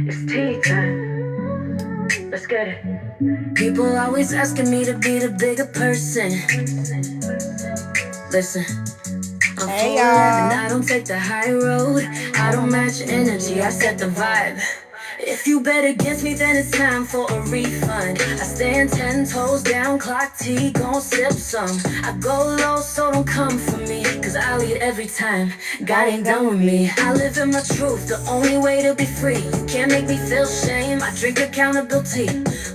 It's tea time. Let's get it. People always asking me to be the bigger person. Listen, I'm Hey, 4'11", y'all. I don't take the high road. I don't match energy, I set the vibe. If you bet against me, then it's time for a refund. I stand 10 toes down, clock T, gon' sip some. I go low, so don't come for me, cause I lead every time. God ain't done with me. I live in my truth, the only way to be free. You can't make me feel shame, I drink accountability.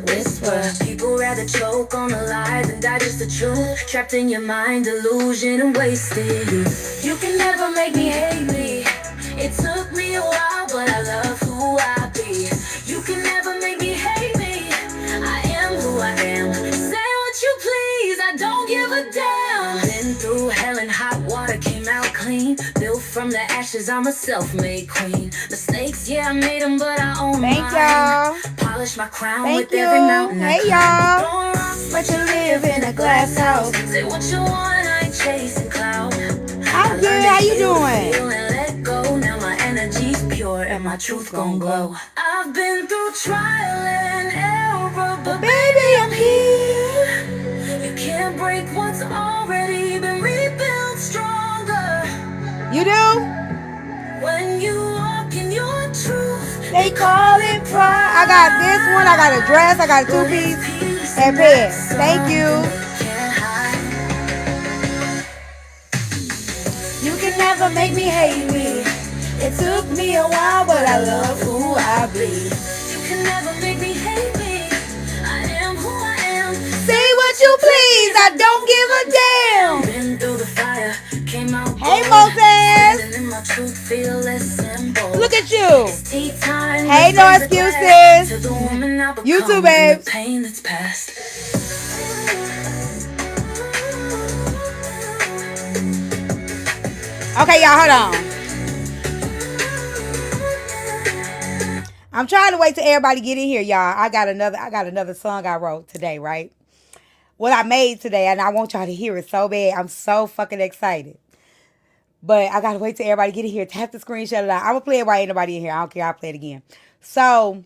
Whisper, people rather choke on a lie than digest the truth. Trapped in your mind, delusion and wasted youth. You can never make me hate me. It took me a while, but I love who I be. You can never make me hate me. I am who I am. Say what you please, I don't give a damn. Been through hell and hot water, came out clean. Built from the ashes, I'm a self-made queen. Mistakes, yeah, I made them, but I own mine. Thank y'all. Polish my crown Thank with every mountain I Hey, climb. y'all. Throwing rocks, but you live in a glass house. Say what you want, I ain't chasing clout. I'm good. How you doing? Let go. Now my energy's pure and my truth gon' glow. I've been through trial and error, but baby, I'm here. You can't break what's already been rebuilt stronger. You do? When you walk in your truth, They call it pride. I got this one. I got a dress. I got a two-piece and pants. Thank you. You can never make me hate me. It took me a while, but I love who I be. You can never make me hate me. I am who I am. Say what you please. I don't give a damn. Been through the fire, came out. Hey, Moses. In my truth, feel less and bold. Look at you. It's tea time. Hey, no excuses. To the woman I You too, become babe. and the pain that's past. Okay, y'all, hold on. I'm trying to wait till everybody get in here, y'all. I got another song I wrote today, right? What I made today, and I want y'all to hear it so bad. I'm so fucking excited. But I gotta wait till everybody get in here. Tap the screenshot it out. I'm gonna play it while ain't nobody in here. I don't care. I'll play it again. So,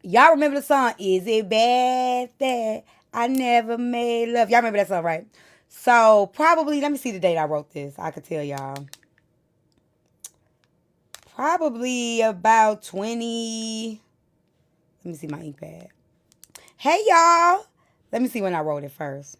y'all remember the song, Is It Bad That I Never Made Love? Y'all remember that song, right? So, probably, let me see the date I wrote this. I could tell y'all. Probably about 20. Let me see my ink pad. Hey, y'all. Let me see when I wrote it first.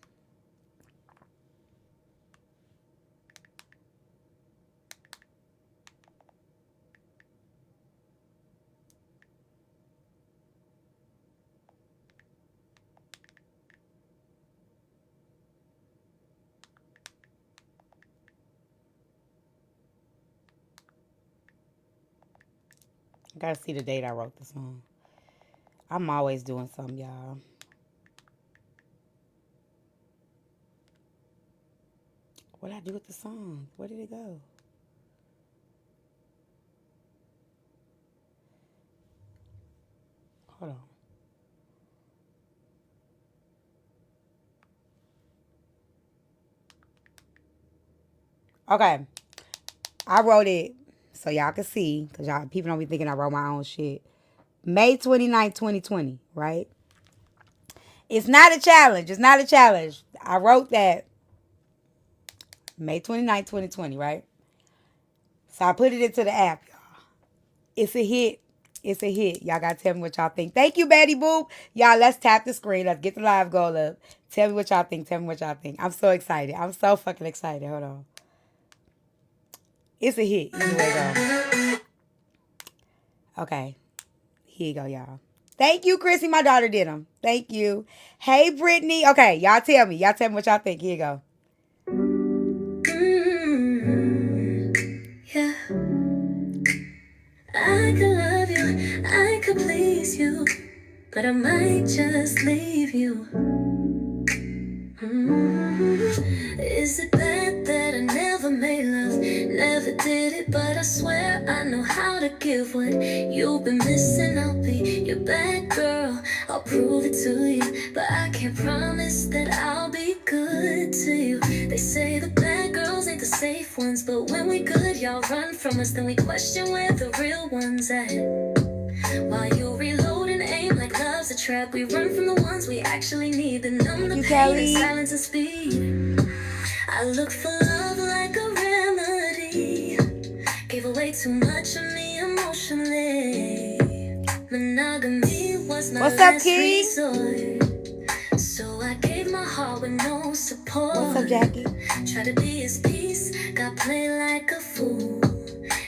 I gotta see the date I wrote the song. I'm always doing something, y'all. What did I do with the song? Where did it go? Hold on. Okay. I wrote it so y'all can see, because y'all people don't be thinking I wrote my own shit. May 29th, 2020, right? It's not a challenge. It's not a challenge. I wrote that May 29th, 2020, right? So I put it into the app, y'all. It's a hit. It's a hit. Y'all got to tell me what y'all think. Thank you, Betty Boop. Y'all, let's tap the screen. Let's get the live goal up. Tell me what y'all think. Tell me what y'all think. I'm so excited. I'm so fucking excited. Hold on. It's a hit. Either way go. Okay. Here you go, y'all. Thank you, Chrissy. My daughter did them. Thank you. Hey, Brittany. Okay, y'all tell me. Y'all tell me what y'all think. Here you go. Yeah. I could love you, I could please you, but I might just leave you. Is it bad that I never made love? Never did it, but I swear I know how to give what you've been missing. I'll be your bad girl, I'll prove it to you, but I can't promise that I'll be good to you. They say the bad girls ain't the safe ones, but when we good, y'all run from us, then we question where the real ones at. While you reload and aim like love's a trap, we run from the ones we actually need. The numb, the you, pain, Kelly. and silence and speed. I look for love like a remedy. Gave away too much of me emotionally. Monogamy was my What's up, last Key? resort. So I gave my heart with no support. What's up, Jackie? Try to be his peace, got played like a fool.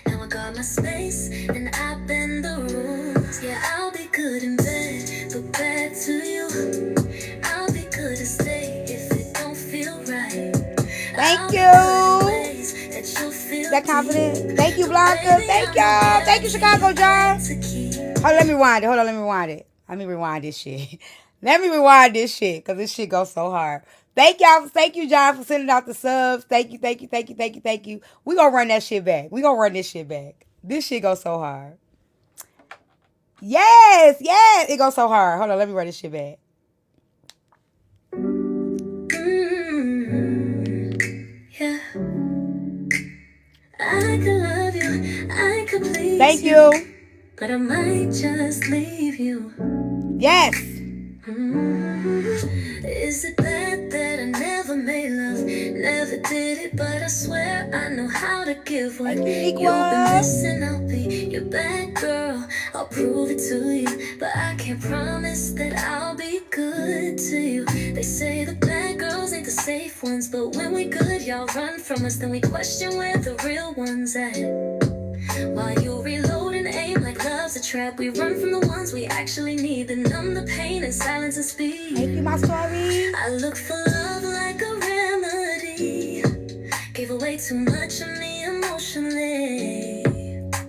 Now I got my space, and I bend the rules. Yeah, I'll be good in bed, but bad to you. I'll be good to stay if it don't feel right. Thank you. That confident. Thank you, Blanca. Thank y'all. Thank you, Chicago John. Hold on, let me rewind it. Hold on, let me rewind it. Let me rewind this shit. Let me rewind this shit, because this shit goes so hard. Thank y'all. Thank you, John, for sending out the subs. Thank you, thank you, thank you, thank you, thank you. We gonna run that shit back. We gonna run this shit back. This shit goes so hard. Yes, yes. It goes so hard. Hold on, let me run this shit back. Yeah. I could love you, I could please Thank you. but I might just leave you. Yes. Is it bad that I never made love? Never did it, but I swear I know how to give what you've been missing. I'll be your bad girl, I'll prove it to you, but I can't promise that I'll be good to you. They say the bad girls ain't the safe ones, but when we good, y'all run from us, then we question where the real ones at. While you reload and aim like love's a trap, we run from the ones we actually need. The numb, the pain, and silence and speed. Thank you, my story. I look for love like a remedy. Gave away too much of me emotionally.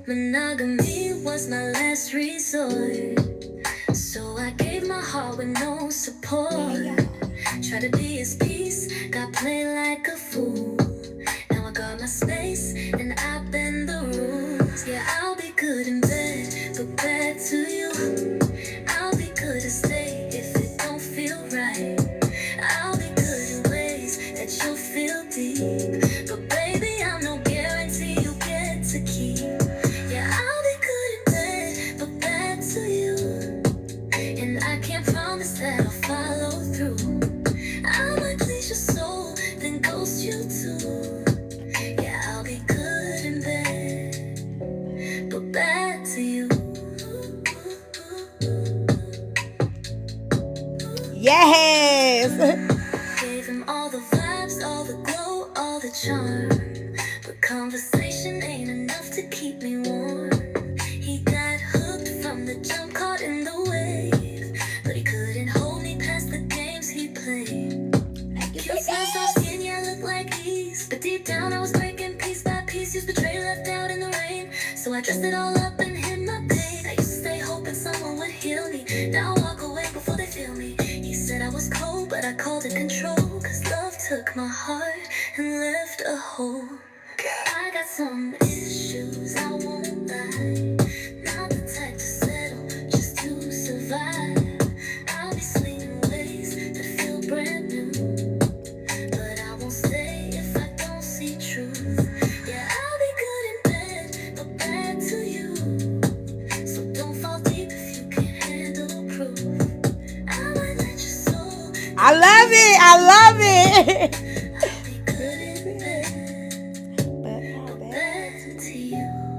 Monogamy was my last resort. So I gave my heart with no support. Tried to be his peace, got played like a fool. Now I got my space, and I bend the rules. Yeah, I'll be good in bed, but bad to you. I'll be good to stay if it don't feel right. I'll be good in ways that you'll feel deep. But baby, I'm no guarantee you get to keep. Yeah, I'll be good in bed, but bad to you. And I can't promise that I'll follow through. I might please your soul, then ghost you too. Yeah, I'll be good in bed, but bad to you. Yes. Gave him all the vibes, all the glow, all the charm. But conversation ain't enough to keep me warm. He got hooked from the jump, caught in the wave. But he couldn't hold me past the games he played. Cute smile, soft skin, yeah, look like ease. But deep down I was breaking piece by piece. Used betrayal left out in the rain. So I dressed it all up and hid my pain. I used to stay hoping someone would heal me. Now I walk away before they feel me. He said I was cold, but I called it control. Cause love took my heart and left a hole. I got some issues, I won't lie. Not the type to settle, just to survive. I'll be sweet in ways that feel brand new. But I won't stay if I don't see truth. Yeah, I'll be good in bed, but bad to you. So don't fall deep if you can't handle proof. I might let your soul. I love it. I love it. I'll be good in bed, but bad to you.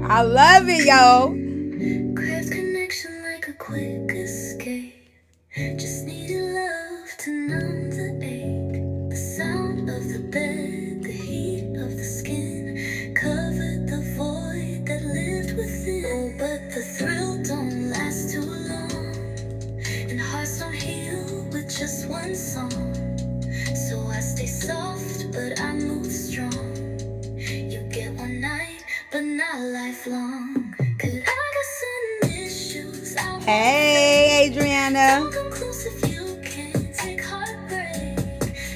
I love it, yo. Craves connection like a quick escape. Just needed love to numb the ache. The sound of the bed, the heat of the skin covered the void that lived within. Oh, but the thrill don't last too long, and hearts don't heal with just one song. So I stay soft, but I move strong. You get one night, but not lifelong. Cause I got some issues. I Hey, Adriana. don't come close if you can't take heartbreak.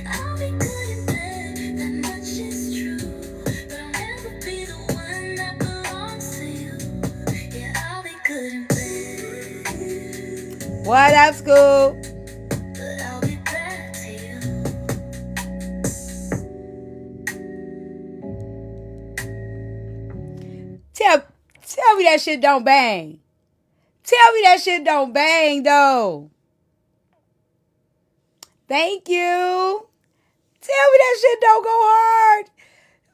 I'll be good in bed, that much is true. But I'll never be the one that belongs to you. Yeah, I'll be good in bed, What up, Scoop? but I'll be bad to you. that shit don't bang. Tell me that shit don't bang, though. Thank you. Tell me that shit don't go hard.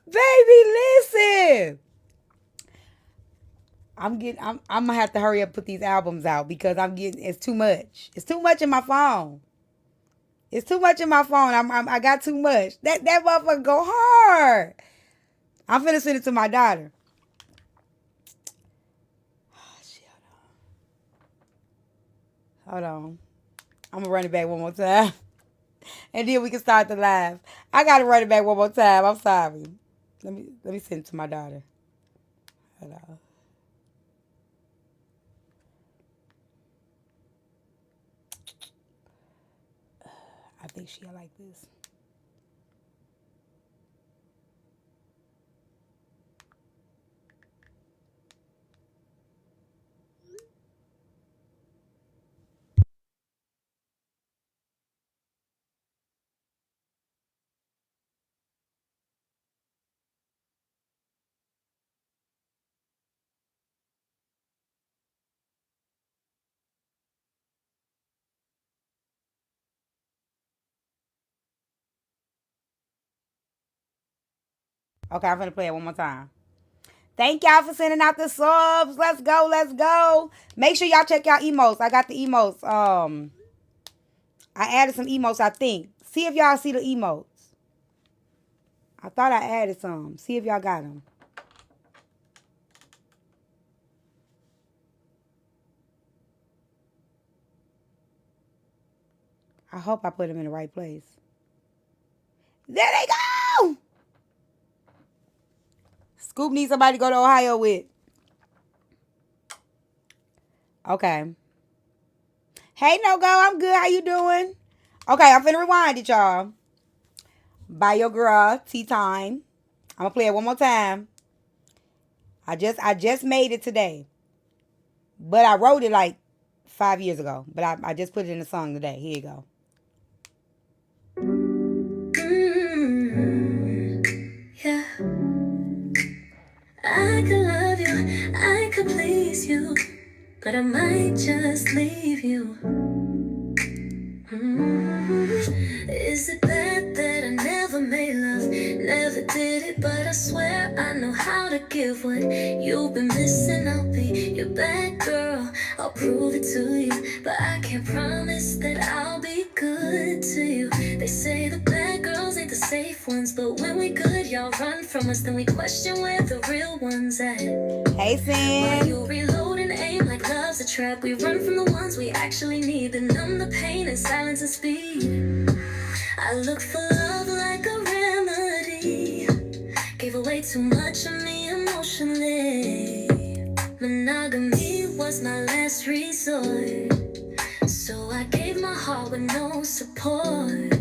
Baby, listen. I'm gonna have to hurry up and put these albums out because it's too much. It's too much in my phone. It's too much in my phone. I got too much. That motherfucker go hard. I'm finna send it to my daughter. Oh, shit, hold on. I'm gonna run it back one more time. And then we can start the live. I gotta run it back one more time. I'm sorry. Let me send it to my daughter. Hold on. I think she'll like this. Okay, I'm gonna play it one more time. Thank y'all for sending out the subs. Let's go, let's go. Make sure y'all check y'all emotes. I got the emotes. I added some emotes, I think. See if y'all see the emotes. I thought I added some. See if y'all got them. I hope I put them in the right place. There they go! Scoop needs somebody to go to Ohio with. Okay. Hey, No Go, I'm good. How you doing? Okay, I'm finna rewind it, y'all. By your girl, Tea Tyme. I'm gonna play it one more time. I just made it today. But I wrote it like 5 years ago. But I just put it in the song today. Here you go. Yeah. I could love you, I could please you, but I might just leave you. Is it bad that I never made love, never did it, but I swear I know how to give what you've been missing. I'll be your bad girl, I'll prove it to you, but I can't promise that I'll be good to you. They say the bad girls ain't the safe ones, but when we good, y'all run from us, then we question where the real ones at. Hey, Sam. While you reload and aim like love's a trap, we run from the ones we actually need to numb the pain and silence and speed. I look for love like a remedy, gave away too much of me emotionally. Monogamy was my last resort, so I gave my heart with no support.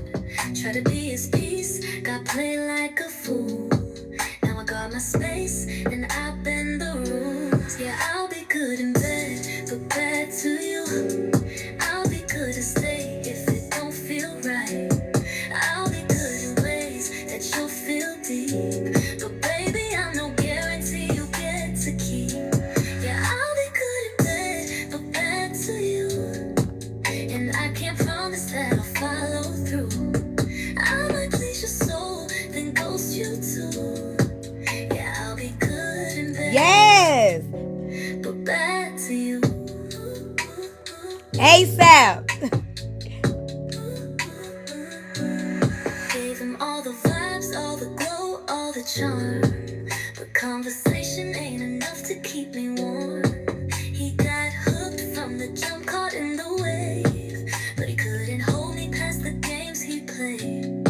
Try to be his peace, got played like a fool. Now I got my space and I bend the rules. Yeah, I'll be good in bed, but bad to you. I'll be good to stay if it don't feel right. I'll be good in ways that you'll feel deep, but baby, I'm no guarantee you get to keep. Yeah, I'll be good in bed, but bad to you, and I can't promise that I'll follow through. I might please your soul, then ghost you too. Yeah, I'll be good in bed, Yes! but bad to you. ASAP! Gave him all the vibes, all the glow, all the charm, but conversation ain't enough to keep me warm. He got hooked from the jump, caught in the wave, but he couldn't hold me past the games he played.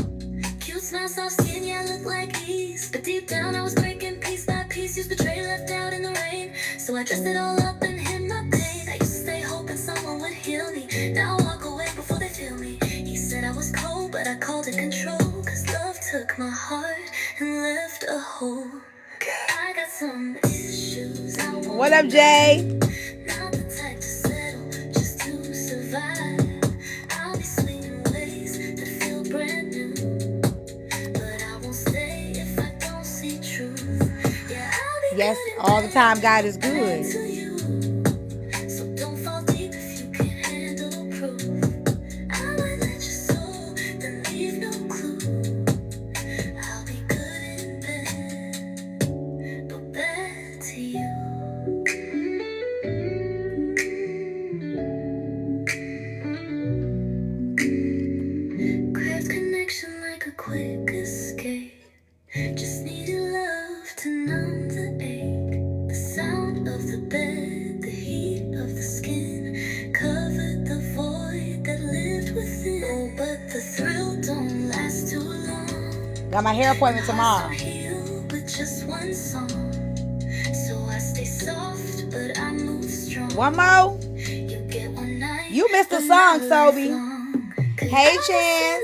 Cute smile, soft skin, yeah, I look like ease, but deep down I was breaking piece by piece. Used betrayal left out in the rain, so I dressed it all up and hid my pain. I used to stay hoping someone would heal me, now I walk away before they feel me. He said I was cold, but I called it control, cause love took my heart and left a hole. I got some issues I won't What up, Jay? not the type to settle just to survive. I'll be swinging ways that feel brand new, but I won't stay if I don't see truth. Yeah, I'll be Yes, Yes, all the time God is good. So don't fall deep if you can't handle proof. I might let your soul, then leave no clue. I'll be good in bed, but bad to you. Craft connection like a quick escape. Just needed love to numb the ache. The sound of the bed, the heat of the skin covered the void that lived within. Oh, but the thrill don't last too long. Got my hair appointment tomorrow. Heal with just one song. So I stay soft, but I move strong. One more. You get one night. You missed the song, Sobe. Hey, Chance.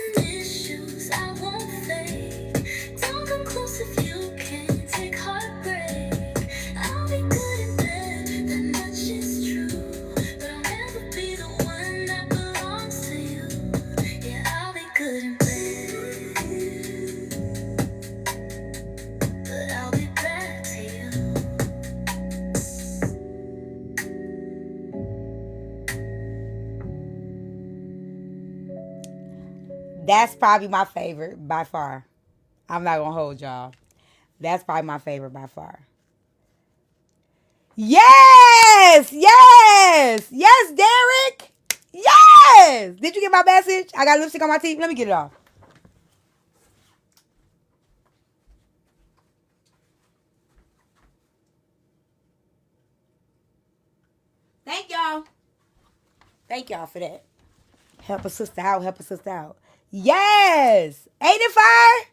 That's probably my favorite by far. I'm not gonna hold y'all. That's probably my favorite by far. Yes! Yes! Yes, Derek! Yes! Did you get my message? I got lipstick on my teeth. Let me get it off. Thank y'all. Thank y'all for that. Help a sister out. Help a sister out. Yes! Ain't it fire?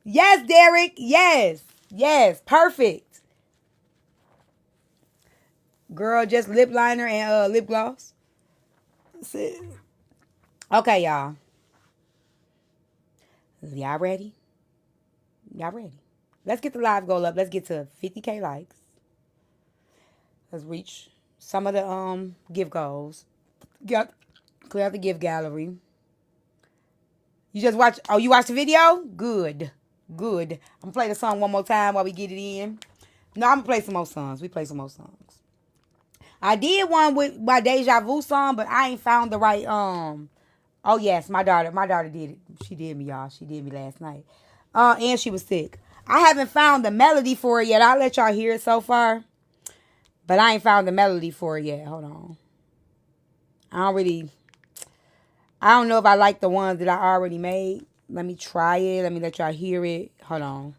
Yes, Derek. Yes. Yes. Perfect. Girl, just lip liner and lip gloss. That's it. Okay, y'all. Y'all ready? Y'all ready? Let's get the live goal up. Let's get to 50K likes. Let's reach some of the gift goals. Clear out the gift gallery. You just watch. Oh, you watched the video? Good. Good. I'm gonna play the song one more time while we get it in. No, I'm gonna play some more songs. We play some more songs. I did one with my Deja Vu song, but I ain't found the right Oh yes, my daughter did it. She did me, y'all. She did me last night. And she was sick. I haven't found the melody for it yet. I'll let y'all hear it so far. But I ain't found the melody for it yet. Hold on. I don't know if I like the ones that I already made. Let me try it. Let me let y'all hear it. Hold on.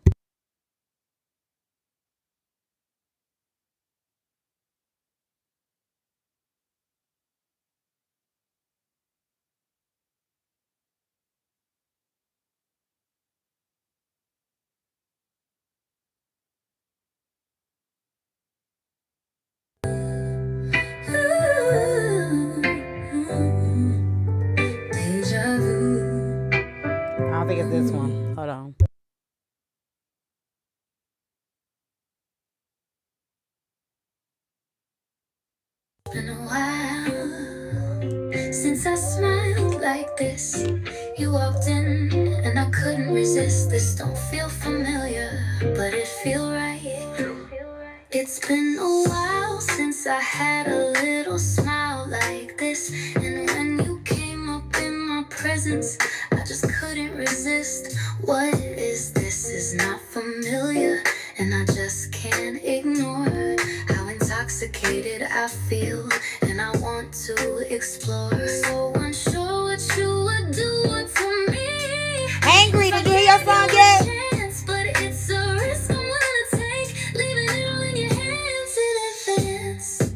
Deja vu. I don't think it's this one. Hold on. Been a while since I smiled like this. You walked in and I couldn't resist. This don't feel familiar, but it feel right. It's been a while since I had a little smile like this. And when you came up in my presence, I just couldn't resist. What is this? Is not familiar, and I just can't ignore how intoxicated I feel, and I want to explore. So unsure what you would do for me. Angry, did you hear your song yet? Chance, but it's a risk I'm willing to take, leaving it all in your hands in advance.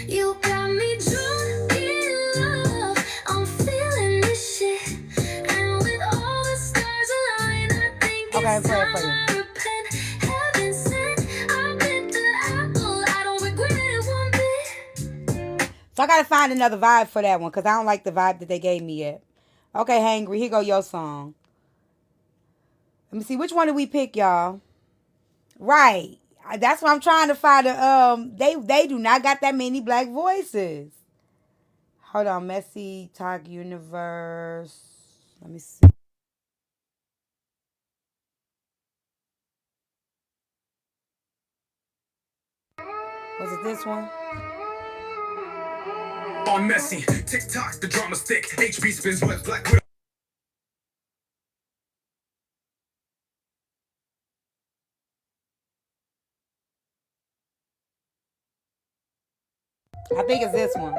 You got me drunk in love. I'm feeling this shit, and with all the stars aligned, I think Okay, it's play it time for you. I repent. Heaven sent, I bit the apple. I don't regret it one bit. So I gotta find another vibe for that one because I don't like the vibe that they gave me yet. Okay, Hangry, here go your song. Let me see, which one did we pick, y'all? Right. That's what I'm trying to find. They do not got that many black voices. Hold on, Messy Talk Universe. Let me see. Was it this one? On messy, TikToks, the drama's thick. HB spins webs, Black Widow. I think it's this one.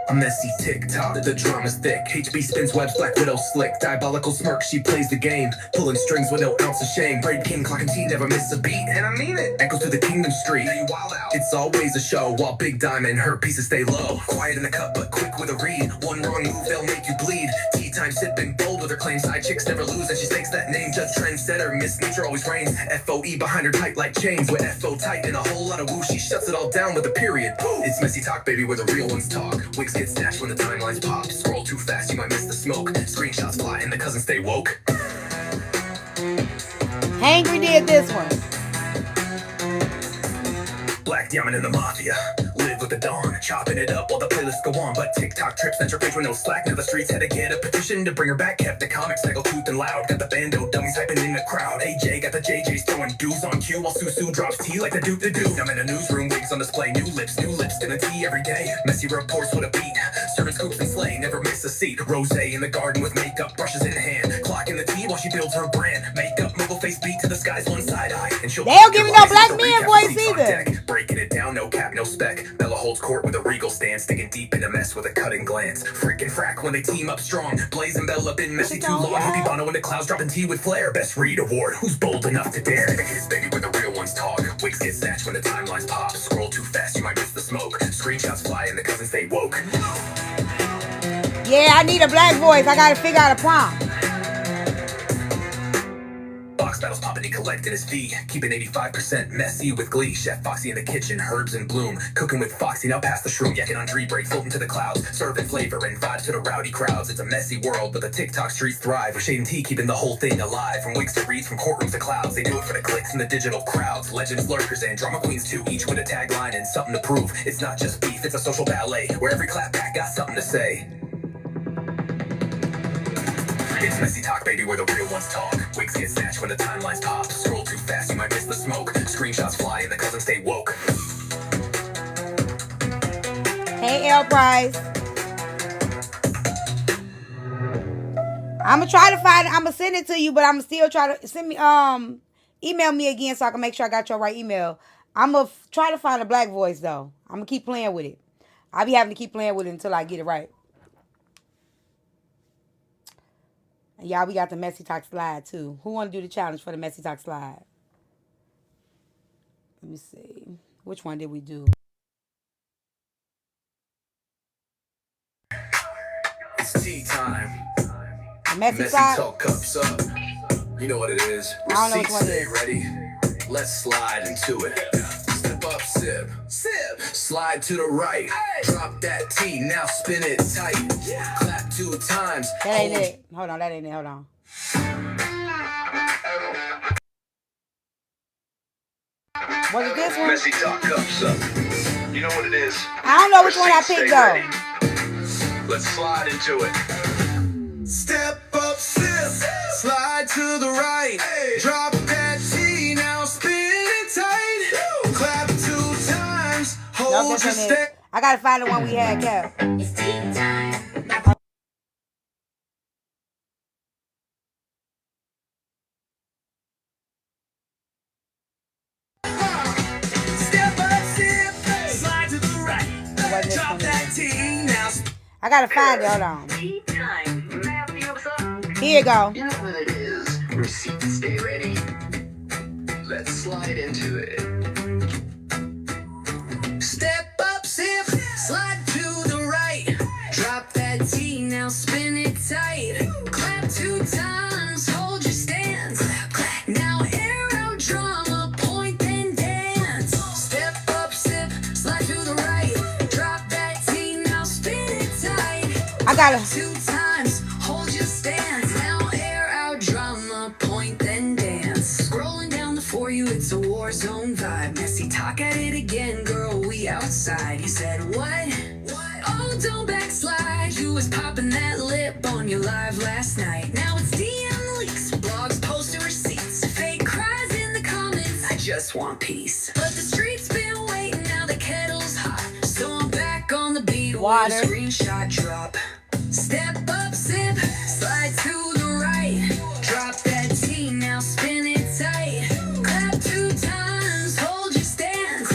A messy TikTok, the drama's thick. HB spins webs, Black Widow slick. Diabolical smirk, she plays the game. Pulling strings with no ounce of shame. Braid King, clock and T, never miss a beat. And I mean it. Echoes through the Kingdom Street. Now you wild out. It's always a show, while Big Diamond, her pieces stay low. Quiet in the cup, but quick with a read. One wrong move, they'll make you bleed. Tea Tyme sipping bold with her claim. Side chicks never lose, and she stakes that name. Judge trendsetter, Miss Nature always reigns. FOE behind her tight like chains. With FO tight and a whole lot of woo, she shuts it all down with a period. It's messy talk, baby, where the real ones talk. Wigs get snatched when the timelines pop. Scroll too fast, you might miss the smoke. Screenshots fly and the cousins stay woke. Hangry did this one. Black Diamond in the Mafia. Live with the dawn, chopping it up while the playlists go on. But TikTok trips, center page with no slack. Now the streets had to get a petition to bring her back. Kept the comics, snaggle tooth and loud. Got the bando dummies hyping in the crowd. AJ got the JJs throwing dues on cue while Susu drops tea like the Duke the Duke. I'm in a newsroom, wigs on display. New lips, spilling tea every day. Messy reports with a beat. Serving scoops and slay, never miss a seat. Rose in the garden with makeup, brushes in hand. Clocking the tea while she builds her brand. Makeup, mobile face beat to the skies, one side eye. And she'll they don't give me no black man voice either. Breaking it down, no cap, no spec. Bella holds court with a regal stance, digging deep in a mess with a cutting glance. Freaking frack when they team up strong. Blaze and Bella been messy too long. Hippie Bono in the clouds, dropping tea with flair. Best read award, who's bold enough to dare? His baby where the real ones talk. Wigs get snatched when the timelines pop. Scroll too fast, you might miss the smoke. Screenshots fly and the cousins stay woke. Yeah, I need a black voice. I gotta figure out a prompt. Box battles popping and collecting his fee. Keeping 85% messy with glee. Chef Foxy in the kitchen, herbs in bloom. Cooking with Foxy, now past the shroom. Yakking on tree break, floating to the clouds. Serving flavor and vibes to the rowdy crowds. It's a messy world, but the TikTok streets thrive. With shade and tea, keeping the whole thing alive. From wigs to reads, from courtrooms to clouds. They do it for the clicks and the digital crowds. Legends, lurkers, and drama queens too. Each with a tagline and something to prove. It's not just beef, it's a social ballet. Where every clapback got something to say. It's messy talk, baby, where the real ones talk. Wigs get snatched when the timelines pop. Scroll too fast, you might miss the smoke. Screenshots fly and the cousins stay woke. Hey, L Price. I'ma try to find it. I'ma send it to you, but I'ma still try to send me email me again so I can make sure I got your right email. I'ma try to find a black voice though. I'ma keep playing with it. I'll be having to keep playing with it until I get it right. Y'all, we got the Messy Talk slide, too. Who want to do the challenge for the Messy Talk slide? Let me see. Which one did we do? It's tea time. The Messy Talk cups up. You know what it is. I don't know which one it Stay is. ready. Let's slide into it. Step up, sip. Sip. Slide to the right. Drop that tea. Now spin it tight. Clap 2 times. That ain't it. Hold on, that ain't it. Hold on. Was it this one? Messy Talk cups up. You know what it is. I don't know which one I picked though. Let's slide into it. Step up, sip. Slide to the right. Drop that tea. Now spin it tight. Clap 2 times. No, Hold your this ain't step. it. I gotta find the one we had, Kev. It's tea time. Step up, sip. Slide to the right. Wasn't this Drop one that either. tea. Now I gotta find it. Hold on. Tea time. Here you go. You know what it is. Receipts, stay ready. Let's slide into it. step up, sip. Slide to the right. Drop that tea. Now spin it tight. Clap 2 times. Hold your stance. Now air out drama. Point then dance. Step up, sip. Slide to the right. Drop that tea. Now spin it tight. I gotta. 2 times. Hold your stance. Now air out drama. Point then dance. Scrolling down the For You, it's a war zone vibe. Messy talk at it again, girl. We outside. You said what? Oh, don't backslide. You was popping that lip on your live last night. Now it's DM leaks, blogs, post receipts, fake cries in the comments. I just just want peace. But the streets been waiting, now the kettle's hot. So I'm back on the beat. Water. With a screenshot drop. Step up, sip, slide to the right. Drop that tea, now spin it tight. Clap 2 times, hold your stance.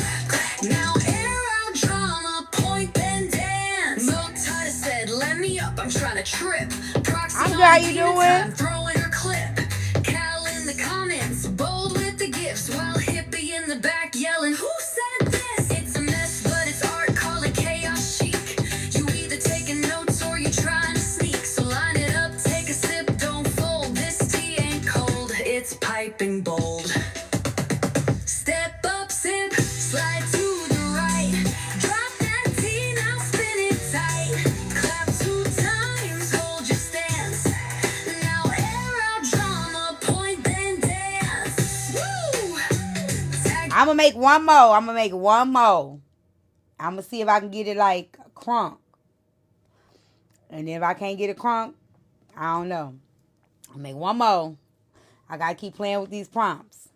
Now air out drama, point then dance. So Tata said, let me up, I'm trying to trip. Proxy I'm on glad you Tea doing. Tyme, throwing her clip. Cal in the comments, bold with the gifts. While hippie in the back yelling, who said this? It's a mess, but it's art, call it chaos chic. You either taking notes or you trying to sneak. So line it up, take a sip, don't fold. This tea ain't cold, it's piping bold. Step up, sip, slide to the right. Drop that tea, now spin it tight. Clap 2 times, hold your stance. Now air out drama, point then dance. Woo! Tag I'm gonna make one more. I'm gonna see if I can get it like crunk. And if I can't get it crunk, I don't know. I'll make one more. I gotta keep playing with these prompts.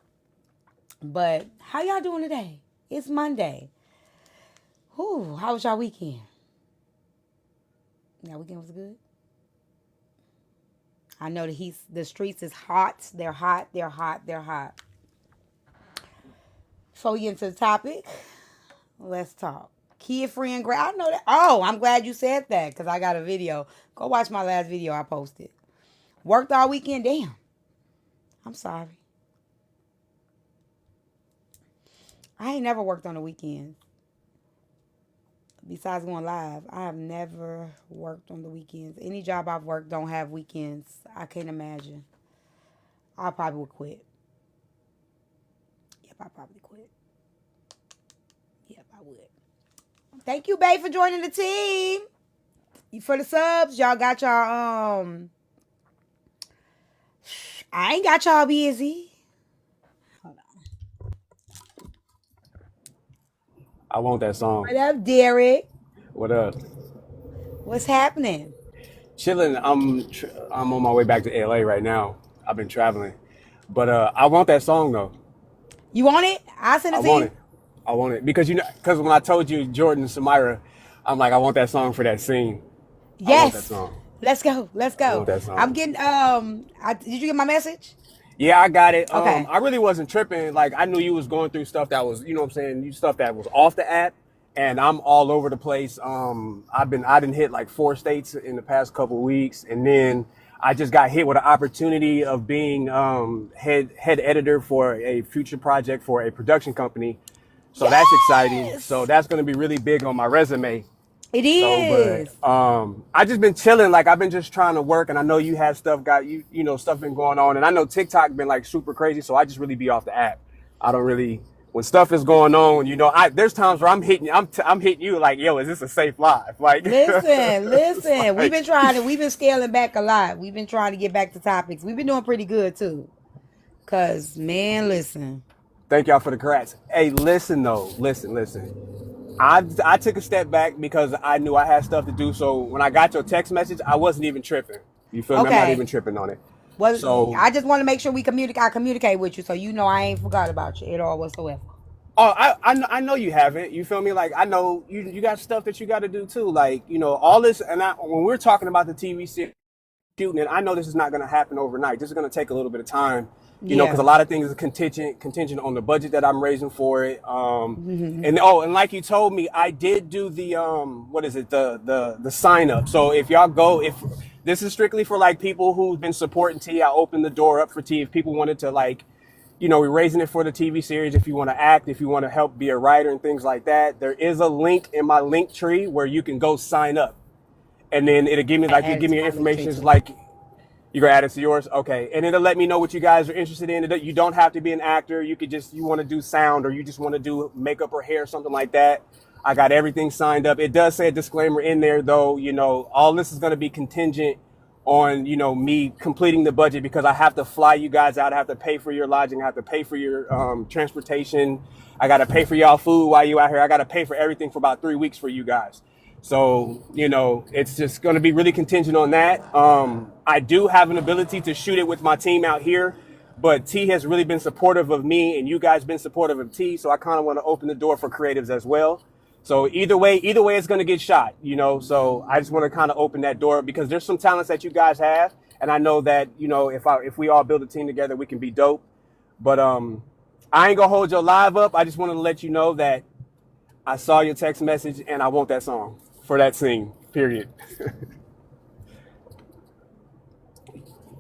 But how y'all doing today? It's Monday. Whew, how was y'all weekend? Y'all weekend was good? I know the streets is hot. They're hot. Before we get into the topic, let's talk. Kid friend, I know that. Oh, I'm glad you said that because I got a video. Go watch my last video I posted. Worked all weekend. Damn. I'm sorry. I ain't never worked on the weekends. Besides going live, I have never worked on the weekends. Any job I've worked don't have weekends. I can't imagine. I probably would quit. Yep, I probably quit. Yep, I would. Thank you, babe, for joining the team. For the subs, y'all got y'all, I ain't got y'all busy. Hold on. I want that song. What up, Derek? What up? What's happening? Chilling. I'm on my way back to LA right now. I've been traveling, but I want that song though. You want it? I'll send it I to want you. it. I want it because because when I told you Jordan and Samira, I'm like I want that song for that scene. I want that Yes. song. Let's go. I want that song. I'm getting did you get my message? Yeah, I got it. Okay. I really wasn't tripping. Like I knew you was going through stuff that was, you know what I'm saying, stuff that was off the app, and I'm all over the place. I didn't hit like 4 states in the past couple of weeks, and then I just got hit with an opportunity of being head editor for a future project for a production company. So that's exciting. So that's going to be really big on my resume. It is. I just been chilling. Like I've been just trying to work, and I know you have stuff stuff been going on, and I know TikTok been like super crazy. So I just really be off the app. I don't really, when stuff is going on, there's times where I'm hitting you like, yo, is this a safe live? Like, Listen. like, We've been scaling back a lot. We've been trying to get back to topics. We've been doing pretty good too. Cause man, listen. Thank y'all for the congrats. Hey, listen though, listen. I took a step back because I knew I had stuff to do. So when I got your text message, I wasn't even tripping. You feel me? I'm not even tripping on it. Well, So I just want to make sure I communicate with you, so you know I ain't forgot about you at all whatsoever. oh, I know you haven't. You feel me? Like I know you got stuff that you got to do too. Like all this. And when we're talking about the TV series shooting it, I know this is not going to happen overnight. This is going to take a little bit of time. Because a lot of things are contingent on the budget that I'm raising for it. And like you told me, I did do the the sign up. So if if this is strictly for like people who've been supporting T, I opened the door up for T. If people wanted to we're raising it for the TV series. If you want to act, if you want to help be a writer and things like that, there is a link in my link tree where you can go sign up, and then it'll give me your information. It's like. You're gonna add it to yours? Okay. And it'll let me know what you guys are interested in. You don't have to be an actor. You could you want to do sound, or you just want to do makeup or hair, something like that. I got everything signed up. It does say a disclaimer in there though, all this is going to be contingent on, me completing the budget, because I have to fly you guys out. I have to pay for your lodging. I have to pay for your transportation. I got to pay for y'all food while you out here. I got to pay for everything for about 3 weeks for you guys. So, it's just going to be really contingent on that. I do have an ability to shoot it with my team out here. but T has really been supportive of me, and you guys been supportive of T. So I kind of want to open the door for creatives as well. So either way, it's going to get shot, you know. So I just want to kind of open that door because there's some talents that you guys have, and I know that, you know, if we all build a team together, we can be dope. But I ain't gonna hold your live up. I just wanted to let you know that I saw your text message and I want that song for that scene. Period.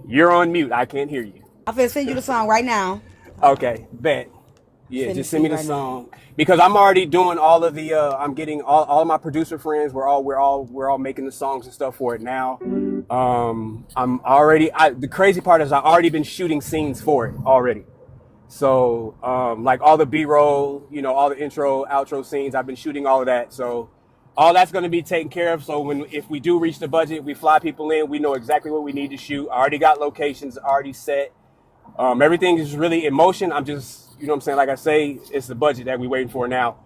You're on mute. I can't hear you. I'm finna send you the song right now. Okay, bet. Yeah, Send it just to send me you the right song because I'm already doing all of the. I'm getting all of my producer friends. We're all making the songs and stuff for it now. I'm already. The crazy part is I already been shooting scenes for it already. So like all the B-roll, you know, all the intro, outro scenes. I've been shooting all of that. So all that's going to be taken care of. So if we do reach the budget, we fly people in. We know exactly what we need to shoot. I already got locations already set. Everything is really in motion. I'm just, you know what I'm saying? Like I say, it's the budget that we're waiting for now.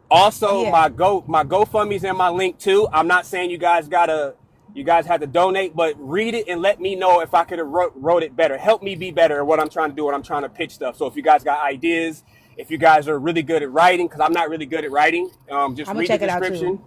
Also, Yeah. my GoFundMe's in my link too. I'm not saying you guys have to donate, but read it and let me know if I could have wrote it better. Help me be better at what I'm trying to do, when I'm trying to pitch stuff. So if you guys got ideas, if you guys are really good at writing, because I'm not really good at writing, just I'ma read check the it out, description. too.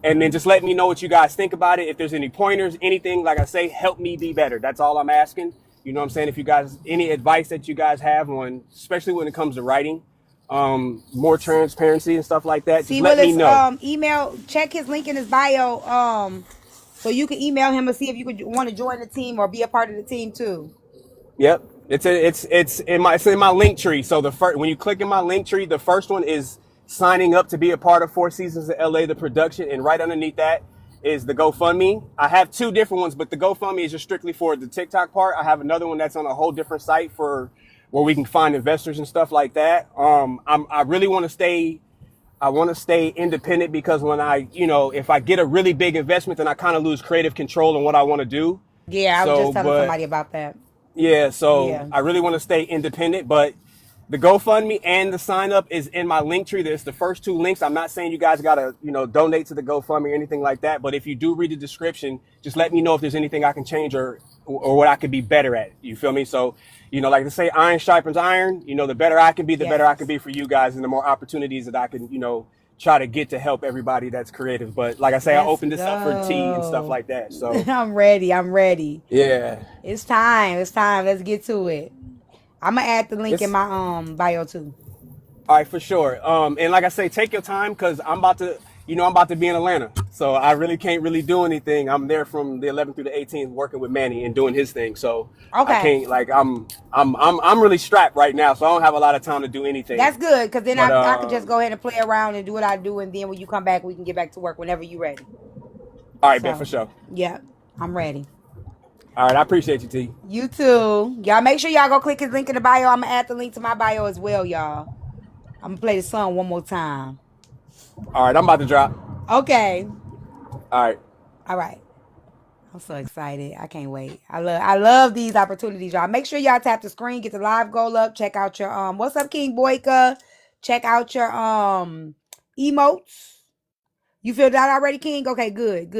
And then just let me know what you guys think about it. If there's any pointers, anything, like I say, help me be better. That's all I'm asking. You know what I'm saying? If you guys, any advice that you guys have on, especially when it comes to writing, more transparency and stuff like that, just See, let me know. email, check his link in his bio, so you can email him and see if you could want to join the team or be a part of the team too. Yep. It's in my link tree. So when you click in my link tree, the first one is signing up to be a part of Four Seasons of LA, the production, and right underneath that is the GoFundMe. I have two different ones, but the GoFundMe is just strictly for the TikTok part. I have another one that's on a whole different site for where we can find investors and stuff like that. I really want to stay. I want to stay independent because if I get a really big investment, then I kind of lose creative control on what I want to do. Yeah, I was just telling somebody about that. Yeah, so Yeah. I really want to stay independent, but the GoFundMe and the sign up is in my link tree. There's the first two links. I'm not saying you guys gotta, donate to the GoFundMe or anything like that. But if you do read the description, just let me know if there's anything I can change or what I could be better at. You feel me? So, like they say, iron sharpens iron. The better I can be, the better I can be for you guys, and the more opportunities that I can, try to get to help everybody that's creative. But like I say, I opened this up for tea and stuff like that. So I'm ready. yeah, It's time. Let's get to it. I'm gonna add the link in my bio too. All right, for sure. And like I say, take your time because I'm about to be in Atlanta, so I really can't really do anything. I'm there from the 11th through the 18th, working with Manny and doing his thing. So Okay. I can't I'm really strapped right now, so I don't have a lot of time to do anything. That's good, because then I could just go ahead and play around and do what I do, and then when you come back, we can get back to work whenever you're ready. All right, man, for sure. Yeah, I'm ready. All right, I appreciate you, T. You too. Y'all make sure y'all go click his link in the bio. I'm gonna add the link to my bio as well, y'all. I'm gonna play the song one more time. All right, I'm about to drop. Okay. All right. I'm so excited. I can't wait. I love these opportunities, y'all. Make sure y'all tap the screen, get the live goal up, check out your what's up, King Boyka? Check out your emotes. You filled out already, King? Okay, good.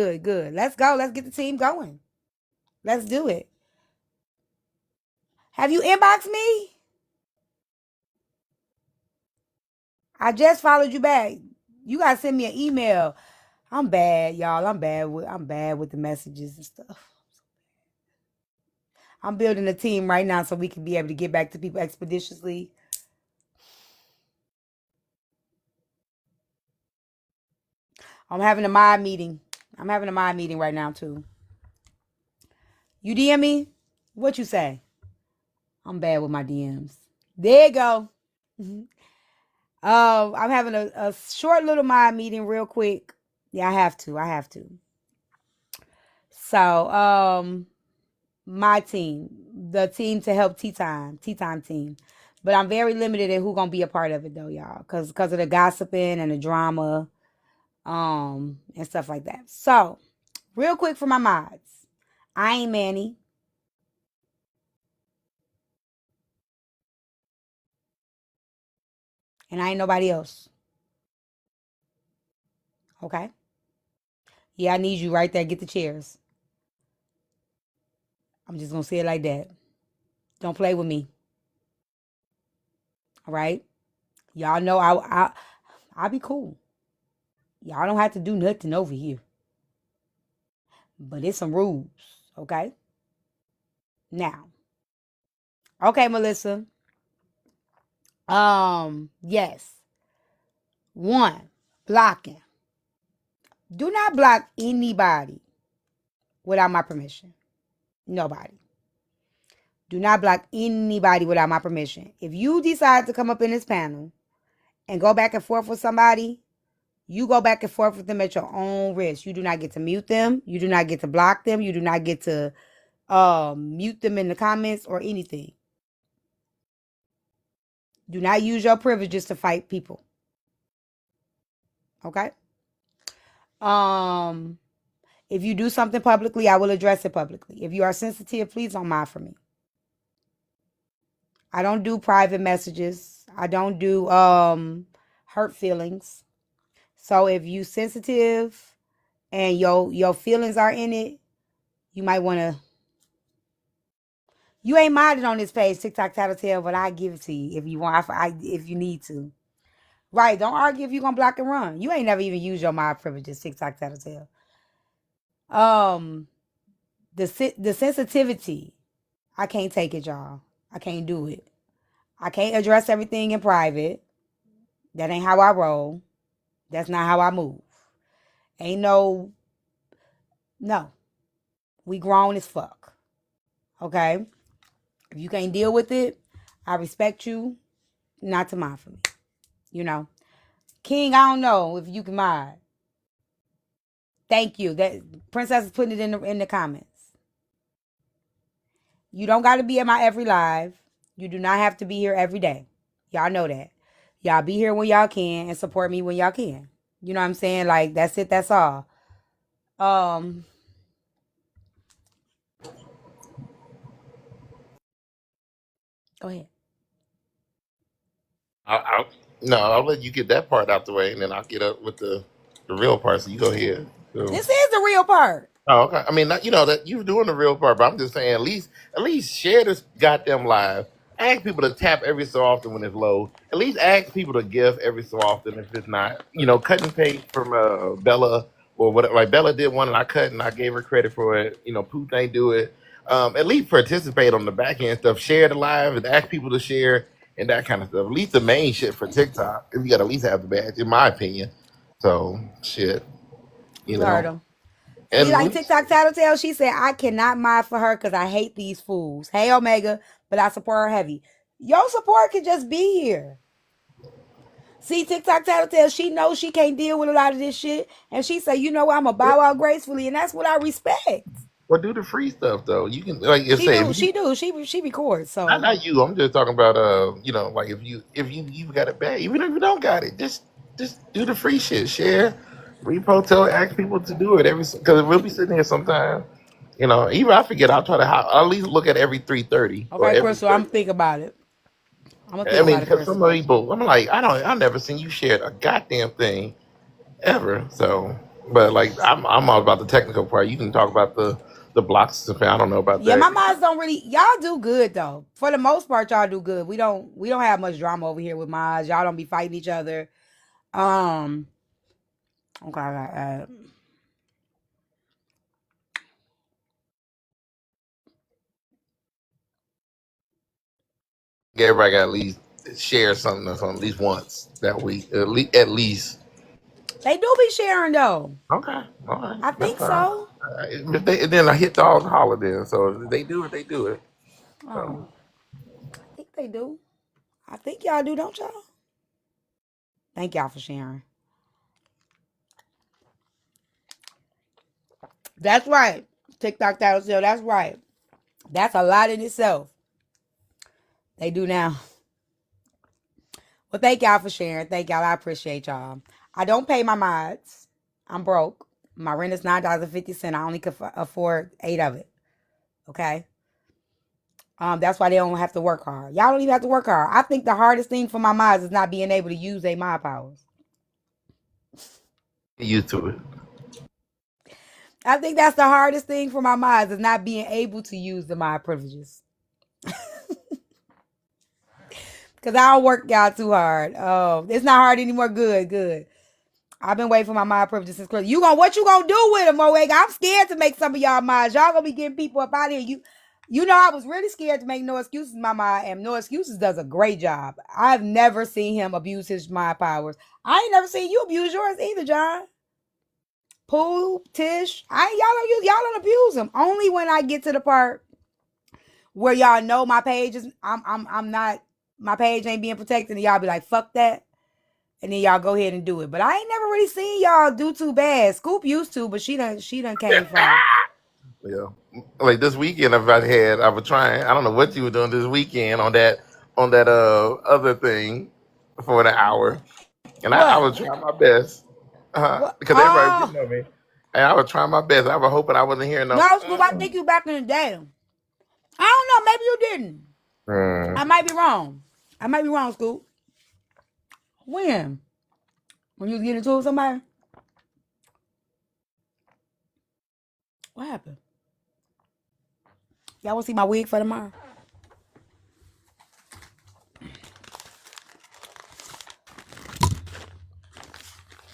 Let's go. Let's get the team going. Let's do it. Have you inboxed me? I just followed you back. You gotta send me an email. I'm bad, y'all. I'm bad with the messages and stuff. I'm building a team right now so we can be able to get back to people expeditiously. I'm having a mod meeting. Right now too. You DM me? What you say? I'm bad with my DMs. There you go. I'm having a short little mod meeting real quick. Yeah, I have to. So, my team, the team to help Tea Tyme team. But I'm very limited in who gonna be a part of it though, y'all, because of the gossiping and the drama, and stuff like that. So, real quick for my mods, I ain't Manny. And I ain't nobody else. Okay? Yeah, I need you right there. Get the chairs. I'm just gonna say it like that. Don't play with me. All right? Y'all know I be cool. Y'all don't have to do nothing over here. But it's some rules, okay? Now, okay, Melissa. Yes. 1, blocking. Do not block anybody without my permission. Nobody. Do not block anybody without my permission. If you decide to come up in this panel and go back and forth with somebody, you go back and forth with them at your own risk. You do not get to mute them. You do not get to block them. You do not get to mute them in the comments or anything. Do not use your privileges to fight people. Okay? If you do something publicly, I will address it publicly. If you are sensitive, please don't mind for me. I don't do private messages. I don't do hurt feelings. So if you sensitive and your feelings are in it, you might want to. You ain't minded on this page, TikTok Tattletale, but I give it to you if you want. If you need to. Right? Don't argue if you're gonna block and run. You ain't never even used your mind privileges, TikTok Tattletale. The sensitivity, I can't take it, y'all. I can't do it. I can't address everything in private. That ain't how I roll. That's not how I move. Ain't no. We grown as fuck. Okay? If you can't deal with it, I respect you. Not to mind for me. You know. King, I don't know if you can mind. Thank you. That Princess is putting it in the comments. You don't got to be at my every live. You do not have to be here every day. Y'all know that. Y'all be here when y'all can and support me when y'all can. You know what I'm saying? Like, that's it. That's all. Go ahead. No, I'll let you get that part out the way, and then I'll get up with the real part. So you go ahead. So, This is the real part. oh, okay. I mean, you know that you're doing the real part, but I'm just saying, at least share this goddamn live. Ask people to tap every so often when it's low. At least ask people to give every so often if it's not. You know, cut and paste from Bella or whatever. Like Bella did one, and I cut and I gave her credit for it. You know, Pooh ain't do it. At least participate on the back end stuff. Share the live and ask people to share and that kind of stuff. At least the main shit for TikTok. If you got to at least have the badge, in my opinion. So shit, you You heard know. him. And See, at like least TikTok Tattletale, she said, I cannot mind for her because I hate these fools. Hey, Omega, but I support her heavy. Your support can just be here. See, TikTok Tattletale, she knows she can't deal with a lot of this shit. And she said, you know what, I'm going to bow out gracefully. And that's what I respect. well, do the free stuff though. You can like you She say do. if you She do. She records. not So, not you. I'm just talking about you know like if you got it bad, even if you don't got it, just do the free shit. Share, repo, tell, ask people to do it every because we'll be sitting here sometime. You know, even I forget. I'll try to I'll at least look at every 3:30 or okay, every Crystal, I'm 30. going to think about it. I'm going to I think mean, about it, because some Crystal. people, I'm like, I never seen you share a goddamn thing ever. So, but like, I'm all about the technical part. You can talk about the blocks and stuff. I don't know about Yeah, that. my mods don't really. Y'all do good though. For the most part, y'all do good. We don't have much drama over here with mods. Y'all don't be fighting each other. Um. Okay. Everybody got at least share something or something at least once that week. At least. They do be sharing though. Okay, all right, I that's think fine. so. Then I hit all the holidays. So if they do it, they do it. So Oh, I think they do. I think y'all do, don't y'all? Thank y'all for sharing. That's right. TikTok that sale. That's right. That's a lot in itself. They do now. Well, thank y'all for sharing. Thank y'all. I appreciate y'all. I don't pay my mods. I'm broke. My rent is $9.50. I only can afford 8 of it. Okay. That's why they don't have to work hard. Y'all don't even have to work hard. I think the hardest thing for my mods is not being able to use their mod powers. get used to it. I think that's the hardest thing for my mods is not being able to use the mod privileges. Cause I don't work y'all too hard. Oh, it's not hard anymore. Good. I've been waiting for my mod privileges since Christmas. What you gonna do with them, Moeg? I'm scared to make some of y'all mods. Y'all gonna be getting people up out here. You know, I was really scared to make No Excuses my mod, and No Excuses does a great job. I've never seen him abuse his mod powers. I ain't never seen you abuse yours either, John. Pooh, Tish, y'all don't abuse him. Only when I get to the part where y'all know my page is I'm not, my page ain't being protected, and y'all be like, fuck that. And then y'all go ahead and do it. But I ain't never really seen y'all do too bad. Scoop used to, but she done came far. Yeah. Like this weekend, I was trying. I don't know what you were doing this weekend on that other thing for an hour, and I What? was trying my best What? because everybody was getting on me, and I was trying my best. I was hoping I wasn't hearing no. No, Scoop, I think you back in the day. I don't know. Maybe you didn't. I might be wrong. Scoop. When? When you was getting into it with somebody? What happened? Y'all want to see my wig for tomorrow?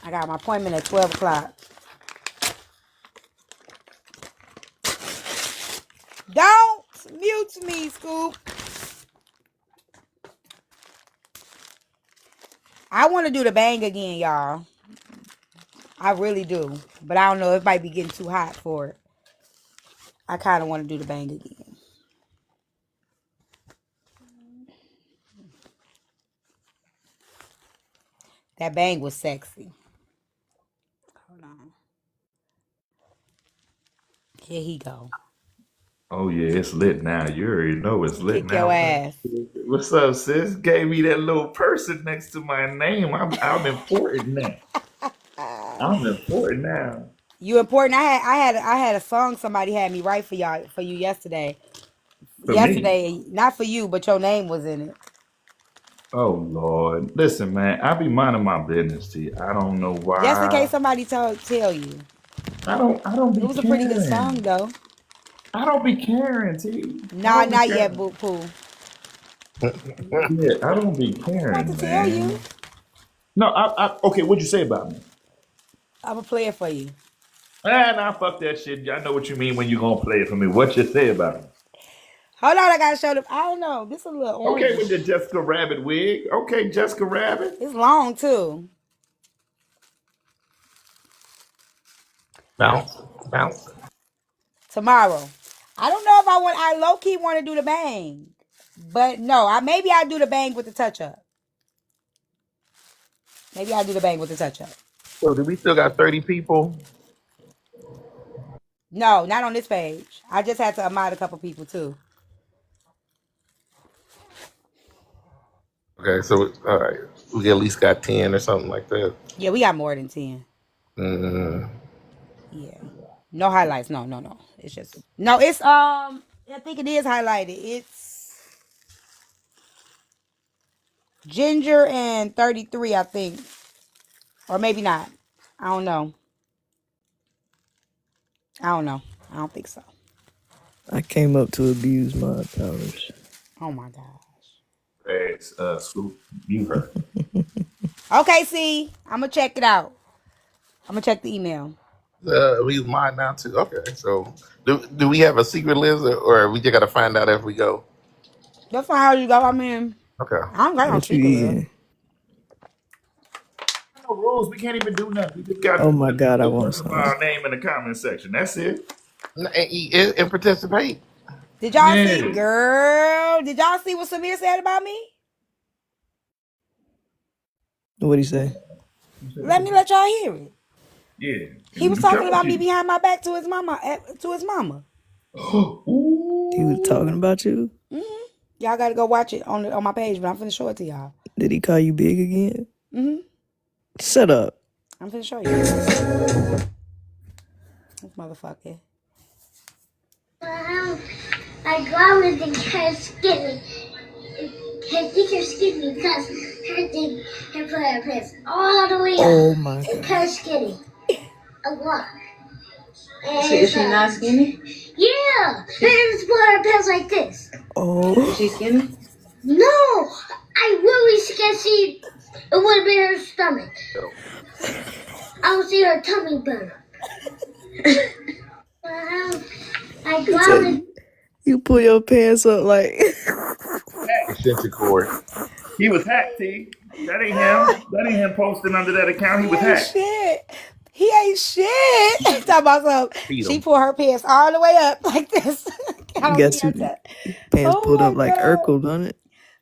I got my appointment at 12 o'clock. Don't mute me, Scoop. I want to do the bang again, y'all. I really do. But I don't know. It might be getting too hot for it. I kind of want to do the bang again. That bang was sexy. Hold on. Here he go. Oh yeah, it's lit now. You already know it's lit Kick now. your ass. What's up, sis? Gave me that little person next to my name. I'm important now. I'm important now. You important. I had a song somebody had me write for you yesterday. For me. Not for you, but your name was in it. Oh Lord. Listen, man, I be minding my business to you. I don't know why. Just in case somebody tell you. I don't It be was a pretty good song caring. though. I don't be caring, T. I Nah, don't be not yet, caring. Boo Poo. Yeah, I don't be I'm about to caring, tell you. man. No, okay, what'd you say about me? I'm gonna play it for you. Nah, fuck that shit. I know what you mean when you gonna play it for me. What you say about me? Hold on, I gotta show them. I don't know. This is a little Okay, with orange. the Jessica Rabbit wig. Okay, Jessica Rabbit. It's long too. Bounce. Tomorrow. I don't know if I low key want to do the bang. But no, maybe I do the bang with the touch up. Maybe I do the bang with the touch up. So do we still got 30 people? No, not on this page. I just had to mod a couple people too. Okay, so all right, we at least got 10 or something like that. Yeah, we got more than 10. Yeah. No highlights. No. It's just it's I think it is highlighted. It's Ginger and 33, I think. Or maybe not. I don't know. I don't think so. I came up to abuse my powers. Oh my gosh. Hey, Scoop, you heard. Okay, see, I'm gonna check it out. I'm gonna check the email. We use mine now too. Okay, so do we have a secret list, or we just got to find out as we go? That's not how you go. I mean, Okay. I don't got no What you secret list. eating? No rules. We can't even do nothing. We just got Oh my God, I to want specify some. our name in the comment section. That's it. And participate. Did y'all Yeah. see, girl? Did y'all see what Samir said about me? What'd he say? Let me let y'all hear it. Yeah. He was We talking told about me you. behind my back to his mama. He was talking about you? Y'all gotta go watch it on my page, but I'm finna show it to y'all. Did he call you big again? Shut up. I'm finna show you. This motherfucker. My grandma thinks her skinny. Her think her skinny because her put her pants all the way up. Oh my Think God. her skinny. A lot. And So is she not skinny? yeah. Her just put her pants like this. Oh. Is she skinny? No, I really can see it would have been her stomach. I would see her tummy burn. I He grabbed said, you pull your pants up like. Extension cord. He was hacked, T. That ain't him. That ain't him posting under that account. He He was ain't hacked. shit. He ain't shit. Talking about something. Feed She him. pulled her pants all the way up like this. I don't see Got her you tuck. pants Oh pulled my up like God. Urkel, don't it?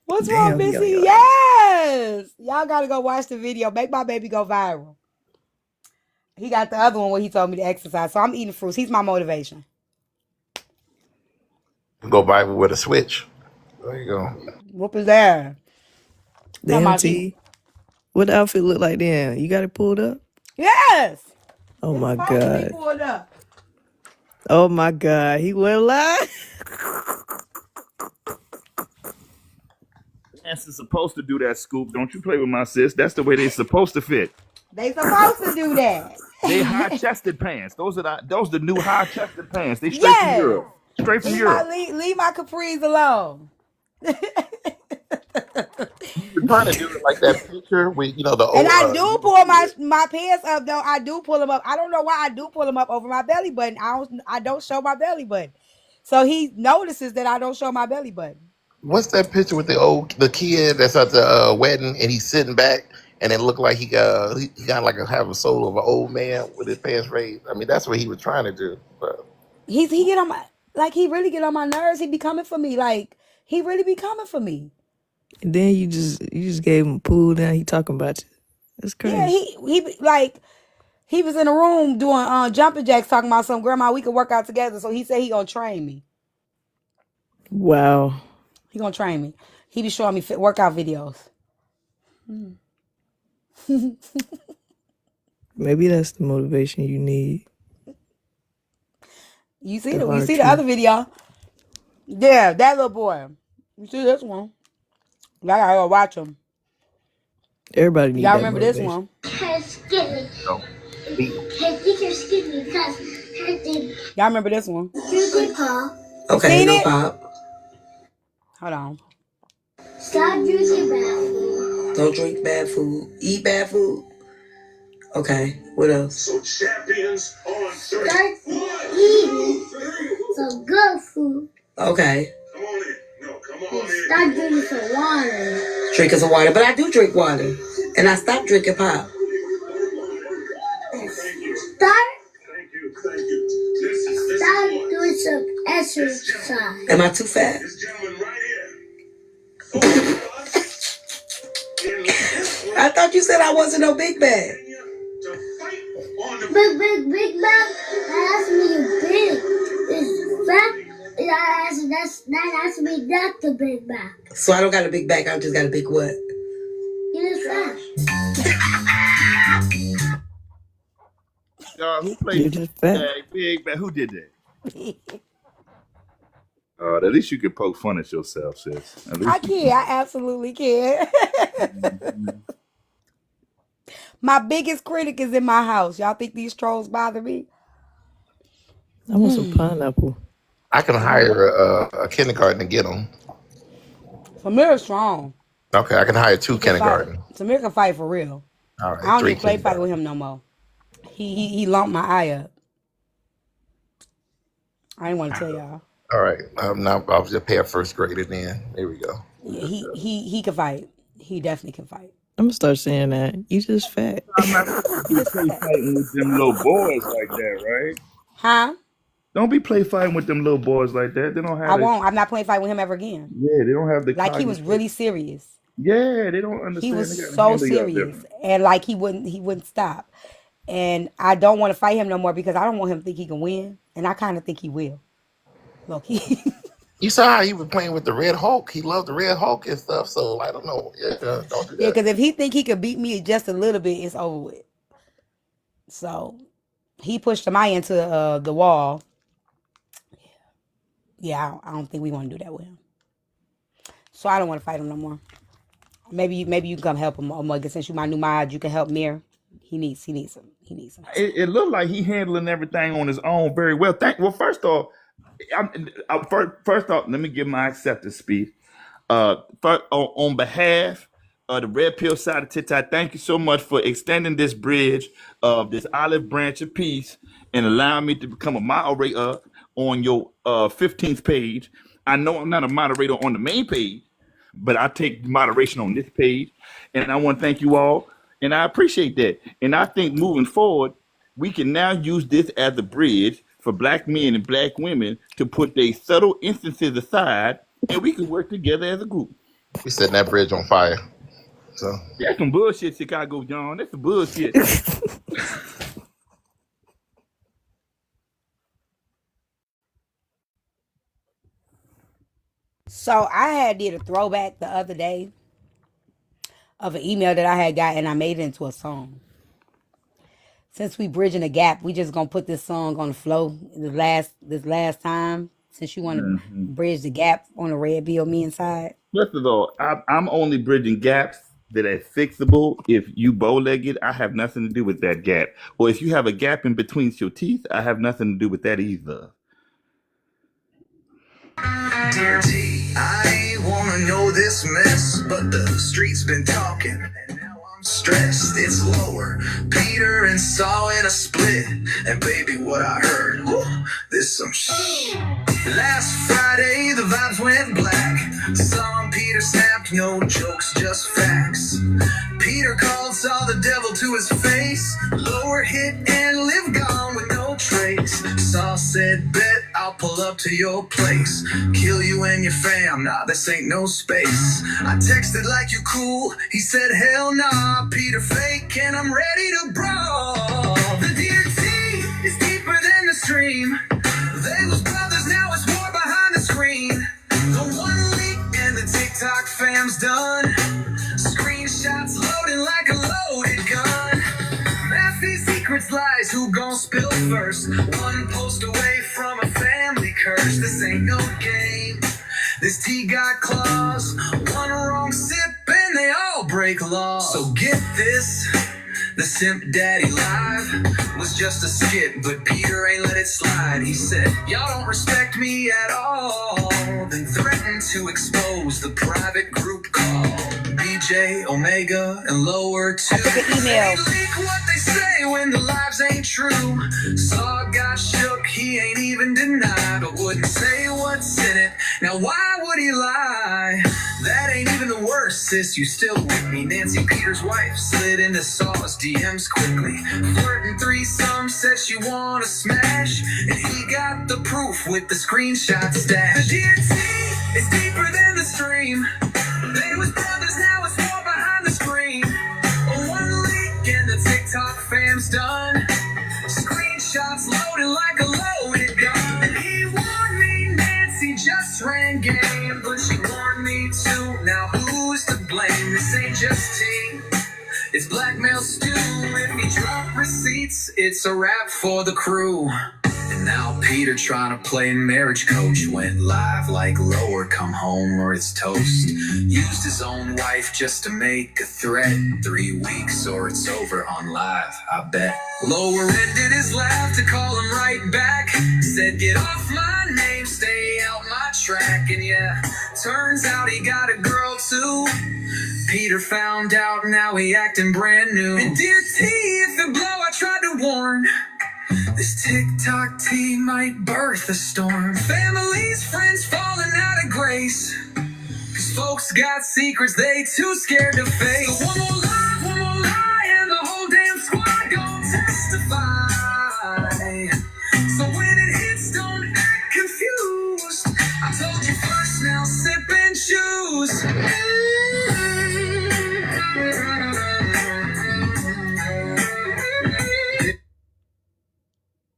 What's wrong, Damn, yo, Missy? yo. Yes. Y'all got to go watch the video. Make my baby go viral. He got the other one where he told me to exercise. So I'm eating fruits. He's my motivation. Go Bible with a switch. There you go. Whoop his ass. Talking Damn, about you. T. What outfit look like then? You got it pulled up? Yes. Oh It's my supposed to be God. pulled up. Oh my God. He went live? Pants is supposed to do that, Scoop. Don't you play with my sis. That's the way they're supposed to fit. They supposed to do that. They high-chested pants. Those the new high-chested pants. They straight from Yes. Europe. Straight from Europe. Leave my capris alone. You're trying to do it like that picture with, the And old. I do pull my pants up though. I do pull them up. I don't know why I do pull them up over my belly button. I don't show my belly button. So he notices that I don't show my belly button. What's that picture with the kid that's at the wedding and he's sitting back and it looked like he got like have a soul of an old man with his pants raised. I mean, that's what he was trying to do. But He get on my he really get on my nerves. He be coming for me. Like he really be coming for me. And then you just gave him a pull down. He talking about you. That's crazy. Yeah, he was in a room doing jumping jacks talking about some grandma we could work out together. So he said he gonna train me. Wow. He gonna train me. He be showing me workout videos. Maybe that's the motivation you need. You see the other video? Yeah, that little boy. You see this one? I gotta go watch him. Everybody need Y'all that remember motivation. this one? her skinny. no. Her think her skinny because her thing. Y'all remember this one? Good Paul. Okay, Seen no it? pop. Hold on. Stop drinking bad food. Don't drink bad food. Eat bad food. Okay, what else? So champions on three. Start eating some good food. Okay. Come on in. No, come on in. Start drinking some water. Drinking some water. But I do drink water. And I stopped drinking pop. Start. Thank you. This start doing some exercise. Am I too fat? This gentleman right here. I thought you said I wasn't no big bag. Big Mac. That has to be big. It's fat. That has to be not the Big Mac. So I don't got a big back. I just got a big what? It is fat. Who You're played just fat. Big Man? Who did that? At least you could poke fun at yourself, sis. At least I can. I absolutely can. My biggest critic is in my house. Y'all think these trolls bother me? I want some pineapple. I can hire a kindergarten to get them. Samir's strong. Okay, I can hire 2 kindergarten. Samir can fight for real. All right, I don't 3 even play fight kindergarten. with him no more. He lumped my eye up. I didn't want to tell y'all. All right, now I'll just pay a first grader then. There we go. Yeah, he can fight. He definitely can fight. I'm gonna start saying that. You just fat. I'm not supposed to be play fighting with them little boys like that, right? Huh? Don't be play fighting with them little boys like that. They don't have. I won't. I'm not playing fight with him ever again. Yeah, they don't have the. Like he was really serious. Yeah, they don't understand. He was They gotta so handle y'all serious, different. and like he wouldn't stop. And I don't want to fight him no more because I don't want him to think he can win, and I kind of think he will. Look, You saw how he was playing with the Red Hulk. He loved the Red Hulk and stuff. So I don't know. Yeah, don't do yeah, that. because if he think he could beat me just a little bit, it's over with. So he pushed him into the wall. Yeah, I don't think we want to do that with him. So I don't want to fight him no more. Maybe you can come help him, Omega. Since you my new mod, you can help Mir. He needs some. It looked like he handling everything on his own very well. First off, first off, let me give my acceptance speech. On behalf of the Red Pill side of Tea Tyme, thank you so much for extending this bridge of this olive branch of peace and allowing me to become a moderator on your 15th page. I know I'm not a moderator on the main page, but I take moderation on this page, and I want to thank you all, and I appreciate that. And I think moving forward, we can now use this as a bridge for black men and black women to put their subtle instances aside, and we can work together as a group. We setting that bridge on fire. So That's some bullshit, Chicago John. That's some bullshit. So I did a throwback the other day of an email that I had got, and I made it into a song. Since we bridging the gap, we just gonna put this song on the flow this last time. Since you want to bridge the gap on the red bill me inside. First of all, I'm only bridging gaps that are fixable. If you bow-legged, I have nothing to do with that gap. Or if you have a gap in between your teeth, I have nothing to do with that either. Dear T, I ain't wanna know this mess, but the street's been talking, and now I'm stressed. It's lower, Peter and Saul in a split, and baby, what I heard, whew, this some shh. Last Friday, the vibes went black. Saul and Peter snapped, no jokes, just facts. Peter called Saul the devil to his face. Lower hit and live gone with no trace. Saul said, bet I'll pull up to your place. Kill you and your fam, nah, this ain't no space. I texted like you cool, he said hell nah. Peter fake and I'm ready to brawl. The dear T is deeper than the stream. They was brothers, now it's war behind the screen. The one leak and the TikTok fam's done. Screenshots loading like a loaded gun. Nasty secrets, lies, who gon' spill first? One post away from a family curse. This ain't no game. This tea got claws. One wrong sip and they all break laws. So get this. The Simp Daddy Live was just a skit, but Peter ain't let it slide. He said, y'all don't respect me at all. Then threatened to expose the private group called BJ, Omega, and Lower 2. I took an email. They leak what they say when the lives ain't true. Saw got shook, he ain't even denied, but wouldn't say what's in it. Now why would he lie? That ain't even the worst, sis, you still with me. Nancy Peter's wife slid into Saw's DMs quickly. Flirting threesome, said she wanna smash, and he got the proof with the screenshot stash. The dear T is deeper than the stream. They was brothers, now it's war behind the screen. One leak and the TikTok fam's done. Screenshots loading like a loaded gun. And he warned me Nancy just ran game, but she warned me too. Now who's to blame? This ain't just tea. It's blackmail stew. If he drop receipts, it's a wrap for the crew. And now Peter trying to play marriage coach went live like Lower come home or it's toast. Used his own wife just to make a threat. 3 weeks or it's over on live, I bet. Lower ended his laugh to call him right back. Said get off my name, stay out my track. And yeah, turns out he got a girl too. Peter found out, now he acting brand new. And dear T, if the blow I tried to warn, this TikTok tea might birth a storm. Families, friends falling out of grace. Cause folks got secrets they too scared to face. So one more lie, and the whole damn squad gon' testify. So when it hits, don't act confused. I told you first, now sip and choose.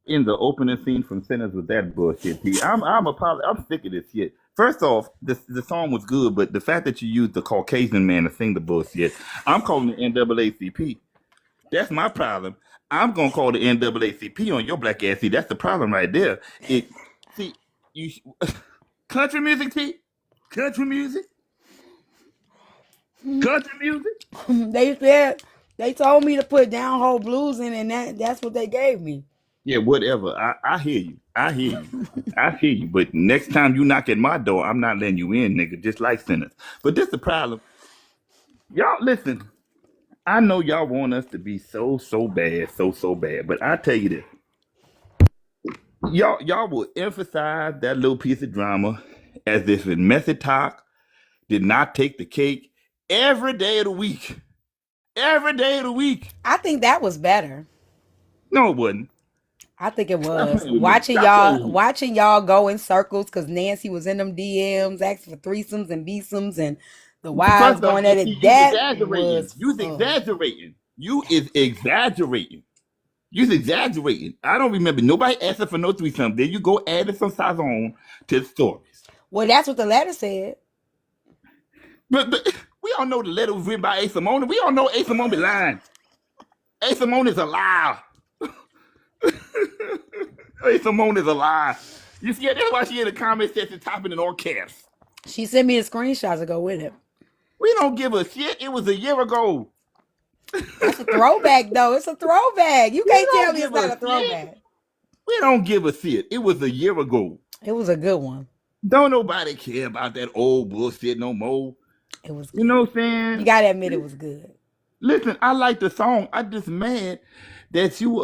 In the opening scene from Sinners with that bullshit, P. I'm sick of this shit. First off, the song was good, but the fact that you used the Caucasian man to sing the bullshit, I'm calling the NAACP. That's my problem. I'm gonna call the NAACP on your black ass. See, that's the problem right there. Country music, T. Country music. Country music. They told me to put down whole blues in, and that's what they gave me. Yeah, whatever. I hear you. I hear you. I hear you. But next time you knock at my door, I'm not letting you in, nigga. Just like sinners. But this the problem. Y'all listen. I know y'all want us to be so bad, so bad. But I tell you this. Y'all will emphasize that little piece of drama as if Method Talk did not take the cake every day of the week. Every day of the week. I think that was better. No, it wasn't. I think it Stop was. playing with me. Stop playing with me. Watching y'all go in circles because Nancy was in them DMs asking for threesomes and beesomes and the wives First off, going at it. you That exaggerating. was You's exaggerating. You is exaggerating. You's exaggerating. I don't remember nobody asking for no threesome. Then you go adding some sazon to the stories. Well, that's what the letter said. But we all know the letter was written by A. Simone. We all know A. Simone be lying. A. Simone is a liar. A. Simone is a liar. You see, that's why she in the comment section typing in all caps. She sent me the screenshots to go with it. We don't give a shit. It was a year ago. That's a throwback, though. It's a throwback. You can't tell me it's not a throwback. We don't give a shit. It was a year ago. It was a good one. Don't nobody care about that old bullshit no more. It was. You know what I'm saying? You gotta admit it was good. Listen, I like the song. I'm just mad that you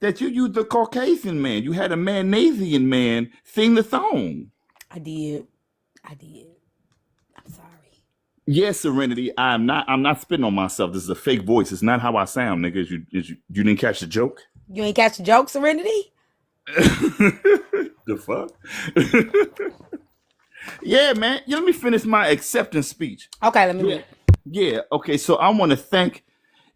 used the Caucasian man. You had a Manasian man sing the song. I did. I'm sorry. Yes, Serenity. I'm not spitting on myself. This is a fake voice. It's not how I sound, nigga. You didn't catch the joke? You ain't catch the joke, Serenity? The fuck? Yeah, man. Let me finish my acceptance speech. Okay, let me read. Yeah, okay. So I want to thank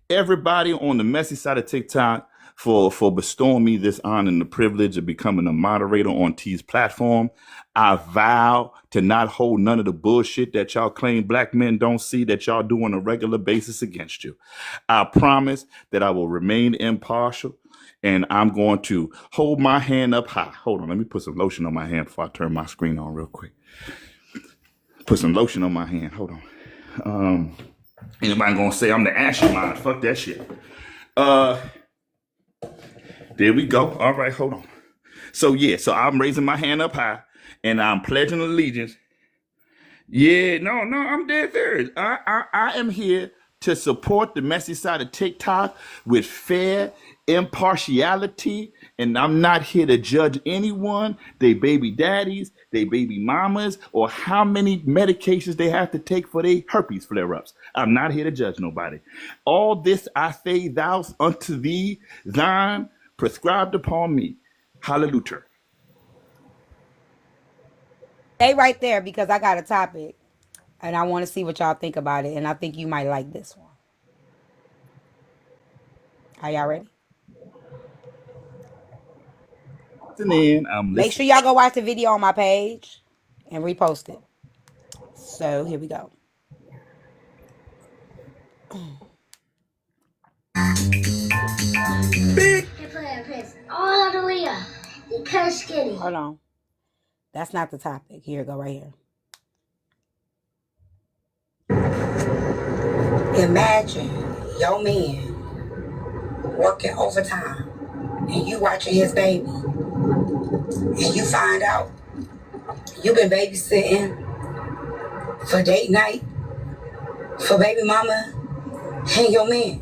everybody on the messy side of TikTok for bestowing me this honor and the privilege of becoming a moderator on T's platform. I vow to not hold none of the bullshit that y'all claim black men don't see that y'all do on a regular basis against you. I promise that I will remain impartial, and I'm going to hold my hand up high. Hold on, let me put some lotion on my hand before I turn my screen on real quick. Put some lotion on my hand. Hold on. Anybody gonna say I'm the ashy mind? Fuck that shit. There we go. All right, hold on. So I'm raising my hand up high and I'm pledging allegiance. Yeah, no, I'm dead serious. I am here to support the messy side of TikTok with fair impartiality, and I'm not here to judge anyone, they baby daddies, they baby mamas, or how many medications they have to take for their herpes flare-ups. I'm not here to judge nobody. All this I say thou unto thee, thine prescribed upon me. Hallelujah. Stay right there because I got a topic and I want to see what y'all think about it, and I think you might like this one. Are y'all ready? Make sure y'all go watch the video on my page and repost it. So here we go. They put her pants all the way up. They cut her skinny. Hold on. That's not the topic. Here, go right here. Imagine your man working overtime and you watching his baby and you find out you've been babysitting for date night for baby mama and your man.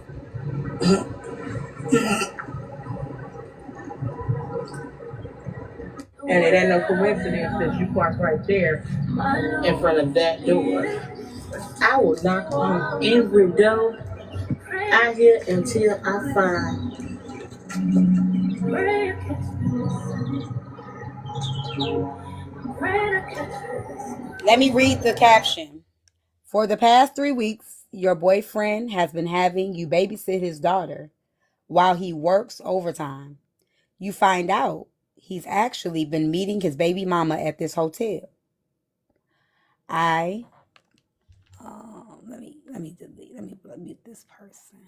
And it ain't no coincidence that you parked right there in front of that door. I will knock on every door out here until I find. Let me read the caption. For the past 3 weeks, your boyfriend has been having you babysit his daughter while he works overtime. You find out he's actually been meeting his baby mama at this hotel. Let me mute this person.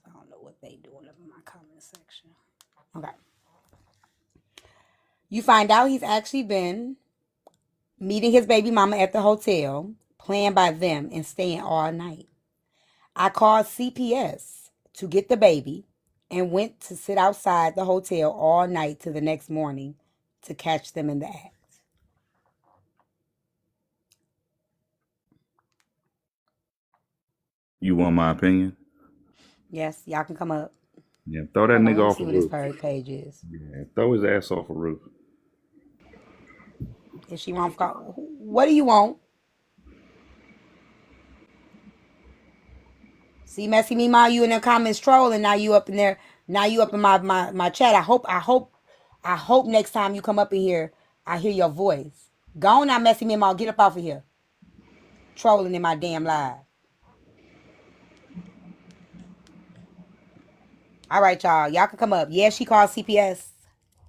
I don't know what they doing up in my comment section. Okay. You find out he's actually been meeting his baby mama at the hotel, planned by them, and staying all night. I called CPS to get the baby, and went to sit outside the hotel all night to the next morning to catch them in the act. You want my opinion? Yes, y'all can come up. Yeah, throw that Hold on, nigga let me off see a what his roof. third page is. Yeah, throw his ass off a roof. Is she wrong for what do you want? See, Messy Me Ma, you in the comments trolling. Now you up in there. Now you up in my chat. I hope next time you come up in here, I hear your voice. Go on now, Messy Me Ma, get up off of here. Trolling in my damn live. All right, y'all. Y'all can come up. Yeah, she called CPS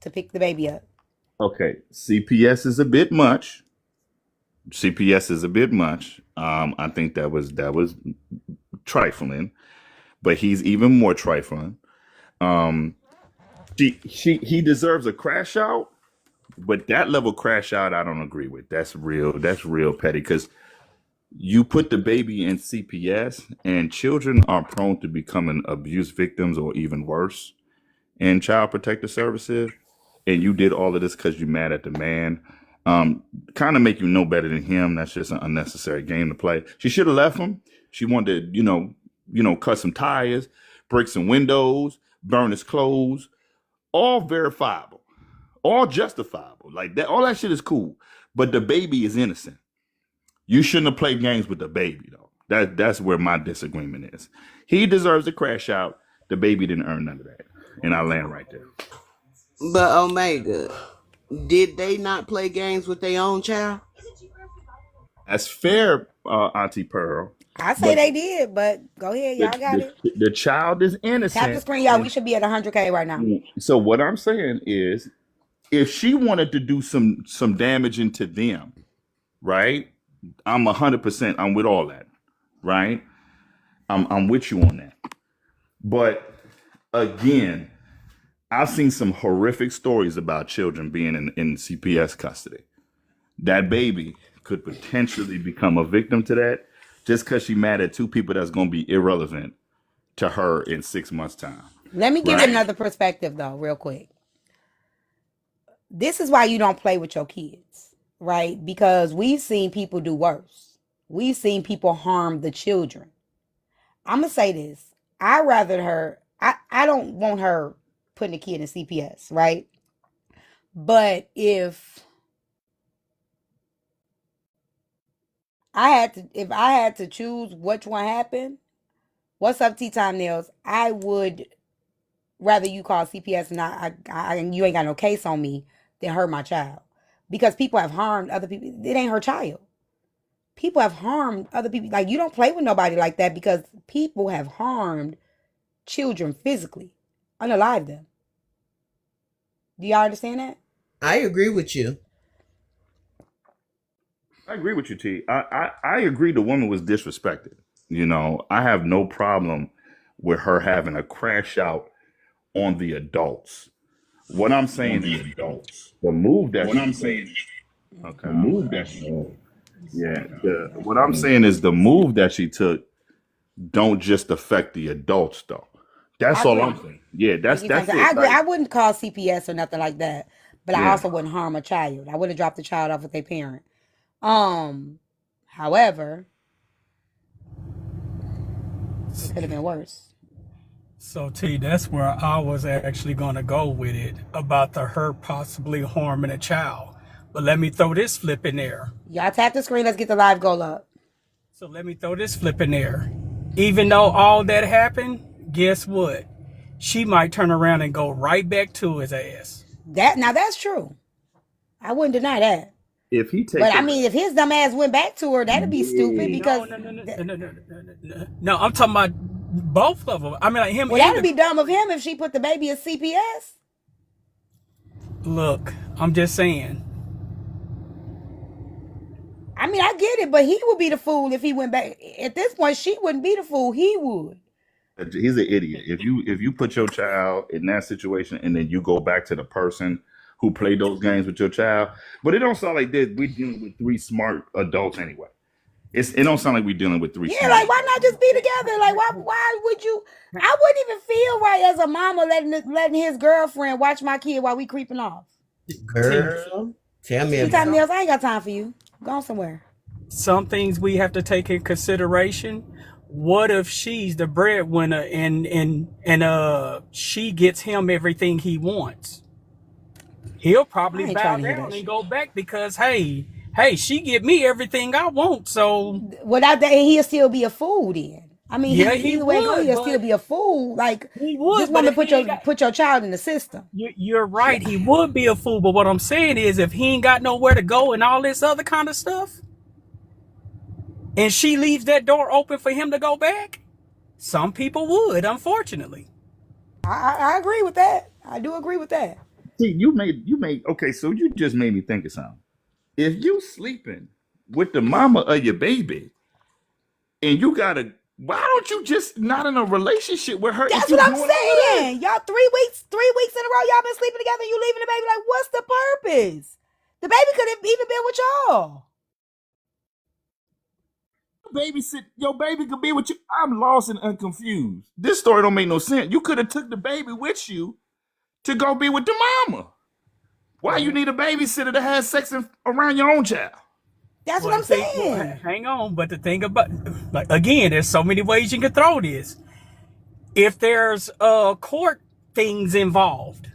to pick the baby up. Okay, CPS is a bit much. CPS is a bit much. I think that was trifling, but he's even more trifling. He deserves a crash out, but that level crash out I don't agree with. That's real petty because you put the baby in CPS and children are prone to becoming abuse victims or even worse in child protective services. And you did all of this because you're mad at the man. Kind of make you know better than him. That's just an unnecessary game to play. She should have left him. She wanted to, cut some tires, break some windows, burn his clothes. All verifiable, all justifiable. Like that, all that shit is cool. But the baby is innocent. You shouldn't have played games with the baby, though. That's where my disagreement is. He deserves a crash out. The baby didn't earn none of that. And I land right there. But Omega, did they not play games with their own child? That's fair, Auntie Pearl. I say they did, but go ahead. Y'all got it. The child is innocent. Tap the screen, y'all. We should be at 100K right now. So what I'm saying is, if she wanted to do some damaging to them, right? I'm 100%. I'm with all that, right? I'm with you on that. But again, I've seen some horrific stories about children being in CPS custody. That baby could potentially become a victim to that just because she's mad at two people that's going to be irrelevant to her in 6 months' time. Let me give you another perspective, though, real quick. This is why you don't play with your kids, right? Because we've seen people do worse. We've seen people harm the children. I'm going to say this. I don't want her putting a kid in CPS, right? But if I had to choose which one happened, what's up, Tea Tyme Nails? I would rather you call CPS and you ain't got no case on me than hurt my child. Because people have harmed other people. It ain't her child. People have harmed other people. Like, you don't play with nobody like that because people have harmed children physically, unalive them. Do y'all understand that? I agree with you. I agree with you, T. I agree the woman was disrespected. I have no problem with her having a crash out on the adults. What I'm saying is adults. The move that what I'm saying. Okay. The move that she what I'm saying is the move that she took don't just affect the adults though. That's all I'm saying. Yeah, that's it. I agree. I wouldn't call CPS or nothing like that, but I also wouldn't harm a child. I would have dropped the child off with their parent. However, it could have been worse. So T, that's where I was actually going to go with it about her possibly harming a child. But let me throw this flip in there. Y'all tap the screen. Let's get the live goal up. So let me throw this flip in there. Even though all that happened, guess what? She might turn around and go right back to his ass. Now that's true. I wouldn't deny that. If he takes, but I mean, if his dumb ass went back to her, that'd be stupid because no, I'm talking about both of them. I mean, like him. Well, that'd be dumb of him if she put the baby in CPS. Look, I'm just saying. I mean, I get it, but he would be the fool if he went back. At this point, she wouldn't be the fool. He would. He's an idiot. If you put your child in that situation and then you go back to the person who played those games with your child, but it don't sound like this. We're dealing with three smart adults anyway. It don't sound like we're dealing with three. Yeah, like why not just be together? Like why would you? I wouldn't even feel right as a mama letting his girlfriend watch my kid while we creeping off. Girl, tell me Tea about Tyme nails, I ain't got time for you. Go somewhere. Some things we have to take in consideration. What if she's the breadwinner and she gets him everything he wants? He'll probably bow down and go back because hey, she give me everything I want. So without that, he'll still be a fool then. I mean, yeah, either way it go, he'll still be a fool. Like he would, this woman put your child in the system. You're right. He would be a fool. But what I'm saying is, if he ain't got nowhere to go and all this other kind of stuff, and she leaves that door open for him to go back, some people would, unfortunately. I agree with that. I do agree with that. See, you made okay. So you just made me think of something. If you sleeping with the mama of your baby, and you gotta, why don't you just not in a relationship with her? That's what I'm saying. Y'all 3 weeks in a row, y'all been sleeping together. And you leaving the baby. Like, what's the purpose? The baby could have even been with y'all. Your baby could be with you. I'm lost and confused. This story don't make no sense. You could have took the baby with you to go be with the mama. Why you need a babysitter to have sex around your own child? That's what I'm saying. Hang on, but the thing about, like, again, there's so many ways you can throw this. If there's court things involved,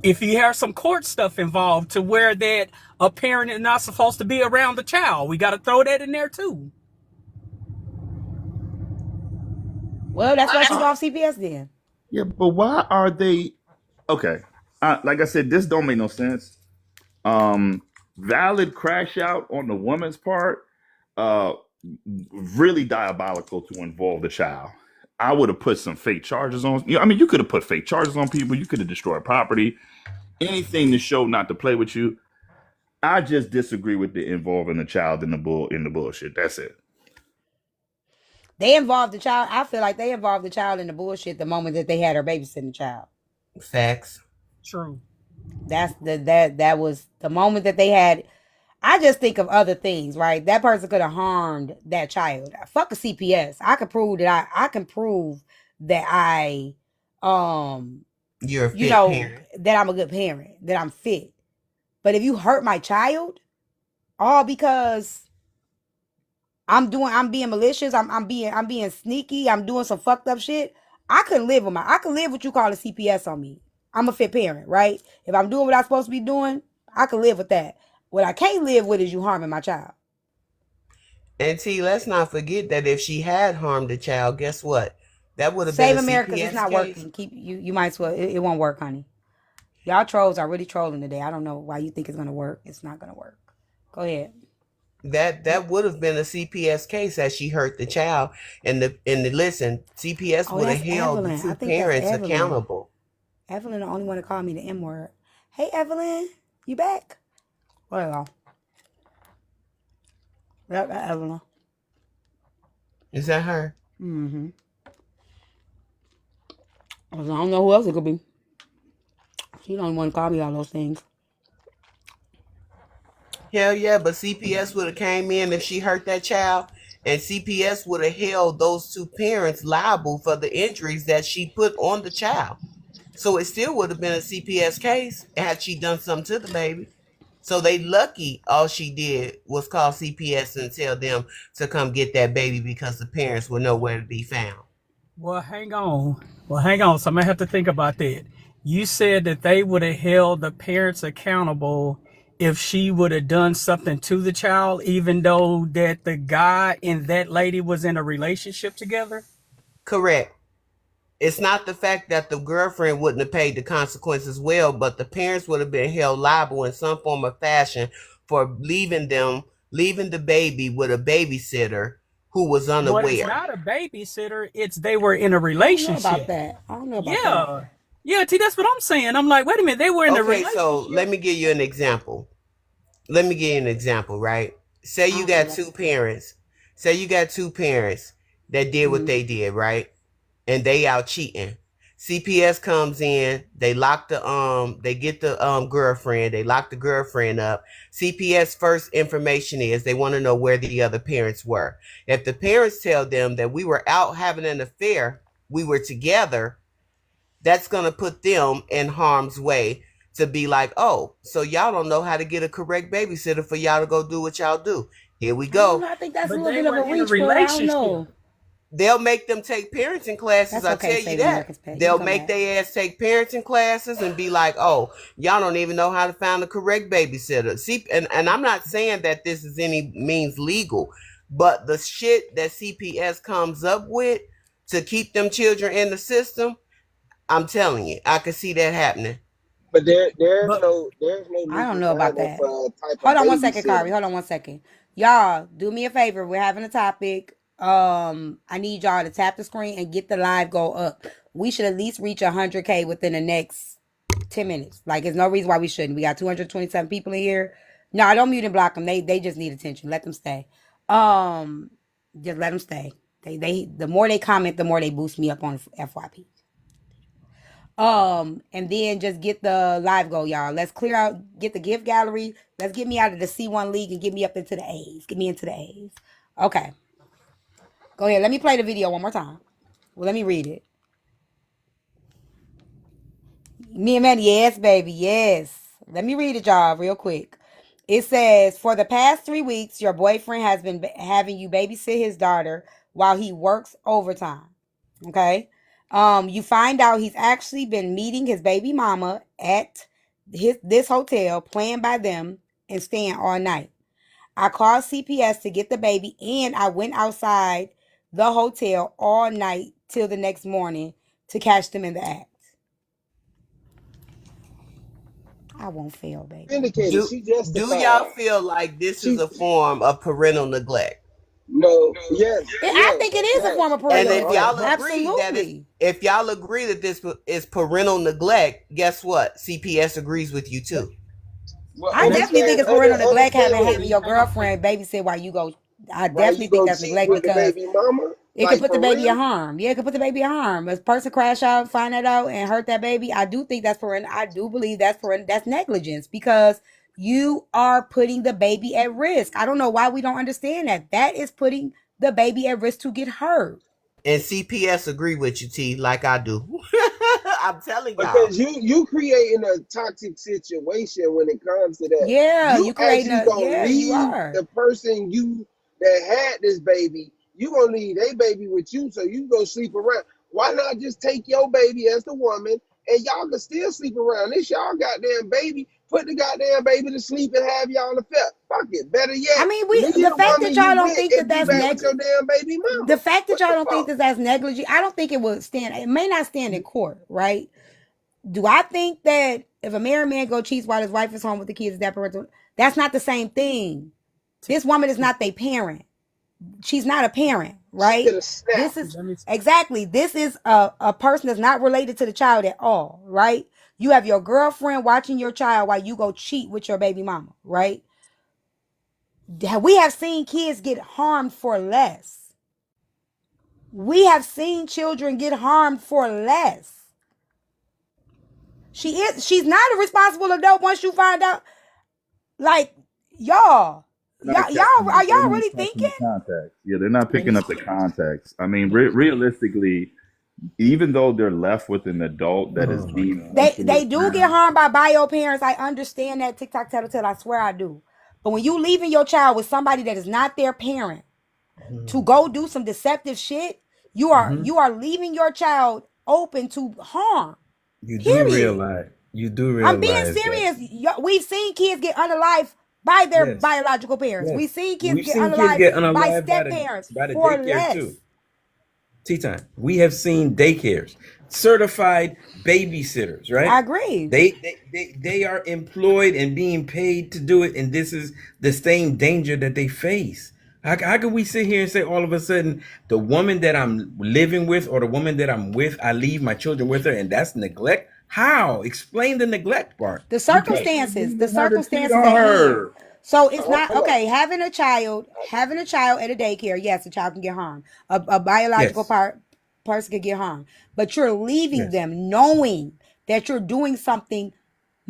if you have some court stuff involved to where that a parent is not supposed to be around the child, we got to throw that in there too. Well, that's why she's off CPS then. Yeah, but why are they? Okay, like I said, this don't make no sense. Valid crash out on the woman's part. Really diabolical to involve the child. I would have put some fake charges on. I mean, you could have put fake charges on people. You could have destroyed property. Anything to show not to play with you. I just disagree with the involving the child in the bullshit. That's it. They involved the child. I feel like they involved the child in the bullshit the moment that they had her babysitting the child. Facts. True. That was the moment that they had. I just think of other things, right? That person could have harmed that child. Fuck a CPS. I can prove that I can prove that you're a fit parent. That I'm a good parent, that I'm fit. But if you hurt my child, all because I'm being malicious, I'm being sneaky, I'm doing some fucked up shit, I couldn't live what you call a CPS on me. I'm a fit parent, right? If I'm doing what I'm supposed to be doing, I can live with that. What I can't live with is you harming my child. And T, let's not forget that if she had harmed the child, guess what? That would have Save been a America, CPS it's not case. working. You might as well. It won't work, honey. Y'all trolls are really trolling today. I don't know why you think it's gonna work. It's not gonna work. Go ahead. That would have been a CPS case as she hurt the child, and listen, CPS would have held the two parents accountable. Evelyn, the only one to call me the M word. Hey, Evelyn, you back? Well, yep, Evelyn. Is that her? Mm-hmm. I don't know who else it could be. She don't want to call me all those things. Hell yeah, but CPS would have came in if she hurt that child, and CPS would have held those two parents liable for the injuries that she put on the child. So it still would have been a CPS case had she done something to the baby. So they lucky all she did was call CPS and tell them to come get that baby because the parents were nowhere to be found. Well, hang on. So I'm going to have to think about that. You said that they would have held the parents accountable if she would have done something to the child, even though that the guy and that lady was in a relationship together? Correct. It's not the fact that the girlfriend wouldn't have paid the consequences well, but the parents would have been held liable in some form or fashion for leaving the baby with a babysitter who was unaware. Well, it's not a babysitter. It's they were in a relationship. I don't know about that. Yeah, T, that's what I'm saying. I'm like, wait a minute, they were in a relationship. So let me give you an example. Right? Say you got two parents. Say you got two parents that did what they did, right? And they out cheating. CPS comes in, they lock the they get the girlfriend, they lock the girlfriend up. CPS first information is they want to know where the other parents were. If the parents tell them that we were out having an affair, we were together, that's going to put them in harm's way to be like, oh, so y'all don't know how to get a correct babysitter for y'all to go do what y'all do. Here we go. I think that's But a little they bit of a weren't in a reach, but I don't relationship. know. They'll make them take parenting classes. That's I okay, tell you Saving that. America's Pet. You They'll come make back. their ass take parenting classes and be like, oh, y'all don't even know how to find the correct babysitter. See, and I'm not saying that this is any means legal, but the shit that CPS comes up with to keep them children in the system, I'm telling you, I can see that happening. But there's But no I don't legal know about guidance that. for a type Hold of on one second, Kari. babysitter. Hold on one second. Y'all, do me a favor. We're having a topic. I need y'all to tap the screen and get the live go up. We should at least reach 100K within the next 10 minutes. Like, there's no reason why we shouldn't. We got 227 people in here. No, I don't mute and block them. They just need attention. Let them stay. Just let them stay. The more they comment, the more they boost me up on FYP. And then just get the live go, y'all. Let's clear out, get the gift gallery. Let's get me out of the C1 league and get me up into the A's. Get me into the A's. Okay. Go ahead. Let me play the video one more time. Well, let me read it. Me and Manny, yes, baby, yes. Let me read it, y'all, real quick. It says, for the past 3 weeks, your boyfriend has been having you babysit his daughter while he works overtime. Okay. You find out he's actually been meeting his baby mama at this hotel, playing by them and staying all night. I called CPS to get the baby, and I went outside the hotel all night till the next morning to catch them in the act. I won't fail, baby. Indicated, Do she do justified. y'all feel like this is She a form of parental neglect? no, yes, I think it is a form of And parental if y'all neglect. agree that Absolutely. if y'all agree that this is parental neglect, guess what? CPS agrees with you too. Well, I definitely think it's parental neglect having understand your girlfriend babysit while you go. I why definitely you think go that's cheat neglect with the because baby mama. it could Like put the for baby in real? harm. Yeah, it could put the baby in harm. If a person crash out, find that out, and hurt that baby, I do think that's parental. I do believe that's parental. That's negligence because you are putting the baby at risk. I don't know why we don't understand that. That is putting the baby at risk to get hurt. And CPS agree with you, T, like I do. I'm telling y'all. Because you creating a toxic situation when it comes to that. Yeah, You you creating actually a. gonna Yeah, you leave are. the person you that had this baby. You gonna leave their baby with you, so you go sleep around. Why not just take your baby as the woman, and y'all can still sleep around? This y'all goddamn baby. Put the goddamn baby to sleep and have y'all affair. Fuck it. Better I yet, mean, leave the the fact woman that you y'all don't with think that and be that's back with your damn baby the mama. fact that What y'all the don't think fuck? that that's negligent, I don't think it would stand. It may not stand in court, right? Do I think that if a married man go cheats while his wife is home with the kids, is that parental? That's not the same thing. This woman is not their parent. She's not a parent, She could right? have snapped. This is exactly. This is a person that's not related to the child at all, right? You have your girlfriend watching your child while you go cheat with your baby mama, right? We have seen kids get harmed for less. We have seen children get harmed for less. She's not a responsible adult once you find out. Like, y'all Not are catching, they're y'all not really catching thinking? the context. Yeah, they're not picking up the context. I mean, realistically, even though they're left with an adult that is deemed They mentally do get sound, harmed by bio parents. I understand that TikTok tattletale. I swear I do. But when you leaving your child with somebody that is not their parent to go do some deceptive shit, you are leaving your child open to harm. You do Period. realize I'm being that. serious. We've seen kids get unalived by their Yes, biological parents. yes. We've seen kids We've get seen kids unalived get by unalived step parents by the for daycare less. too. Tea Time. We have seen daycares, certified babysitters, I right? agree. They are employed and being paid to do it, and this is the same danger that they face. How can we sit here and say all of a sudden the woman that I'm living with or the woman that I'm with, I leave my children with her, and that's neglect? How? Explain the neglect part. The because she's circumstances, leaving her to cheat on at hand. her. So it's not Hold up. okay. Having a child at a daycare, yes, a child can get harmed. A biological Yes. person could get harmed. But you're leaving Yes. them knowing that you're doing something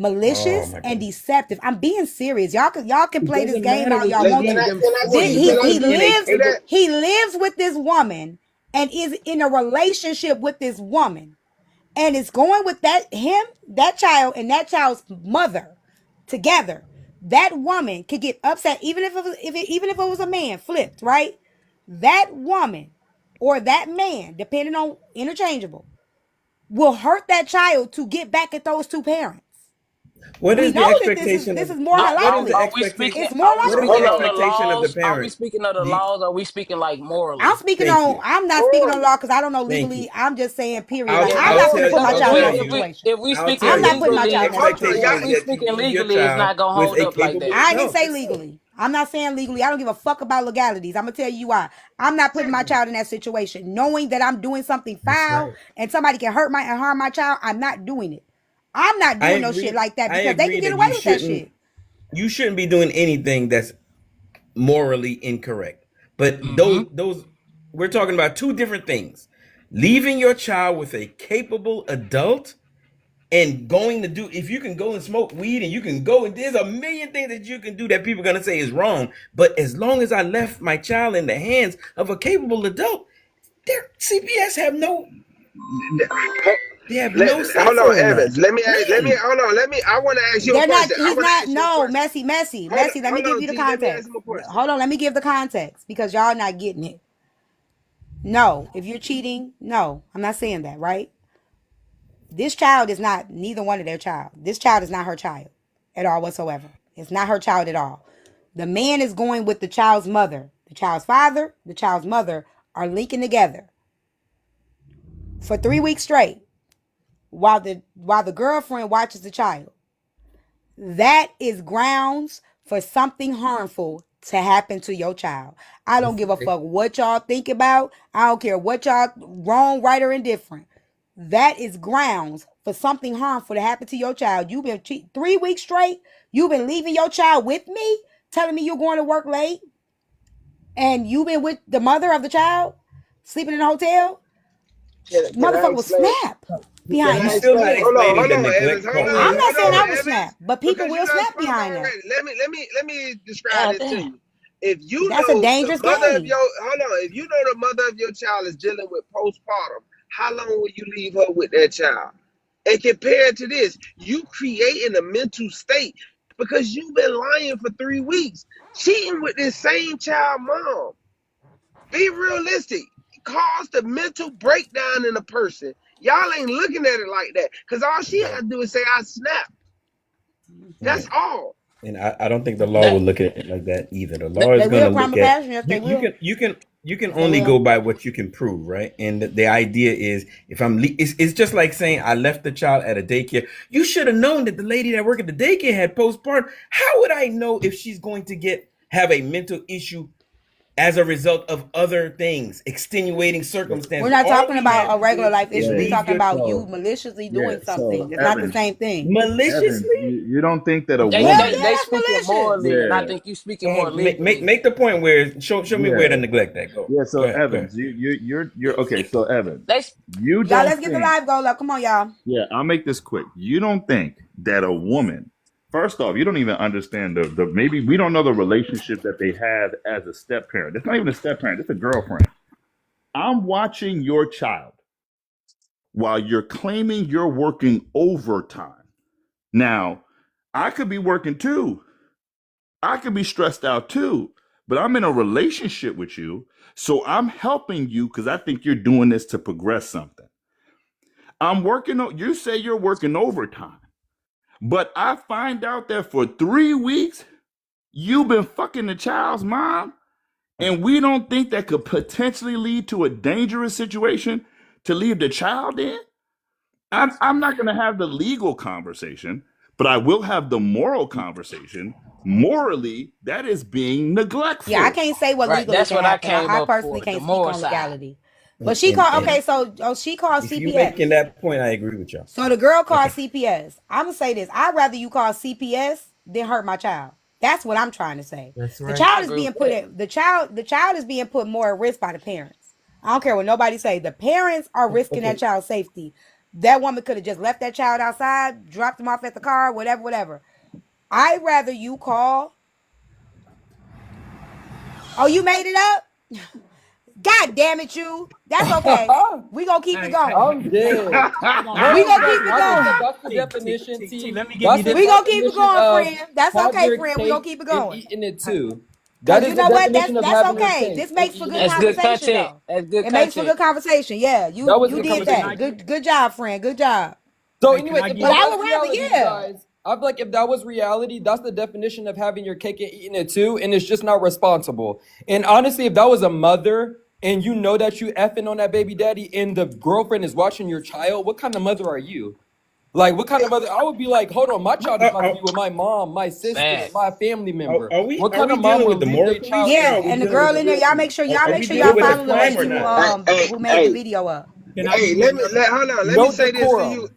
Oh malicious my and goodness. deceptive. I'm being serious. Y'all can It play this doesn't game matter all what y'all you want Can leave to. I them can I for. see You He put can I them he in speak a lives to that? capable. he lives with this woman and is in a relationship with this woman and is going with that child and that child's mother together. That woman could get upset even if even if it was a man flipped, right? That woman or that man, depending on interchangeable, will hurt that child to get back at those two parents. What We is the know that expectation this of is more what is the likely. Are we speaking? expectation? It's more Are we What is likely. the Hold speaking on. on the expectation of the laws? Are we parent? speaking of the Do you, laws? Or are we speaking like I'm morally? speaking thank on. you. I'm not speaking on Morally. law because I don't know Thank you. legally. I'm just saying period. Like I'll Yeah, I'm I'll not gonna tell put my I'll child in tell that you situation. if we I'll speaking tell I'm not you putting what my the legally, child in that Hold on, expectation situation. if is we that you speaking leave your legally, it's child not gonna with hold a up like capable that. I didn't adult. say legally. I'm not saying legally. I don't give a fuck about legalities. I'm gonna tell you why. I'm not putting my child in that situation, knowing that I'm doing something That's foul right. and somebody can hurt my and harm my child. I'm not doing it. I'm not I doing no shit agree. like that I because they can agree get that away with that shit. you shouldn't be doing anything that's morally incorrect. But Mm-hmm. those we're talking about two different things. Leaving your child with a capable adult and going to do, if you can go and smoke weed and you can go and there's a million things that you can do that people are going to say is wrong, but as long as I left my child in the hands of a capable adult, their CPS have no, they have no say Hold on, so in that. Evans. None. Hold on. I want to ask you a They're not. question. I He's want to not. ask you a No, question. messy. Let me Hold give on, you the T. Let me ask context. him a question. Hold on. Let me give the context because y'all not getting it. No, if you're cheating, no, I'm not saying that. Right? This child is not neither one of their child. This child is not her child at all whatsoever. It's not her child at all. The man is going with the child's mother. The child's father, the child's mother are linking together for 3 weeks straight while the girlfriend watches the child. That is grounds for something harmful to happen to your child. I don't give a fuck what y'all think about. I don't care what y'all wrong, right, or indifferent. That is grounds for something harmful to happen to your child. You've been 3 weeks straight. You've been leaving your child with me, telling me you're going to work late, and you've been with the mother of the child, sleeping in a hotel. Can I Motherfucker will explain? snap Can behind You I that. still not explain? explaining Hold the on, Evans. neglect part I'm though. not saying Hold I on, will Evans. snap, but people Because you will guys, snap hold behind on, that. wait. Let me describe God this to damn. you. If you That's a know the dangerous mother of game. your hold on, if you know the mother of your child is dealing with postpartum, how long will you leave her with that child? And compared to this, you creating a mental state because you've been lying for 3 weeks, cheating with this same child mom. Be realistic. Cause the mental breakdown in a person. Y'all ain't looking at it like that. Cause all she had Right. to do is say, I snapped. That's Right. all. And I don't think the law will That, look at it like that either. The law that is They going will to crime look of at passion. Yes, you. they will. You can They only go will. by what you can prove, right? And the idea is, if it's just like saying I left the child at a daycare. You should have known that the lady that worked at the daycare had postpartum. How would I know if she's going to have a mental issue as a result of other things, extenuating We're circumstances? not All talking we about had a to regular do life is issue. We're Right. leave talking your about you So maliciously yeah. doing So something. It's not the Evans, same thing. Evans, maliciously. you don't think that a they Hell they woman? yeah, they that's speaking malicious. morally, and I Yeah. think you speaking more And legally. make the point where show me where the Yeah. neglect that go. Yeah. Go So ahead. Go ahead. Evans, you're okay. So Evans, They you Y'all, don't let's get the think? live goal up. Come on, y'all. Yeah, I'll make this quick. You don't think that a woman, first off, you don't even understand the maybe we don't know the relationship that they have as a step parent. It's not even a step parent, it's a girlfriend. I'm watching your child while you're claiming you're working overtime. Now, I could be working too. I could be stressed out too, but I'm in a relationship with you. So I'm helping you because I think you're doing this to progress something. I'm working, you say you're working overtime. But I find out that for 3 weeks, you've been fucking the child's mom, and we don't think that could potentially lead to a dangerous situation to leave the child in. I'm not going to have the legal conversation, but I will have the moral conversation. Morally, that is being Yeah, I neglectful. can't say what right. legally That's can what I happen. came I up personally for. The can't speak moral on side. legality. But she called. Okay, so she called If you CPS. making that point, I agree with y'all. So the girl called Okay. CPS. I'm gonna say this. I'd rather you call CPS than hurt my child. That's what I'm trying to say. That's The right. child I is agree being with put that. at the child is being put more at risk by the parents. I don't care what nobody say. The parents are risking that child's safety. That woman could have just left that child outside, dropped him off at the car, whatever, whatever. I'd rather you call. Oh, you made it up? God damn it, you. That's okay. We gonna keep it going. I'm dead. We gonna keep it going. That's the definition. T. Let me give you this. We gonna keep it going, friend. That's okay, friend. We gonna keep it going. Eating it too. That is, you know what? That's okay. This makes for good conversation, though. It makes for good conversation. Yeah, you did that. Good job, friend. Good job. So anyway, but I would rather, guys, I feel like if that was reality, that's the definition of having your cake and eating it too, and it's just not responsible. And honestly, if that was a mother and you know that you effing on that baby daddy and the girlfriend is watching your child, what kind of mother are you? Like, what kind of mother? I would be like, hold on, my child is about to be with my mom, my sister, my family member. What kind of mom would leave their child? Yeah, and the girl in there, y'all make sure y'all follow the lady who made the video up. Hey, let me say this to you.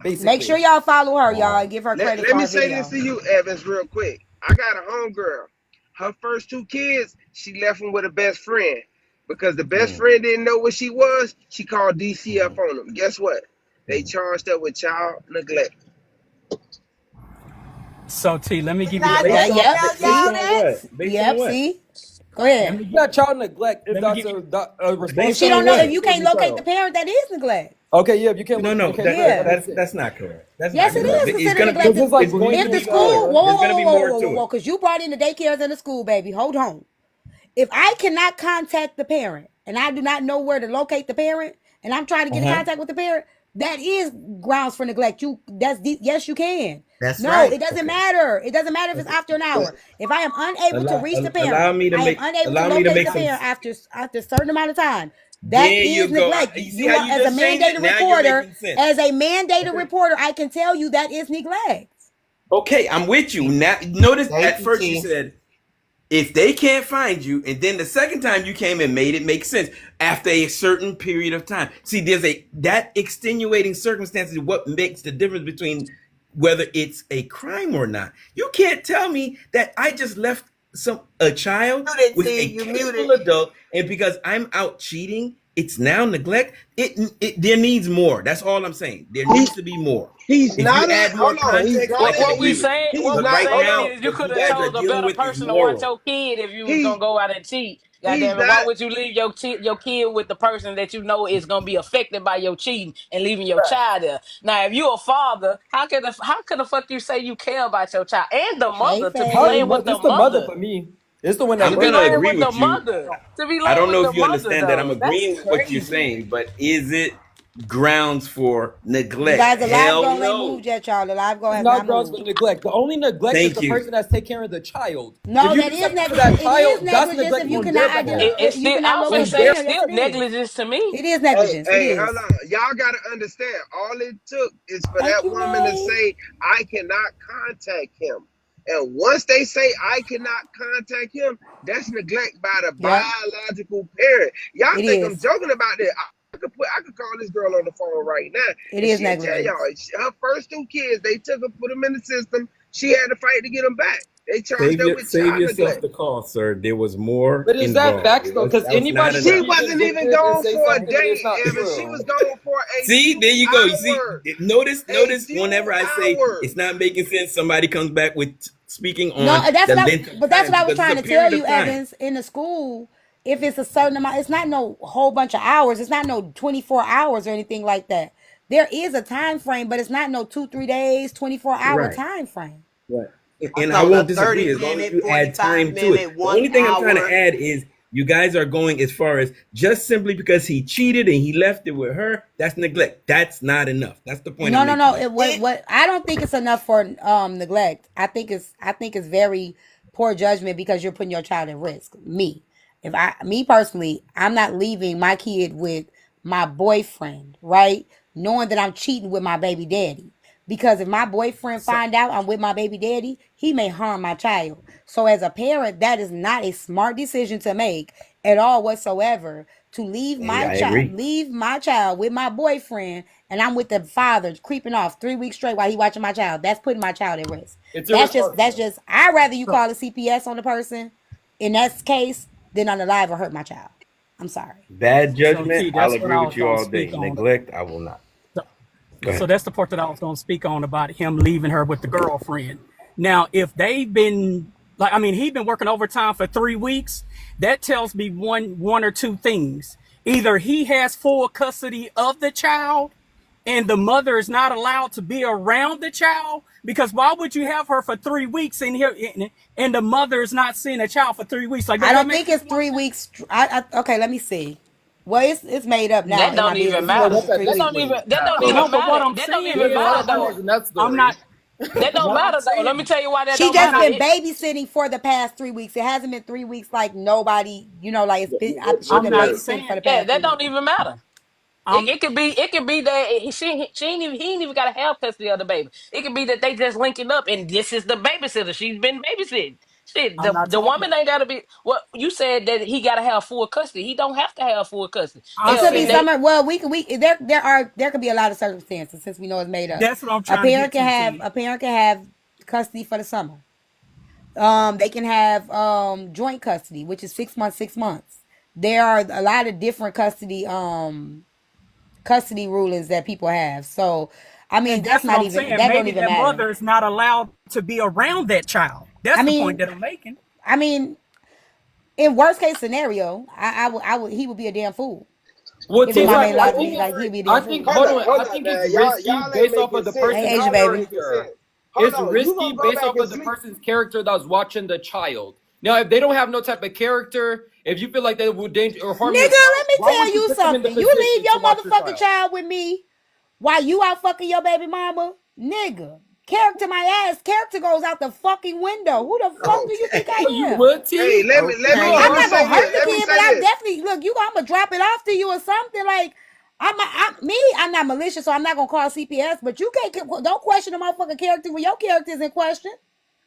Basically. Make sure y'all follow her, y'all, and give her credit. Let me say this to you, Evans, real quick. I got a homegirl. Her first 2 kids, she left them with a best friend. Because the best friend didn't know what she was, she called DCF on them. Guess what? They charged her with child neglect. So, T, let me give you see? Go ahead. You got child neglect if that's a responsibility. She don't know if you can't locate the parent, that is neglect. Okay, yeah, if you can't. No, that's not correct. Yes, it is considered neglect. If the school, whoa, because you brought in the daycares and the school, baby. Hold on. If I cannot contact the parent and I do not know where to locate the parent, and I'm trying to get in contact with the parent, that is grounds for neglect. Yes, you can. That's right. It doesn't matter. It doesn't matter if it's after an hour. If I am unable to reach the parent, I am unable to locate the parent after a certain amount of time. That is neglect. You are, as a mandated reporter, I can tell you that is neglect. Okay, I'm with you. Now, notice at first you said, if they can't find you, and then the second time you came and made it make sense after a certain period of time. See, there's that extenuating circumstance is what makes the difference between whether it's a crime or not. You can't tell me that I just left a child with a capable adult, and because I'm out cheating, it's now neglect. There needs more. That's all I'm saying. There needs to be more. He's not. What we saying is you could have told a better person to watch your kid if you was gonna go out and cheat. Goddamn it! Why would you leave your kid with the person that you know is gonna be affected by your cheating and leaving your child there? Now, if you a father, how could the fuck you say you care about your child and the mother to be laying with the mother? For me, it's the one that I'm gonna agree with you. I don't know if you understand that I'm agreeing with what you're saying, but is it grounds for neglect? You guys, the live gonna move yet, y'all. The live gonna have not grounds for neglect. The only neglect is the person that's taking care of the child. No, that is negligence. It is negligence if you cannot identify. It's still negligence to me. It is negligence. Hey, hold on. Y'all gotta understand. All it took is for that woman to say, "I cannot contact him." And once they say I cannot contact him, that's neglect by the biological parent. Y'all think I'm joking about that? I could call this girl on the phone right now. It is negligence. Her first 2 kids, they took her, put them in the system. She had to fight to get them back. They charged her with child neglect. The call, sir. There was more. But is that facts though? Because anybody, she wasn't even going for a date, Evan. She was going for a. See, there you go. You see, notice. Whenever I say it's not making sense, somebody comes back with speaking on. No, that's what I was trying to tell you, Evans. In the school, if it's a certain amount, it's not no whole bunch of hours. It's not no 24 hours or anything like that. There is a time frame, but it's not no 2-3 days, 24-hour time frame. Right. And I won't disagree as long as you add time to it. The only thing I'm trying to add is you guys are going as far as just simply because he cheated and he left it with her. That's neglect. That's not enough. That's the point. No. What I don't think it's enough for neglect. I think it's very poor judgment because you're putting your child at risk. Me personally, I'm not leaving my kid with my boyfriend, right? Knowing that I'm cheating with my baby daddy. Because if my boyfriend find out I'm with my baby daddy, he may harm my child. So as a parent, that is not a smart decision to make at all whatsoever. To leave my child with my boyfriend, and I'm with the father creeping off 3 weeks straight while he watching my child. That's putting my child at risk. That's just. I'd rather you call a CPS on the person in that case than on the live or hurt my child. I'm sorry. Bad So, judgment, T, I'll that's what agree I with was you going to all day. speak on. Neglect, I will not. So, Go so ahead. that's the part that I was going to speak on about him leaving her with the girlfriend. Now, if they've been like, I mean, he's been working overtime for 3 weeks. That tells me one or two things. Either he has full custody of the child, and the mother is not allowed to be around the child, because why would you have her for 3 weeks in here and the mother is not seeing a child for 3 weeks? Like I that don't makes think it's 3 weeks. Okay, let me see. Well, it's made up now That in my don't even business. No, It's matter. that's a at 3 this week. point. That don't So even no, but what matter. I'm That don't saying even There's a lot matter of is, though. flaws in that I'm story. not. That don't What I'm matter though. Let me saying, tell you why that She don't just matter. been babysitting for the past 3 weeks. It hasn't been 3 weeks like nobody, like it's been. She I'm been not babysitting for saying. the Yeah, past that 3 don't weeks. even matter. I'm It could be that she ain't even he ain't even got to have custody of the baby. It could be that they just linking up and this is the babysitter. She's been babysitting. Shit, I'm not the talking. woman ain't got to be. Well, you said that he got to have full custody. He don't have to have full custody. It I'm Hell, could be if saying they summer. Well, there could be a lot of circumstances since we know it's made up. that's what I'm A trying to parent get can to. have T. a parent can have custody for the summer. They can have joint custody, which is 6 months, 6 months. There are a lot of different custody rulings that people have. So, I mean, And that's what I'm saying. that don't Maybe even that matter. mother is not allowed to be around that child. I That's the point mean, that I'm making. I mean, in worst case scenario, I would he would be a damn fool Well, if the T But mom Time, ain't I allowed to think be it's, like he'd be a I damn think, fool. hold on, hold I up, think man. it's risky Y'all ain't based off making of the sense. Hey, person's Asia Y'all ain't baby. making sense. character. Hold It's on, you risky gonna go based back off and of the sleep? person's character that's watching the child. Now, if they don't have no type of character, if you feel like they will danger or harm your Nigga, child, let me why tell would you you put them in the something. You leave position to your watch your motherfucking child? child with me while you out fucking your baby mama, nigga. Character my ass. Character goes out the fucking window. Who the fuck do you think Oh, I you am? would, Hey, T? You a I'm let me not say gonna harm hurt this. the Let me kid, but say I'm this. definitely I'm gonna drop it off to you or something. Like I'm not malicious, so I'm not gonna call CPS. But you can't don't question the motherfucking character when your character is in question.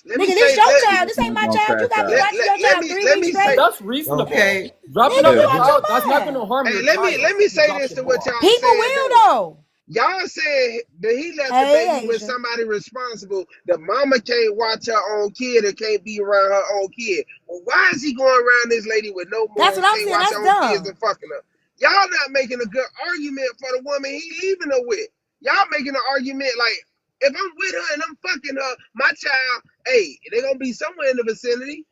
Let Nigga, me this say. your Let, child. This ain't my child. You got me watching your child 3 let weeks me But say. straight. that's reasonable. Okay. Dropping Nigga, off you your out child, your that's not going mind. to harm Hey, your let child me if you say drop this them to what off. y'all People saying will though. though. Y'all said that he left the baby Hey, with Asia. somebody responsible. The mama can't watch her own kid and can't be around her own kid. Well, why is he going around this lady with no That's morals, what I'm can't saying. watch That's her own kids dumb. and fucking her? Y'all not making a good argument for the woman he leaving her with. Y'all making an argument like, if I'm with her and I'm fucking her, my child, hey, they're gonna be somewhere in the vicinity.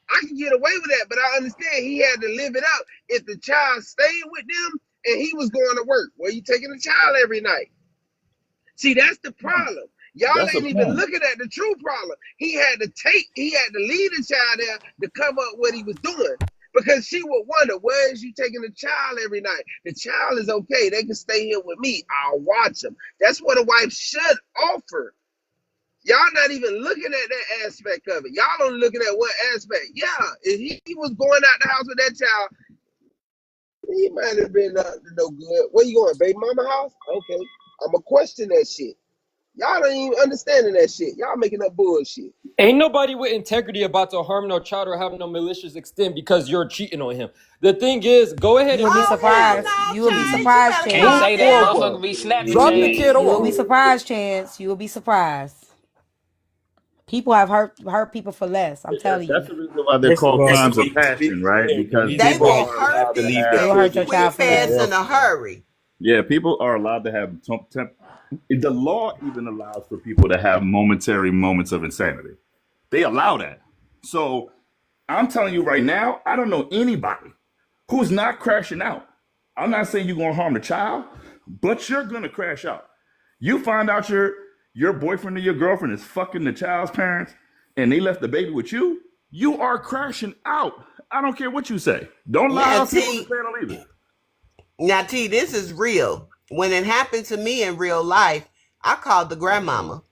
I can get away with that, but I understand he had to live it out. If the child stayed with them and he was going to work, well, you taking the child every night. See, that's the problem. Y'all That's a ain't even point. looking at the true problem. He had to leave the child there to cover up what he was doing. Because she would wonder, where is you taking the child every night? The child is okay. They can stay here with me. I'll watch them. That's what a wife should offer. Y'all not even looking at that aspect of it. Y'all only looking at one aspect. Yeah, if he was going out the house with that child, he might have been no good. Where you going, baby mama house? Okay. I'ma question that shit. Y'all don't even understanding that shit. Y'all making up bullshit. Ain't nobody with integrity about to harm no child or have no malicious extent because you're cheating on him. The thing is, go ahead You will and be move Oh, hell surprised. forward. no, You will be Chance. You surprised, better can't Chance. calm say that down. motherfucker be snapping, Drop the Chad. kid You will be off. surprised, Chance. You will be surprised. People have hurt people for less. I'm telling That's you. the reason why they're First of called all, crimes to of be passion, right? clear, Because these They people women will are are hurt allowed allowed to to leave They their will have, hurt children your with child quick for their fast less. in a girlfriend. hurry. yeah, people are allowed to have, the law even allows for people to have momentary moments of insanity. They allow that. So I'm telling you right now, I don't know anybody who's not crashing out. I'm not saying you're going to harm the child, but you're going to crash out. You find out your boyfriend or your girlfriend is fucking the child's parents and they left the baby with you, you are crashing out. I don't care what you say. Don't Now, allow people to T, say it on either. now, T, this is real. When it happened to me in real life, I called the grandmama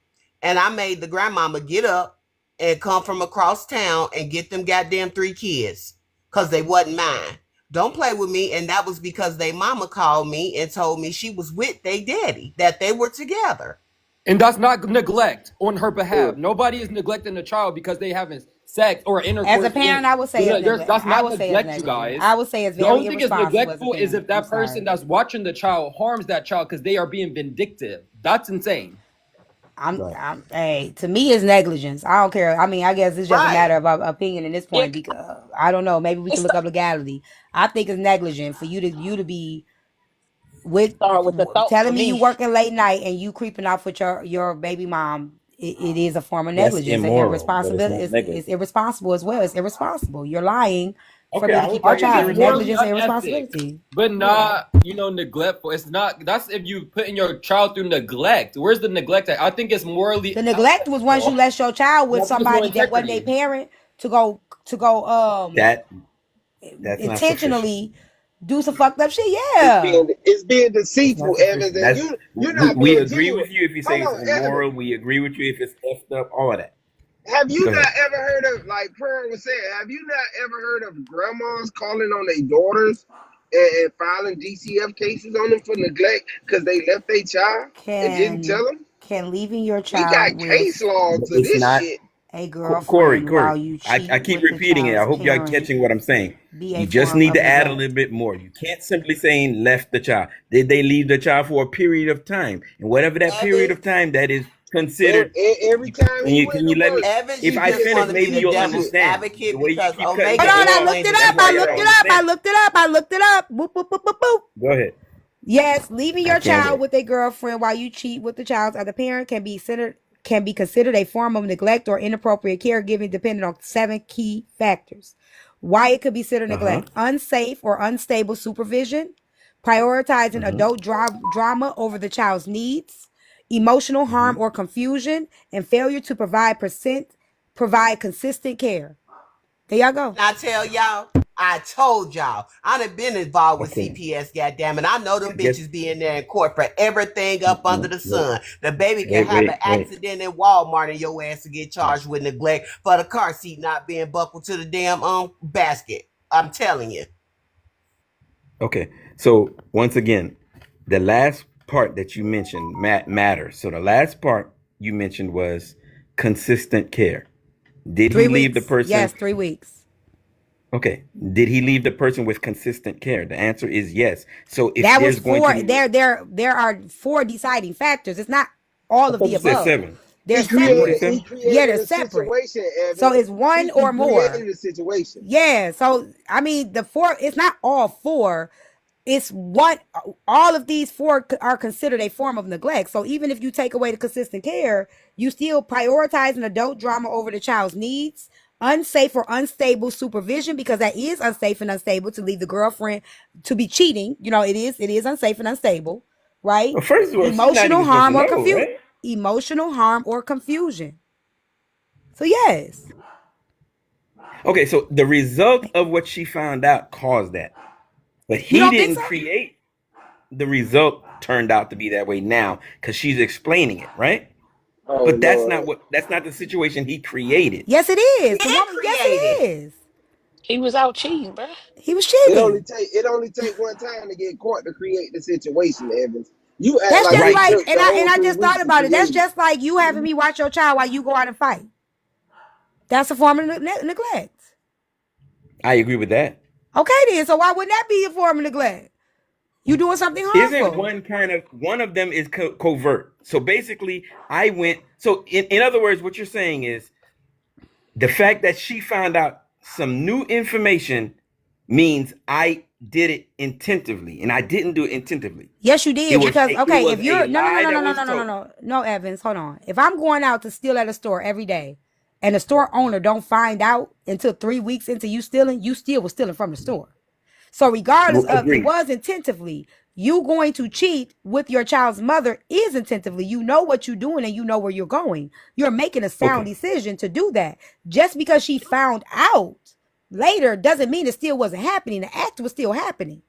and I made the grandmama get up and come from across town and get them goddamn 3 kids because they wasn't mine. Don't play with me. And that was because they mama called me and told me she was with their daddy, that they were together. And that's not neglect on her behalf. Nobody is neglecting a child because they having sex or As a intercourse. parent, I would say it's That's negligent. I not would say it's neglect, you negligent. guys. I would say it's The very only thing is irresponsible as a neglectful is if parent. I'm that person sorry. that's watching the child harms that child because they are being vindictive. That's insane. Hey, to me, it's negligence. I don't care. I mean, I guess it's just a Right. matter of opinion at this Yeah, point because I don't know. Maybe we can it's look up legality. I think it's negligent for you to be with start with the thought for telling me you me. working late night and you creeping off with your baby mom. It is a form of That's negligence and immoral, but it's irresponsibility. not It's negligent. irresponsible as well. It's irresponsible. You're lying for Okay, me I to would keep your say it's It's child. morally Negligence and irresponsible. unethic, irresponsibility. but Yeah. not, neglectful. It's not. That's if you putting your child through neglect. Where's the neglect at? I think it's morally The neglect was once you unethical. left your child And with I think it's no somebody that wasn't their integrity. parent to go That's not sufficient. intentionally do some fucked up shit. Yeah. It's being That's not deceitful, Evans, sufficient. and That's you're not we being agree genuine. with you if you say Hold it's on, Evans. immoral. We agree with you if it's effed up. All of that. Have you Go not ahead. ever heard of, like Pearl was saying, have you not ever heard of grandmas calling on their daughters and filing DCF cases on them for neglect because they left their child and didn't tell Can them? can leaving your We child got case with logs of It's this not shit. a Corey. girlfriend Corey, while you I cheat keep with the repeating it. I child's hope y'all parent catching what I'm saying. be a You just form need of to add a neglect? little bit more. You can't simply saying left the child. Did they leave the child for a period of time? And whatever that period of Evans, time that is considered. Every time And he you went can to you let me? work, Evans, If you he I just did finish, want to some be maybe the you'll stupid devil's shit. understand. The advocate way you because keep cutting Hold Omega me on, I off, looked explained it it up. the that's I way why it I looked don't it is. up. I understand. looked it up. I looked it up. Boop, boop, boop, boop, boop. Go ahead. Yes, leaving I your can't child wait. with a girlfriend while you cheat with the child's other parent can be considered a form of neglect or inappropriate caregiving depending on 7 key factors. Why it could be considered Uh-huh. neglect: unsafe or unstable supervision, prioritizing Uh-huh. adult drama over the child's needs, emotional Uh-huh. harm or confusion, and failure to provide consistent care. There y'all go. And I tell y'all, I told y'all, I done been involved with Okay. CPS, goddammit. I know I them guess bitches be in there in court for everything up under the sun. The baby can have an wait. accident in Walmart and your ass to get charged with neglect for the car seat not being buckled to the damn basket. I'm telling you. Okay. So once again, the last part that you mentioned matters. So the last part you mentioned was consistent care. Did 3 he leave the weeks. person? Yes, 3 weeks. Okay. Did he leave the person with consistent care? The answer is yes. So if That was there's going to 4. be, There are 4 deciding factors. It's not all I of thought the you said above. 7. They're Didn't you say separate. He 7? Yeah, created they're a separate. situation, So Evans. it's one He or more. created a situation. Yeah. So I mean, the 4. It's not all 4. It's one. All of these 4 are considered a form of neglect. So even if you take away the consistent care, you still prioritizing adult drama over the child's needs. Unsafe or unstable supervision, because that is unsafe and unstable to leave the girlfriend to be cheating. It is unsafe and unstable, right? Well, first of all, she's not Emotional even supposed to harm or know, right? emotional harm or confusion. So yes. Okay, so the result of what she found out caused that. But You he don't think didn't so? create the result turned out to be that way now because she's explaining it, right? Oh But Lord. that's not the situation he created. Yes, it He is. The did woman, yes, create it it. is. He was out cheating, bro. He was It only cheating. take one time to get caught to create the situation, Evans. You act That's like just it Right. like, took and the I whole and I 3 just thought weeks to about it. That's create it. just like you having me watch your child while you go out and fight. That's a form of neglect. I agree with that. Okay, then. So why wouldn't that be a form of neglect? You doing something Isn't harmful. one of them is covert. So basically, in other words, what you're saying is the fact that she found out some new information means I did it intentively, and I didn't do it intentively. Yes, you It did. was Because it okay, was if a you're lie that was no, told. no, Evans, hold on. If I'm going out to steal at a store every day, and the store owner don't find out until 3 weeks into you stealing, you still was stealing from the store. So regardless of it Agreed. was intentively, you going to cheat with your child's mother is intentively. You know what you're doing and you know where you're going. You're making a sound Okay. decision to do that. Just because she found out later doesn't mean it still wasn't happening. The act was still happening.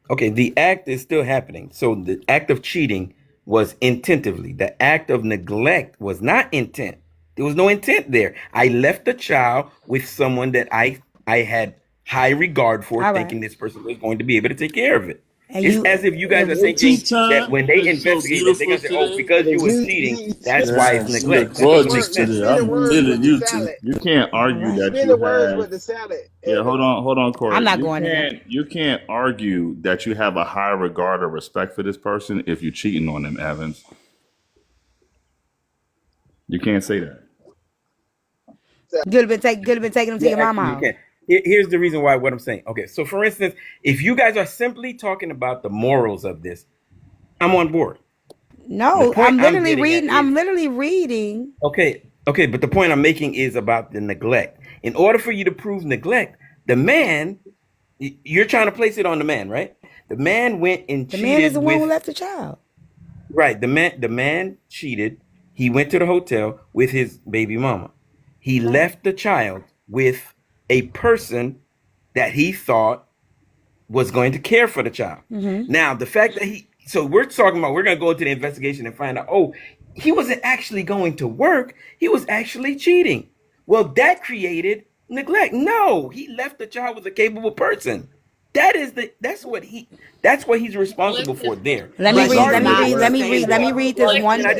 Okay, the act is still happening. So the act of cheating was intentively. The act of neglect was not intent. There was no intent there. I left the child with someone that I had high regard for, All right. thinking this person was going to be able to take care of it. And It's you as if you guys are and Tea thinking that Time when they is so investigate that they're beautiful gonna say, "Oh, today. because you Evans, were cheating, he that's why it's Yes, you look neglect." That doesn't make gorgeous he sense. today. spinning I'm words with feeling the you too. salad. You can't all argue right. that you Spinning words have. with the salad, Yeah, Evans. hold on, I'm Corey. not going there. You can't argue that you have a high regard or respect for this person if you're cheating on them, Evans. You can't say that. Could have been taking them to your mama Actually, you house. can. Here's the reason why what I'm saying. Okay, so for instance, if you guys are simply talking about the morals of this, I'm on board. No, I'm literally reading. I'm literally reading. Okay, but the point I'm making is about the neglect. In order for you to prove neglect, the man, you're trying to place it on the man, right? The man went and cheated. The man is the one who left the child. Right. The man cheated. He went to the hotel with his baby mama. He left the child with a person that he thought was going to care for the child. Mm-hmm. Now, the fact that we're talking about, we're going to go into the investigation and find out, he wasn't actually going to work. He was actually cheating. Well, that created neglect. No, he left the child with a capable person. That's what he's responsible for there. Let me read this one. No,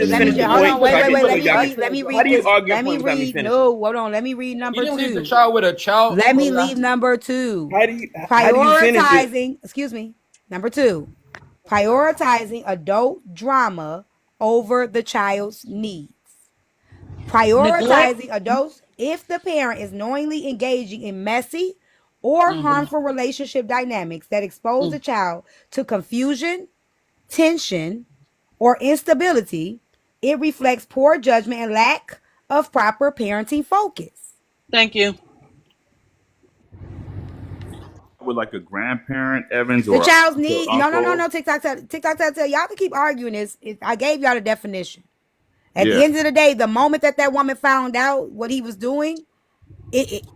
hold on. Let me read number 2. You didn't leave the child with a child. Let me read number 2. Prioritizing, excuse me. Number 2. Prioritizing adult drama over the child's needs. Prioritizing adults if the parent is knowingly engaging in messy or harmful relationship dynamics that expose the child to confusion, tension, or instability, it reflects poor judgment and lack of proper parenting focus. Thank you. With like a grandparent, Evans, The or child's need. no. TikTok tell y'all can keep arguing this. I gave y'all the definition. At the end of the day, the moment that woman found out what he was doing,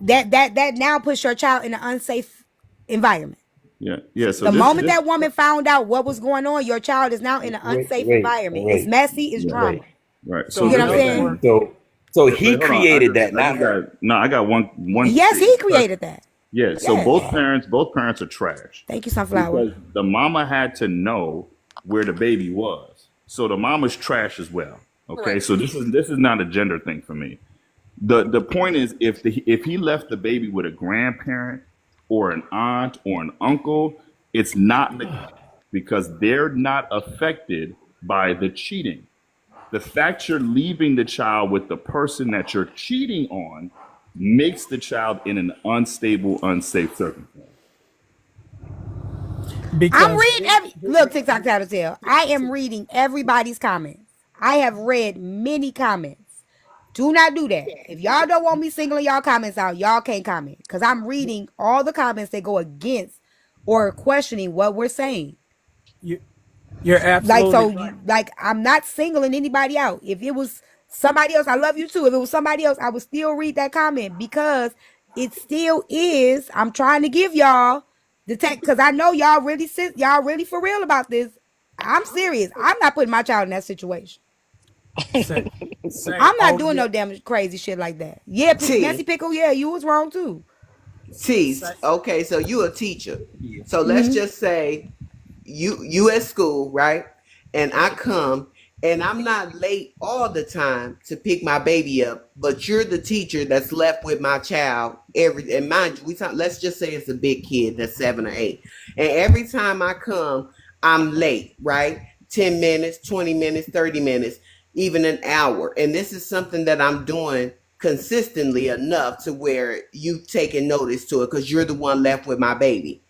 that now puts your child in an unsafe environment. Yeah. So the moment that woman found out what was going on, your child is now in an unsafe environment. It's messy. It's drama. Right. So you get what I'm saying? So he created that. I got one. Yes, he created that. Yeah. So both parents are trash. Thank you, Sunflower. Because the mama had to know where the baby was. So the mama's trash as well. Okay. Right. So this is not a gender thing for me. The point is, if he left the baby with a grandparent or an aunt or an uncle, it's not neglect because they're not affected by the cheating. The fact you're leaving the child with the person that you're cheating on makes the child in an unstable, unsafe circumstance. I'm reading look, TikTok Tattletale. I am reading everybody's comments. I have read many comments. Do not do that. If y'all don't want me singling y'all comments out, y'all can't comment. Because I'm reading all the comments that go against or questioning what we're saying. You're absolutely right. I'm not singling anybody out. If it was somebody else, I love you too. If it was somebody else, I would still read that comment because it still is. I'm trying to give y'all the tech because I know y'all really for real about this. I'm serious. I'm not putting my child in that situation. I'm not doing no damn crazy shit like that. Yeah, Messy Pickle, yeah, you was wrong too. Okay, so you a teacher. So let's just say you at school, right? And I come and I'm not late all the time to pick my baby up, but you're the teacher that's left with my child and mind you, let's just say it's a big kid that's 7 or 8. And every time I come, I'm late, right? 10 minutes, 20 minutes, 30 minutes, even an hour. And this is something that I'm doing consistently enough to where you've taken notice to it because you're the one left with my baby.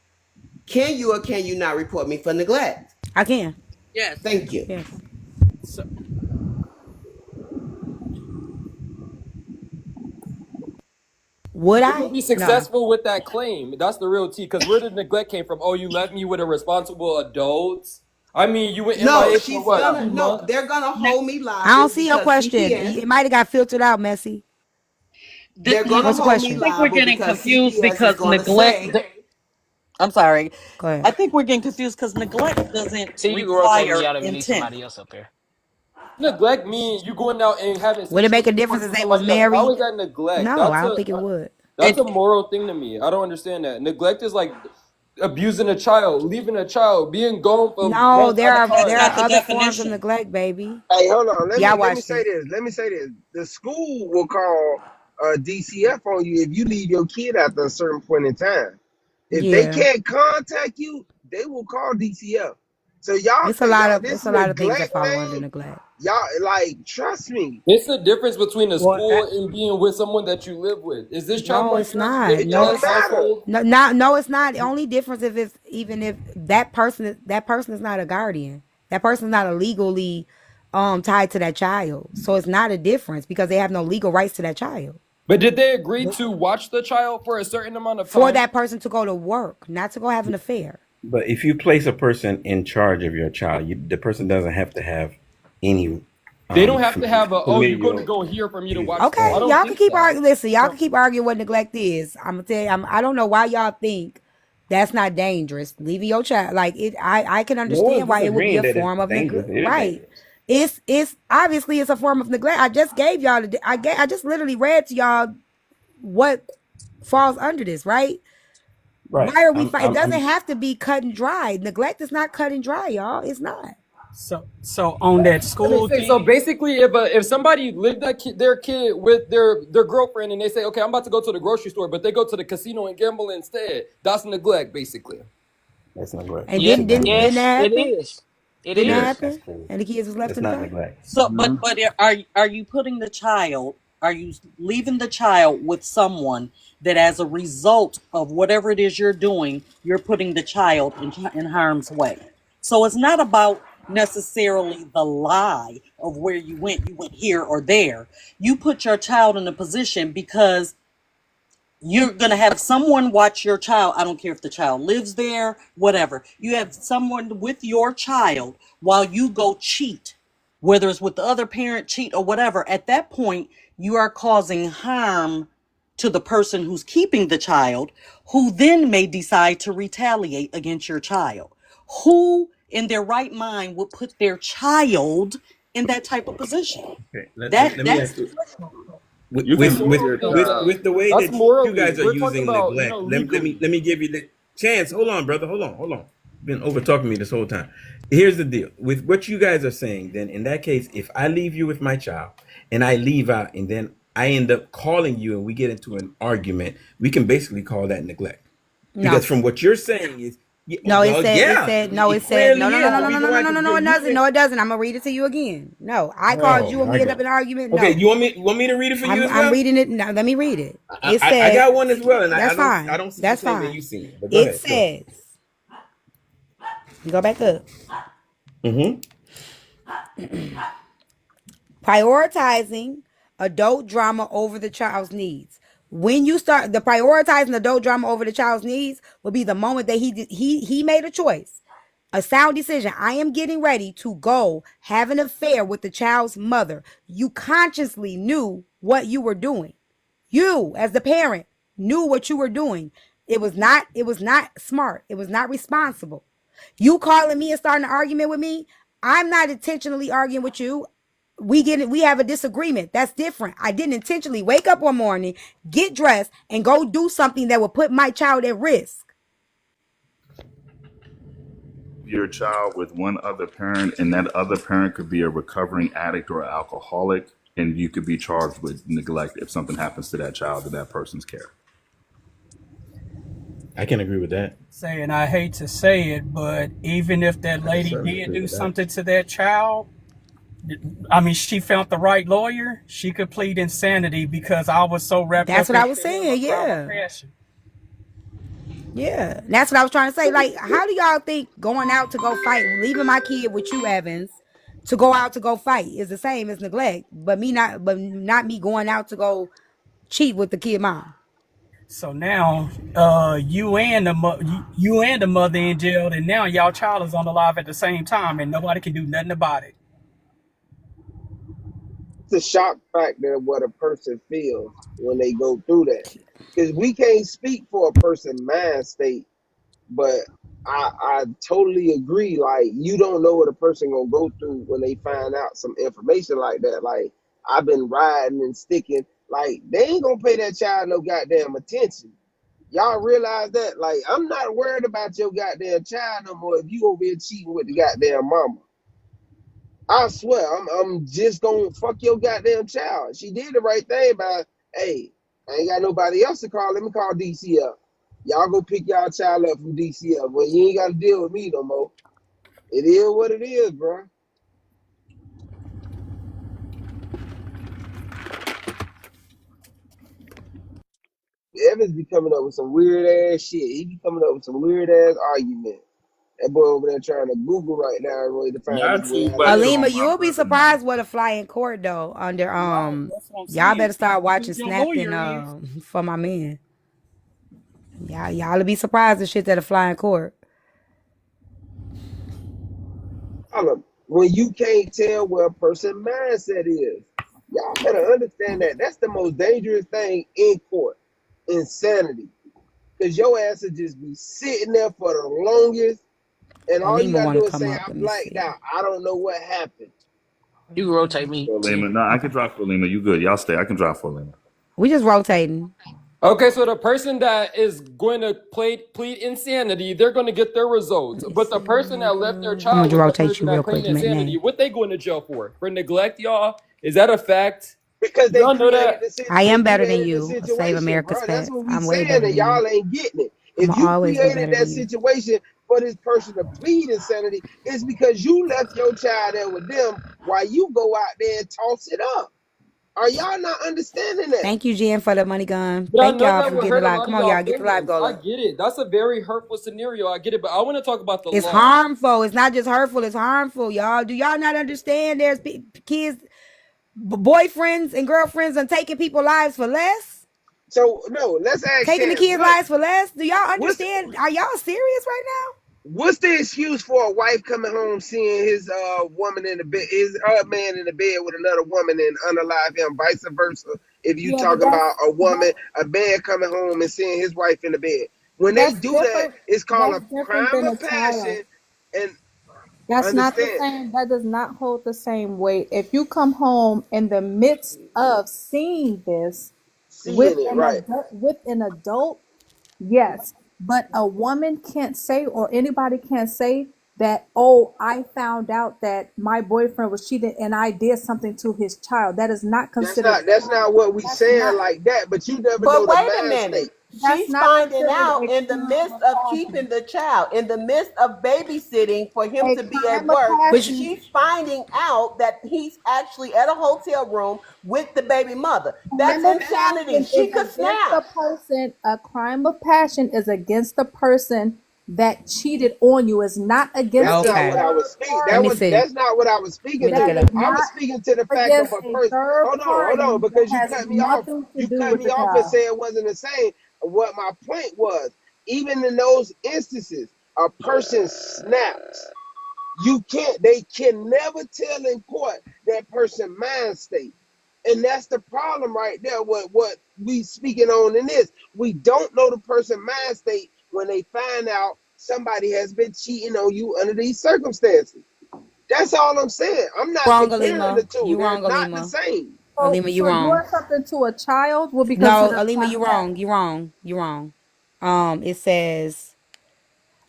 Can you or can you not report me for neglect? I can. Yes. Thank you. Yes. Would I be successful with that claim? That's the real tea. Because where did neglect came from? Oh, you left me with a responsible adult. I mean, you went. They're gonna hold me live. I don't see your question. It might have got filtered out, Messy. They're gonna hold me live. I think we're getting confused because neglect. I'm sorry. Go ahead. I think we're getting confused because neglect doesn't require intent. Neglect means you going out and having. Would it make a difference if they was married? How is that neglect? No, I don't think it would. That's a moral thing to me. I don't understand that. Neglect is like abusing a child, leaving a child, being gone for. No, there are other forms of neglect, baby. Hey, hold on. Let me say this. The school will call DCF on you if you leave your kid after a certain point in time. If they can't contact you, they will call DCF. So y'all It's a think lot y'all of this it's a lot of things that neglect fall under thing? neglect. Y'all like trust me. It's the difference between a Well, school and being with someone that you live with. Is this child No, going it's to your not. baby It No, don't daddy's it's matter. household? no, it's not. The only difference if even if that person is not a guardian. That person is not a legally tied to that child. So it's not a difference because they have no legal rights to that child. But did they agree to watch the child for a certain amount of For time? that person to go to work, not to go have an affair. But if you place a person in charge of your child, the person doesn't have to have any They don't have to have a, oh, you're going to familial. go here for me to watch them. I Okay, don't y'all can think keep that. arguing. Listen, y'all So, can keep arguing what neglect is. I'm gonna tell you, I don't know why y'all think that's not dangerous. Leaving your child like it. I can No one's understand why it would be disagreeing a that it's form of dangerous. neglect. It is Right. dangerous. It's obviously it's a form of neglect. I just gave y'all. I just literally read to y'all what falls under this. Right. Right. Why are we I'm, fighting? It I'm, doesn't I'm have to be cut and dry. Neglect is not cut and dry, y'all. It's not. so on that let me school say, so thing. basically, if somebody lived their kid with their girlfriend and they say, okay, I'm about to go to the grocery store, but they go to the casino and gamble instead, that's neglect, basically. that's neglect. And Yeah, didn't yes, that it happen? is. It Didn't that is. Yes, that's happen? crazy. And the kids was left That's in the not car. neglect. So, Mm-hmm. but are you putting the child? Are you leaving the child with someone that, as a result of whatever it is you're doing, you're putting the child in harm's way? So it's not about necessarily the lie of where you went. You went here or there. You put your child in a position because you're going to have someone watch your child. I don't care if the child lives there, whatever. You have someone with your child while you go cheat, whether it's with the other parent, cheat, or whatever. At that point, you are causing harm to the person who's keeping the child, who then may decide to retaliate against your child. Who in their right mind would put their child in that type of position? Okay. Let me That's ask the you. threshold. With You can with That's leave with your morally with, child. with the way that's that you morally. guys are We're talking using about, neglect, legally. let me give you the chance. Hold on, brother. Hold on. You've been over talking me this whole time. Here's the deal. With what you guys are saying, then in that case, if I leave you with my child and I leave out and then I end up calling you and we get into an argument, we can basically call that neglect. Because No. from what you're saying is, No, well, yeah, it it said, clearly no, no, no, is. no, The no, no, reason no, no, why, no, because no, no, you're it doesn't. moving. No, it doesn't. I'm gonna read it to you again. No, I called Oh you and we my ended up God. in an argument. Okay, No, you want me to read it for you as I'm well? reading it now. Let me read it. It I says, got one as well, and that's I fine. don't see the That's same thing you fine. see. But go It ahead, go. says, you go back up. Mm-hmm. Prioritizing adult drama over the child's needs. When you start the prioritizing adult drama over the child's needs will be the moment that he made a choice, a sound decision. I am getting ready to go have an affair with the child's mother. You consciously knew what you were doing. You, as the parent, knew what you were doing. It was not smart. It was not responsible. You calling me and starting an argument with me, I'm not intentionally arguing with you. We have a disagreement. That's different. I didn't intentionally wake up one morning, get dressed, and go do something that would put my child at risk. Your child with one other parent, and that other parent could be a recovering addict or alcoholic, and you could be charged with neglect if something happens to that child in that person's care. I can agree with that. Saying I hate to say it, but even if that I can lady certainly did agree do with that. something to that child, I mean, she found the right lawyer. She could plead insanity because I was so wrapped That's up what I into was him a saying. crime of Yeah. passion. Yeah. That's what I was trying to say. Like, how do y'all think going out to go fight, leaving my kid with you, Evans, to go out to go fight is the same as neglect, but not me going out to go cheat with the kid mom? So now, you and the mother in jail, and now y'all child is on the live at the same time, and nobody can do nothing about it. It's a shock factor of what a person feels when they go through that. Because we can't speak for a person's mind state, but I totally agree. Like you don't know what a person gonna go through when they find out some information like that. Like I've been riding and sticking. Like they ain't gonna pay that child no goddamn attention. Y'all realize that? Like I'm not worried about your goddamn child no more if you over here cheating with the goddamn mama. I swear, I'm just gonna fuck your goddamn child. She did the right thing by, hey, I ain't got nobody else to call. Let me call DCF. Y'all go pick y'all child up from DCF. Well, you ain't got to deal with me no more. It is what it is, bro. Evans be coming up with some weird ass shit. He be coming up with some weird ass argument. That boy over there trying to Google right now, really, to find Not his way too out of much Evans. Alima, on my you'll be brother now. surprised what a fly in court though. Under Right, that's what I'm y'all saying. better See, start watching who's your snapping lawyer is. for my man. Y'all be surprised the shit that a fly in court. Problem. When you can't tell where a person's mindset is, y'all better understand that. That's the most dangerous thing in court. Insanity. Because your ass will just be sitting there for the longest, and all you Alima gotta want do to is come say, up. I Let me blacked see. out. I don't know what happened. You can rotate me, For T. Lima. No, I can Okay. drive for Lima. You good. Y'all stay. I can drive for Lima. We just rotating. Okay, so the person that is going to plead insanity, they're going to get their results. Let me But the see. person that left their I'm child gonna with the rotate person you that real claimed quick, insanity, man. what they going to jail for? For neglect, y'all? Is that a fact? Because they Y'all know created that? I they am better than created the you. Save situation, America's bro. That's pets. what we I'm way saying, better and than you. y'all ain't getting it. I'm If gonna you always be created better that than you. situation for this person to plead insanity, it's because you left your child there with them while you go out there and toss it up. Are y'all not understanding that? Thank you, Jen, for the money gun. But I Thank know y'all that for would getting the hurt a live. lot Come of on, y'all y'all, get the live feelings. goal I up. get it. That's a very hurtful scenario. I get it. But I want to talk about the It's law. harmful. It's not just hurtful. It's harmful, y'all. Do y'all not understand? There's kids, boyfriends, and girlfriends, and taking people's lives for less. So no, let's ask Taking the Chance. kids' lives for less. Do y'all What's understand? Are y'all serious right now? what's the excuse for a wife coming home seeing his woman in the bed, her man in the bed with another woman and unalive him, vice versa? If you Yeah, but talking about a man coming home and seeing his wife in the bed, when they that's do that, different. it's called That's a different crime than a of child. passion. And That's not the understand, same. That does not hold the same weight. If you come home in the midst of seeing this seeing it right. with an adult, yes. But a woman can't say, or anybody can't say that, oh, I found out that my boyfriend was cheating and I did something to his child. That is not considered. That's not what we That's saying not. like that. But you never know But the wait a mind minute. state. That's She's not finding considered out a in the crime midst of of passion. keeping the child, in the midst of babysitting for him A to be at crime of work. Which passion. She's finding out that he's actually at a hotel room with the baby mother. That's Crime of insanity. passion is She could against snap. the person. A crime of passion is against the person that cheated on you. Is not against That's a not what okay. I third was speaking. Let me party. see. That's not what I was Let speaking me look That it to. up. is I was not speaking to the fact of against a a person. third Hold on, party that because you has cut me off. nothing to You do cut with me the off and child. said it wasn't the same. What my point was, even in those instances, a person snaps. You can't. They can never tell in court that person mind state. And that's the problem right there. What we speaking on in this, we don't know the person mind state when they find out somebody has been cheating on you under these circumstances. That's all I'm saying. I'm not Wrong, comparing the Alima. two. You They're wrong, not the Alima. same. Alima, you So wrong. doing something to a child will be No, considered a Alima, crime you of passion. wrong. You wrong. You wrong. It says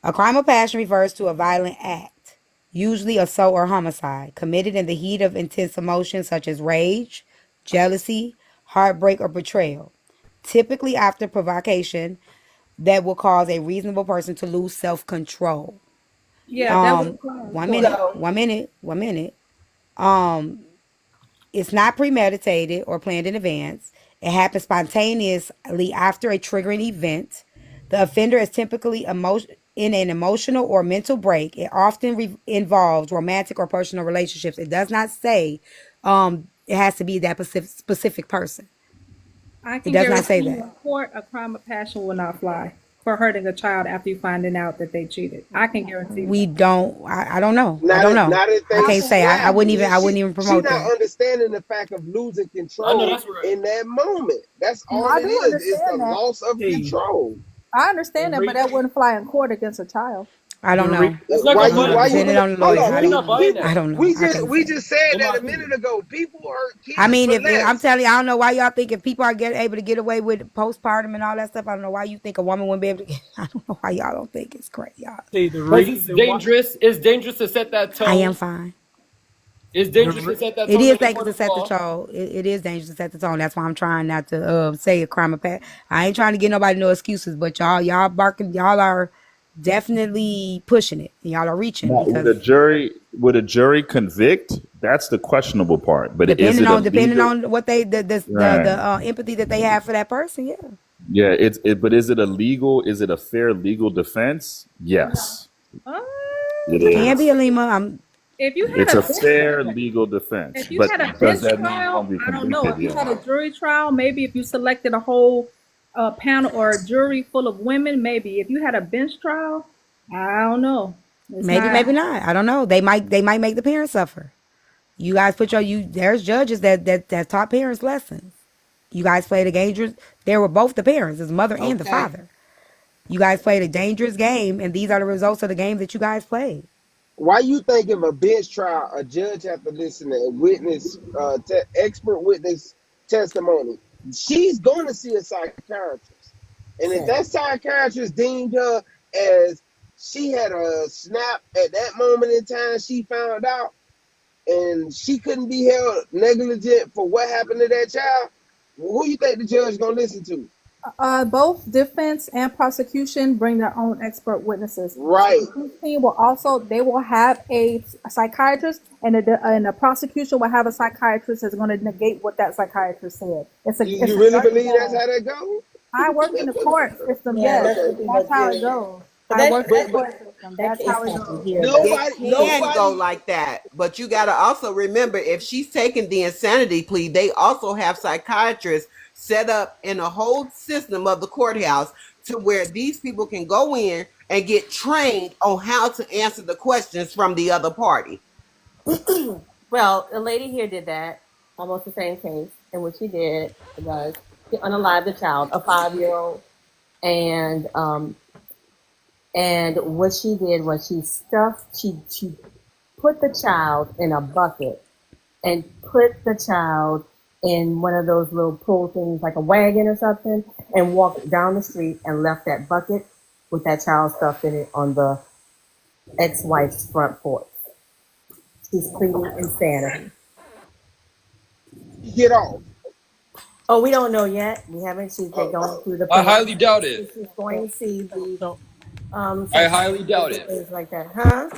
a crime of passion refers to a violent act, usually assault or homicide, committed in the heat of intense emotions such as rage, jealousy, heartbreak, or betrayal. Typically after provocation that will cause a reasonable person to lose self-control. Yeah, that would apply in One court. minute, So one minute, one minute. Um, It's not premeditated or planned in advance. It happens spontaneously after a triggering event. The offender is typically in an emotional or mental break. It often involves romantic or personal relationships. It does not say it has to be that specific person. I It can does not guarantee say you that. in court, a crime of passion will not fly for hurting a child after you finding out that they cheated. I can guarantee you We that. don't. I don't know. I Not don't if, know. not if I they can't say. I snap. wouldn't even. I wouldn't even She promote not that. understanding the fact of losing I know control that's right. in that moment. That's No, all I it do is. It's the understand that. loss of T. control. I understand The that, but that wouldn't fly in court against a child. I the don't re- know. That's not I Why gonna don't you? fly know. in Why you? court. Depending Look, on the hold lawyer, on. I We're don't not know. buying People. I that. don't know. I can't We say. just said In my that a opinion. minute ago. People hurt I kids mean, for if I'm less. telling you, I don't know why y'all think if people are able to get away with postpartum and all that stuff. I don't know why you think a woman wouldn't be able to. I don't know why y'all don't think it's crazy, y'all. T. The Because it's reason why dangerous. It's dangerous to set that I am tone. fine. It's the dangerous re- to set that It tone is in a dangerous court to of set the law. tone. It is dangerous to set the tone. That's why I'm trying not to say a crime of passion. I ain't trying to get nobody no excuses, but y'all barking. Y'all are definitely pushing it. Y'all are reaching Now, because would a jury convict? That's the questionable part. But is it depending illegal? on what they Right. empathy that they have for that person. Yeah, Yeah. But is it a legal? Is it a fair legal defense? Yes, it it can be is. a Lima. If you It's had a a fair legal defense. if you But had a does bench that mean you're trial, going to be I don't know. convicted? If you Yeah. had a jury trial, maybe if you selected a whole panel or a jury full of women, maybe. If you had a bench trial, I don't know. It's Maybe, not. maybe not. I don't know. They might make the parents suffer. You guys there's judges that taught parents lessons. You guys played a dangerous. They were both the parents, his mother and the Okay. father. You guys played a dangerous game, and these are the results of the game that you guys played. Why you think if a bench trial, a judge have to listen to witness, expert witness testimony? She's going to see a psychiatrist, and if that psychiatrist deemed her as she had a snap at that moment in time, she found out, and she couldn't be held negligent for what happened to that child. Who you think the judge gonna listen to? Both defense and prosecution bring their own expert witnesses. Right. So the defense team will also they will have a psychiatrist, and the prosecution will have a psychiatrist that's going to negate what that psychiatrist said. You really believe that's how that goes? I work in the court system. Yes, that's how it goes. I work in the court system. That's how it goes. It can go like that, but you got to also remember if she's taking the insanity plea, they also have psychiatrists set up in a whole system of the courthouse to where these people can go in and get trained on how to answer the questions from the other party. Well, a lady here did that, almost the same case, and what she did was she unalived the child, a 5-year-old, and what she did was she put the child in a bucket and put the child in one of those little pull things like a wagon or something and walked down the street and left that bucket with that child stuffed in it on the ex-wife's front porch. She's pleading insanity. Get off. Oh, we don't know yet. We haven't. They're going through the. I highly doubt it. She's going to see the. I highly doubt it. Things like that, huh?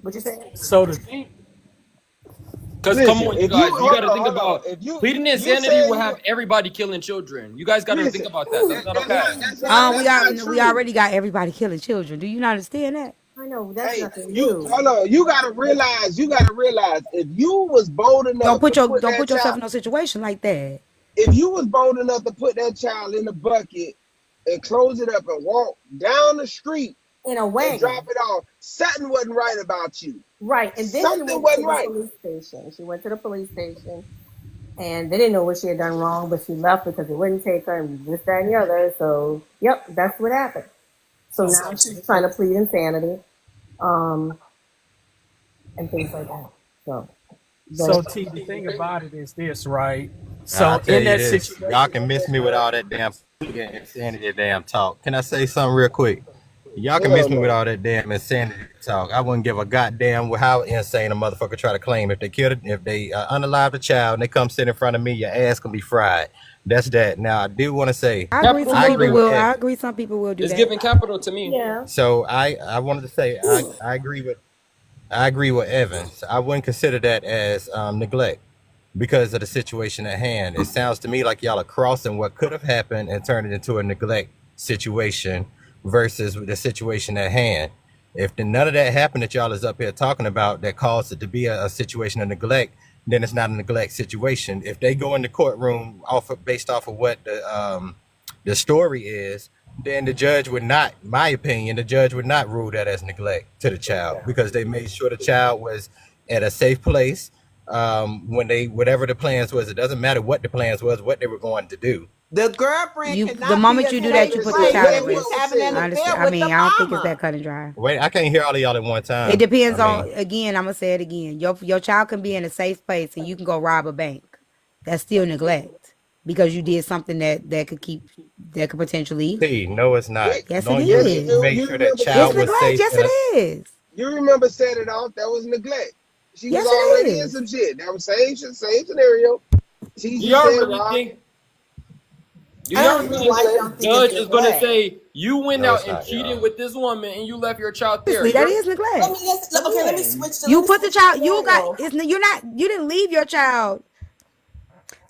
What you say? So the thing, because come on, you guys, you got to think about pleading insanity will have everybody killing children. You guys got to think about that. That's not okay. We already got everybody killing children. Do you not understand that? I know that's nothing new. Hold on, you gotta realize if you was bold enough don't put yourself yourself in a situation like that. If you was bold enough to put that child in a bucket and close it up and walk down the street in a wagon and drop it off, something wasn't right about you. Right, and then something wasn't right. Police station. She went to the police station, and they didn't know what she had done wrong, but she left because it wouldn't take her, and this, that, and the other. So, yep, that's what happened. So now she's trying to plead insanity, and things like that. So T, the thing about it is this, right? So I'll tell in you that this, situation, y'all can miss me with all that damn insanity damn talk. Can I say something real quick? Y'all can miss me with all that damn insanity talk. I wouldn't give a goddamn how insane a motherfucker try to claim. If they killed it, if they unalive the child and they come sit in front of me, your ass can be fried. That's that. Now I do want to say, I agree. Some people will do it's that. giving capital to me. Yeah. So I wanted to say I agree with Evans. I wouldn't consider that as neglect because of the situation at hand. It sounds to me like y'all are crossing what could have happened and turning it into a neglect situation versus the situation at hand. If none of that happened that y'all is up here talking about that caused it to be a situation of neglect, then it's not a neglect situation. If they go in the courtroom based off of what the story is, then the judge would not, my opinion, the judge would not rule that as neglect to the child because they made sure the child was at a safe place when whatever the plans was. It doesn't matter what the plans was, what they were going to do. The girlfriend the moment you do that, you put the child at risk. I mean, I don't think it's that cut and dry. Wait, I can't hear all of y'all at one time. It depends on, again, I'm going to say it again. Your child can be in a safe place and you can go rob a bank. That's still neglect because you did something that could potentially. See, no, it's not. Yes, it is. You make sure that child was safe. Yes, it is. You remember set it off. That was neglect. She was already in some shit. That was same scenario. You already think. Do I y'all don't see really why think y'all the think it's judge is gonna neglect. say you went No, out it's and not, cheated y'all. with this woman and you left your child there? Obviously, that is neglect. Let me switch to You put the child. You got. scenario. It's you're not. You didn't leave your child.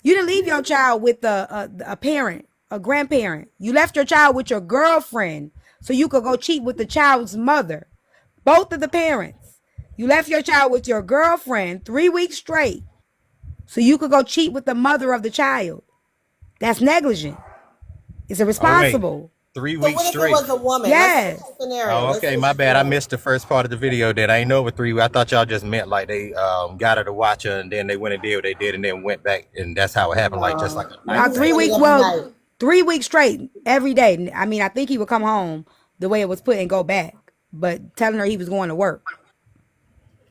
You didn't leave your child with a parent, a grandparent. You left your child with your girlfriend so you could go cheat with the child's mother. Both of the parents. You left your child with your girlfriend 3 weeks straight so you could go cheat with the mother of the child. That's negligent. It's Oh wait, irresponsible. 3 So weeks what if it straight. was a woman? Yes. Let's switch the scenario. Oh, Let's okay, switch my the bad. I scenario. missed the first part of the video. That I ain't know over 3 weeks. I thought y'all just meant like they got her to watch her, and then they went and did what they did, and then went back, and that's how it happened. Like just like a night Now thing. 3 weeks. Well, 3 weeks straight every day. I mean, I think he would come home the way it was put and go back, but telling her he was going to work.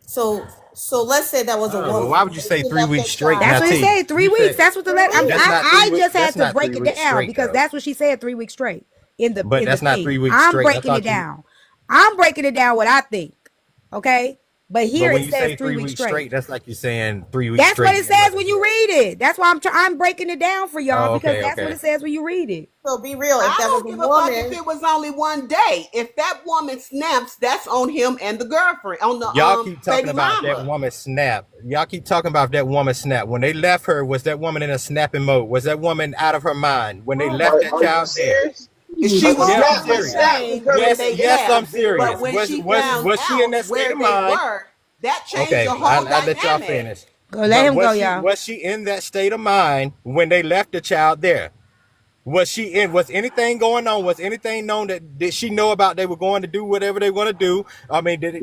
So let's say that was a Well, woman. why would you say 3 weeks straight? That's what it said. 3 weeks. That's what the letter. I just had to break it down because that's what she said. 3 weeks straight in the. But that's not 3 weeks I'm straight. breaking it down. I'm breaking it down what I think. Okay, but here when it you says say 3 weeks straight. that's like you're saying 3 weeks That's straight. what it says when you read it. That's why I'm breaking it down for y'all because that's what okay. it says when you read it. So be real. If I that don't was give a a fuck woman, if it was only one day. If that woman snaps, that's on him and the girlfriend. On the Y'all keep talking baby about mama. that woman snap. Y'all keep talking about that woman snap. When they left her, was that woman in a snapping mode? Was that woman out of her mind when they left that Are you child there? serious? She was Yes, not I'm the serious. same when Yes, they yes, left. I'm serious. But when Was she found she in out that state where of they mind? were, that changed Okay, the whole I'll dynamic. let y'all finish. Go, let him go, Was y'all. Was she in that state of mind when they left the child there? Was she in? Was anything going on? Was anything known that did she know about they were going to do whatever they want to do? I mean, did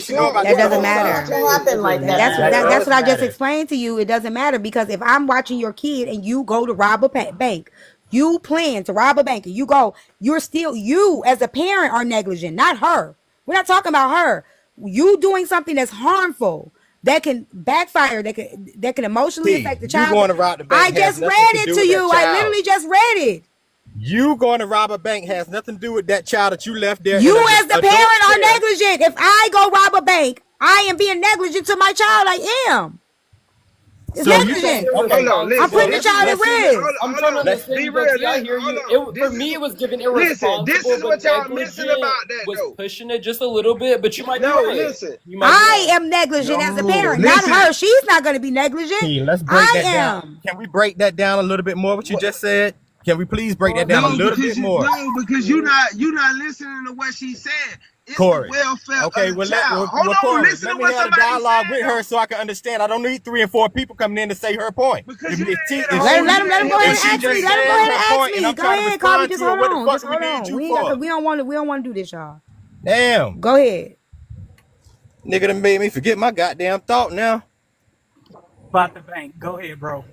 she know about That the doesn't whole matter. time? Happen like That's that. that's what I just explained to you. It doesn't matter because if I'm watching your kid and you go to rob a bank, you plan to rob a bank and you go, you're still, you as a parent are negligent, not her. We're not talking about her. You doing something that's harmful that can backfire, that can emotionally affect the You child. going to rob the bank I has just nothing read to it do to with that you. I child. literally just read it. You going to rob a bank has nothing to do with that child that you left there. You as the parent are negligent. If I go rob a bank, I am being negligent to my child. I am. It's So you negligent. think? Okay, Hold on, listen. I'm putting the This is child at what risk. I'm trying to understand be you, real. Dusty. I hear Hold you. on. For me, it was given Listen, this irresponsible, is but what y'all missing negligent about that was though. pushing it just a little bit. But you might be No, right. listen. You might be I right. am negligent as a parent, listen. not her. She's not going to be negligent. Let's break I that down. am. Can we break that down a little bit more? What you just said? Can we please break that down a little bit more? Because you're not listening to what she said. It's Corey. the welfare Okay, of the child. Hold on, Corey, listen let to me what have a somebody dialogue said. with her so I can understand. I don't need 3 and 4 people coming in to say her point. Because If you she Let him go ahead and she ask just me. Let him go said ahead and her ask point and me. I'm Go trying to ahead, Kobe. respond Just to it, hold what the on. fuck Just do we hold need on. you We ain't got for? we don't want to do this, y'all. Damn. Go ahead. Nigga done made me forget my goddamn thought now. About the bank. Go ahead, bro.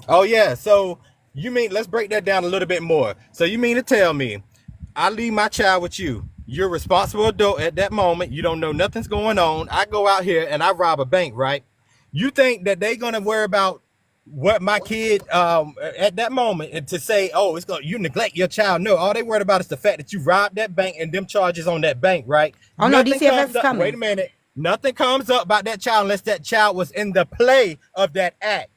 Oh yeah, so you mean let's break that down a little bit more. So you mean to tell me I leave my child with you. You're a responsible adult at that moment. You don't know nothing's going on. I go out here and I rob a bank, right? You think that they gonna worry about what my kid at that moment and to say, oh, it's gonna you neglect your child? No, all they worried about is the fact that you robbed that bank and them charges on that bank, right? Oh no, Nothing DCFS comes is up. coming. Wait a minute. Nothing comes up about that child unless that child was in the play of that act.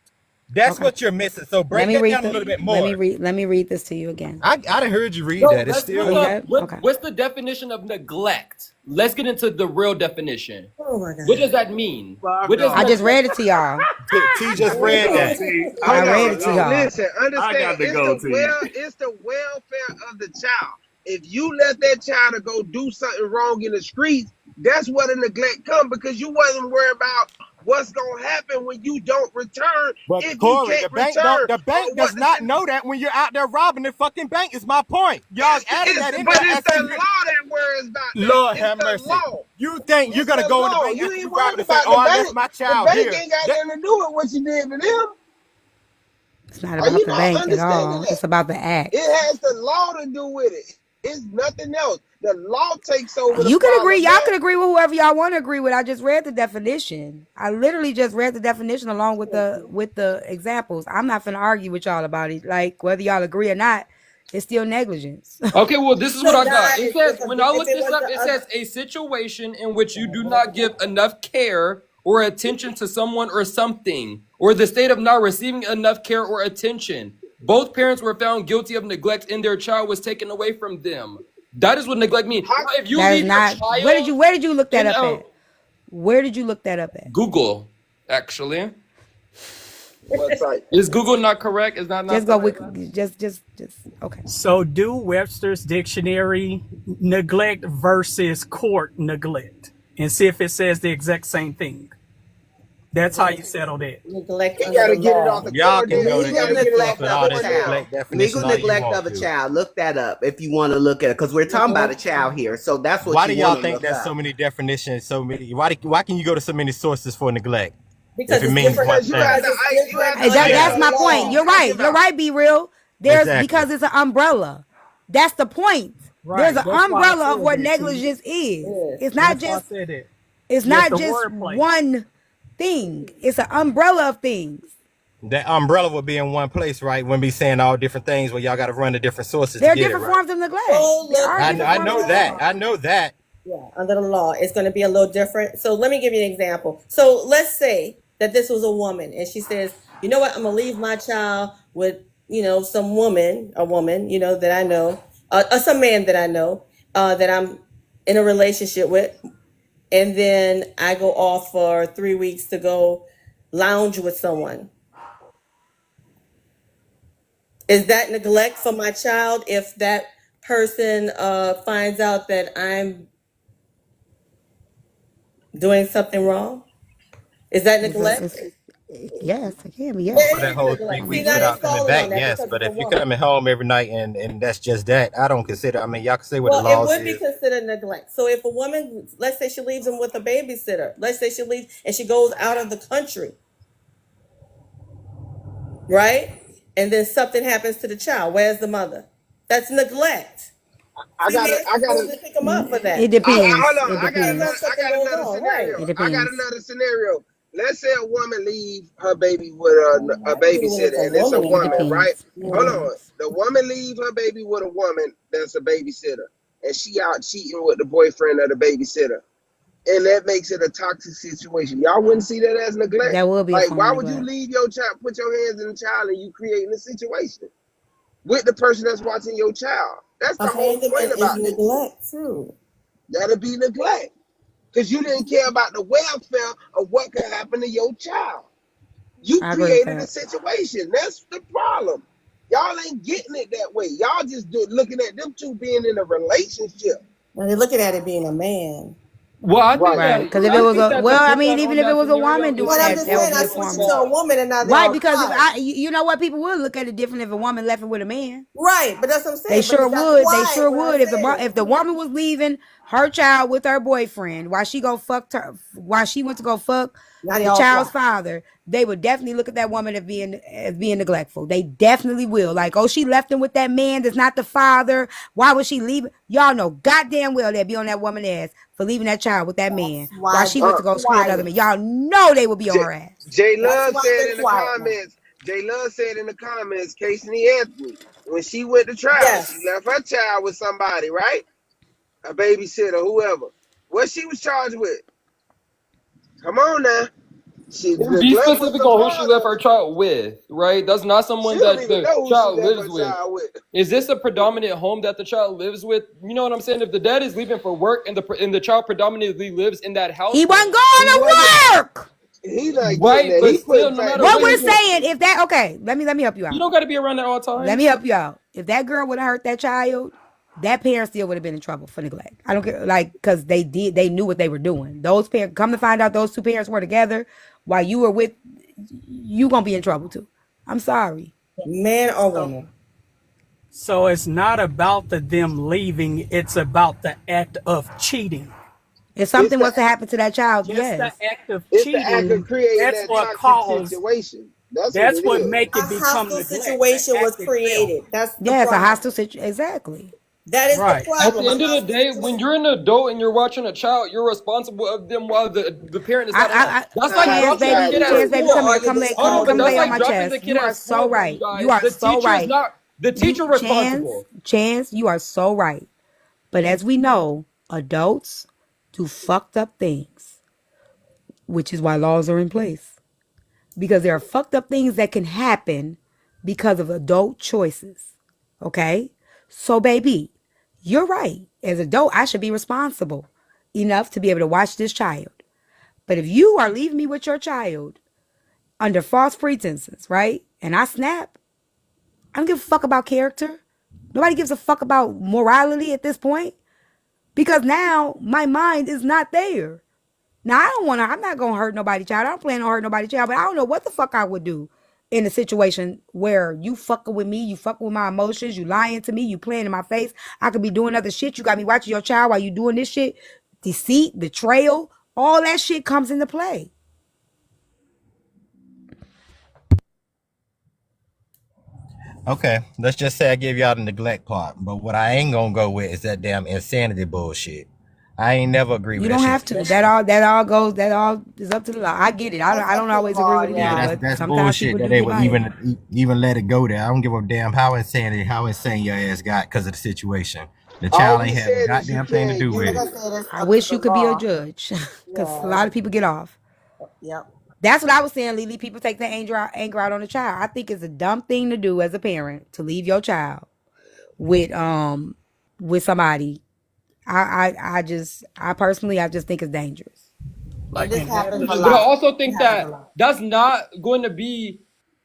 That's what you're missing. So break that down a little bit more. Let me read this to you again. I done heard you read No, that. It's let's still look up what's the definition of neglect. Let's get into the real definition. Oh my God. What does that mean? What does I just read it to y'all. T just read that. I read it to y'all. Listen, understand. got to go, T. It's the welfare of the child. If you let that child to go do something wrong in the streets, that's where the neglect comes because you wasn't worried about what's gonna happen when you don't return. But if Corey, you can't return, the bank does not know that when you're out there robbing the fucking bank. Is my point. Y'all added that in but there. it's the law that worries about that. Lord It's have the mercy. law. You think you're gonna go in the bank You after you ain't robbing worried and say, about "Oh, the I bank. left my child the bank here"? ain't got nothing to do with what you did to them. It's not Are about you the not bank at understanding all. that? It's about the act. It has the law to do with it. It's nothing else. The law takes over the You can fall agree. of Y'all man. can agree with whoever y'all want to agree with. I just read the definition. I literally just read the definition along with the examples. I'm not finna argue with y'all about it. Like whether y'all agree or not, it's still negligence. Okay, well, this is So what I got. God, It says, if when I it look this was up, the it other, says a situation in which you do not give enough care or attention to someone or something, or the state of not receiving enough care or attention. Both parents were found guilty of neglect and their child was taken away from them. That is what neglect means. If you That is leave your not. child Where did you look that in up a at? Where did you look that up at? Google, actually. Website. Is Google not correct? Is that not Just the go right with just okay. So do Webster's dictionary neglect versus court neglect and see if it says the exact same thing. That's how you settle that. Neglect He under gotta the get it law. off the Y'all court. can Then go he to gotta every get it source off with the all court this now. neglect definition Legal all you neglect want of a to. child. Look that up if you want to look at it, because we're talking about a child here. So that's what Why you do y'all want to think look there's up. so many definitions? Why can you go to so many sources for neglect Because if it it's means different. one Because you thing? have Because to, it's you have different to under That's the my understand what point. law. You're you're talking right. You're about. right. Be real. There's Exactly. because it's an umbrella. That's the point. There's Right. an That's why I umbrella of said what that to you. negligence is. Yes. It's not That's why I just. said it. It's Yes, not the just wordplay. one thing. It's an umbrella of things. That umbrella would be in one place, right? Wouldn't be saying all different things where y'all got to run to different sources There to are get it different right. forms of neglect. Go There look are I, different I forms know of that. neglect. I know that. Yeah, under the law, it's going to be a little different. So let me give you an example. So let's say that this was a woman, and she says, "You know what? I'm gonna leave my child with, some woman, a woman, that I know, some man that I know, that I'm in a relationship with, and then I go off for 3 weeks to go lounge with someone. Is that neglect for my child if that person finds out that I'm doing something wrong? Is that neglect? Yes, it can be. For Yes. that It is whole three neglect. See, weeks now they without coming falling back, on that yes. because But it's a if you're woman. coming home every night and that's just that, I don't consider. I mean, y'all can say what the Well, it laws would be is. considered neglect. So if a woman, let's say she leaves him with a babysitter, let's say she leaves and she goes out of the country, right? And then something happens to the child. Where's the mother? That's neglect. I gotta, CBS I is gotta. supposed to pick them up for It that. depends. Hold It on. depends. I Something got goes another on, right? scenario. It I got depends. another scenario. Let's say a woman leave her baby with a Even when it's babysitter, a and it's a woman, It woman, right? depends. It Hold Mhm. on. depends. The woman leave her baby with a woman that's a babysitter, and she out cheating with the boyfriend of the babysitter, and that makes it a toxic situation. Y'all wouldn't see that as neglect. That will be a Like, form of why would you neglect. leave your child, put your hands in the child, and you creating a situation with the person that's watching your child? That's the whole point Abandonment is about this. neglect too. That'll be neglect. Because you didn't care about the welfare of what could happen to your child. You I agree with created a that. situation. That's the problem. Y'all ain't getting it that way. Y'all just looking at them two being in a relationship. When they're looking at it being a man. Well, I think Right. Right. that Because if it I was think a that to well, I put mean, that even on if it that was a scenario woman is doing But I'm that, just that different. would saying, be I a switched form it to of a woman and now they're right. on Because if fire. you know what, people would look at it different if a woman left it with a man. Right, but that's what I'm They saying. But sure it's not would. They quiet sure when I would. said it. If the woman was leaving her child with her boyfriend while she while she went to go fuck Now they the all child's quiet. father, they would definitely look at that woman as being neglectful. They definitely will. Like, oh, she left him with that man that's not the father. Why would she leave? Y'all know goddamn well they'd be on that woman's ass for leaving that child with that man That's while why she went they're to go screw another quiet. man. Y'all know they would be on J, her ass. J That's Love why said they're in the quiet now. comments, J Love said in the comments, Casey Anthony, when she went to trial, she Yes. left her child with somebody, right? A babysitter, whoever. What she was charged with? Come on now. She Be neglect was specific the on who she left father. her child with, right? That's not She someone don't that even the know who she child left her lives with. child with. Is this a predominant home that the child lives with? You know what I'm saying? If the dad is leaving for work and the child predominantly lives in that He household, wasn't going He wasn't. to work. He not getting right? that. But He still, putting no fact. matter What what, we're he can. saying, if that okay, let me help you You out. don't got to be around at all Let me times. help you out. If that girl would have hurt that child, that parent still would have been in trouble for neglect. I don't care, like, because they knew what they were doing. Those parents, come to find out, those two parents were together while you were with, you gonna be in trouble too. I'm sorry. Man or So, woman. so it's not about them leaving, it's about the act of cheating. If It's something the was to happen to that child, Just the yes. act of it's the act of cheating, creating that's that what toxic caused, situation. That's what that's it what is. make A it become hostile neglect, the situation was act itself. created. That's the Yes, a problem. hostile situation. Exactly. That is the Right. At problem. the A end of the hostile day, when situation. you're an adult and you're watching a child, you're responsible of them while the parent is not around. That's like Chance dropping the baby, kid at Chance Exactly. baby, We can come school. here, argue this Hold on, all but come that's lay on like my day. dropping the chest. kid You are at so school for you right. You guys. are The so teacher is right. not the teacher responsible. Chance, you are so right. But as we know, adults do fucked up things, which is why laws are in place. Because there are fucked up things that can happen because of adult choices. Okay? So, baby, you're right. As an adult, I should be responsible enough to be able to watch this child. But if you are leaving me with your child under false pretenses, right? And I snap, I don't give a fuck about character. Nobody gives a fuck about morality at this point because now my mind is not there. Now, I'm not going to hurt nobody's child. I don't plan on hurt nobody's child, but I don't know what the fuck I would do in a situation where you fucking with me, you fucking with my emotions, you lying to me, you playing in my face. I could be doing other shit. You got me watching your child while you doing this shit. Deceit, betrayal, all that shit comes into play. Okay, let's just say I give y'all the neglect part, but what I ain't gonna go with is that damn insanity bullshit. I ain't never agree with You that don't shit. have to. That all is up to the law. I get it. I don't always agree with it either, but That's sometimes bullshit people that do they get would violent. even let it go there. I don't give a damn how insane your ass got because of the situation. The All child we ain't have a said is you goddamn thing to can't do with Like it. I said, it's I up to wish the you could be a law. judge because a Yeah. lot of people get off. Yep. That's what I was saying, Lily. People take their anger out on the child. I think it's a dumb thing to do as a parent to leave your child with somebody. I personally just think it's dangerous. And Like, this happens a but I lot. also It think happens a that lot. that's not going to be.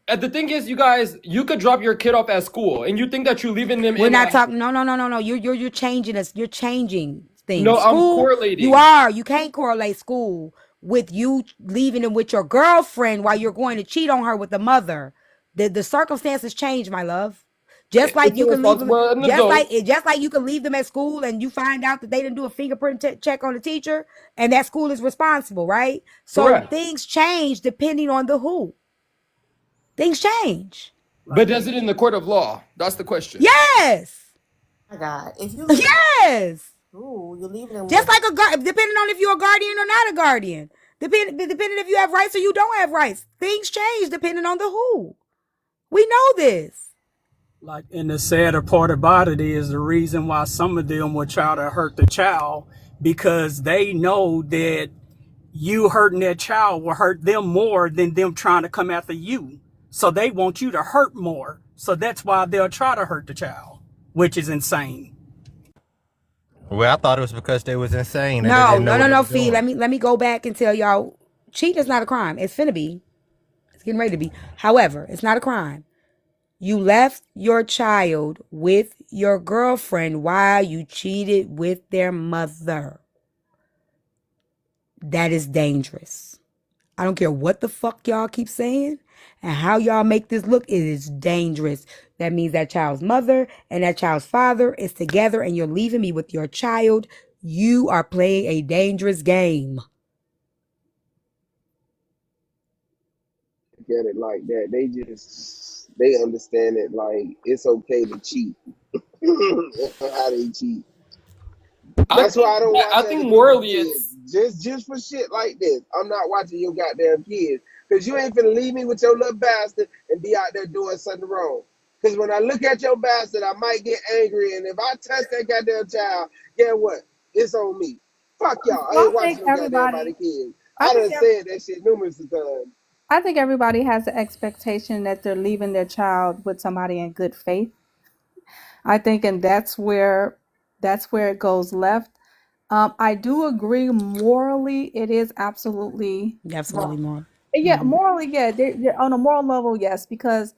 And the thing is, you guys, you could drop your kid off at school, and you think that you're leaving them We're in not a. talking. No. You're changing us. You're changing No, things. I'm School. You correlating. are. You can't correlate school with you leaving them with your girlfriend while you're going to cheat on her with the mother. The circumstances change, my love. Just like It's you can leave them. irresponsible an adult. Just like you can leave them at school and you find out that they didn't do a fingerprint check on the teacher, and that school is responsible, right? So Correct. things change depending on the who. Things change. But does it in the court of law? That's the question. Yes. Oh my God, if you leave, Yes. ooh, you're leaving them Just with. like depending on if you're a guardian or not a guardian. Depending if you have rights or you don't have rights. Things change depending on the who. We know this. Like, and the sadder part about it is the reason why some of them will try to hurt the child because they know that you hurting that child will hurt them more than them trying to come after you. So they want you to hurt more. So that's why they'll try to hurt the child, which is insane. Well, I thought it was because they was insane and they No, didn't know no, what no, they no, were Fee. doing. Let me go back and tell y'all, cheating is not a crime. It's finna be. It's getting ready to be. However, it's not a crime. You left your child with your girlfriend while you cheated with their mother. That is dangerous. I don't care what the fuck y'all keep saying and how y'all make this look. It is dangerous. That means that child's mother and that child's father is together and you're leaving me with your child. You are playing a dangerous game. Get it like that. They understand it like it's okay to cheat. How they cheat. That's why I don't watch I other think people's morally kids. it's. Just for shit like this. I'm not watching your goddamn kids. Cause you ain't finna leave me with your little bastard and be out there doing something wrong. Cause when I look at your bastard, I might get angry. And if I touch that goddamn child, guess what? It's on me. Fuck y'all. I I ain't watching think no goddamn body everybody. kids. I I think done said that shit numerous of times. I think everybody has the expectation that they're leaving their child with somebody in good faith. I think, and that's where it goes left. I do agree morally, it is absolutely Absolutely wrong. more. Yeah, morally, yeah. They're on a moral level, yes, because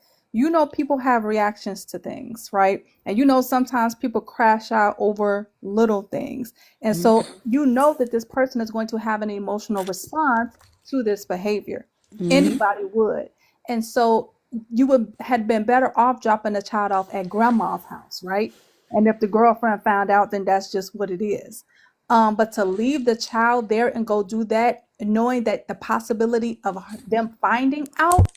people have reactions to things, right? And sometimes people crash out over little things. And so that this person is going to have an emotional response to this behavior. Anybody would. And so you would had been better off dropping the child off at grandma's house, right? And if the girlfriend found out, then that's just what it is. But to leave the child there and go do that, knowing that the possibility of them finding out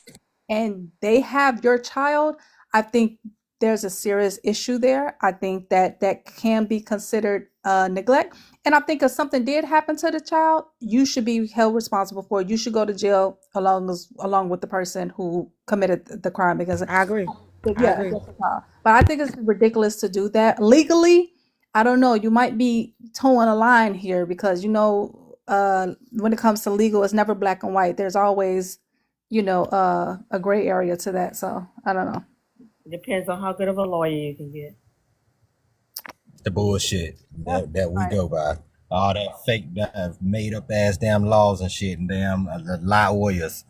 and they have your child, I think there's a serious issue there. I think that can be considered neglect. And I think if something did happen to the child, you should be held responsible for it. You should go to jail along with the person who committed the crime because I agree. yeah, that's a crime. But I think it's ridiculous to do that legally. I don't know. You might be towing a line here because when it comes to legal, it's never black and white. There's always a gray area to that. So I don't know. Depends on how good of a lawyer you can get. The bullshit that we go by. All that fake, made up ass damn laws and shit, and damn lie lawyers.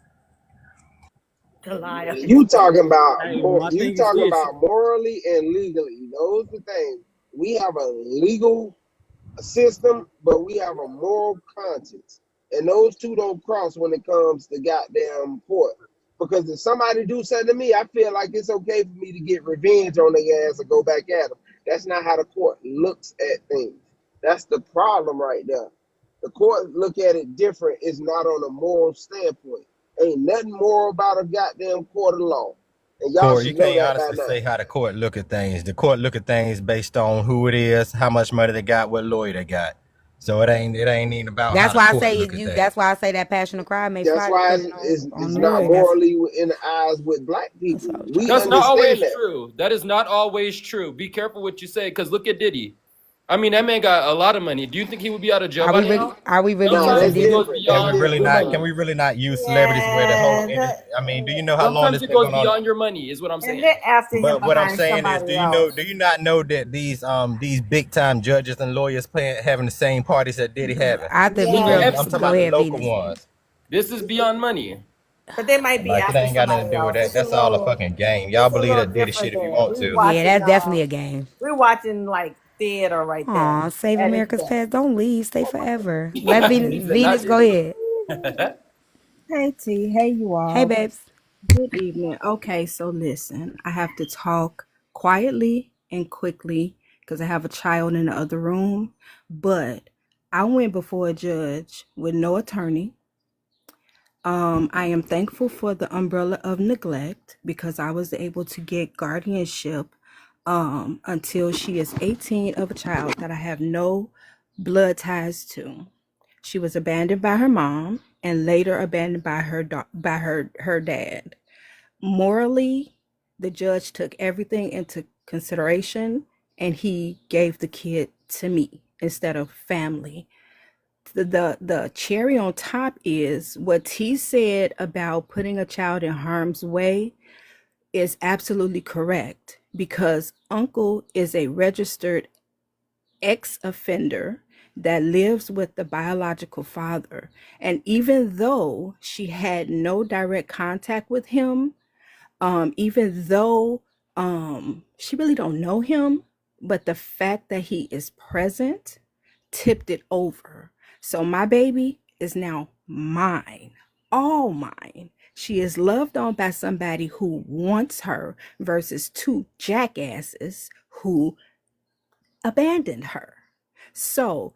The liar. You talking about Hey, my you thing is talking this. about morally and legally. Those the things. We have a legal system, but we have a moral conscience, and those two don't cross when it comes to goddamn court. Because if somebody do something to me, I feel like it's okay for me to get revenge on their ass and go back at them. That's not how the court looks at things. That's the problem right there. The court look at it different. It's not on a moral standpoint. Ain't nothing moral about a goddamn court of law. And y'all Court, you should know can't that by honestly now. say how the court look at things. The court look at things based on who it is, how much money they got, what lawyer they got. So it ain't even about That's how why the I court say look at that. that's why I say that passion of crime may That's fly why depending on it's the not lawyer. That's morally in the eyes with black people. We That's not understand always that. true. That is not always true. Be careful what you say, because look at Diddy. I mean, that man got a lot of money. Do you think he would be out of jail by now? are we really No, using Sometimes that's it Diddy? goes different. That's beyond different, your Can bro. we money. really not use celebrities where the whole Yeah, I mean, do you know how long Sometimes this it been goes going on? beyond your money, is what I'm and saying. they're after him But what I'm behind saying is, somebody else. do you not know that these big time judges and lawyers having the same parties that Diddy having? I think be Look real. at I'm talking Go about the Epstein. ahead, local Venus. ones. This is beyond money. But they might be Like it after ain't got nothing somebody to do with else. that. That's all a fucking game. Y'all It's a believe little that Diddy shit different if you there. want We to. Yeah, watching that's definitely a game. we're watching like theater right there. Aw, save At its America's best. past. Don't leave. Stay forever. Let He said, not Venus go Diddy. ahead. Hey T, hey you Hey, all. babes. Good evening. Okay, so listen, I have to talk quietly and quickly because I have a child in the other room. But I went before a judge with no attorney. I am thankful for the umbrella of neglect because I was able to get guardianship until she is 18 of a child that I have no blood ties to. She was abandoned by her mom and later abandoned by her dad. Morally, the judge took everything into consideration and he gave the kid to me instead of family. The cherry on top is what T said about putting a child in harm's way is absolutely correct because uncle is a registered ex-offender that lives with the biological father. And even though she had no direct contact with him, even though she really don't know him, but the fact that he is present tipped it over. So my baby is now mine, all mine. She is loved on by somebody who wants her versus two jackasses who abandoned her. So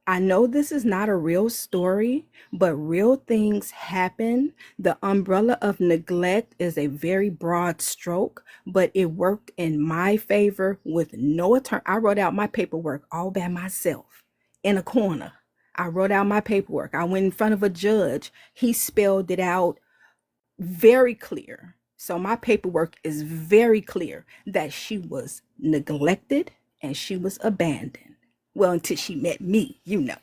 I know this is not a real story, but real things happen. The umbrella of neglect is a very broad stroke, but it worked in my favor with no attorney. I wrote out my paperwork all by myself in a corner. I wrote out my paperwork. I went in front of a judge. He spelled it out very clear. So my paperwork is very clear that she was neglected and she was abandoned. Well, until she met me, you know.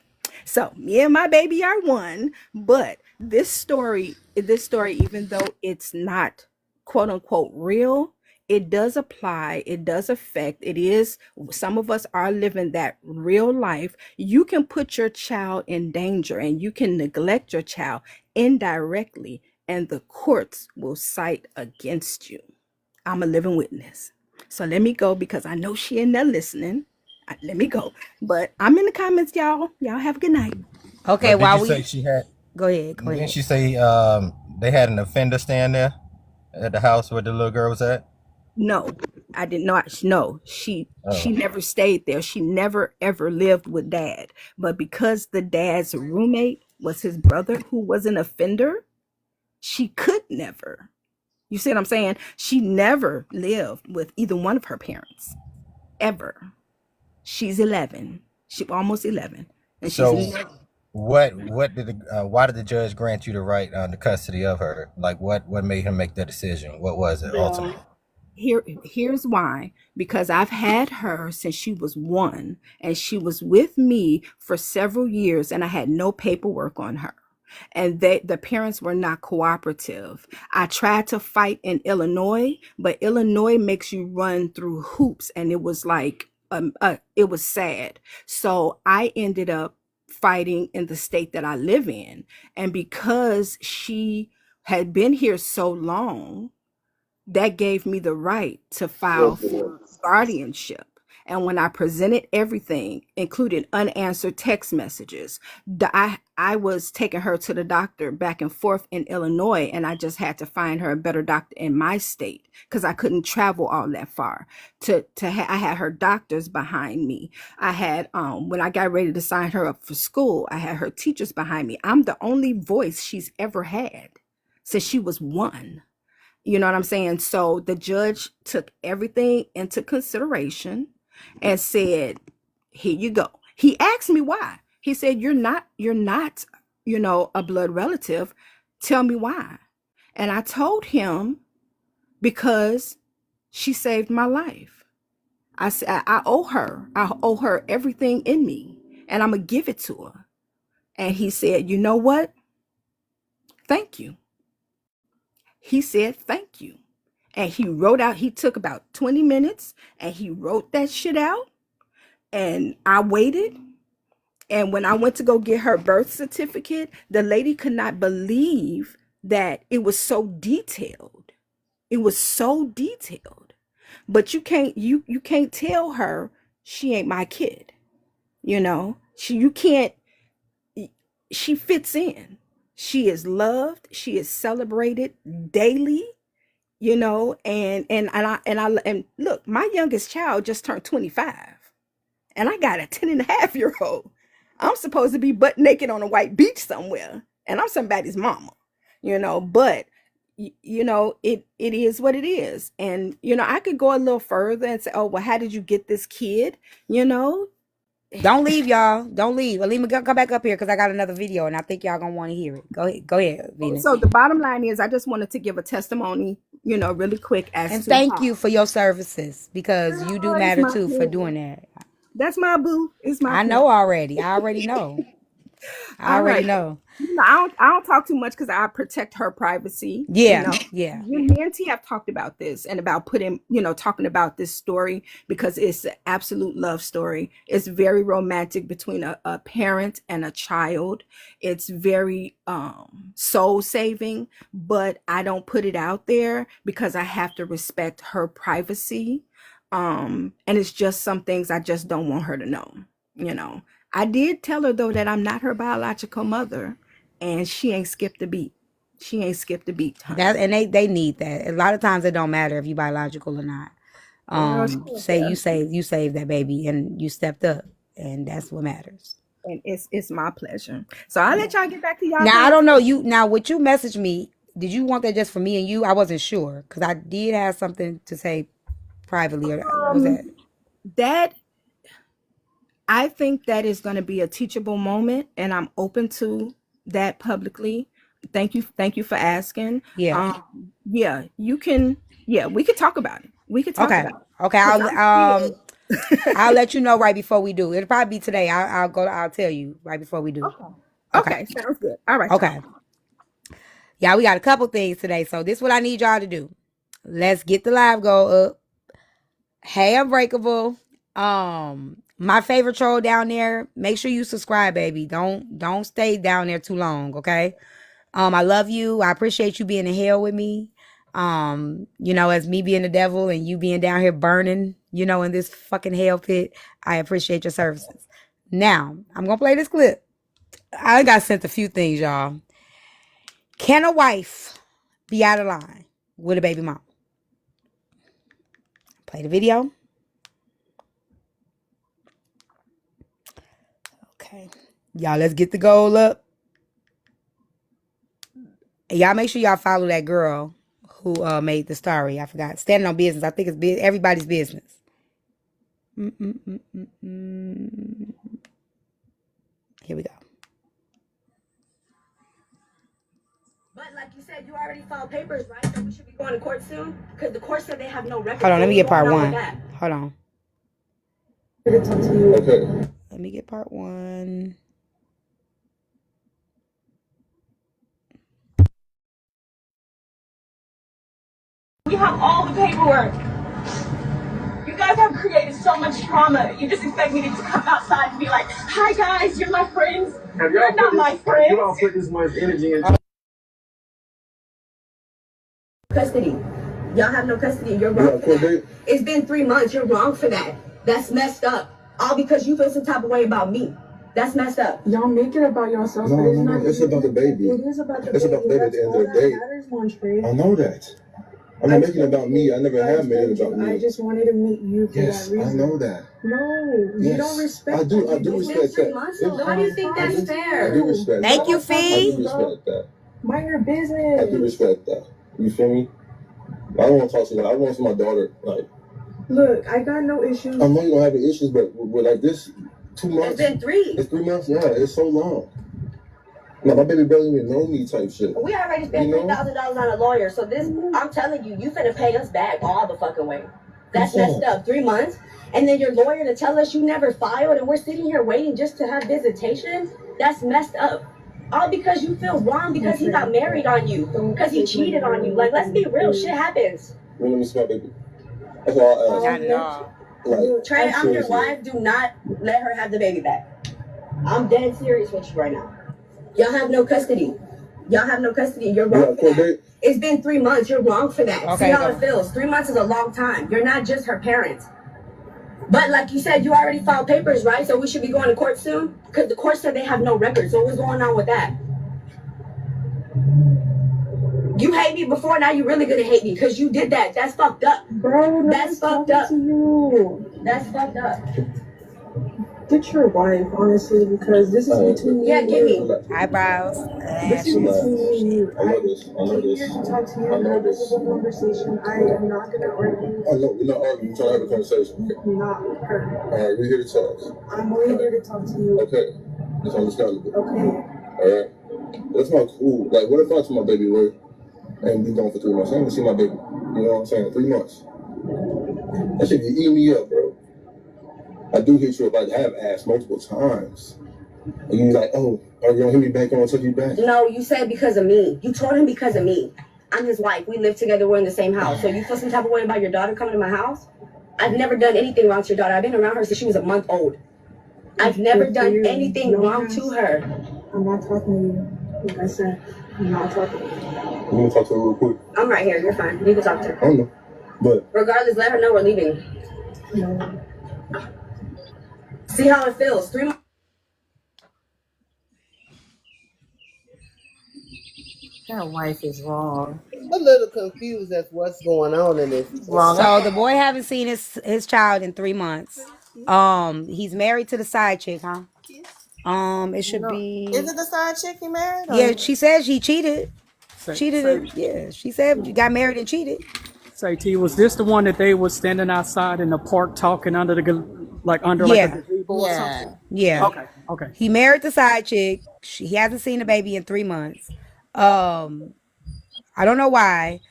So me and my baby are one, but this story, even though it's not quote unquote real, it does apply, it does affect, it is, some of us are living that real life. You can put your child in danger and you can neglect your child indirectly and the courts will cite against you. I'm a living witness. So let me go because I know she in there listening. Let me go. But I'm in the comments, y'all. Y'all have a good night. Okay, But did while you say we she had? go ahead, go Didn't ahead. she say they had an offender stand there at the house where the little girl was at? No, I did not. No, she Oh. never stayed there. She never ever lived with dad. But because the dad's roommate was his brother who was an offender, she could never. You see what I'm saying? She never lived with either one of her parents ever. She's 11. She almost 11, and she's So never. what did why did the judge grant you the right the custody of her? Like what made him make that decision? What was it ultimately? Here's why. Because I've had her since she was 1 and she was with me for several years and I had no paperwork on her. and the parents were not cooperative. I tried to fight in Illinois, but Illinois makes you run through hoops, and it was like it was sad. So I ended up fighting in the state that I live in, and because she had been here so long, that gave me the right to file for guardianship. And when I presented everything, including unanswered text messages, I was taking her to the doctor back and forth in Illinois, and I just had to find her a better doctor in my state because I couldn't travel all that far. I had her doctors behind me. I had when I got ready to sign her up for school, I had her teachers behind me. I'm the only voice she's ever had since she was 1. You know what I'm saying? So the judge took everything into consideration and said, here you go. He asked me why. He said, you're not, a blood relative. Tell me why. And I told him, because she saved my life. I said, I owe her everything in me, and I'm going to give it to her. And he said, you know what? Thank you. He said, thank you. And he took about 20 minutes and he wrote that shit out. And I waited. And when I went to go get her birth certificate, the lady could not believe that it was so detailed. It was so detailed. But you can't tell her she ain't my kid. She fits in. She is loved. She is celebrated daily, and look, my youngest child just turned 25, and I got a 10-and-a-half-year-old. I'm supposed to be butt naked on a white beach somewhere, and I'm somebody's mama, but it is what it is. And I could go a little further and say, oh, well, how did you get this kid? Don't leave, y'all. Don't leave. Well, come back up here because I got another video and I think y'all gonna want to hear it. Go ahead, Venus. So the bottom line is, I just wanted to give a testimony, really quick and thank you for your services, because you do matter too for doing that. That's my boo. It's my. I know already. I already know. I already know. I don't talk too much because I protect her privacy. Yeah, Me and T have talked about this and about talking about this story because it's an absolute love story. It's very romantic between a parent and a child. It's very soul saving, but I don't put it out there because I have to respect her privacy. And it's just some things I just don't want her to know. I did tell her, though, that I'm not her biological mother, and she ain't skipped a beat. She ain't skipped a beat. And they need that. A lot of times it don't matter if you biological or not. You saved that baby and you stepped up, and that's what matters. And it's my pleasure. So I'll let y'all get back to y'all. Now, I don't know you. Now, what you messaged me, did you want that just for me and you? I wasn't sure because I did have something to say privately. Or was that? I think that is going to be a teachable moment, and I'm open to that publicly. Thank you for asking. Yeah. You can. Yeah, we could talk about it. We could talk about it. Okay. I'll let you know right before we do. It'll probably be today. I'll tell you right before we do. Okay. Sounds good. All right. Okay. Yeah, we got a couple things today. So this is what I need y'all to do. Let's get the live go up. Hey, Unbreakable. My favorite troll down there. Make sure you subscribe, baby. Don't stay down there too long, okay? I love you. I appreciate you being in hell with me. As me being the devil and you being down here burning, in this fucking hell pit. I appreciate your services. Now, I'm gonna play this clip. I got sent a few things, y'all. Can a wife be out of line with a baby mom? Play the video. Okay. Y'all, let's get the goal up. Y'all make sure y'all follow that girl who made the story. I forgot. Standing on business. I think it's everybody's business. Here we go. But like you said, you already filed papers, right? So we should be going to court soon? Because the court said they have no record. Hold on, let me get part one. Hold on. Okay. Let me get part one. you have all the paperwork. You guys have created so much trauma. You just expect me to just come outside and be like, hi guys, you're my friends. You're not my friends. You all put this much energy into custody. Y'all have no custody. You're wrong for that. It's been 3 months. You're wrong for that. That's messed up. All because you feel some type of way about me. That's messed up. Y'all make it about yourself. No, it's about the baby. It is about the It's baby. about the baby at the end of the day. I know that. I'm not making it about me. I never have made it about me. I just wanted to meet you for Yes, that reason. I know that. No, you Yes, don't respect I do that. respect that. Why do you think that's fair? I do respect that. Thank you, I Fee. do respect that. Mind your business. I do respect that. You feel me? I don't want to talk to you. I want to see my daughter. Like, look, I got no issues. I know you don't have any issues, but with like this, 2 months. It's been 3. It's 3 months. Yeah, it's so long. Now my baby barely even know me type shit. We already spent $3,000 on a lawyer, so this, I'm telling you, you finna pay us back all the fucking way. That's messed up. 3 months, and then your lawyer to tell us you never filed, and we're sitting here waiting just to have visitation. That's messed up. All because you feel wrong because he got married on you, because he cheated on you. Like, let's be real, shit happens. Let me see my baby. That's all I ask. Like, Trey, I'm your seriously. wife. Do not let her have the baby back. I'm dead serious with you right now. Y'all have no custody. Y'all have no custody. You're wrong for that. It's been 3 months. You're wrong for that. Okay, See how it feels. 3 months is a long time. You're not just her parents. But like you said, you already filed papers, right? So we should be going to court soon? Because the court said they have no records. So what's going on with that? You hate me before, now you're really gonna hate me because you did that. That's fucked up. Bro, that's fucked up. That's fucked up. Get your wife, honestly, because this is between you. Yeah, give me. Eyebrows. This is between me and you. I know this. I know this. I'm here to talk to you. I know this. This is a conversation. I am not going to argue. I know, we're not arguing. We're trying to have a conversation. Not with her. All right, we're here to talk. I'm only here to talk to you. Okay. It's understandable. Okay. All right. That's not cool. Like, what if I told my baby Roy and be gone for 3 months? I ain't gonna see my baby. You know what I'm saying? 3 months. That shit be eating me up, bro. I do hit you up. I have asked multiple times. And you're like, oh, are you gonna hit me back? I'm gonna take you back. No, you said because of me. You told him because of me. I'm his wife. We live together. We're in the same house. So you feel some type of way about your daughter coming to my house? I've never done anything wrong to your daughter. I've been around her since she was a month old. I've never done anything wrong to her. I'm not talking to you. Like I said, I'm not talking to you. I'm gonna talk to her real quick. I'm right here. You're fine. You can talk to her. I don't know. But regardless, let her know we're leaving. No. See how it feels. 3 months. That wife is wrong. I'm a little confused as what's going on in this. So the boy haven't seen his child in 3 months. He's married to the side chick, huh? It should be. Is it the side chick he married? Yeah, she says he cheated. Say- Yeah, she said you got married and cheated. Say, T, was this the one that they was standing outside in the park talking under the like a gazebo or something? Yeah. Okay. He married the side chick. He hasn't seen the baby in 3 months. I don't know why,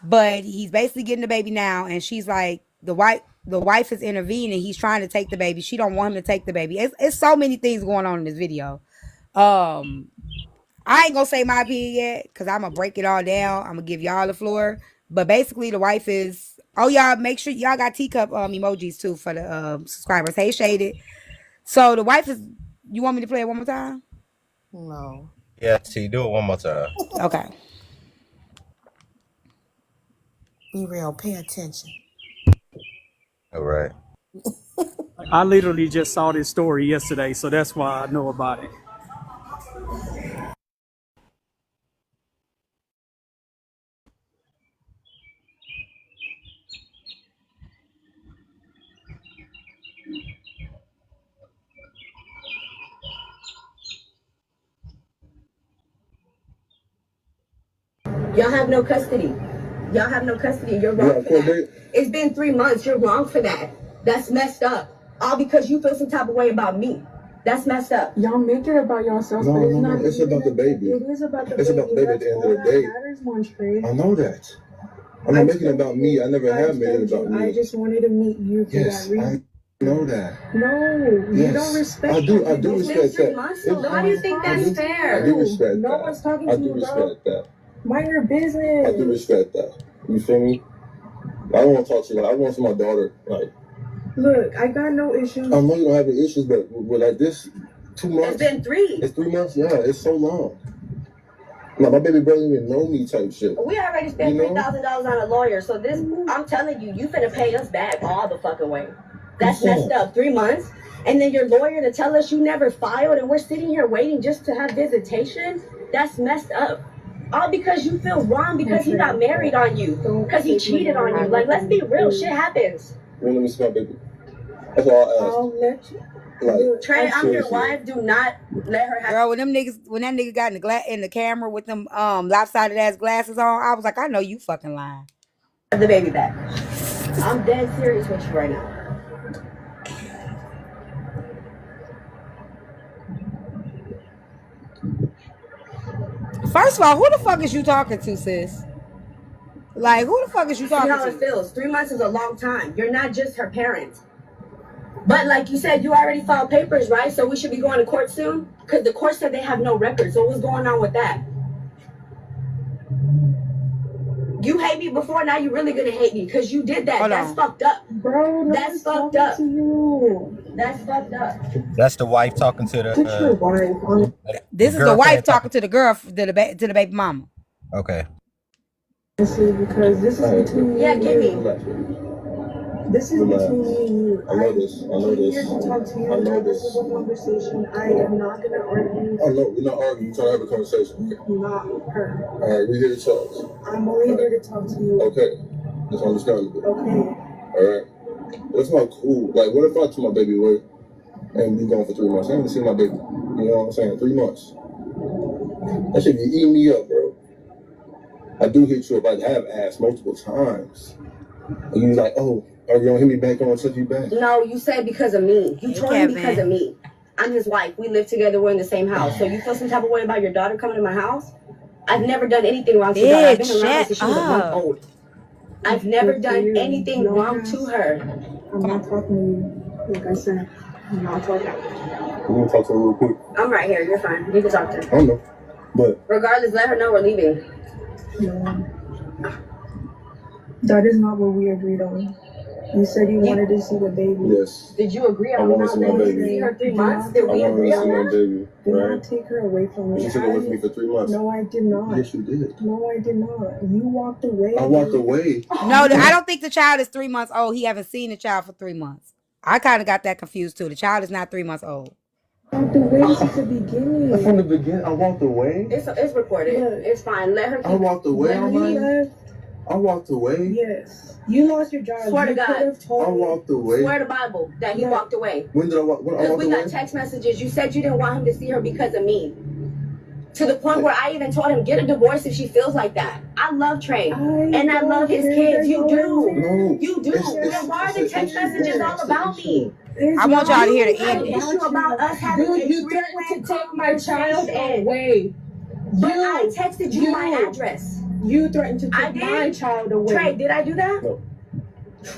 but he's basically getting the baby now, and she's like, the wife is intervening. He's trying to take the baby. She don't want him to take the baby. It's so many things going on in this video. I ain't gonna say my opinion yet because I'm gonna break it all down. I'm gonna give y'all the floor. But basically, the wife is. Oh, y'all make sure y'all got teacup emojis too for the subscribers. Hey, Shaded. So the wife is. You want me to play it one more time? No. Yeah, T, do it one more time. Okay. Be real. Pay attention. All right. I literally just saw this story yesterday, so that's why I know about it. Y'all have no custody. Y'all have no custody. You're wrong for that. It's been 3 months. You're wrong for that. That's messed up. All because you feel some type of way about me. That's messed up. Y'all make it about yourselves, but it's not. It's about the baby. It is about the baby. It's about the baby at the end of the day. Matters, Montre. I know that. I'm not making it about me. I never have made it about me. I just wanted to meet you for Yes, that reason. I know that. No, you Yes. don't respect. I do respect that. Why do you think that's fair? I do respect No that. one's talking I to do you, bro. respect that. Mind your business. I do respect that. You feel me? I don't want to talk to you. Like, I want to see my daughter. Like, look, I got no issues. I know you don't have any issues, but with like this, 2 months. It's been 3. It's 3 months. Yeah, it's so long. Like, my baby brother even know me type shit. We already spent $3,000 on a lawyer, so this, I'm telling you, you finna pay us back all the fucking way. That's messed up. 3 months, and then your lawyer to tell us you never filed, and we're sitting here waiting just to have visitation. That's messed up. All because you feel wrong because he got married on you, because he cheated on you. Like, let's be real, shit happens. Let me see my baby. That's all I ask. I'll let you. Like, Trey, I'm your wife. Do not let her have. Girl, when that nigga got in the camera with them lopsided ass glasses on, I was like, I know you fucking lying. The baby back. I'm dead serious with you right now. First of all, who the fuck is you talking to, sis? Like, who the fuck is you talking to? See how it feels. 3 months is a long time. You're not just her parent. But like you said, you already filed papers, right? So we should be going to court soon? Because the court said they have no record. So what's going on with that? You hate me before, now you're really going to hate me because you did that. That's fucked up. Bro, that's fucked up. To you. That's fucked up. That's the wife talking to the. Your wife. This is the wife talking to the girl, to the baby mama. Okay. See, because this is between yeah, give me. This is between me and you. I know this. I know this. Here to talk to you. I know this is a conversation. I am not gonna argue. Oh no, we're not arguing. We're trying to have a conversation. Not her. All right, we're here to talk. I'm only here to talk to you. Okay, that's understandable. Okay. All right. That's not cool. Like, what if I took my baby away and be gone for 3 months? I haven't seen my baby. You know what I'm saying? 3 months. That shit be eating me up, bro. I do hit you up. I have asked multiple times. And you're like, oh, are you gonna hit me back? I'm gonna touch you back. No, you said because of me. You told me because of me. I'm his wife. We live together. We're in the same house. So you feel some type of way about your daughter coming to my house? I've never done anything wrong to her daughter. I've been around her since she was a month old. I've never done anything wrong to her. I'm not talking to you. Like I said, I'm not talking. We're gonna talk to her real quick. I'm right here. You're fine. You can talk to her. I don't know. But regardless, let her know we're leaving. No. That is not what we agreed on. You said you wanted to see the baby. Yes. Did you agree on I want to see my baby. See her 3 months? Did we agree on that? Baby, did right? not take her away from me. You took her away from me for 3 months. No, I did not. Yes, you did. No, I did not. You walked away. I walked away. No, I don't think the child is 3 months old. He haven't seen the child for 3 months. I kind of got that confused too. The child is not 3 months old. I walked away since the beginning. From the beginning, I walked away. It's recorded. Yeah. It's fine. Let her keep. I walked away. I walked away. Yes. You lost your job. Swear to God. I walked away. Swear to Bible that he walked away. When did I walk? Because we got text messages. You said you didn't want him to see her because of me. To the point where I even told him, get a divorce if she feels like that. I love Trey. And I love his kids. You do. No. You do. Then why are the text messages all about me? I want y'all to hear the end. It's issue about us having you threatened to take my child away. But I texted you my address. You threatened to take my child away. Trey, did I do that? No.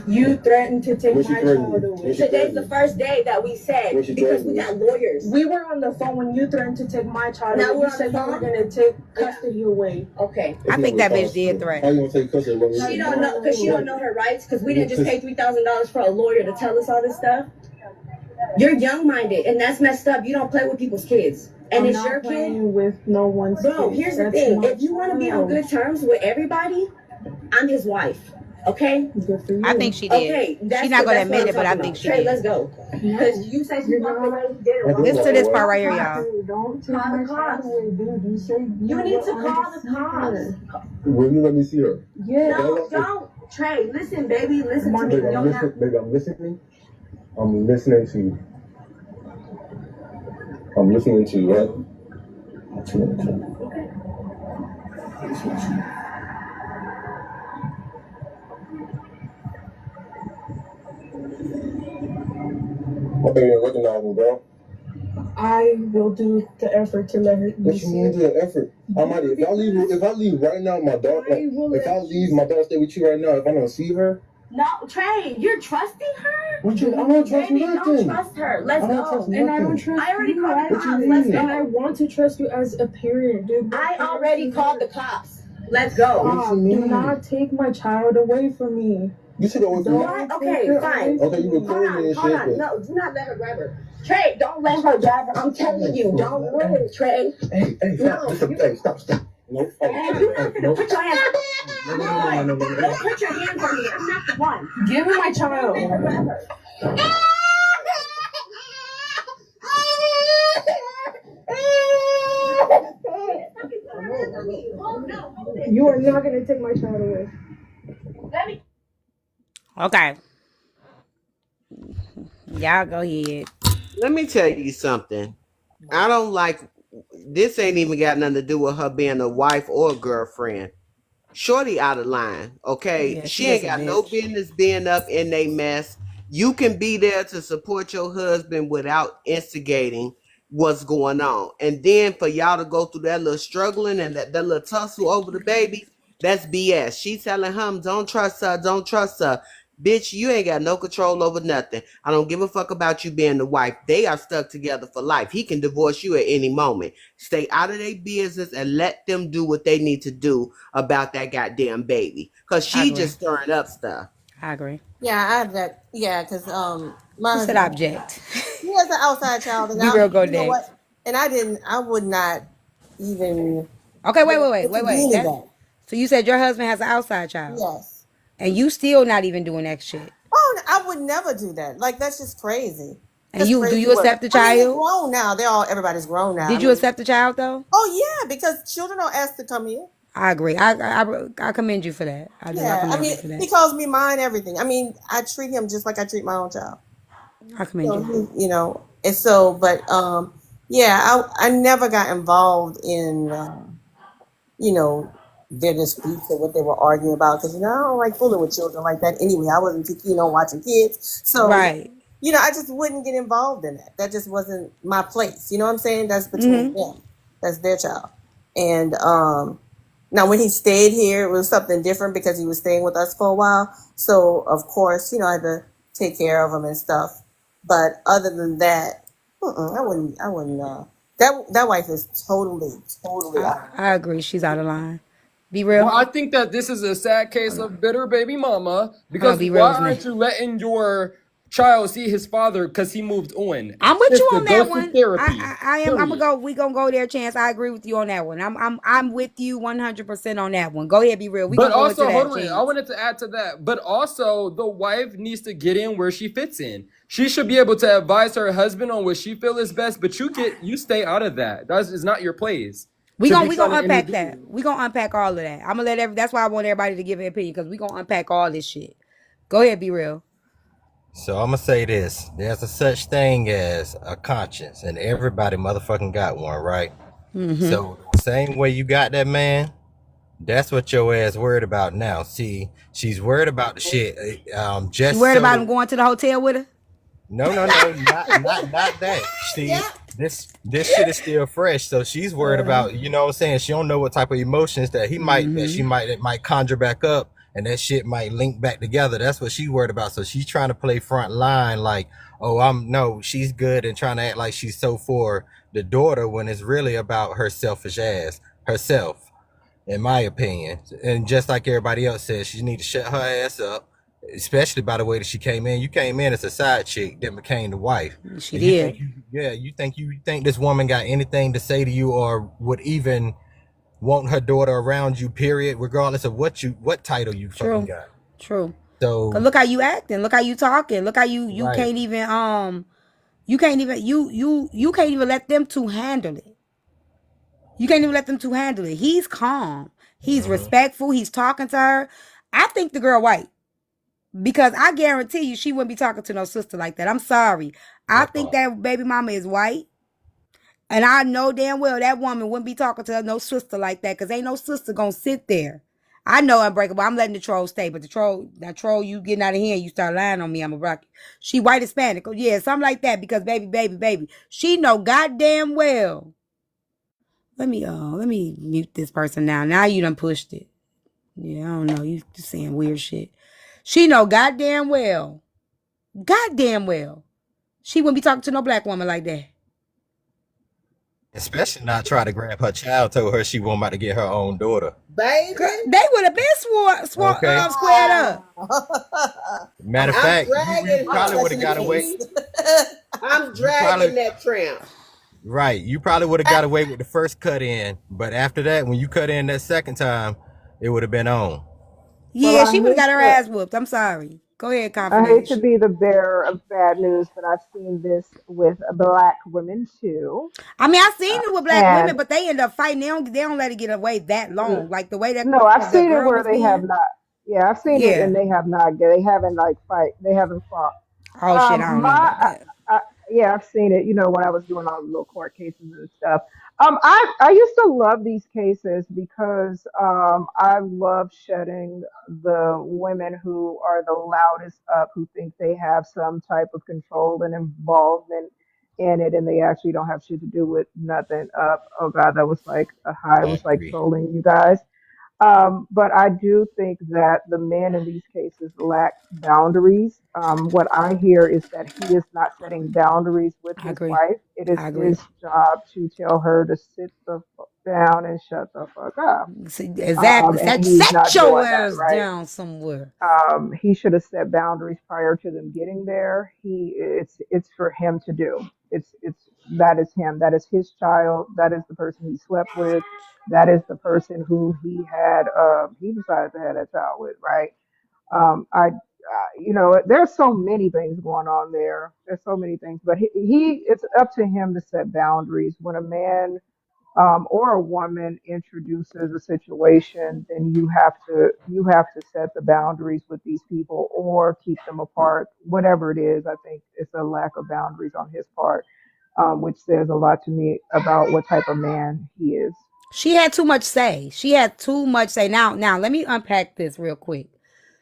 You threatened to take my child away. Today's the first day that we said because we got lawyers. We were on the phone when you threatened to take my child now away. You said you were going to take custody away. Okay. I think that bitch did threaten. How you gonna take custody of She don't know because she don't know her rights because we didn't just pay $3,000 for a lawyer to tell us all this stuff. You're young-minded and that's messed up. You don't play with people's kids. And I'm it's not your playing kid. with no one's Bro, kids. here's the That's thing. my If you want to be on child. good terms with everybody, I'm his wife. Okay? Good for you. I think she did. Okay, She's not going to admit it, but I think she Trey, did. let's go. Because you said you walked away. You did it. Listen to this part right here, y'all. Don't take my child away, dude. You said You need to call the cops. Will you let me see her? Yeah. No, don't. Trey, listen, baby. Listen to me. Baby, I'm listening. I'm listening to you. I'm listening to you, right? Okay. My baby ain't recognizing, bro. I will do the effort to let her. What you mean do the effort? Almighty, if I leave right now, my daughter. Like, if I leave my daughter stay with you right now, if I don't see her. No, Trey, you're trusting her? What you? I don't trust Baby, nothing. don't trust her. Let's go. And I don't trust I already you. called the cops. And Let's go. I want to trust you as a parent, dude. I already called the cops. Let's go. Do not take my child away from me. You took it away from me. What? Okay, fine. Okay, you recorded me and Hold shit. on. No, do not let her grab her. Trey, don't let her grab her. I'm telling you, don't move, Trey. Hey, No. stop. No, Hey, you're not gonna put your hands on me. No. Don't put your hands on me. I'm not the one. Give me my child. Let her grab her. You are not gonna take my child away. Okay. Y'all go ahead. Let me tell you something. I don't like this. Ain't even got nothing to do with her being a wife or a girlfriend. Shorty out of line, okay? Yeah, She ain't got no business being up in they mess. You can be there to support your husband without instigating what's going on. And then for y'all to go through that little struggling and that little tussle over the baby, that's BS. She telling him, don't trust her. Bitch, you ain't got no control over nothing. I don't give a fuck about you being the wife. They are stuck together for life. He can divorce you at any moment. Stay out of their business and let them do what they need to do about that goddamn baby. Because she just stirring up stuff. I agree. Yeah, I have that. Yeah, because Who said object? He has an outside child, and Be real, go you know next. what? And I would not even. Okay, wait. So you said your husband has an outside child? Yes. And you still not even doing that shit? Oh, I would never do that. Like, that's just crazy. And do you accept the child? I mean, they're grown now. Everybody's grown now. Did you accept the child though? Oh yeah, because children don't ask to come here. I agree. I commend you for that. I commend you for that. He calls me mine, everything. I mean, I treat him just like I treat my own child. I commend you. You know, and so, but yeah, I never got involved in their disputes or what they were arguing about, because I don't like fooling with children like that anyway. I wasn't too keen on watching kids, so right. I just wouldn't get involved in that. That just wasn't my place. You know what I'm saying? That's between them. That's their child. And now when he stayed here, it was something different because he was staying with us for a while. So of course, I had to take care of him and stuff. But other than that, I wouldn't. That wife is totally out. I agree. She's out of line. Be real. Well, I think that this is a sad case of bitter baby mama, because why aren't you letting your child see his father because he moved on? I'm with you on that one. Therapy, I am. I'm gonna go. We gonna go there, Chance. I agree with you on that one. I'm with you 100% on that one. Go ahead, be real. But also, hold on. I wanted to add to that. But also, the wife needs to get in where she fits in. She should be able to advise her husband on what she feels is best. But you stay out of that. That is not your place. We gonna unpack that. We gonna unpack all of that. I'm gonna that's why I want everybody to give an opinion, because we gonna unpack all this shit. Go ahead, be real. So I'm gonna say this: there's a such thing as a conscience, and everybody motherfucking got one, right? Mm-hmm. So same way you got that, man. That's what your ass worried about now. See, she's worried about the shit. She worried about him going to the hotel with her. No, not that. See, this shit is still fresh, so she's worried about, what I'm saying, she don't know what type of emotions that he might that might conjure back up, and that shit might link back together. That's what she's worried about. So she's trying to play front line, like, she's good, and trying to act like she's so for the daughter, when it's really about her selfish ass herself, in my opinion. And just like everybody else says, she need to shut her ass up. Especially by the way that she came in. You came in as a side chick that became the wife. She did. You think this woman got anything to say to you, or would even want her daughter around you, period, regardless of what title you fucking got. True. So look how you acting, look how you talking, look how you can't even you can't even let them two handle it. You can't even let them two handle it. He's calm. He's respectful. He's talking to her. I think the girl white. Because I guarantee you she wouldn't be talking to no sister like that. I'm sorry. I think that baby mama is white. And I know damn well that woman wouldn't be talking to no sister like that, because ain't no sister gonna sit there. I know Unbreakable. I'm letting the troll stay, but that troll, you getting out of here and you start lying on me, I'm a rock. She white Hispanic. Yeah, something like that, because baby. She know goddamn well. Let me mute this person now. Now you done pushed it. Yeah, I don't know. You just saying weird shit. She know goddamn well, she wouldn't be talking to no black woman like that. Especially not try to grab her child. Told her she wasn't about to get her own daughter. Baby. They would have been Okay. squared up. Matter of I'm fact, you dragging probably would have got away. I'm You probably dragging that tramp. right. You probably would have got away with the first cut in, but after that, when you cut in that second time, it would have been on. Yeah, she would have got her ass whooped. I'm sorry. Go ahead, I hate to confidence. be the bearer of bad news, but I've seen this with black women too. I mean, I've seen it with black women, And but they end up fighting. They don't let it get away that long. Like the way that no, I've the seen it girl where was they have being. not. Yeah, I've seen it, Yeah. and they have not. They haven't like fight. They haven't fought. Oh shit, I don't know My about that. yeah, I've seen it. You know, when I was doing all the little court cases and stuff. I used to love these cases because I love shedding the women who are the loudest up, who think they have some type of control and involvement in it, and they actually don't have shit to do with nothing. Oh God, that was like a high. It I was like agree. trolling you guys. But I do think that the men in these cases lack boundaries. What I hear is that he is not setting boundaries with I his agree. wife. It is I agree. his job to tell her to sit the fuck down and shut the fuck up. See, exactly. And he's Set not your doing that, ass right? down somewhere. He should have set boundaries prior to them getting there. It's for him to do. It's that is him. that is his child. That is the person he slept with. That is the person who he decided to have that child with, right? I you know, there's so many things going on there. There's so many things, but he it's up to him to set boundaries. When a man or a woman introduces a situation, then you have to set the boundaries with these people or keep them apart. Whatever it is, I think it's a lack of boundaries on his part, which says a lot to me about what type of man he is. She had too much say. She had too much say. Now let me unpack this real quick.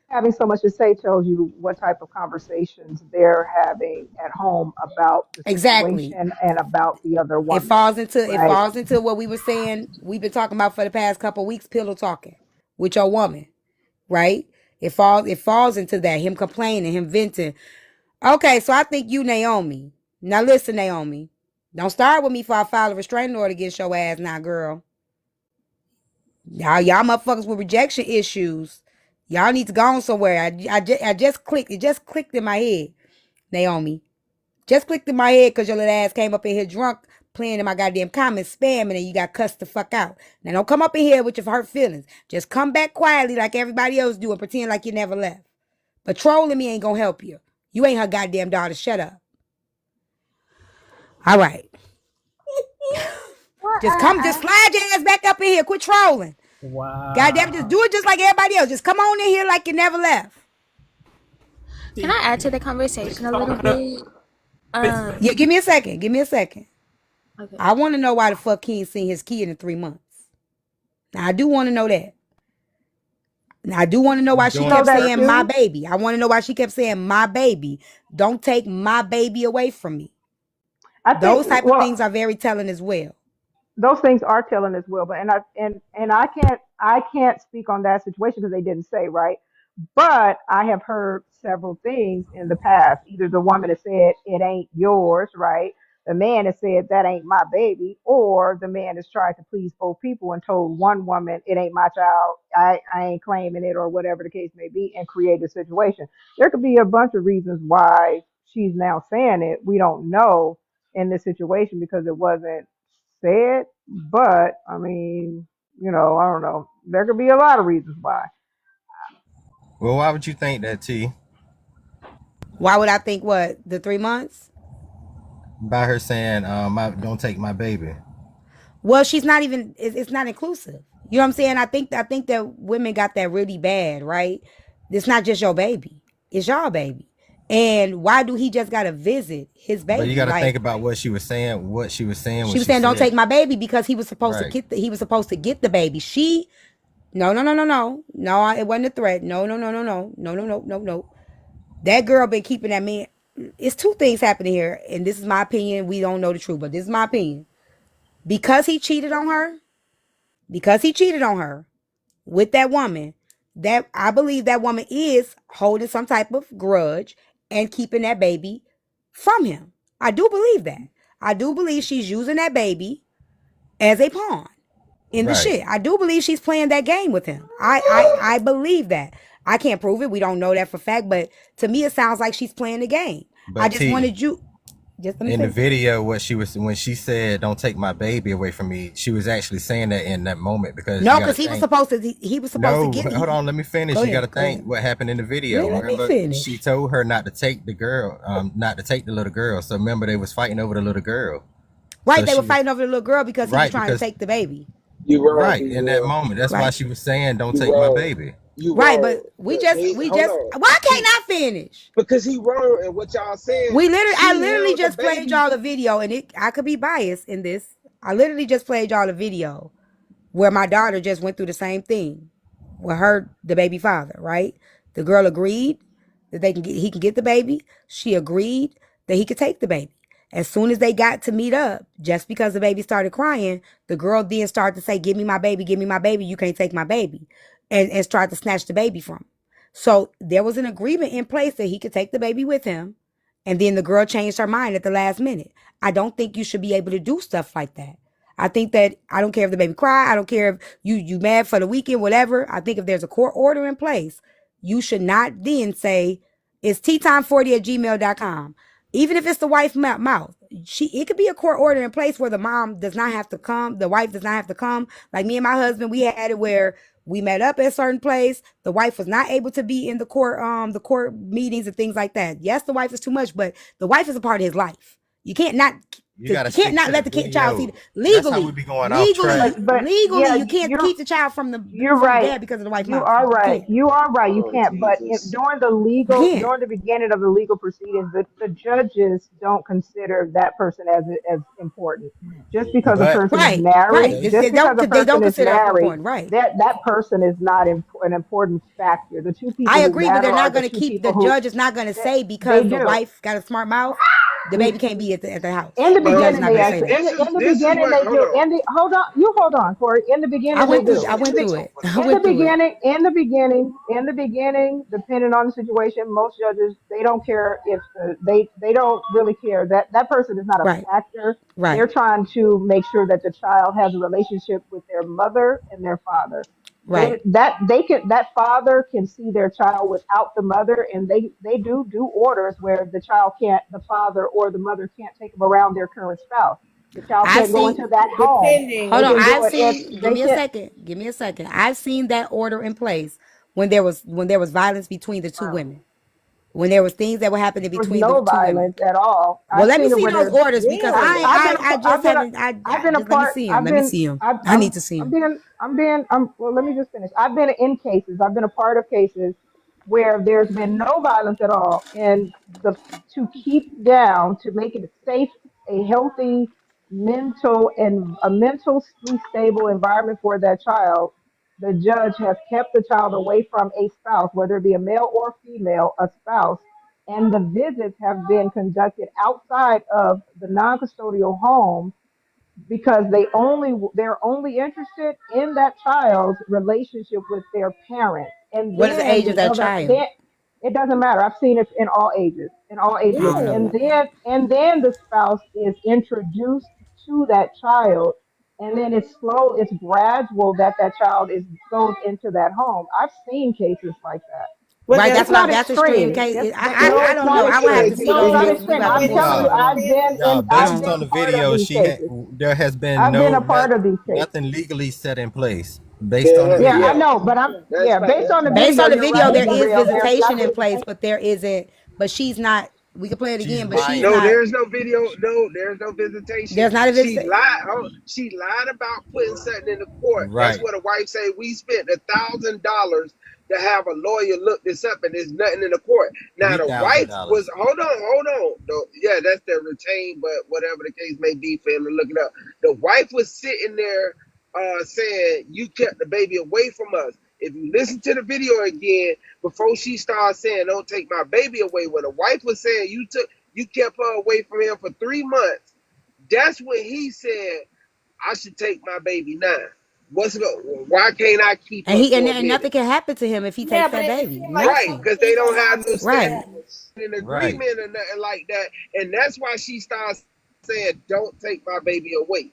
Having so much to say tells you what type of conversations they're having at home about the Exactly. situation and about the other It woman, falls right? into what we were saying. We've been talking about for the past couple of weeks. Pillow talking with your woman, right? It falls into that. Him complaining, him venting. Okay, so I think you, Naomi. Now listen, Naomi. Don't start with me before I file a restraining order against your ass now, girl. Now, y'all motherfuckers with rejection issues. Y'all need to go on somewhere. I just clicked. It just clicked in my head, Naomi. Just clicked in my head because your little ass came up in here drunk playing in my goddamn comments, spamming, and you got cussed the fuck out. Now, don't come up in here with your hurt feelings. Just come back quietly like everybody else do and pretend like you never left. But trolling me ain't gonna help you. You ain't her goddamn daughter. Shut up. All right. Just slide your ass back up in here. Quit trolling. Wow. Goddamn, just do it just like everybody else. Just come on in here like you never left. Can I add to the conversation a little bit? Yeah, give me a second. Okay. I want to know why the fuck he ain't seen his kid in 3 months. Now, I do want to know that. Now, I do want to know why she kept saying my baby. I want to know why she kept saying my baby. Don't take my baby away from me. Those type of things are very telling as well. Those things are telling as well, but I can't speak on that situation because they didn't say, right. But I have heard several things in the past. Either the woman has said it ain't yours, right? The man has said that ain't my baby, or the man has tried to please both people and told one woman it ain't my child, I ain't claiming it, or whatever the case may be, and create a situation. There could be a bunch of reasons why she's now saying it. We don't know in this situation because it wasn't said. But I mean, I don't know. There could be a lot of reasons why. Well, why would you think that, T? Why would I think what? The 3 months? By her saying, don't take my baby. Well, she's not even, it's not inclusive. You know what I'm saying? I think that women got that really bad, right? It's not just your baby. It's your baby. And why do he just got to visit his baby? But you got to think about what she was saying. She was saying, "Don't take my baby," because he was supposed to get the baby. No. It wasn't a threat. No. That girl been keeping that man. It's two things happening here, and this is my opinion. We don't know the truth, but this is my opinion. Because he cheated on her with that woman, that I believe that woman is holding some type of grudge and keeping that baby from him. I do believe that. I do believe she's using that baby as a pawn in the shit. I do believe she's playing that game with him. I believe that. I can't prove it. We don't know that for fact, but to me, it sounds like she's playing the game. But I just wanted you. Just let me in the finish. video, what she was when she said, "Don't take my baby away from me," she was actually saying that in that moment because no, because he was supposed to. He was supposed to get. Hold on, let me finish. You got to think what happened in the video. Let me finish. She told her not to take the girl, not to take the little girl. So remember, they was fighting over the little girl. Right, so they were fighting over the little girl because he was trying to take the baby. You're right in that moment. That's why she was saying, "Don't take my baby." Right, but we just why can't I finish? Because he wrong and what y'all saying. I literally just played y'all the video, and I could be biased in this. I literally just played y'all the video where my daughter just went through the same thing with the baby father, right? The girl agreed that he can get the baby. She agreed that he could take the baby. As soon as they got to meet up, just because the baby started crying, the girl then started to say, give me my baby, you can't take my baby. And tried to snatch the baby from him. So there was an agreement in place that he could take the baby with him. And then the girl changed her mind at the last minute. I don't think you should be able to do stuff like that. I think that I don't care if the baby cry. I don't care if you mad for the weekend, whatever. I think if there's a court order in place, you should not then say, it's teatyme40@gmail.com. Even if it's the wife's mouth, it could be a court order in place where the mom does not have to come. The wife does not have to come. Like me and my husband, we had it where we met up at a certain place. The wife was not able to be in the court meetings and things like that. Yes, the wife is too much, but the wife is a part of his life. You can't not let the child see legally. Legally, you can't keep the child from dad because of the wife's mouth. You are right. You can't. But during the beginning of the legal proceedings, the judges don't consider that person as important. Just because a person is married, that person is not an important factor. The two people. I agree, but they're not going to keep. The judge is not going to say because the wife got a smart mouth, the baby can't be at the house. In the beginning, they actually. Hold on, Corey. In the beginning, I went through it. In the beginning, depending on the situation, most judges they don't care if they don't really care that person is not a factor. Right. They're trying to make sure that the child has a relationship with their mother and their father. Right. That father can see their child without the mother, and they do orders where the father or the mother can't take them around their current spouse. The child can't go into that home. Hold on, give me a second. I've seen that order in place when there was violence between the two women. When there was things that were happening between the two women. No violence at all. Well, let me see those orders because let me see them. I need to see them. Well, let me just finish. I've been in cases. I've been a part of cases where there's been no violence at all, and to keep down, to make it a safe, a healthy, mentally stable environment for that child. The judge has kept the child away from a spouse, whether it be a male or female, a spouse, and the visits have been conducted outside of the non-custodial home because they're only interested in that child's relationship with their parents. And what is the age of that child? It doesn't matter. I've seen it in all ages. Yeah. And then the spouse is introduced to that child. And then it's gradual that child goes into that home. I've seen cases like that. Well, right, that's extreme. Okay, I don't know. I would have to see those cases. I'm telling you, I've been based on the video, there has been nothing legally set in place. Based on the video. I know, but based on the video, there is visitation in place, but there isn't. But she's not. We can play it again, but she's not. There's no video. No, there's no visitation. There's not a visitation. She lied about putting something in the court. Right. That's what a wife say. We spent $1,000 to have a lawyer look this up, and there's nothing in the court. Now the wife was hold on. That's their retained, but whatever the case may be for him to look it up. The wife was sitting there saying, "You kept the baby away from us." If you listen to the video again, before she started saying, "Don't take my baby away," when the wife was saying, you kept her away from him for 3 months, that's when he said, "I should take my baby now." Why can't I keep? And nothing can happen to him if he takes that baby. Right, because they don't have no an agreement or nothing like that, and that's why she starts saying, "Don't take my baby away."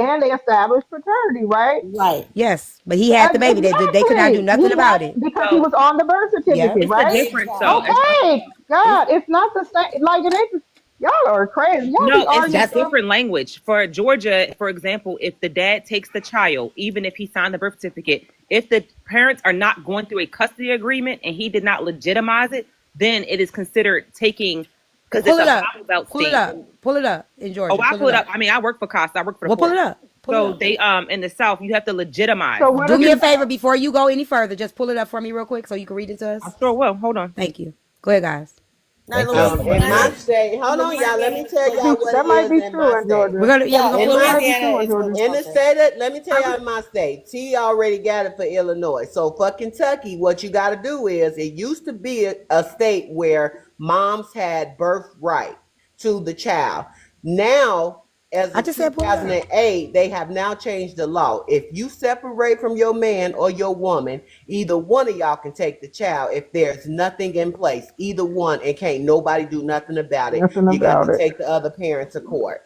and they established paternity, right? Right. Yes, but he had the baby. They could not do Exactly. nothing about it. Because he was on the birth certificate, Yep. It's the right? difference. So Okay. God, it's not the same. Like, it ain't. Y'all are crazy. Y'all be no, it's arguing just stuff. different language. For Georgia, for example, if the dad takes the child, even if he signed the birth certificate, if the parents are not going through a custody agreement and he did not legitimize it, then it is considered taking, because it's Pull a it up. Bible Belt Pull it state. up. Pull it up in Georgia. Oh, I pull it up. I mean, I work for COSTA. I work for the Well, pull court. it up. Pull So it up. they in the South, you have to legitimize. So what Do if me a the- favor before you go any further. Just pull it up for me real quick so you can read it to us. I sure will. Hold on. Thank you. Go ahead, guys. Thank you. In my state, hold on, y'all. Let me tell y'all what That it might is be in true my in state. Georgia. We're gonna In That my might be true in Georgia. in the state of, let me tell y'all in my state, T already got it for Illinois. So for Kentucky, what you got to do is, it used to be a state where moms had birthright to the child. Now, as I of just said pull it up. 2008, they have now changed the law. If you separate from your man or your woman, either one of y'all can take the child if there's nothing in place. Either one, and can't nobody do nothing about it. Nothing You got about to it. take the other parent to court.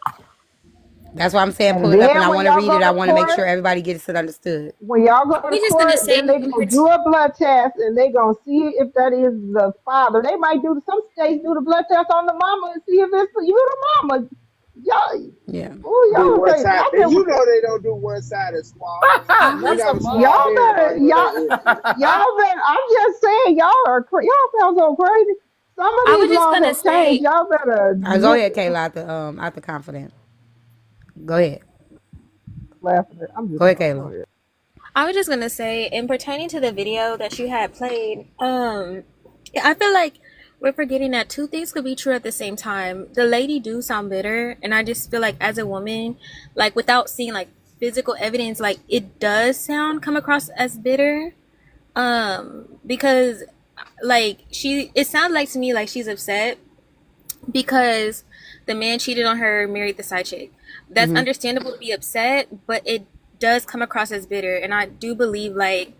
That's why I'm saying pull And it up, and I then when want to y'all read go it. I to want to make court, sure everybody gets it understood. when y'all go I to was just gonna court, say, then they gonna do a blood test and they gonna see if that is the father. They might do some states do the blood test on the mama and see if it's you the mama. Y'all, Yeah. oh Do y'all one crazy. side. Y'all And said you know they don't do one sided swabs. I You was got to swab y'all better everybody when they enter. y'all better. I'm just saying y'all sound so crazy. Some of I these was just laws gonna have changed. say Y'all better All right, go look. ahead, Kayla, out the confident. Go ahead. Laughing at. I'm Go just ahead, playing. Go Kayla. ahead. I was just gonna say, in pertaining to the video that you had played, I feel like we're forgetting that two things could be true at the same time. The lady do sound bitter, and I just feel like as a woman, like without seeing like physical evidence, like it does come across as bitter. Because like it sounds like to me like she's upset because the man cheated on her, married the side chick. That's Mm-hmm. understandable to be upset, but it does come across as bitter. And I do believe like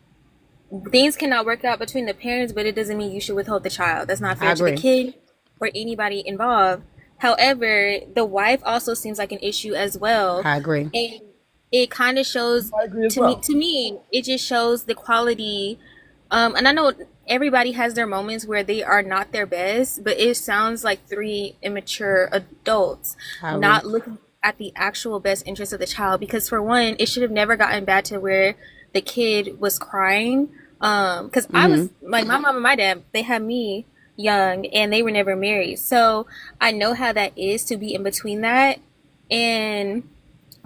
things cannot work out between the parents, but it doesn't mean you should withhold the child. That's not I fair to the agree. kid or anybody involved. However, the wife also seems like an issue as well. I agree. And it kind of shows I agree as to me well. it just shows the quality. And I know everybody has their moments where they are not their best, but it sounds like three immature adults I agree. not looking at the actual best interest of the child. Because for one, it should have never gotten bad to where the kid was crying. Because I Mm-hmm. was like, my mom and my dad, they had me young and they were never married, so I know how that is to be in between that. And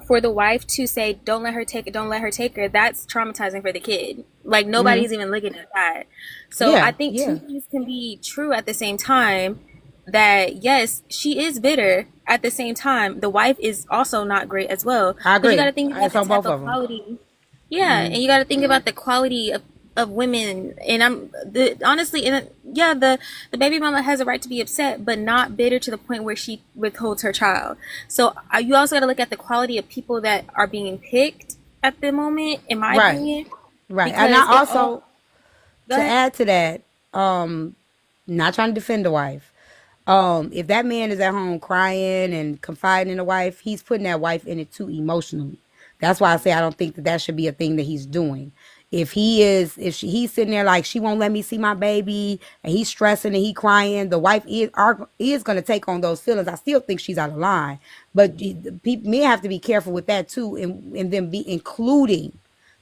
for the wife to say, don't let her take it, don't let her take her, that's traumatizing for the kid. Like Mm-hmm. nobody's even looking at that. So I Yeah. think two Yeah. things can be true at the same time. That yes, she is bitter. At the same time, the wife is also not great as well. I Because you got agree. to think about It's the on type both of of them. quality. Yeah, Mm-hmm. and you got to think about the quality of women. And honestly, and yeah, the baby mama has a right to be upset, but not bitter to the point where she withholds her child. So you also got to look at the quality of people that are being picked at the moment, in my Right. opinion, Right. And because I it all. also, Go to ahead. add to that, not trying to defend the wife. If that man is at home crying and confiding in the wife, he's putting that wife in it too emotionally. That's why I say I don't think that should be a thing that he's doing. If he's sitting there like she won't let me see my baby and he's stressing and he crying, the wife is going to take on those feelings. I still think she's out of line, but men have to be careful with that too, and then be including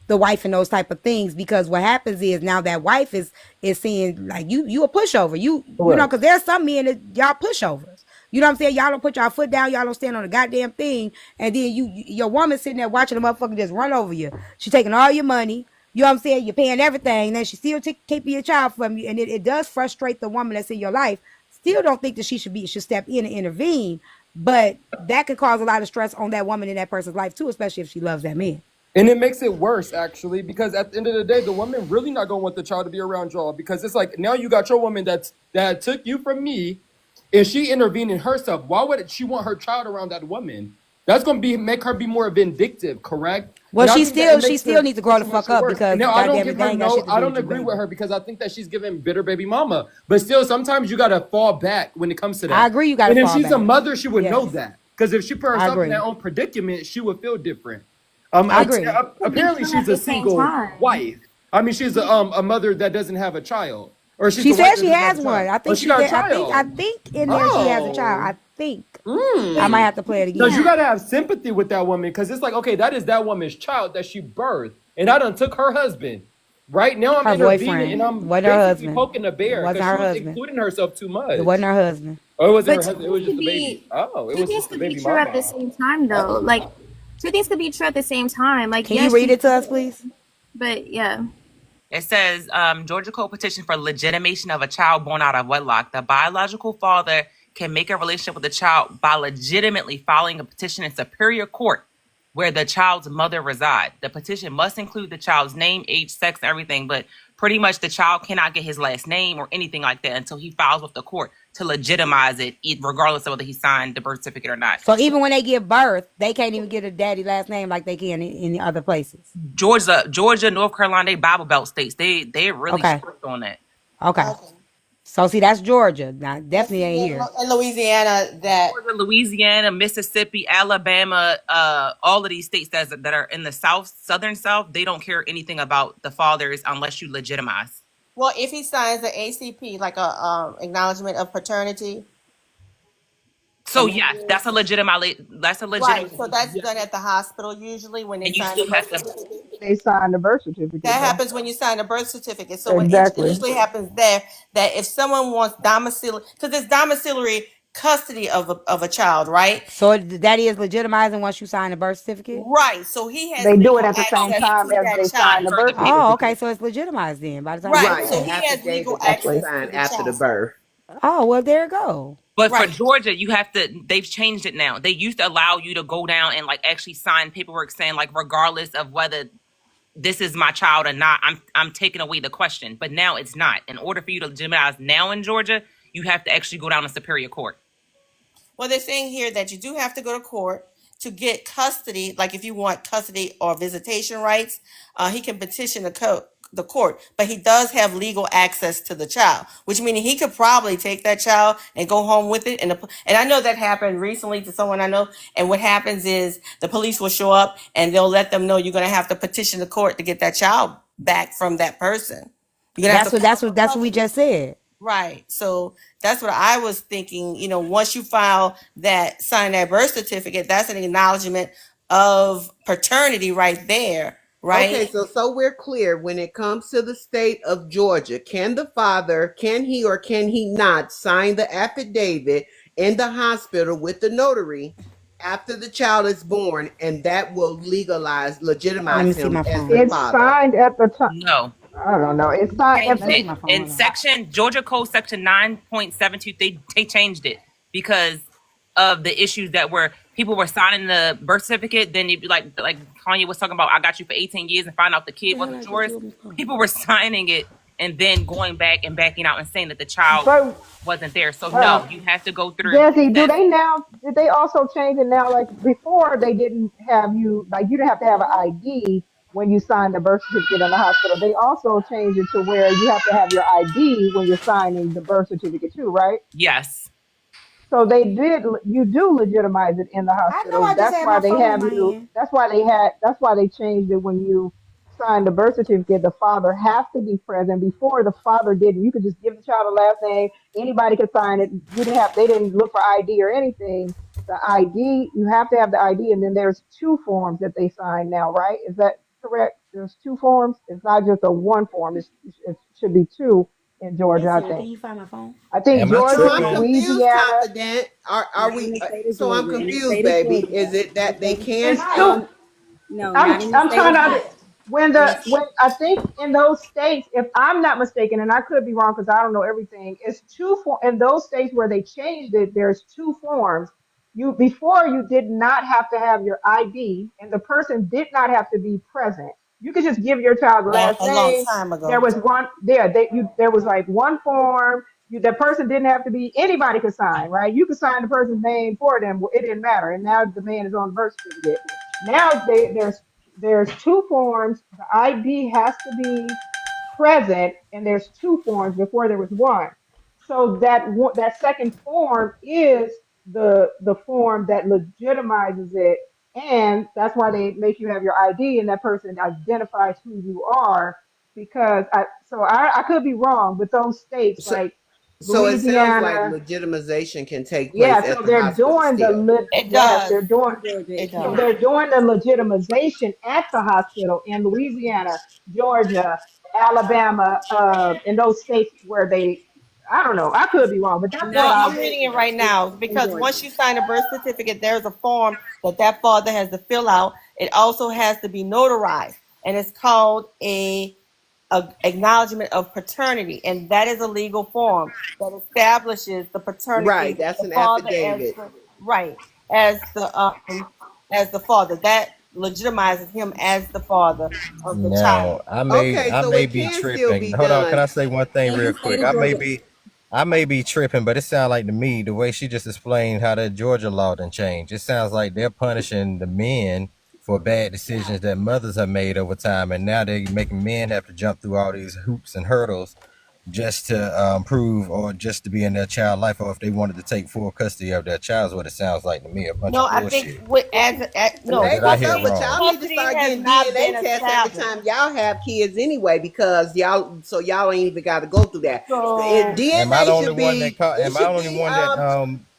the wife and those type of things, because what happens is now that wife is seeing like you a pushover, you know, Correct. because there's some men that y'all pushovers, you know what I'm saying, y'all don't put y'all foot down, y'all don't stand on the goddamn thing, and then your woman sitting there watching the motherfucker just run over you. She taking all your money, you know what I'm saying, you're paying everything, and then she still keeping your child from you, and it does frustrate the woman that's in your life. Still don't think that she should step in and intervene, but that could cause a lot of stress on that woman in that person's life too, especially if she loves that man. And it makes it worse, actually, because at the end of the day, the woman really not gonna want the child to be around y'all, because it's like now you got your woman that took you from me, and she intervened in herself. Why would she want her child around that woman? That's gonna make her be more vindictive, correct? Well, And I she think that it still makes the needs to grow the fuck situation up, worse. And because now I don't goddamn give it, her they ain't got shit to I do don't with your agree baby. with her, because I think that she's giving bitter baby mama. But still, sometimes you gotta fall back when it comes to I that. agree, you gotta And if fall she's a back. mother, she would know Yes, that. Because if she put I herself in that agree. own predicament, she would feel different. I agree. Could be Apparently, true at she's a the same single time. wife. I mean, she's a mother that doesn't have a child, or she's She a wife said that she doesn't have has a one. child. I Oh, think she she got a said. I child. think in there she has a child. Oh, I think. I might have to play it because you again. gotta have sympathy with that woman, because it's like, okay, that is that woman's child that she birthed, and I done took her husband. Right now, I'm Her intervening, and boyfriend I'm wasn't her basically husband. poking the It bear wasn't because her she was husband. including herself too It much. wasn't her husband. Oh, it wasn't But her husband. It was just the baby. Oh, it two was things just the could be baby true at the mama. same time, though. Uh-oh. Like two things could be true at the same time. Like Can you yes, read she's it to us, bitter, please? but yeah. It says Georgia Code petition for legitimation of a child born out of wedlock. The biological father can make a relationship with the child by legitimately filing a petition in Superior Court where the child's mother resides. The petition must include the child's name, age, sex, and everything, but pretty much the child cannot get his last name or anything like that until he files with the court to legitimize it, regardless of whether he signed the birth certificate or not. So even when they give birth, they can't even get a daddy last name like they can in other places. Georgia, North Carolina, they Bible Belt states. They're really strict on that. Okay. So see, that's Georgia. Now definitely ain't here. In Louisiana, Georgia, Louisiana, Mississippi, Alabama, all of these states that are in the southern South, they don't care anything about the fathers unless you legitimize. Well, if he signs an ACP, like a acknowledgement of paternity. So yeah, that's a legitimate. Right. So that's done at the hospital usually when they sign the birth certificate. They sign the birth certificate. That happens when you sign a birth certificate. So it usually happens there that if someone wants domiciliary, because it's domiciliary custody of a child, right? So daddy is legitimizing once you sign the birth certificate? Right. So he has. They do it at the same time as they sign the birth certificate. Oh, okay. So it's legitimized then. By the time right. So he has legal access to after the birth. Oh, well, there you go. But for Georgia, you have to, they've changed it now. They used to allow you to go down and like actually sign paperwork saying like, regardless of whether this is my child or not, I'm taking away the question. But now it's not. In order for you to legitimize now in Georgia, you have to actually go down to Superior Court. Well, they're saying here that you do have to go to court to get custody. Like if you want custody or visitation rights, he can petition the court, but he does have legal access to the child, which means he could probably take that child and go home with it. And I know that happened recently to someone I know. And what happens is the police will show up and they'll let them know you're going to have to petition the court to get that child back from that person. That's what we just said. Right. So that's what I was thinking. You know, once you sign that birth certificate, that's an acknowledgement of paternity right there. Right. Okay, so we're clear when it comes to the state of Georgia. Can he or can he not sign the affidavit in the hospital with the notary after the child is born, and that will legitimize him as the it's father? Signed at the time. No. I don't know. It's signed in Georgia Code Section 9.72. They changed it because of the issues that people were signing the birth certificate. Then you'd be like Kanye was talking about, I got you for 18 years and find out the kid wasn't yours. People were signing it and then going back and backing out and saying that the child wasn't there. So no, you have to go through. Jesse, did they also change it now? Like before, they didn't have you didn't have to have an ID when you sign the birth certificate in the hospital. They also changed it to where you have to have your ID when you're signing the birth certificate too, right? Yes. So you do legitimize it in the hospital. That's why they have you. That's why they changed it when you sign the birth certificate. The father has to be present. Before, the father didn't. You could just give the child a last name. Anybody could sign it. They didn't look for ID or anything. The ID, you have to have the ID, and then there's 2 forms that they sign now, right? Is that correct? There's 2 forms. It's not just a 1 form. It should be 2 in Georgia, I think. Can you find my phone? I think Georgia, Louisiana. Are we? So I'm confused, baby. Is it that they can't? No, I'm trying to. When I think in those states, if I'm not mistaken, and I could be wrong because I don't know everything, it's 2 in those states where they changed it. There's 2 forms. Before you did not have to have your ID, and the person did not have to be present. You could just give your child the last name. A long time ago. There was one there. There was like 1 form. The person didn't have to be. Anybody could sign, right? You could sign the person's name for them. It didn't matter. And now the man is on the birth certificate. Now there's 2 forms. The ID has to be present, and there's 2 forms. Before there was 1. So that second form is the form that legitimizes it. And that's why they make you have your ID, and that person identifies who you are. Because I could be wrong, but those states So Louisiana, it sounds like legitimization can take place. yeah. So they're doing they're doing the legitimization at the hospital in Louisiana, Georgia, Alabama, in those states where I don't know. I could be wrong, but that's No, I'm reading it right now because once you sign a birth certificate, there's a form that father has to fill out. It also has to be notarized, and it's called a acknowledgement of paternity, and that is a legal form that establishes the paternity Right, of that's the an father affidavit. as the father. That legitimizes him as the father of the child. Now, Okay, I so may it be can still tripping. be Hold on, can done. I say one thing In the real state quick? of Georgia. I may be tripping, but it sounds like to me the way she just explained how that Georgia law done changed. It sounds like they're punishing the men for bad decisions that mothers have made over time, and now they're making men have to jump through all these hoops and hurdles just to prove or just to be in their child life, or if they wanted to take full custody of their child is what it sounds like to me. A bunch No, of I think bullshit. no, Or did I Maybe hear so, but wrong? y'all need to custody start has getting not been DNA tests every established. time y'all have kids anyway, because y'all ain't even got to go through that. So Am I the DNA only should one that be caught? it Am I the should only be one that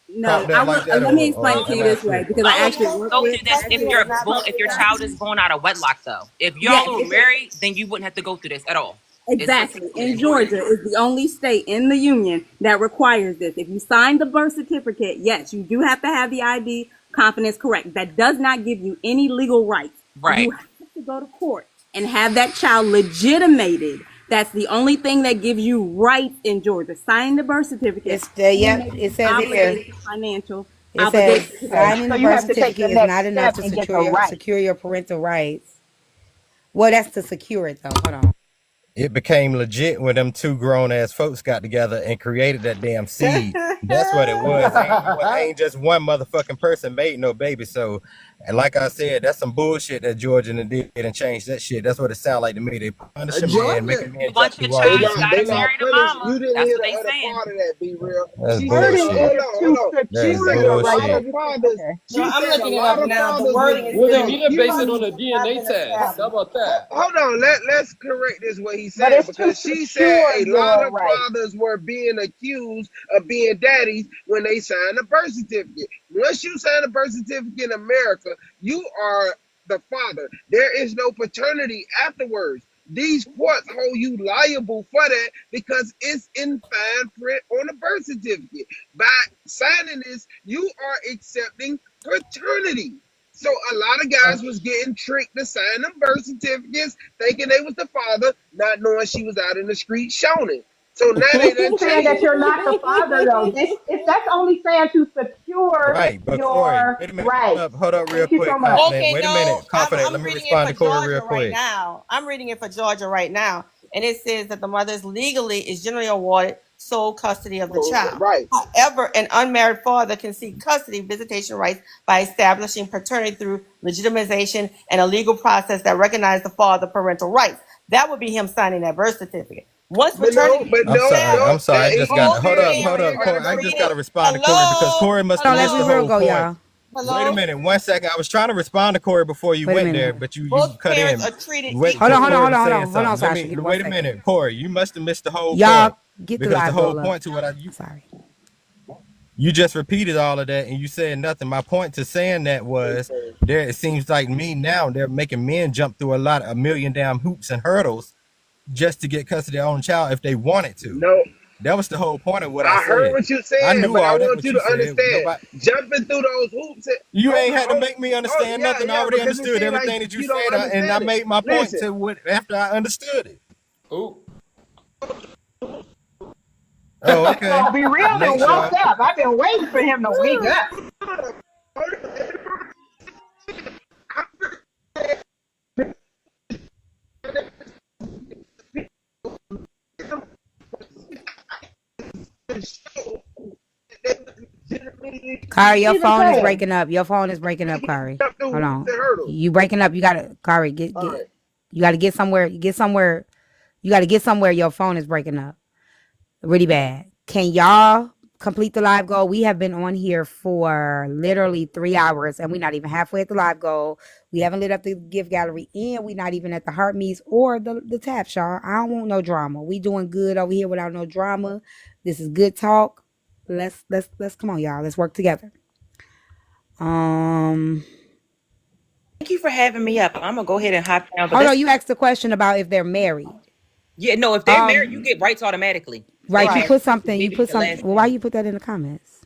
No, caught that like that, let me explain or it to am you I this way tripping? because I Only actually you work go with through this if custody has not been if your established. child is born out of wedlock though. If yeah, y'all are married, then you wouldn't have to go through this at all. It's exactly. particular In in Georgia. Georgia is the only state in the union that requires this. If you sign the birth certificate, yes, you do have to have the ID confidence correct. That does not give you any legal rights. Right. You have to go to court and have that child legitimated. That's the only thing that gives you rights in Georgia. Signing the birth certificate and It making says here. obligations, financial It says obligations to that Okay, signing so the you birth have to take the certificate is next not enough step to and get the right. secure your parental rights. Well, that's to secure it though. Hold on. It became legit when them two grown ass folks got together and created that damn seed. That's what it was. Ain't just one motherfucking person made no baby. So, and like I said, that's some bullshit that Georgia did and changed that shit. That's what it sound like to me. They punish a man, Georgia. making You men jump want your through all They child, these you not hoops they gotta and not marry the punish. mama. You didn't That's hear what the they other saying. part of that. Be real. that's She said, Wording bullshit. hold is on, hold to on. She That's secure said a your lot right. of bullshit. fathers. Okay. So She I'm said a looking it lot up of now. The fathers wording would is Well, would then still we didn't base it accuse. on a custody has not DNA been test. How established. about that? Hold on, let's correct this what he's But saying, it's to because she said secure a lot your of right. fathers were being accused of being daddies when they signed a birth certificate. Once you sign a birth certificate in America, you are the father. There is no paternity afterwards. These courts hold you liable for that because it's in fine print on the birth certificate. By signing this, you are accepting paternity. So a lot of guys was getting tricked to sign them birth certificates, thinking they was the father, not knowing she was out in the street showing. So now they This done is saying that changed. you're not the father, though. That's only saying to secure Right, but Corey, your wait a minute, rights. hold up real Thank you so quick, much. confident. Okay, Wait a no, minute, confident. Let I'm me reading it respond for to Corey real Georgia right quick. now. I'm reading it for Georgia right now. And it says that the mother is legally is generally awarded sole custody of the child. Right. However, an unmarried father can seek custody visitation rights by establishing paternity through legitimization and a legal process that recognizes the father parental rights. That would be him signing that birth certificate. Once paternity is I'm sorry. I'm established, sorry. I just got both hold parents up, are Corey. I just got treated. to respond to Corey because Hello, Corey must Hold have on, let missed the me real whole go, point. y'all. Wait a hello. minute, 1 second. I was trying to respond to Corey before you Wait a went minute. there, but you Both cut parents in. are treated Wait Hold till on, equally. hold on, Corey hold was on, hold saying on. Hold on, something. Sasha. Give me one Wait a second. minute, Corey. You must have missed the whole point Y'all get the because the live whole goal up. point to what Sorry. you just repeated all of that and you said nothing. My point to saying that was there. It seems like me now they're making men jump through a million damn hoops and hurdles just to get custody of their own child if they wanted to. No, That was the whole point of what I I heard said. what you I said, knew but I all that, want what you you to said. understand. Nobody, Jumping through those hoops. you ain't had to make me Oh, understand yeah, nothing. I yeah, already because it understood seems like everything that you you don't said, and I understand it. made my point Listen, to what after I understood it. Ooh. Oh, okay. So be real Make and woke sure. up. I've been waiting for him to wake up. Kari, your Even phone is saying. breaking up. Your phone is breaking up, Kari. jump through Hold hoops on. and hurdles. You breaking up. You gotta, Kari, All right. you gotta get somewhere. Get somewhere. You gotta get somewhere. Your phone is breaking up really bad. Can y'all complete the live goal? We have been on here for literally 3 hours and we're not even halfway at the live goal. We haven't lit up the gift gallery and we're not even at the heart meets or the tap, y'all. I don't want no drama. We doing good over here without no drama. This is good talk. Let's come on, y'all. Let's work together. Thank you for having me up. I'm gonna go ahead and hop down. But Hold let's on. You asked a question about if they're married. yeah, no, if they're married, you get rights automatically. Right. You They put the something. You baby to put the last something. Well, why name. you put that in the comments?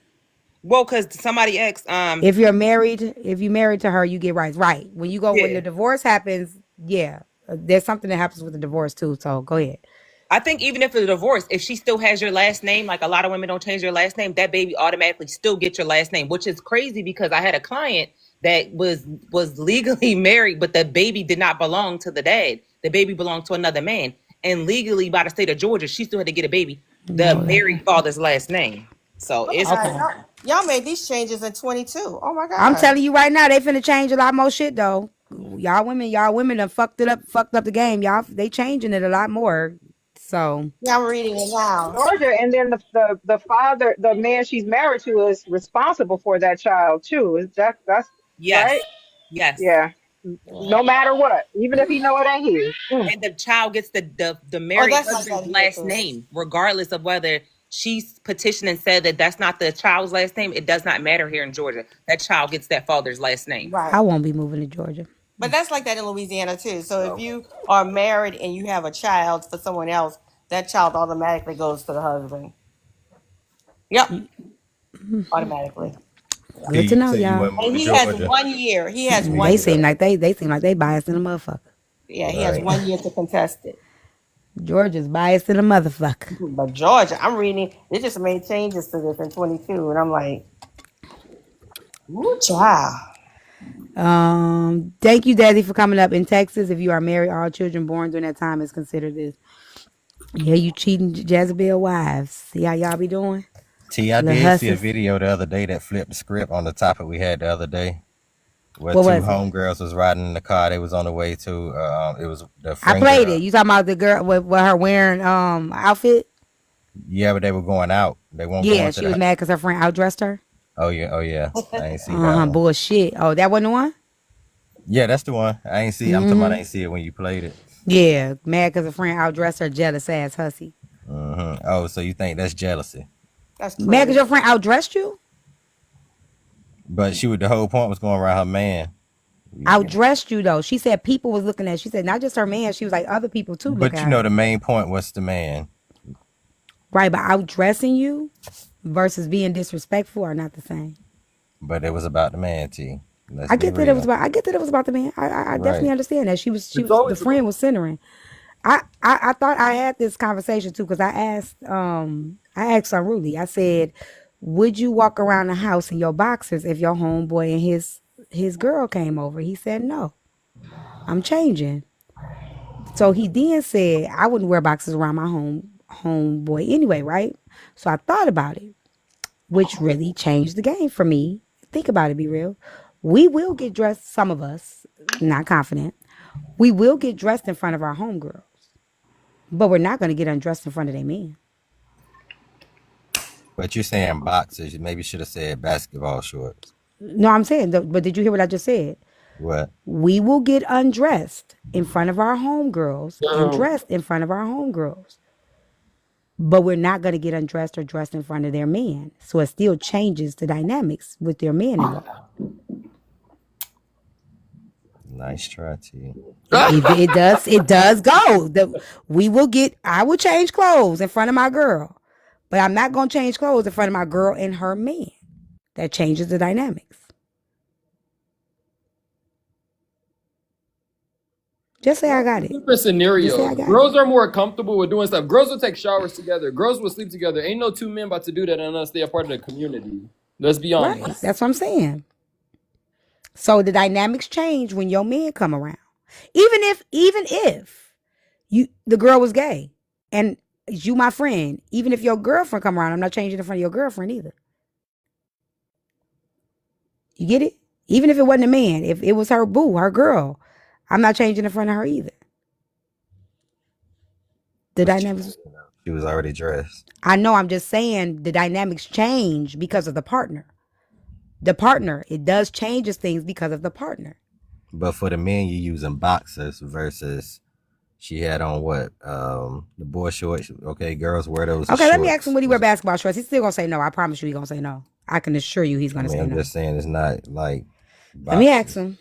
Well, because somebody asked, If you're married to her, you get rights. Right. When yeah, the divorce happens, yeah, there's something that happens with the divorce too. So go ahead. I think even if it's a divorce, if she still has your last name, like a lot of women don't change their last name, that baby automatically still gets your last name, which is crazy because I had a client that was legally married, but the baby did not belong to the dad. The baby belonged to another man. And legally by the state of Georgia, she still had to get a baby, the married father's last name. So it's Okay. Y'all made these changes in 22. Oh my God. I'm telling you right now, they finna change a lot more shit though. Y'all women done fucked up the game. They changing it a lot more. So yeah, I'm reading it now. Georgia, and then the father, the man she's married to, is responsible for that child too. That's yes, right? yes. Yeah. No matter what, even if he know it ain't his. And the child gets the married husband's last name, regardless of whether she's petitioned and said that that's not the child's last name. It does not matter here in Georgia. That child gets that father's last name. Right. I won't be moving to Georgia. But that's like that in Louisiana too. So if you are married and you have a child for someone else, that child automatically goes to the husband. Yep. Automatically. Good to know, y'all. And he has 1 year. He has 1 year. They seem like they biased in a motherfucker. Yeah, he has 1 year to contest it. Georgia's biased in a motherfucker. But Georgia, I'm reading, they just made changes to this in 22, and I'm like, ooh, child. Thank you, Daddy, for coming up. In Texas, if you are married, all children born during that time is considered this. Yeah, you cheating Jezebel wives. See how y'all be doing? I did see a video the other day that flipped the script on the topic we had the other day. Where two homegirls was riding in the car. They was on the way to it was the I played it. You talking about the girl with her wearing outfit? Yeah, but they were going out. They won't. Yeah, she was mad because her friend outdressed her. Oh yeah. I ain't see that. Bullshit. Oh, that wasn't the one? Yeah, that's the one. I ain't see. I'm talking about I ain't see it when you played it. Yeah, mad because her friend outdressed her, jealous ass hussy. Oh, so you think that's jealousy? That's mad because your friend outdressed you? But the whole point was going around her man. Outdressed you though. She said people was looking at. She said not just her man. She was like other people too. But you know the main point was the man. Right, but outdressing you versus being disrespectful are not the same. But it was about the man, T. I get that it was about the man. I definitely understand that. She was the friend was centering. I thought I had this conversation too because I asked Unruly. I said, would you walk around the house in your boxers if your homeboy and his girl came over? He said no. I'm changing. So he then said I wouldn't wear boxers around my homeboy anyway, right? So I thought about it, which really changed the game for me. Think about it, be real. We will get dressed, some of us, not confident. We will get dressed in front of our homegirls. But we're not going to get undressed in front of their men. But you're saying boxers. You maybe should have said basketball shorts. No, I'm saying, but did you hear what I just said? What? We will get undressed in front of our homegirls and dressed in front of our homegirls. But we're not going to get undressed or dressed in front of their man. So it still changes the dynamics with their men involved. Nice try, T. It does go. I will change clothes in front of my girl. But I'm not going to change clothes in front of my girl and her man. That changes the dynamics. Just say I got it. Different scenario. Girls are more comfortable with doing stuff. Girls will take showers together. Girls will sleep together. Ain't no two men about to do that unless they are part of the community. Let's be honest. Right. That's what I'm saying. So the dynamics change when your men come around. Even if the girl was gay and you my friend, even if your girlfriend come around, I'm not changing in front of your girlfriend either. You get it? Even if it wasn't a man, if it was her boo, her girl, I'm not changing in front of her either. The dynamics. She was already dressed. I know. I'm just saying the dynamics change because of the partner. The partner, it does changes things because of the partner. But for the men, you're using boxers versus she had on what? The boy shorts. Okay, girls wear those. Okay, let me ask him, would he wear basketball shorts? He's still gonna say no. I promise you, he's gonna say no. I can assure you, he's gonna say no. I'm just saying it's not like. Boxers. Let me ask him.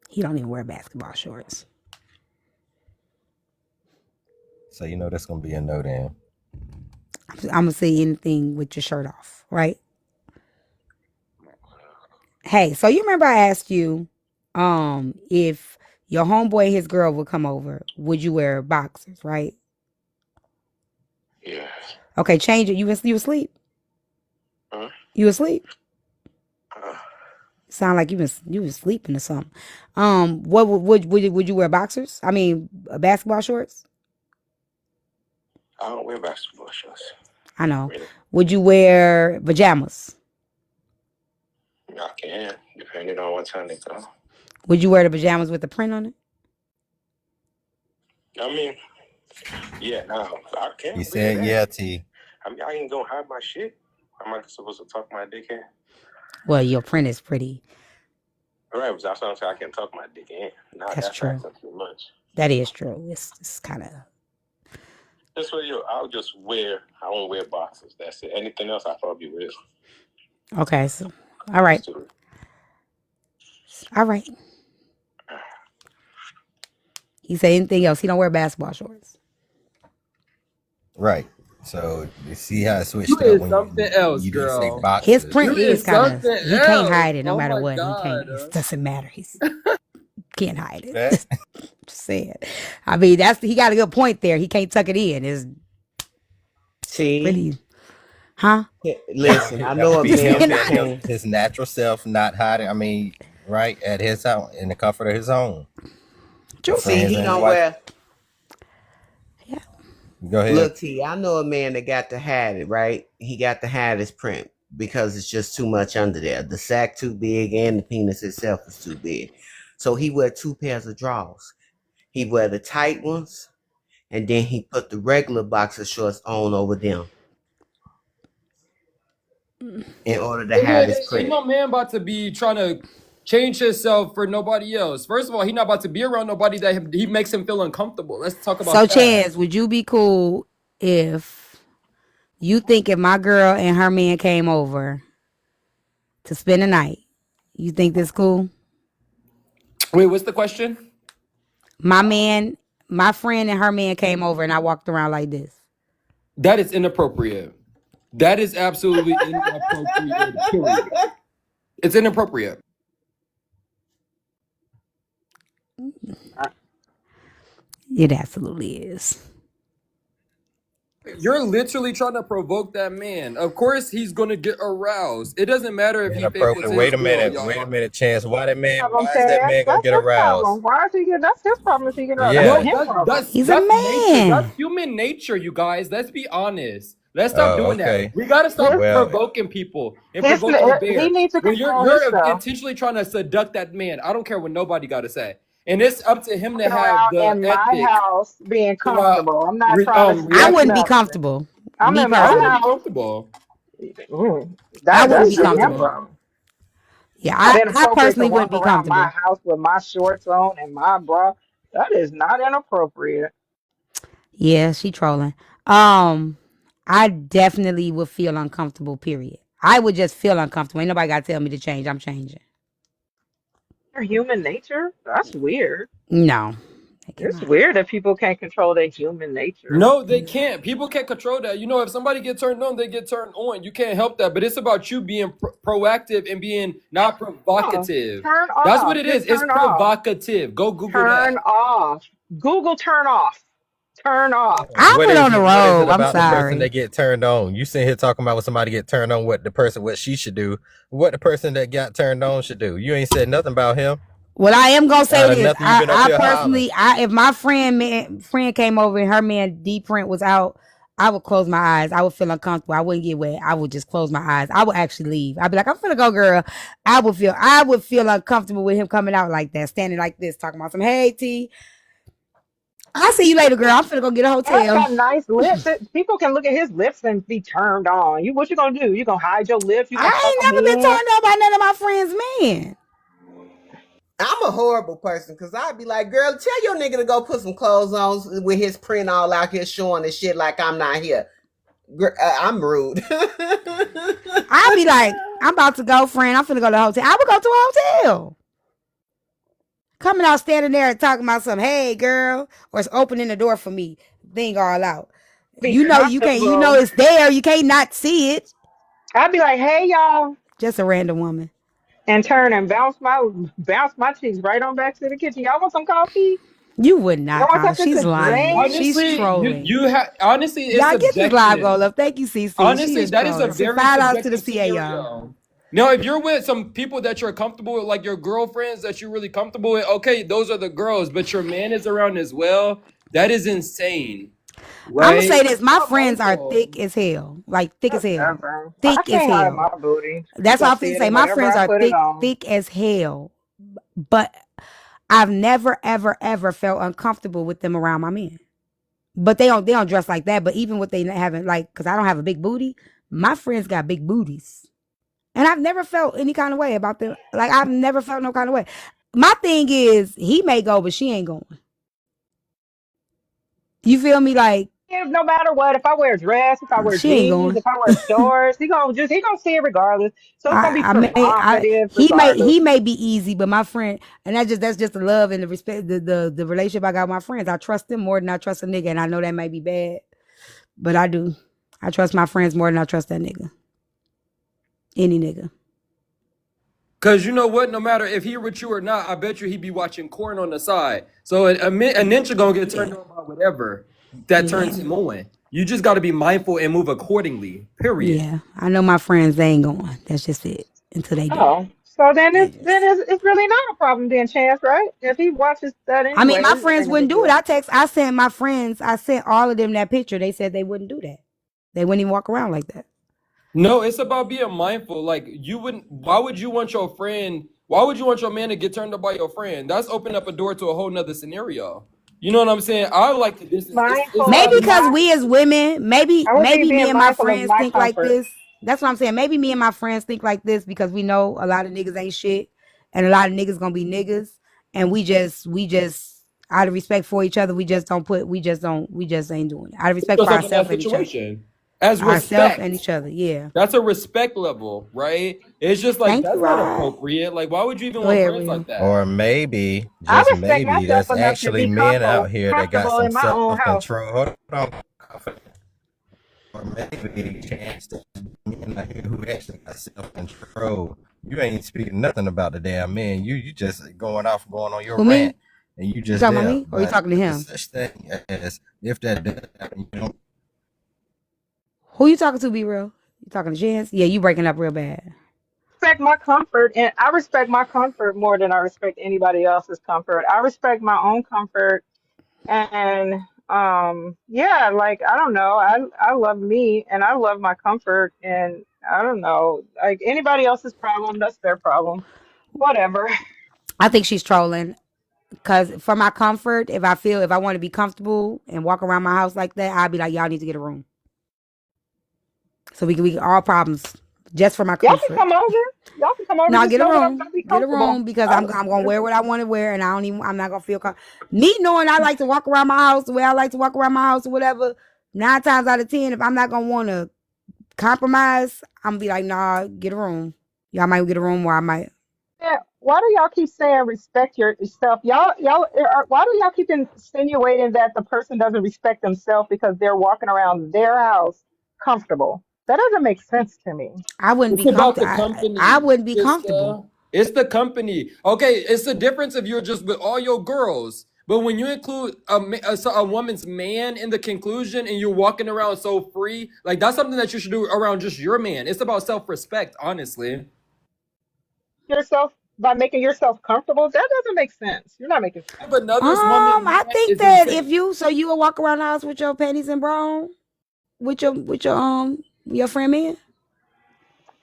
He don't even wear basketball shorts. So you know that's gonna be a no then. I'm gonna say anything with your shirt off, right? Hey, so you remember I asked you, if your homeboy and his girl would come over, would you wear boxers, right? Yeah. Okay, change it. You asleep? Huh? You asleep? Uh, Sound like you was sleeping or something. What would you wear boxers? I mean, basketball shorts? I don't wear basketball shorts. I know. Really? Would you wear pajamas? I can, depending on what time they come. Would you wear the pajamas with the print on it? I mean, yeah, no, I can He wear said, that. "Yeah, T." I mean, I ain't gonna hide my shit. Am I supposed to tuck my dick in? Well, your print is pretty. All right, but that's what I'm saying. I can tuck my dick in. No, That's that's true. asking too much. That is true. It's kind of. This way, I'll just wear. I won't wear boxers. That's it. Anything else, I probably will. Okay, so all right. All right. He said anything else. He don't wear basketball shorts. Right. So you see how it switched You up is when something else, you didn't say girl. boxes. His print You is is kind of. something He can't else. hide it no Oh matter my what. He God. can't. It doesn't matter. He can't hide it. That- Just saying. I mean, he got a good point there. He can't tuck it in. It's See, pretty. Huh? listen, I that know would a be man him who being can. his natural self, not hiding. I mean, right at his house, in the comfort of his home. True. See, he and his don't wife. wear. Go ahead. Look, T, I know a man that got to hide it, right? He got to hide his print because it's just too much under there. The sack too big and the penis itself is too big. So he wear 2 pairs of drawers. He wear the tight ones, and then he put the regular boxer shorts on over them in order to hide his Ain't print. no man about to be trying to change himself for nobody else. First of all, he not about to be around nobody that he makes him feel uncomfortable. Let's talk about So, that. Chance, would you be cool if you think if my girl and her man came over to spend the night, you think this cool? Wait, what's the question? My friend and her man came over and I walked around like this. That is inappropriate. That is absolutely inappropriate. Period. It's inappropriate. It absolutely is. You're literally trying to provoke that man. Of course, he's gonna get aroused. It doesn't matter if he thinks it's his Wait a girl, minute, Chance. Why is that man gonna That's get his aroused? problem. Why is he getting? That's his problem. Is he getting? That's Yeah. not his problem. He's a nature. man. That's human nature, you guys. Let's be honest. Let's stop Oh, doing okay. that. We gotta stop Well- provoking people and His- provoking the he bear. needs to When control you're himself. intentionally trying to seduct that man, I don't care what nobody gotta say. And it's up to him to Walking have around the in my ethics. house being comfortable. I'm not trying to. I wouldn't be nothing. comfortable. I'm Me in my I wouldn't be house. comfortable. I That's wouldn't be a him comfortable. problem. Yeah, Not I inappropriate personally to wouldn't walk be around my comfortable. house with my shorts on and my bra. That is not inappropriate. Yeah, she trolling. I definitely would feel uncomfortable, period. I would just feel uncomfortable. Ain't nobody got to tell me to change. I'm changing. Your human nature? That's weird. No. It's weird that people can't control their human nature. No, they can't. People can't control that. You know, if somebody get turned on, they get turned on. You can't help that. But it's about you being proactive and being not provocative. Turn off. That's what it is. Just It's turn off. provocative. Go Google Turn that. off. Google turn off. Turn off. I What put is on the it- what is road. it I'm about the person sorry. that get turned on? You sitting here talking about when somebody get turned on, what she should do. What the person that got turned on should do. You ain't said nothing about him. Well, I am gonna say Out of this. nothing, you been up I here personally, if my friend came over and her man D print was out, I would close my eyes. I would feel uncomfortable. I wouldn't get wet. I would just close my eyes. I would actually leave. I'd be like, I'm finna go, girl. I would feel uncomfortable with him coming out like that, standing like this, talking about some, hey T, I'll see you later, girl. I'm finna go get a He's hotel. got nice lips. People can look at his lips and be turned on. What you gonna do? You gonna hide your lips? You gonna I ain't never been turned on by none of my friends' men. I'm a horrible person because I'd be like, girl, tell your nigga to go put some clothes on with his print all out here showing and shit like I'm not here. I'm rude. I'd be like, I'm about to go, friend. I'm finna go to the hotel. I would go to a hotel. Coming out, standing there and talking about some, hey girl, or it's opening the door for me. Thing all out. You know you can't. You know it's there. You can't not see it. I'd be like, hey y'all. Just a random woman. and turn and bounce my cheeks right on back to the kitchen. Y'all want some coffee? You would Y'all not want call. something She's to lying. drink? She's Honestly, trolling. honestly, it's Y'all get this live subjective. goal up. Thank you, CC. She Honestly, is that is a trolling. Send very $5 to the subjective CA, y'all. scenario. Now, if you're with some people that you're comfortable with, like your girlfriends that you're really comfortable with, okay, those are the girls, but your man is around as well. That is insane. I'm gonna Right? say this: my friends are thick as hell, like thick as hell, Whatever. I thick as can't hide hell. my booty. You That's all gonna I'm see finna it say. in My whatever friends I are put it thick, on. thick as hell, but I've never, ever, ever felt uncomfortable with them around my men. But they don't dress like that. But even with they having like, cause I don't have a big booty, my friends got big booties, and I've never felt any kind of way about them. Like I've never felt no kind of way. My thing is, he may go, but she ain't going. You feel me? Like No matter what, if I wear a dress, if I wear she ain't jeans, going. if I wear shorts, he gonna see it regardless. So it's gonna be provocative regardless. He may be easy, but my friend, and that's just the love and the respect, the relationship I got with my friends. I trust them more than I trust a nigga, and I know that may be bad, but I do. I trust my friends more than I trust that nigga. Any nigga. Cause you know what? No matter if he with you or not, I bet you he be watching corn on the side. So a ninja gonna get turned on by whatever that turns him on. You just got to be mindful and move accordingly. Period. Yeah, I know my friends. They ain't going. That's just it. Until they do. Oh, so then it's really not a problem then, Chance, right? If he watches that I mean, anyway, my it friends ain't a big wouldn't do it. deal. I sent my friends. I sent all of them that picture. They said they wouldn't do that. They wouldn't even walk around like that. No, it's about being mindful. Like you wouldn't. Why would you want your friend? Why would you want your man to get turned up by your friend? That's opening up a door to a whole nother scenario. You know what I'm saying? I like to distance. It's Maybe about because we as women, I would be maybe me being and my mindful of friends my think like comfort. this. That's what I'm saying. Maybe me and my friends think like this because we know a lot of niggas ain't shit, and a lot of niggas gonna be niggas, and we just out of respect for each other, we just ain't doing it. Out of respect for yourself in that ourselves and each other, situation as ourselves and respect. each other. Yeah. That's a respect level, right? It's just like Thank you, that's not Rod. appropriate. Like, why would you even Go want ahead, friends Real. like that? Or maybe, I just respect maybe, myself there's enough to actually be men out here that got comfortable some in my own house. self-control. Hold on. Or maybe chance that men out here who actually got self-control. You ain't speaking nothing about the damn men. You just going on your Who, rant, me? and you You just talking about there. me, or you But talking to there's him? such thing as if that does happen, you don't. Who you talking to? Be real. You talking to Chance? Yeah, you breaking up real bad. Respect my comfort, and I respect my comfort more than I respect anybody else's comfort. I respect my own comfort, and yeah, like I don't know, I love me, and I love my comfort, and I don't know, like anybody else's problem, that's their problem. Whatever. I think she's trolling. Cause for my comfort, if I want to be comfortable and walk around my house like that, I'll be like, y'all need to get a room. So we can all problems just for my Y'all can comfort. come over. Y'all can come over. No, Just get a know that I'm room. gonna be Get a comfortable. room because I'm gonna wear what I want to wear, and I'm not gonna feel me knowing I like to walk around my house the way I like to walk around my house or whatever. 9 times out of 10, if I'm not gonna want to compromise, I'm gonna be like, nah, get a room. Y'all might get a room where I might. Yeah. Why do y'all keep saying respect yourself? Why do y'all keep insinuating that the person doesn't respect themselves because they're walking around their house comfortable? That doesn't make sense to me. I wouldn't It's be about the comfortable. I company. wouldn't be comfortable. It's the company. Okay, it's the difference if you're just with all your girls. But when you include a woman's man in the conclusion and you're walking around so free, like that's something that you should do around just your man. It's about self-respect, honestly. Yourself by making yourself comfortable, that doesn't make sense. You're not making sense. But another's woman I man think is that insane. if you will walk around the house with your panties and bra on, with your friend man.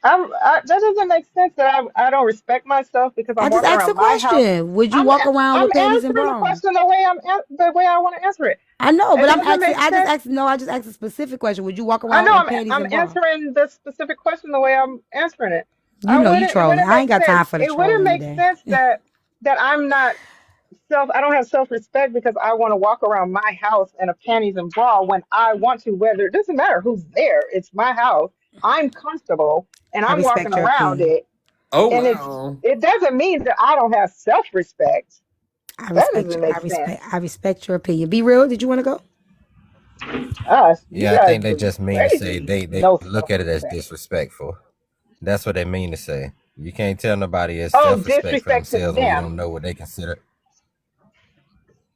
That doesn't make sense that I don't respect myself because I I'm just walking asked a around my house. question. Would you I'm walk around I'm with panties and answering the bra on? question the way I want to answer it. I know, It but I'm doesn't asking. make sense. I just asked a specific question. Would you walk I around know in panties I'm and bra? answering the specific question the way I'm answering it. You know you It trolling. wouldn't I make ain't got sense. time for the It wouldn't trolling make today. sense that I don't have self-respect because I want to walk around my house in a panties and bra when I want to, whether it doesn't matter who's there. It's my house. I'm comfortable and I I'm walking respect your around opinion. it. Oh And wow. it doesn't mean that I don't have self-respect. I That respect doesn't you. make sense. I respect your opinion. Be real. Did you want to go? You Yeah, I guys think they are just mean to say crazy. they No look at it as self-respect. disrespectful. That's what they mean to say. You can't tell nobody it's Oh, self-respect for disrespect to themselves when you them. don't know what they consider.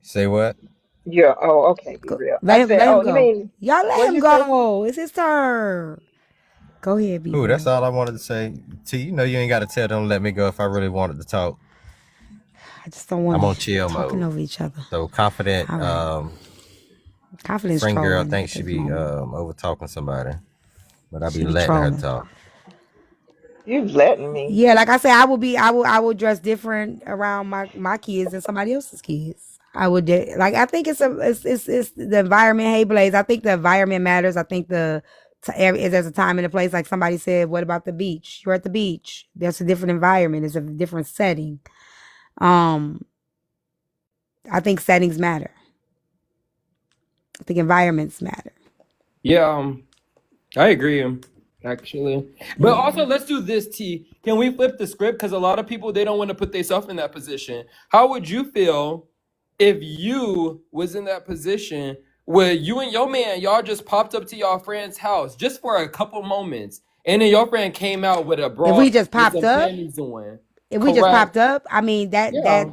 Say what? Yeah. Oh, okay. Be real. I Let said, him oh, you go. mean, Y'all let what'd him you say? go. It's his turn. Go ahead, be Cool. That's real. all I wanted to say. T, you know you ain't got to tell them to let me go if I really wanted to talk. I just don't want I'm on to chill talking mode. over each other. So confident. All right. Confidence Friend girl trolling thinks at she this be moment. over talking somebody, but I She be be letting her trolling. talk. You letting me? Yeah, like I said, I will dress different around my kids than somebody else's kids. Like I think it's the environment. Hey, Blaze, I think the environment matters. I think there's a time and a place. Like somebody said, what about the beach? You're at the beach. There's a different environment. It's a different setting. I think settings matter. I think environments matter. Yeah, I agree. Actually, but Yeah. also let's do this. T. Can we flip the script? Because a lot of people they don't want to put themselves in that position. How would you feel if you was in that position where you and your man y'all just popped up to your friend's house just for a couple moments, and then your friend came out with a If bra we just with popped some up, panties on? if we just Correct. popped up, I mean Yeah.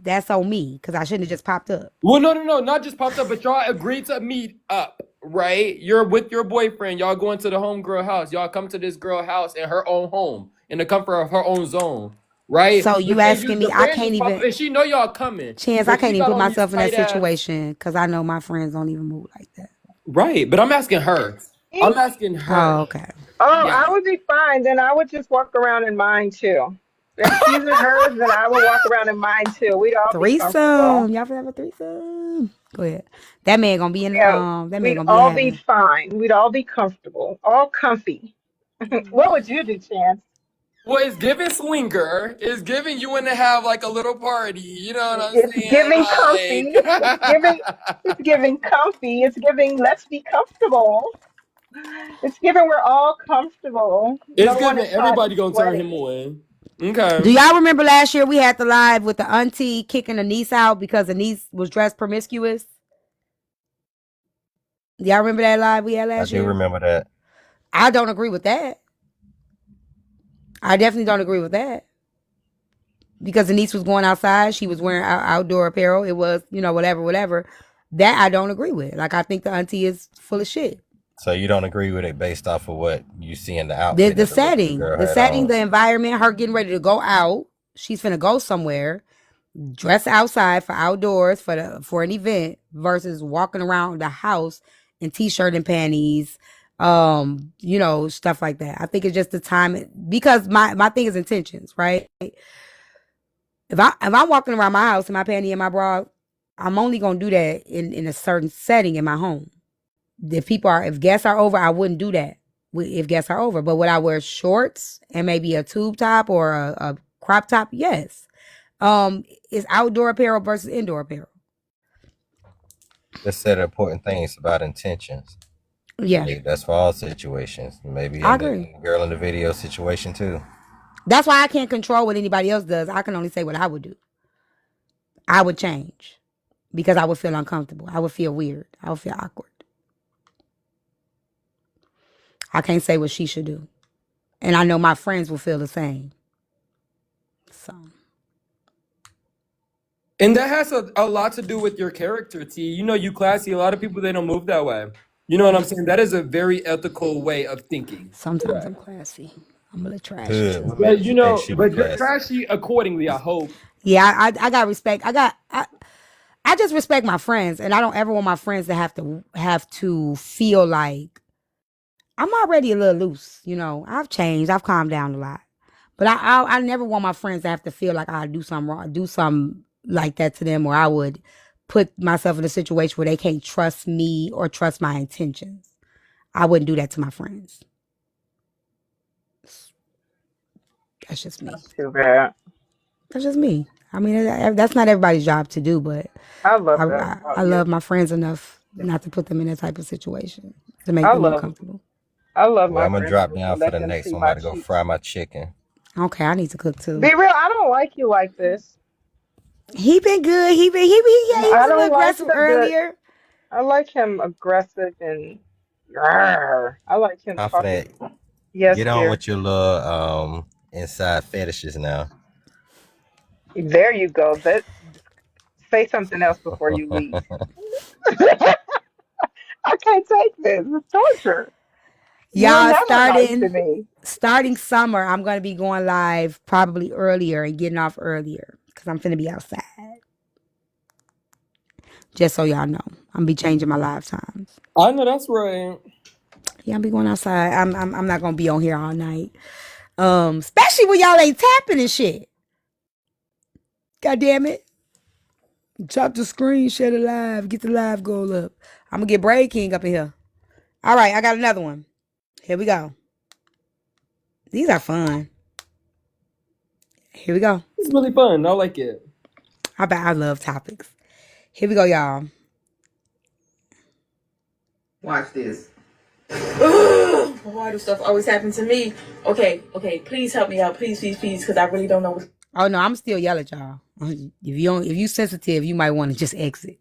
that's on me because I shouldn't have just popped up. Well, no, not just popped up, but y'all agreed to meet up, right? You're with your boyfriend. Y'all going to the homegirl house. Y'all come to this girl house in her own home, in the comfort of her own zone, right? So But you then asking the me? I friend can't just pop up, even. and she know y'all coming, Chance, I but can't she even got put on these myself in that tight ass. situation because I know my friends don't even move like that. Right, but I'm asking her. I'm asking Oh, her. okay. Oh, Yeah. I would be fine. Then I would just walk around in mine too. If she's in hers, then I would walk around in mine too. We'd all be comfortable. Threesome. Y'all ever have a threesome? Go ahead. That man gonna be in the Yeah, that man we'd gonna be all be having. fine. We'd all be comfortable, all comfy. What would you do, Chance? Well, it's giving swinger. It's giving you want to have like a little party. You know what I'm It's giving saying? comfy. It's giving comfy. It's giving let's be comfortable. It's giving we're all comfortable. It's No one giving is hot and everybody gonna turn him sweaty. on. Okay. Do y'all remember last year we had the live with the auntie kicking the niece out because the niece was dressed promiscuous? Do y'all remember that live we had I last do year? remember that. I don't agree with that. I definitely don't agree with that. Because the niece was going outside, she was wearing outdoor apparel. It was, whatever. That I don't agree with. Like I think the auntie is full of shit. So you don't agree with it based off of what you see in the The outfit the that the setting, girl the had setting, on? the environment, her getting ready to go out. She's finna go somewhere, dress outside for outdoors for an event versus walking around the house in t-shirt and panties, stuff like that. I think it's just the time because my thing is intentions, right? If I'm walking around my house in my panty and my bra, I'm only gonna do that in a certain setting in my home. If guests are over, I wouldn't do that. If guests are over, but would I wear shorts and maybe a tube top or a crop top? Yes. It's outdoor apparel versus indoor apparel. Let's say the important things about intentions. Yeah, That's for all situations. Maybe I in the agree. girl in the video situation too. That's why I can't control what anybody else does. I can only say what I would do. I would change because I would feel uncomfortable. I would feel weird. I would feel awkward. I can't say what she should do. And I know my friends will feel the same. So And that has a lot to do with your character, T. You know, you classy. A lot of people they don't move that way. You know what I'm saying? That is a very ethical way of thinking. sometimes I'm Correct. classy. I'm a little trashy Good. too. What But makes you you think know, she be but just classy? trashy accordingly, I hope. Yeah, I got respect. I just respect my friends, and I don't ever want my friends to have to feel like I'm already a little loose. I've changed. I've calmed down a lot, but I never want my friends to have to feel like I do something wrong, do something like that to them, or I would put myself in a situation where they can't trust me or trust my intentions. I wouldn't do that to my friends. That's just me. That's too bad. That's just me. I mean, that's not everybody's job to do, but I love I, that I, about I you. love my friends enough not to put them in that type of situation to make I them love uncomfortable. I love Well, my I'm gonna friends drop enough to down for let the them next see one. I'm my about to go cheeks. fry my chicken. Okay, I need to cook too. Be real, I don't like you like this. He been good. Yeah, he was I a little don't like aggressive the good. earlier. I like him aggressive and I like him talking. Confident. Yes, Get on dear. with your little inside fetishes now. There you go. That say something else before you leave. I can't take this. It's torture. You're Y'all, never nice to me. starting summer, I'm gonna be going live probably earlier and getting off earlier because I'm finna be outside. Just so y'all know, I'm gonna be changing my live times. I know that's right. Yeah, I'll be going outside. I'm not gonna be on here all night. Especially when y'all ain't tapping and shit. God damn it. Chop the screen, share the live, get the live goal up. I'm gonna get Braid King up in here. All right, I got another one. Here we go. These are fun. Here we go. It's really fun. I like it. I love topics. Here we go, y'all. Watch this. Why do stuff always happen to me? Okay, please help me out, please, because I really don't know what. Oh no, I'm still yelling at y'all. If you sensitive, you might want to just exit.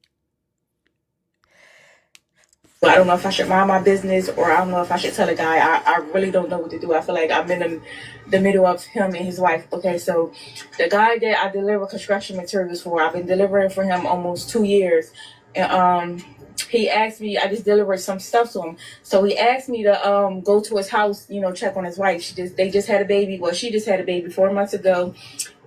I don't know if I should mind my business or I don't know if I should tell a guy. I really don't know what to do. I feel like I'm in the middle of him and his wife. Okay, so the guy that I deliver construction materials for, I've been delivering for him almost 2 years. And he asked me, I just delivered some stuff to him. So he asked me to go to his house, check on his wife. They just had a baby. Well, she just had a baby 4 months ago,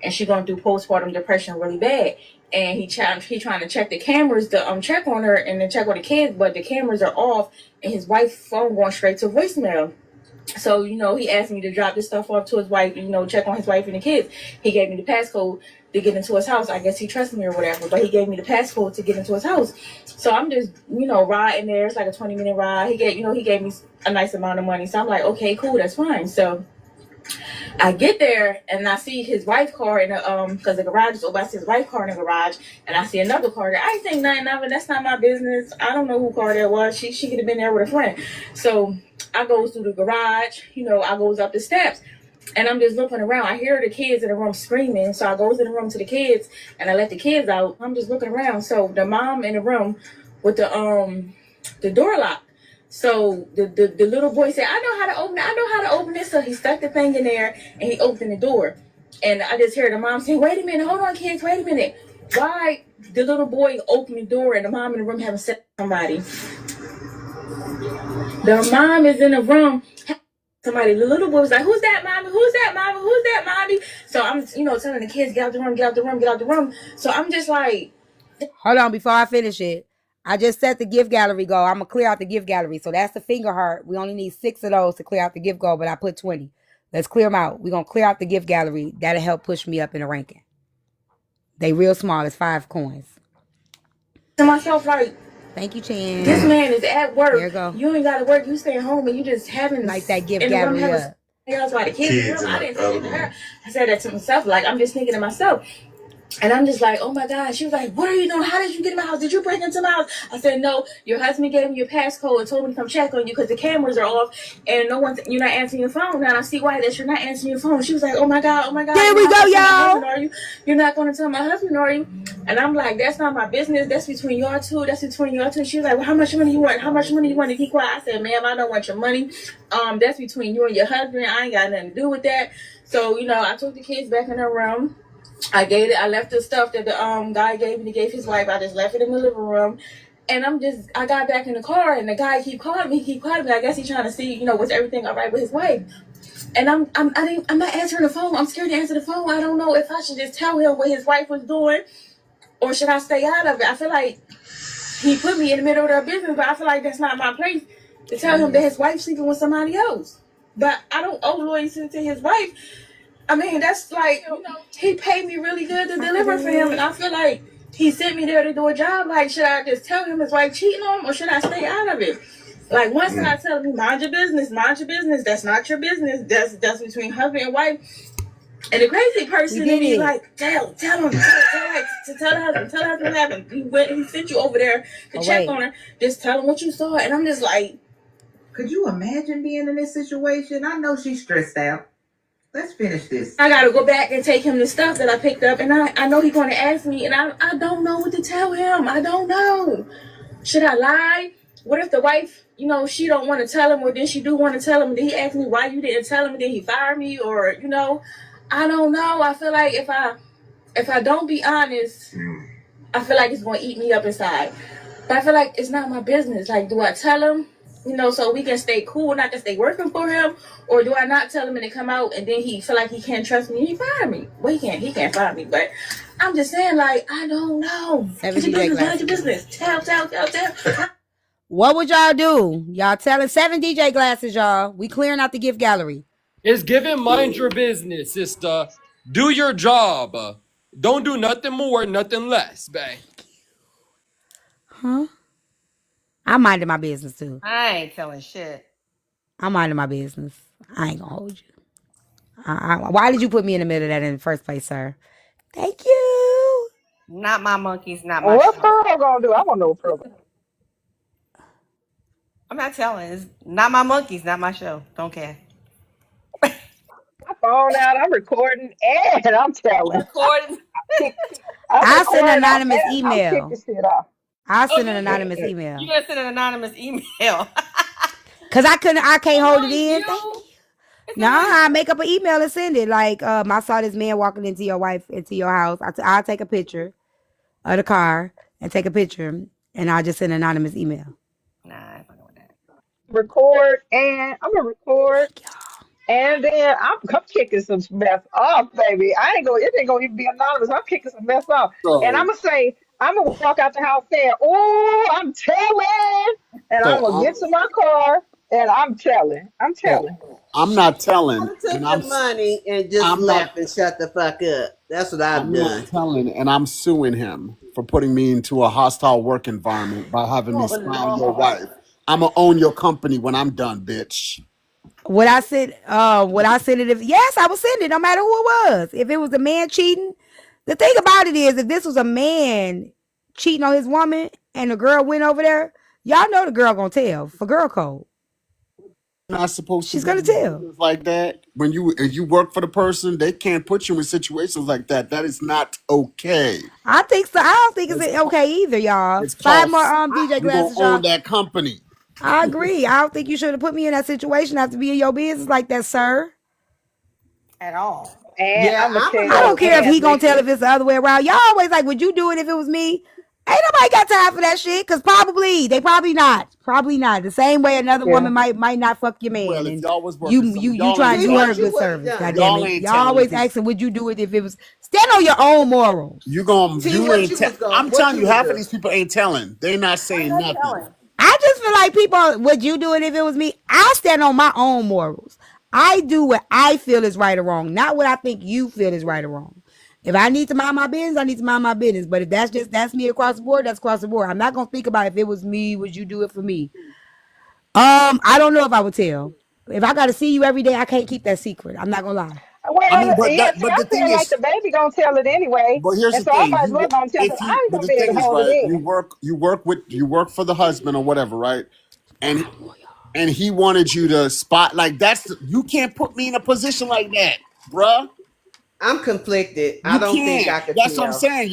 and she's going through postpartum depression really bad. And he trying to check the cameras to check on her and then check on the kids, but the cameras are off and his wife's phone going straight to voicemail. So, he asked me to drop this stuff off to his wife, check on his wife and the kids. He gave me the passcode to get into his house. I guess he trusts me or whatever, but he gave me the passcode to get into his house. So I'm just, riding there. It's like a 20-minute ride. He gave me a nice amount of money. So I'm like, okay, cool, that's fine. So I get there and I see his wife's car in the because the garage is open. I see his wife's car in the garage and I see another car there. I ain't think nothing of it. That's not my business. I don't know who car that was. She could have been there with a friend. So I goes through the garage, I goes up the steps and I'm just looking around. I hear the kids in the room screaming. So I goes in the room to the kids and I let the kids out. I'm just looking around. So the mom in the room with the door locked. So the little boy said, I know how to open it. So he stuck the thing in there and he opened the door. And I just heard the mom say, wait a minute, hold on, kids, wait a minute. Why the little boy opened the door and the mom in the room having sex with somebody? The mom is in the room. Somebody, the little boy was like, who's that, mommy? Who's that, mommy? Who's that, mommy? So I'm, telling the kids, get out the room, get out the room, get out the room. So I'm just like. Hold on, before I finish it. I just set the gift gallery goal. I'm going to clear out the gift gallery. So that's the finger heart. We only need 6 of those to clear out the gift goal, but I put 20. Let's clear them out. We're going to clear out the gift gallery. That'll help push me up in the ranking. They real small. It's 5 coins. To myself, like, thank you, Chan. This man is at work. There you go. You ain't got to work. You stay home and you just having like that gift gallery up. That's why the kids. I didn't say that to her. I said that to myself. Like, I'm just thinking to myself. And I'm just like, oh my God. She was like, what are you doing? How did you get in my house? Did you break into my house? I said, no, your husband gave me your passcode and told me to come check on you because the cameras are off and you're not answering your phone. Now I see why that you're not answering your phone. She was like, oh my God. There we go, y'all. Are you? You're not going to tell my husband, are you? And I'm like, that's not my business. That's between y'all two. That's between y'all two. She was like, well, how much money you want? How much money you want to keep quiet? I said, ma'am, I don't want your money. That's between you and your husband. I ain't got nothing to do with that. So, I took the kids back in their room. I left the stuff that the guy gave me to give his wife. I just left it in the living room. And I got back in the car and the guy keep calling me. I guess he's trying to see, was everything all right with his wife? And I'm not answering the phone. I'm scared to answer the phone. I don't know if I should just tell him what his wife was doing or should I stay out of it? I feel like he put me in the middle of their business, but I feel like that's not my place to tell him that his wife's sleeping with somebody else. But I don't owe loyalty to his wife. I mean, that's like, he paid me really good to deliver for him. And I feel like he sent me there to do a job. Like, should I just tell him his wife cheating on him or should I stay out of it? Like, once I tell him, mind your business. That's not your business. That's between husband and wife. And the crazy person in me, like, tell him, tell the husband what happened. He sent you over there to check on her. Just tell him what you saw. And I'm just like. Could you imagine being in this situation? I know she's stressed out. Let's finish this. I gotta go back and take him the stuff that I picked up, and I know he's gonna ask me, and I don't know what to tell him. I don't know. Should I lie? what if the wife, you know, she don't want to tell him, or then she do want to tell him, and then he asks me why you didn't tell him, and then he fired me, or you know, I don't know. I feel like if I don't be honest, I feel like it's gonna eat me up inside. But I feel like it's not my business. Like, do I tell him, you know, so we can stay cool and I can stay working for him, or do I not tell him and it come out and then he feel like he can't trust me and he fire me? Well, he can't fire me, but I'm just saying, like, I don't know. It's your business, mind your business. Tell. What would y'all do? Y'all telling 7 DJ glasses, y'all. We clearing out the gift gallery. It's giving mind your business, sister. Do your job. Don't do nothing more, nothing less, babe. Huh? I'm minding my business too. I ain't telling shit. I'm minding my business. I ain't gonna hold you. Why did you put me in the middle of that in the first place, sir? Thank you. Not my monkeys, not my What show. Pearl gonna do? I want to know what Pearl gonna do. I'm not telling. It's not my monkeys, not my show. Don't care. My phone out. I'm recording and I'm telling. Recording. I'll send an anonymous email. I'll kick this shit off. I'll send an anonymous email. You gotta send an anonymous email. Cause I can't hold it in. Thank you. No, I make up an email and send it. Like, I saw this man walking into your house. I'll take a picture of the car and take a picture, and I'll just send an anonymous email. Nah, I ain't fucking with that. Record, and I'm gonna record, and then I'm kicking some mess off, baby. It ain't gonna even be anonymous. I'm kicking some mess off, and I'm gonna walk out the house saying, "Oh, I'm telling," and I'm gonna get to my car, and I'm telling. I'm not telling. I took And the money and just left and shut the fuck up. That's what I've done. not telling, and I'm suing him for putting me into a hostile work environment by having me spy your wife. I'm gonna own your company when I'm done, bitch. Would I send it if yes, I would send it no matter who it was. If it was a man cheating, the thing about it is if this was a man cheating on his woman and the girl went over there, y'all know the girl gonna tell for girl code. Not supposed She's to gonna tell like that. If you work for the person, they can't put you in situations like that. That is not okay. I think so. I don't think it's okay either, y'all. It's 5 more called, DJ you glasses, gonna own y'all. that company. I agree. I don't think you should have put me in that situation. I have to be in your business like that, sir. At all. And Yeah, I'm gonna I'm tell I don't you care if again, he gonna tell Nikki. if it's the other way around. Y'all always like, would you do it if it was me? Ain't nobody got time for that shit. Cause they probably not. Probably not. The same way another woman might not fuck your man. Well, if and y'all was working, you try to do her a good service. done. God Y'all damn it. ain't Y'all telling always people. asking, would you do it if it was stand on your own morals. You gonna T, you what ain't you tell. was gonna- I'm what telling you you, would half do? of these people ain't telling. They not saying nothing. I just feel like people, would you do it if it was me? I stand on my own morals. I do what I feel is right or wrong, not what I think you feel is right or wrong. If I need to mind my business, I need to mind my business. But if that's me across the board, that's across the board. I'm not gonna think about if it was me, would you do it for me? I don't know if I would tell. If I gotta see you every day, I can't keep that secret. I'm not gonna lie. Well, I mean, but yeah, that, see, but I the thing feel like is, the baby gonna tell it anyway, but here's and the so I thing: might as well gonna tell because I ain't but gonna the be able thing to is, hold it right? in. You work for the husband or whatever, right? And he wanted you to spot like you can't put me in a position like that, bruh. I'm conflicted. I You don't think can't. I could That's what I'm tell. saying.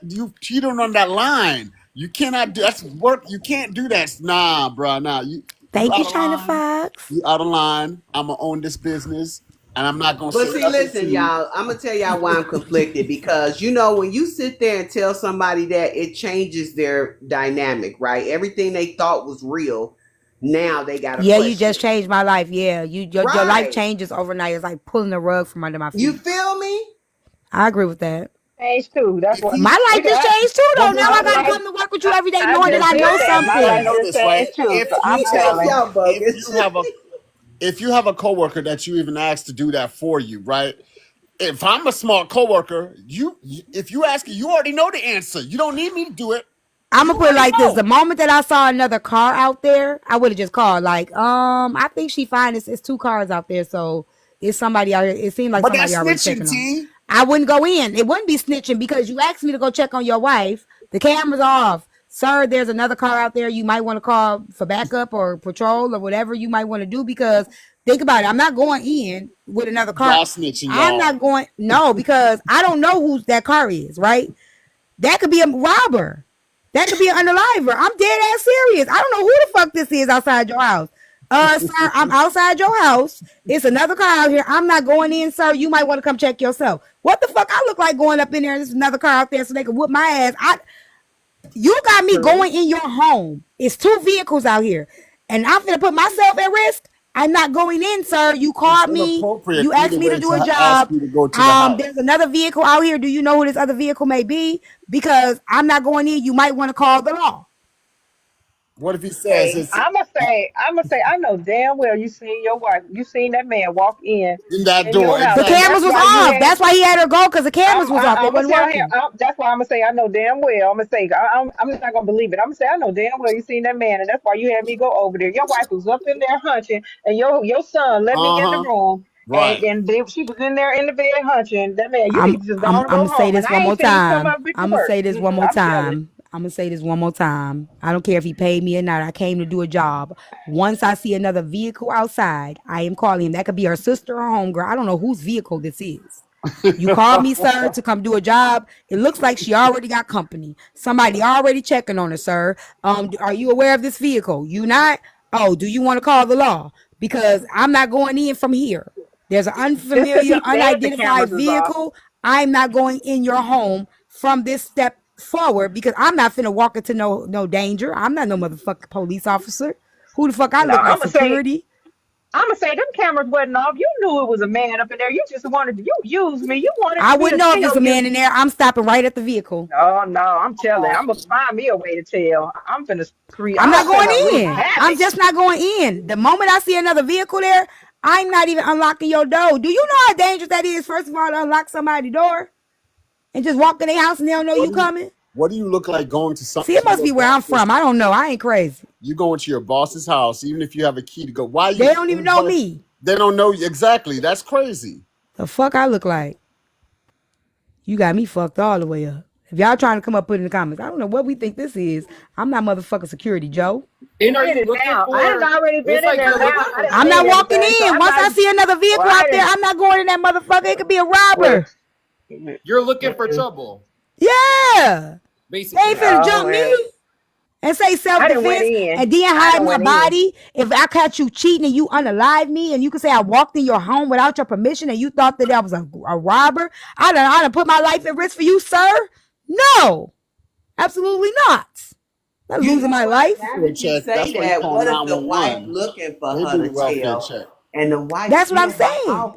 You cheated on that line. You cannot do that's work. You can't do that. Nah, bruh. Nah, you Thank you, out of China line. Fox. You out of line. I'm gonna own this business, and I'm not gonna But say see, nothing to listen, you. y'all, I'm gonna tell y'all why I'm conflicted because when you sit there and tell somebody that, it changes their dynamic, right? Everything they thought was real, now they got to Yeah, you question just it. changed my life. Yeah, your life Right. changes overnight. It's like pulling the rug from under my feet. You feel me? I agree with that. Change too. That's what My life just changed too, But though. here's Now the I gotta thing. come to work with you every day, I knowing that just I did know that. My You life something. know just this, right? changed too. So I'm telling. Y'all bogus. If you have a coworker that you even asked to do that for you, right? If I'm a smart coworker, if you ask it, you already know the answer. You don't need me to do it. I'm gonna put it like this: the know. moment that I saw another car out there, I would have just called. Like, I think she fine. It's 2 cars out there, so it's somebody out here. It seemed like But somebody that's already snitching, checking on. T. I wouldn't go in. It wouldn't be snitching because you asked me to go check on your wife. The camera's off, sir. There's another car out there. You might want to call for backup or patrol or whatever you might want to do because. Think about it. I'm not going in with another car. Y'all snitching, I'm y'all. not going. No, because I don't know who that car is. Right? That could be a robber. That could be an unaliver. I'm dead ass serious. I don't know who the fuck this is outside your house. Sir, I'm outside your house. It's another car out here. I'm not going in, sir. You might want to come check yourself. What the fuck I look like going up in there and there's another car out there so they can whoop my ass? You got me going in your home. It's 2 vehicles out here. And I'm gonna put myself at risk. I'm not going in, sir. You called me. You asked me to do a job. There's another vehicle out here. Do you know who this other vehicle may be? Because I'm not going in. You might want to call the law. What if he says it's I'm gonna say, I know damn well you seen your wife. You seen that man walk in that door. The cameras was off. That's why he had her go, because the cameras was off. They wasn't working. That's why I'm gonna say I know damn well. I'm gonna say I'm not gonna believe it. I'm gonna say I know damn well you seen that man, and that's why you had me go over there. Your wife was up in there hunching, and your son let me in the room. Right. And she was in there in the bed hunching. That man, you need to just go home. I'm gonna say this one more time. I'm gonna say this one more I'm time. I'm gonna say this one more time. I don't care if he paid me or not. I came to do a job. Once I see another vehicle outside, I am calling him. That could be her sister or homegirl. I don't know whose vehicle this is. You called me, sir, to come do a job. It looks like she already got company. Somebody already checking on her, sir. Are you aware of this vehicle? You not? Oh, do you want to call the law? Because I'm not going in from here. There's an unfamiliar, unidentified vehicle. I'm not going in your home from this step forward because I'm not finna walk into no danger. I'm not no motherfucking police officer. Who the fuck I look like? Security? I'm gonna say them cameras wasn't off. You knew it was a man up in there. You just wanted to use me. You wanted. I wouldn't know if there's a man in there. I'm stopping right at the vehicle. No, I'm telling. I'm gonna find me a way to tell. I'm not going in. I'm just not going in. The moment I see another vehicle there, I'm not even unlocking your door. Do you know how dangerous that is? First of all, to unlock somebody's door and just walk in their house and they don't know you coming. What do you look like going to something? See, it must be where I'm from. I don't know. I ain't crazy. You go into your boss's house, even if you have a key to go. Why? They don't even know me. They don't know you. Exactly. That's crazy. The fuck I look like? You got me fucked all the way up. If y'all trying to come up, put in the comments. I don't know what we think this is. I'm not motherfucking security, Joe. And are you looking for? I've already been in there. I'm not walking in. Once I see another vehicle out there, I'm not going in that motherfucker. It could be a robber. You're looking for trouble. Yeah. Basically. They ain't finna jump me and say self-defense and then hide my body. If I catch you cheating and you unalive me and you can say I walked in your home without your permission and you thought that I was a robber, I done put my life at risk for you, sir? No. Absolutely not. I'm not losing my life. You say that. What if the wife looking for her to tell? And the wife. That's what I'm saying.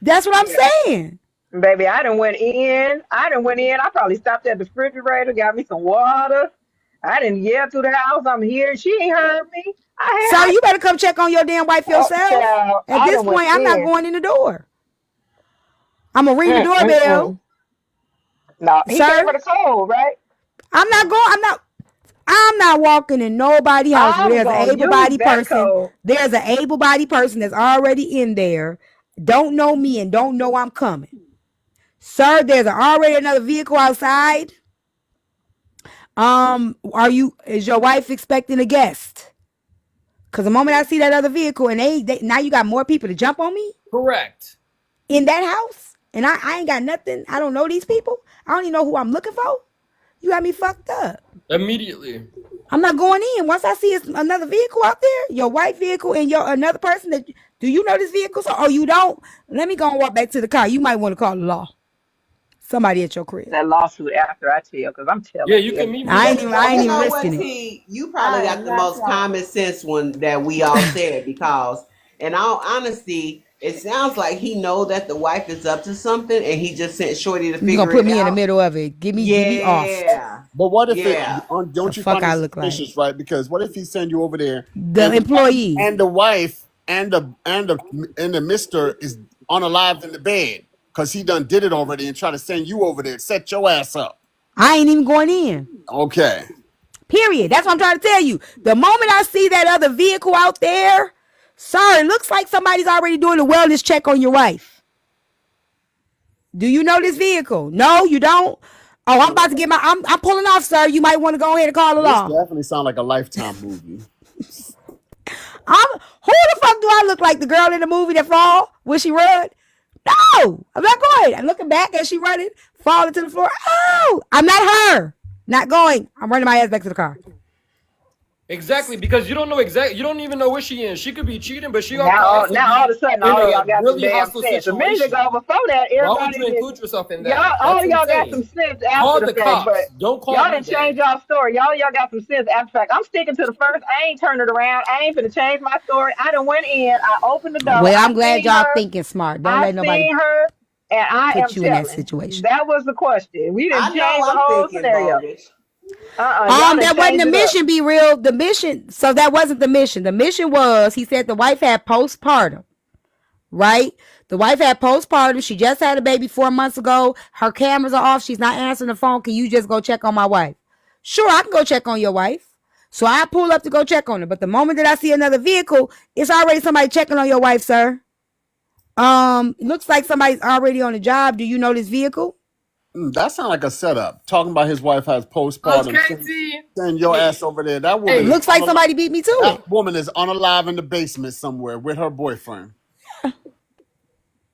That's what I'm saying. Baby, I done went in. I probably stopped at the refrigerator, got me some water. I didn't yell through the house. I'm here. She ain't heard me. So you better come check on your damn wife yourself. At this point, I'm not going in the door. I'm going to ring the doorbell. No, he gave her the code, right? I'm not walking in nobody's house where there's an able-bodied person. There's an able-bodied person that's already in there, don't know me and don't know I'm coming. Sir, there's already another vehicle outside. Is your wife expecting a guest? Because the moment I see that other vehicle and they now you got more people to jump on me? Correct. In that house? And I ain't got nothing. I don't know these people. I don't even know who I'm looking for. You got me fucked up. Immediately. I'm not going in. Once I see another vehicle out there, your white vehicle and another person do you know this vehicle? Oh, you don't? Let me go and walk back to the car. You might want to call the law. Somebody at your crib. That lawsuit after I tell, because I'm telling. Yeah, you can meet me. I ain't even risking it. You probably got the most common sense one that we all said because, in all honesty, it sounds like he know that the wife is up to something, and he just sent Shorty to figure it out. You gonna put me in the middle of it? Give me off. But what if don't you find it suspicious, right? Because what if he send you over there, the employee and the wife and the mister is unalived in the bed? Because he done did it already and try to send you over there, set your ass up. I ain't even going in. Okay. Period. That's what I'm trying to tell you. The moment I see that other vehicle out there, sir, it looks like somebody's already doing a wellness check on your wife. Do you know this vehicle? No, you don't? Oh, I'm about to get I'm pulling off, sir. You might want to go ahead and call the law. This definitely sound like a Lifetime movie. Who the fuck do I look like? The girl in the movie that fall when she run? No, I'm not going. I'm looking back as she running, falling to the floor. Oh, I'm not her. Not going. I'm running my ass back to the car. Exactly, because you don't know you don't even know where she is. She could be cheating, but she could Now, also all be of a sudden, in all of a y'all got some really damn hostile sense. A minute situation. ago, before that, Why would everybody you did. include yourself in Y'all, that? all That's of y'all got some insane. sense after Call the the fact, but cops. Don't call y'all me didn't change then. y'all story. Y'all got some sense after the fact. I'm sticking to the first. I ain't turning it around. I ain't finna change my story. I done went in. I opened the door. Well, I I'm glad seen y'all her. thinking smart. Don't I let nobody seen her, and I am put you in that telling. situation. That was the question. We didn't I know change the I'm whole thinking scenario. bogus. Y'all done That wasn't changed the it up. mission, be real. The mission, so that wasn't the mission. The mission was, he said the wife had postpartum, right? The wife had postpartum. She just had a baby 4 months ago. Her cameras are off. She's not answering the phone. Can you just go check on my wife? Sure, I can go check on your wife. So I pull up to go check on her. But the moment that I see another vehicle, it's already somebody checking on your wife, sir. It looks like somebody's already on the job. Do you know this vehicle? That sounds like a setup. Talking about his wife has postpartum. Send your ass over there. That woman is Looks like somebody beat me to it. That woman is unalive in the basement somewhere with her boyfriend.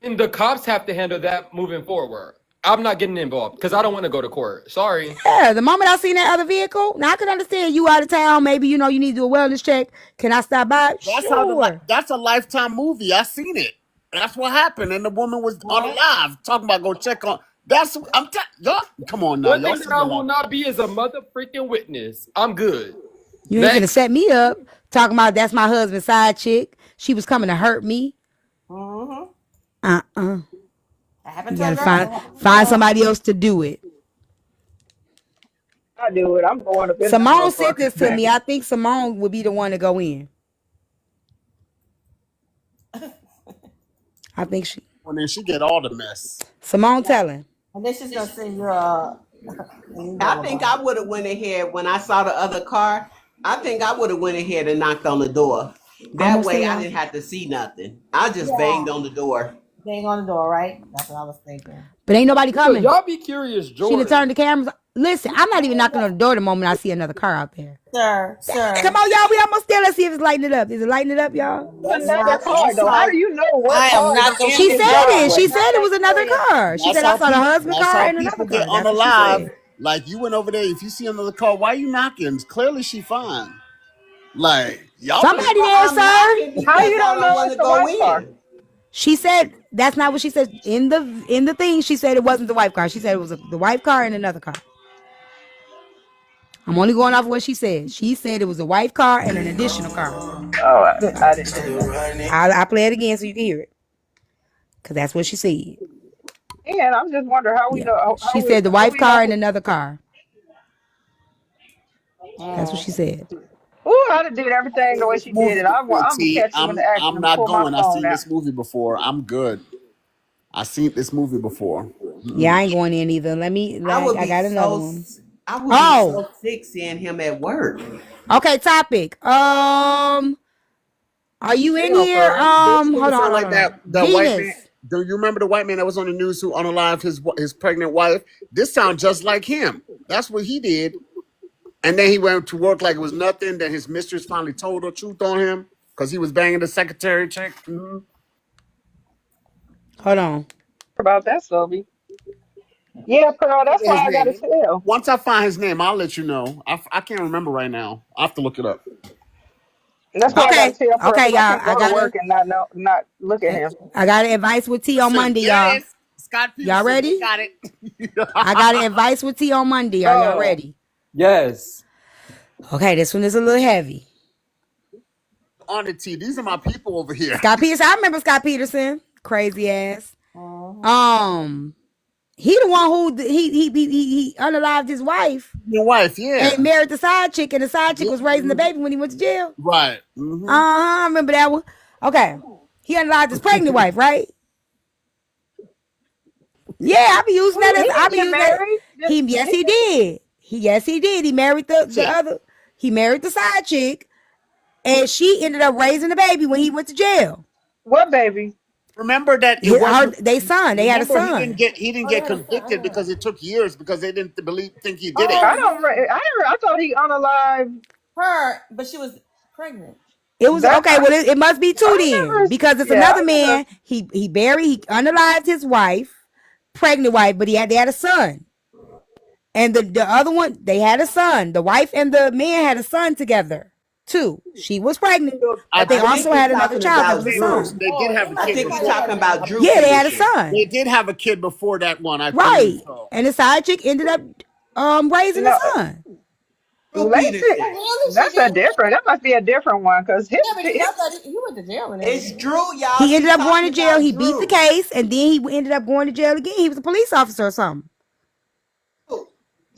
And the cops have to handle that moving forward. I'm not getting involved because I don't want to go to court. Sorry. Yeah, the moment I seen that other vehicle, now I can understand you out of town. Maybe you need to do a wellness check. Can I stop by? That's how Sure. that's a Lifetime movie. I seen it. That's what happened, and the woman was unalive. Talking about go check on. That's y'all. Come on now, One y'all thing that see I a will lot. not be is a mother freaking witness. I'm good. You ain't gonna set me up talking about that's my husband's side chick. She was coming to hurt me. Mm-hmm. You gotta find somebody else to do it. I do it. I'm going up in that Simone sent motherfucker. this to me. I think Simone would be the one to go in. I think she. And then she get all the mess. Simone telling. And then she's gonna send you I think I would have went ahead when I saw the other car. I think I would have went ahead and knocked on the door. That way I didn't have to see nothing. I just banged on the door. Bang on the door, right? That's what I was thinking. But ain't nobody coming. Y'all be curious, Jordan. She done turned the cameras. Listen, I'm not even knocking on the door the moment I see another car out there. Sir. Come on, y'all. We almost there. Let's see if it's lighting it up. Is it lighting it up, y'all? Another car, though. How do you know what car is in She his said it. driveway? She said it was another car. She said I saw the husband That's car how and people another get car. That's what she unalive. said. Like you went over there. If you see another car, why you knocking? Clearly she fine. Like y'all. Somebody there, sir. How you don't know it's the wife car? She said that's not what she said in the thing. She said it wasn't the wife car. She said it was the wife car and another car. I'm only going off what she said. She said it was a wife car and an additional car. Oh, I didn't. I play it again so you can hear it, cause that's what she said. And I'm just wondering how we know. She said the wife car and another car. That's what she said. Ooh, I'd have did everything the way she did it. I'm gonna catch you in the action I'm and not pull my going. I've phone seen out. this movie before. I'm good. I seen this movie before. Yeah, I ain't going in either. I got another one. I would be so sick seeing him at work. Okay, topic. Are you in here? Hold on. Like that white man. Do you remember the white man that was on the news who unalived his pregnant wife? This sounds just like him. That's what he did. And then he went to work like it was nothing. Then his mistress finally told the truth on him because he was banging the secretary chick. Mm-hmm. Hold on. About that, Sophie. Yeah, Pearl, that's why I got to tell. Once I find his name, I'll let you know. I can't remember right now. I have to look it up. That's why I got to tell Pearl. Okay, y'all. I got to work and not look at him. I got an advice with T on Monday, y'all. Scott Peterson, y'all ready? Got it. I got an advice with T on Monday. Are y'all ready? Yes. Okay, this one is a little heavy. On the T, these are my people over here. Scott Peterson. I remember Scott Peterson. Crazy ass. He the one who he unalived his wife. Your wife, yeah. And married the side chick, and the side chick was raising the baby when he went to jail. Right. Mm-hmm. I remember that one. Okay. He unalived his pregnant wife, right? Yeah, I be using that as I be using that. Yes, he did. He did. He married the other. He married the side chick, and she ended up raising the baby when he went to jail. What baby? Remember that They had a son. He didn't get convicted because it took years because they didn't think he did it. I thought he unalived her, but she was pregnant. It was okay. Well, it must be two then, because it's another man. He unalived his wife, pregnant wife, but they had a son. And the other one, they had a son. The wife and the man had a son together too. She was pregnant, I but they I think also you're had another talking child that about was a Drew. son. Drew. They did have a I kid think you're before. talking about Drew Yeah, they had a condition. They son. did have a kid before that one, I believe Right. so. And the side chick ended up raising No, the son. Drew Lacey, Peterson. Really, she that's a did. different. That must be a different one because Yeah, but that's like he went to jail and It's everything. Drew, y'all. He ended She's up going to talking jail. about He beat the Drew. case, and then he ended up going to jail again. He was a police officer or something.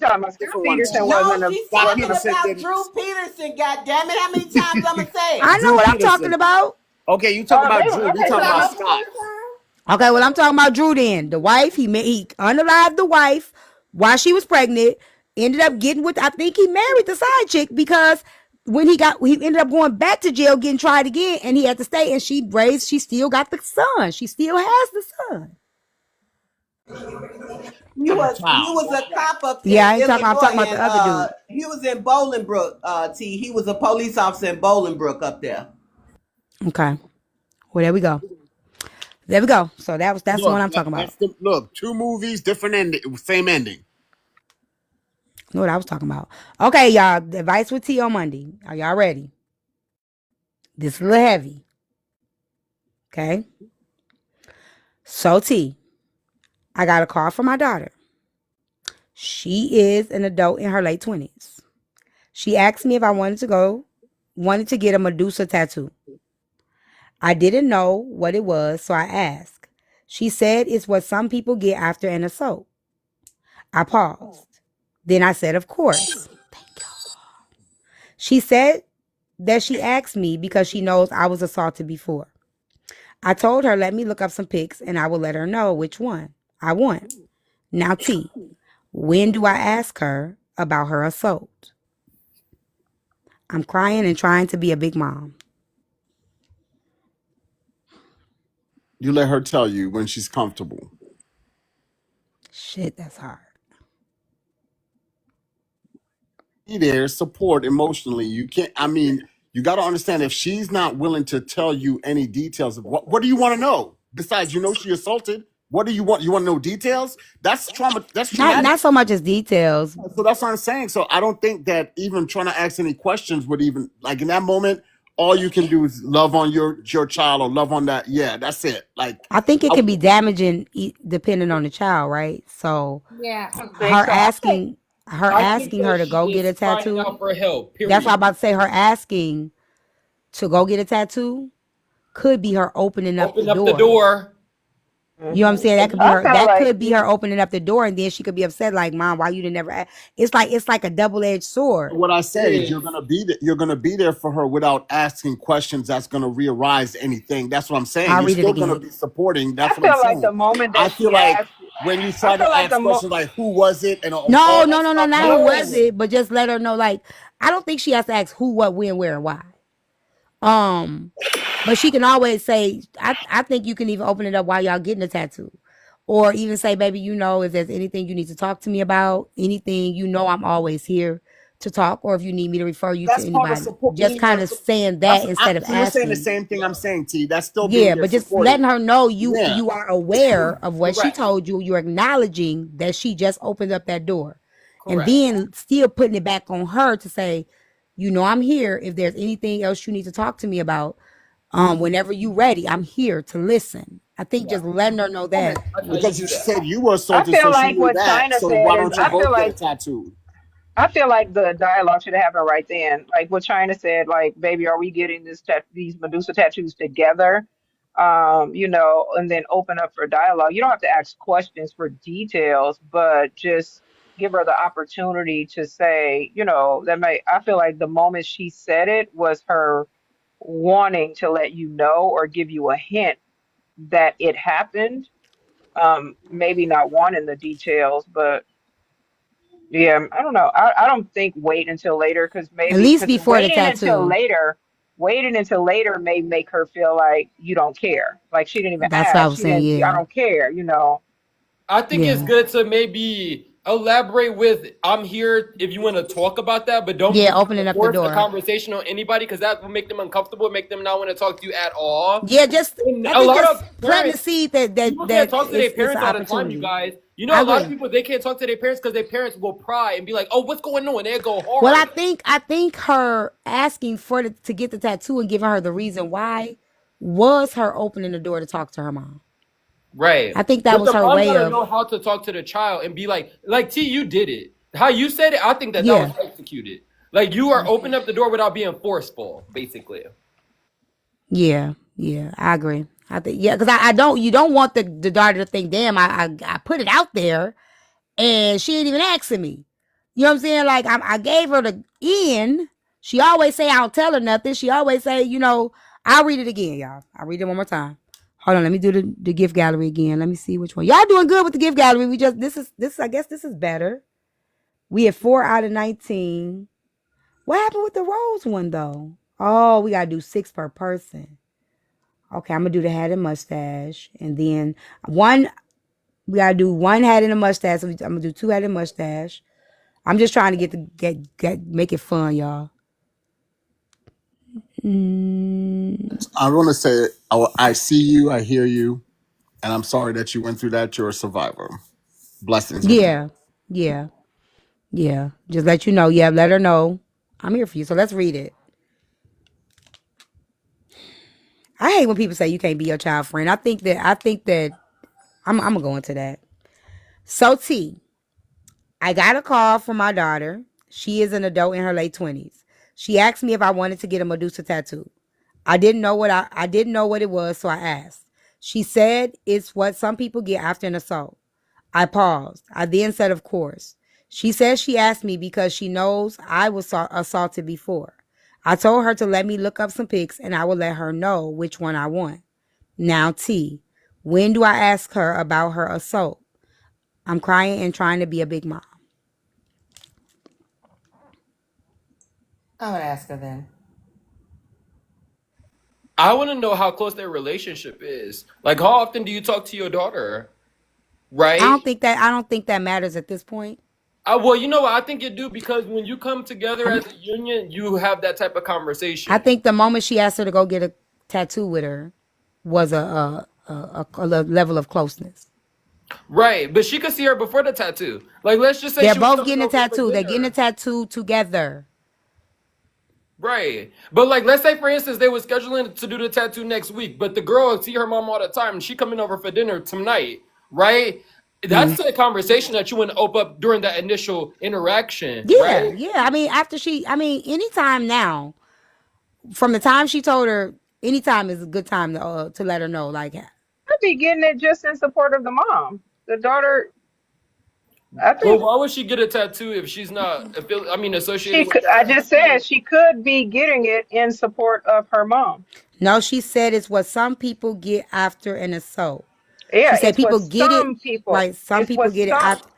talking about Scott Different one. Peterson No, wasn't a she's Scott talking wasn't a Peterson about didn't. Drew Peterson. God damn it! How many times I'ma say it? I know Drew what I'm talking Peterson. about. Okay, you talking about Drew. We okay. talking So about no, Scott. Okay, well, I'm talking about Drew then. The wife, he unalived the wife while she was pregnant, ended up getting with, I think he married the side chick because when he ended up going back to jail, getting tried again, and he had to stay, and she still got the son. She still has the son. He Have a was child. a cop up Yeah, in I ain't talking about, I'm talking Illinois, about the other and dude. he was in Bolingbrook. He was a police officer in Bolingbrook up there. Okay. Well, there we go. There we go. So that's the one I'm talking about. Look, 2 movies, different ending, same ending. Know what I was talking about. Okay, y'all. The advice with T on Monday. Are y'all ready? This is a little heavy. Okay. So T, I got a call from my daughter. She is an adult in her late 20s. She asked me if I wanted to get a Medusa tattoo. I didn't know what it was, so I asked. She said it's what some people get after an assault. I paused. Then I said, of course. Thank you. She said that she asked me because she knows I was assaulted before. I told her, let me look up some pics and I will let her know which one I want. Now, T, when do I ask her about her assault? I'm crying and trying to be a big mom. You let her tell you when she's comfortable. Shit, that's hard. Be there, support emotionally. You can't. I mean, you got to understand if she's not willing to tell you any details of what do you want to know besides she assaulted. What do you want? You want to know details? That's trauma. That's traumatic. Not so much as details. So that's what I'm saying. So I don't think that even trying to ask any questions would even like in that moment. All you can do is love on your child or love on that. Yeah, that's it. Like I think it can be damaging depending on the child, right? So Yeah. her asking her to she go get a is crying tattoo. out for help. Period. That's what I'm about to say. Her asking to go get a tattoo could be her opening up the door. You know what I'm saying? That could be her. That could be her opening up the door, and then she could be upset, like, "Mom, why you didn't never?" Ask? It's like a double-edged sword. What I say is, you're gonna be there for her without asking questions. That's gonna re-arise anything. That's what I'm saying. I'll You're read it still again. gonna be supporting. That's I what I'm feel like saying. the moment I that feel she like asked, when you try to ask questions like "Who was it?" and No, all that not stuff, who was it, but just let her know. Like, I don't think she has to ask who, what, when, where, and why. But she can always say, I think you can even open it up while y'all getting a tattoo. Or even say, baby, if there's anything you need to talk to me about, anything, I'm always here to talk. Or if you need me to refer you to That's part of anybody. support. Just kind of saying that instead of So you're saying the asking. same thing I'm saying, T. That's still being Yeah, there but just supporting. letting her know you Yeah. you are aware of what she Correct. told you. You're acknowledging that she just opened up that door. Correct. And then still putting it back on her to say, I'm here. If there's anything else you need to talk to me about, whenever you ready, I'm here to listen. I think just letting her know that. Because you said you were I assaulted, feel so she like knew what that. China So said why is, don't you both get a tattoo? I feel like the dialogue should have happened right then. Like what China said, like, baby, are we getting these Medusa tattoos together? And then open up for dialogue. You don't have to ask questions for details, but just give her the opportunity to say, I feel like the moment she said it was her wanting to let you know or give you a hint that it happened. Maybe not wanting the details, but yeah, I don't know. I don't think wait until later because At least because before the tattoo. waiting until later may make her feel like you don't care. Like she didn't even That's what I ask. was She saying. didn't. I Yeah. don't care. I think it's good to maybe elaborate with "I'm here" if you want to talk about that, but don't opening up the force a door. conversation on anybody because that will make them uncomfortable, make them not want to talk to you at all. Yeah, just And I a think lot just of planting the parents, seed that people can't talk to their it's an parents all the time. You opportunity. guys, You know, I a lot of agree. people, they can't talk to their parents because their parents will pry and be like, "Oh, what's going on?" They'll go hard. Well, I think her asking to get the tattoo and giving her the reason why was her opening the door to talk to her mom. Right. I think that But was the her mom way gotta of, know how to talk to the child and be like T, you did it. How you said it, I think that yeah, was executed. Like you are opening up the door without being forceful, basically. yeah, I agree. I think because you don't want the daughter to think, damn, I put it out there and she ain't even asking me. You know what I'm saying? Like I gave her the in. She always say I don't tell her nothing. She always say, I'll read it again, y'all. I'll read it one more time. Hold on, let me do the gift gallery again. Let me see which one. Y'all doing good with the gift gallery. We just this I guess this is better. We have 4 out of 19. What happened with the rose one though? Oh, we gotta do 6 per person. Okay, I'm gonna do the hat and mustache, and then one. We gotta do 1 hat and a mustache. So I'm gonna do 2 hat and mustache. I'm just trying to make it fun, y'all. I want to say, I see you, I hear you, and I'm sorry that you went through that. You're a survivor. Blessings with you. Yeah. Just let you know. Yeah, let her know. I'm here for you. So let's read it. I hate when people say you can't be your child friend. I think that I'm gonna go into that. So T, I got a call from my daughter. She is an adult in her late 20s. She asked me if I wanted to get a Medusa tattoo. I didn't know what it was, so I asked. She said it's what some people get after an assault. I paused. I then said, of course. She says she asked me because she knows I was assaulted before. I told her to let me look up some pics and I will let her know which one I want. Now, T, when do I ask her about her assault? I'm crying and trying to be a big mom. I'm gonna ask her then. I want to know how close their relationship is. Like, how often do you talk to your daughter? I Right? don't think that matters at this point. Well, you know what? I think you do because when you come together as a union, you have that type of I conversation. think the moment she asked her to go get a tattoo with her was a level of closeness. Right. But she could see her before the tattoo. Like, let's just say They're she was both coming getting a over for tattoo. They're getting a dinner. tattoo together. Right. But like let's say for instance they were scheduling to do the tattoo next week, but the girl see her mom all the time and she coming over for dinner tonight, right? That's the conversation that you want to open up during that initial interaction, Yeah. right? I mean, anytime now, from the time she told her, anytime is a good time to let her know. Like, I'd be getting it just in support of the mom. The daughter, I Well, think why would she get a tattoo if she's not associated she with could, I that? just said she could be getting it in support of her mom. no, she said it's what some people get after an assault. She Yeah, said it's what people get it, some people, right? Some it's people what get it some, after.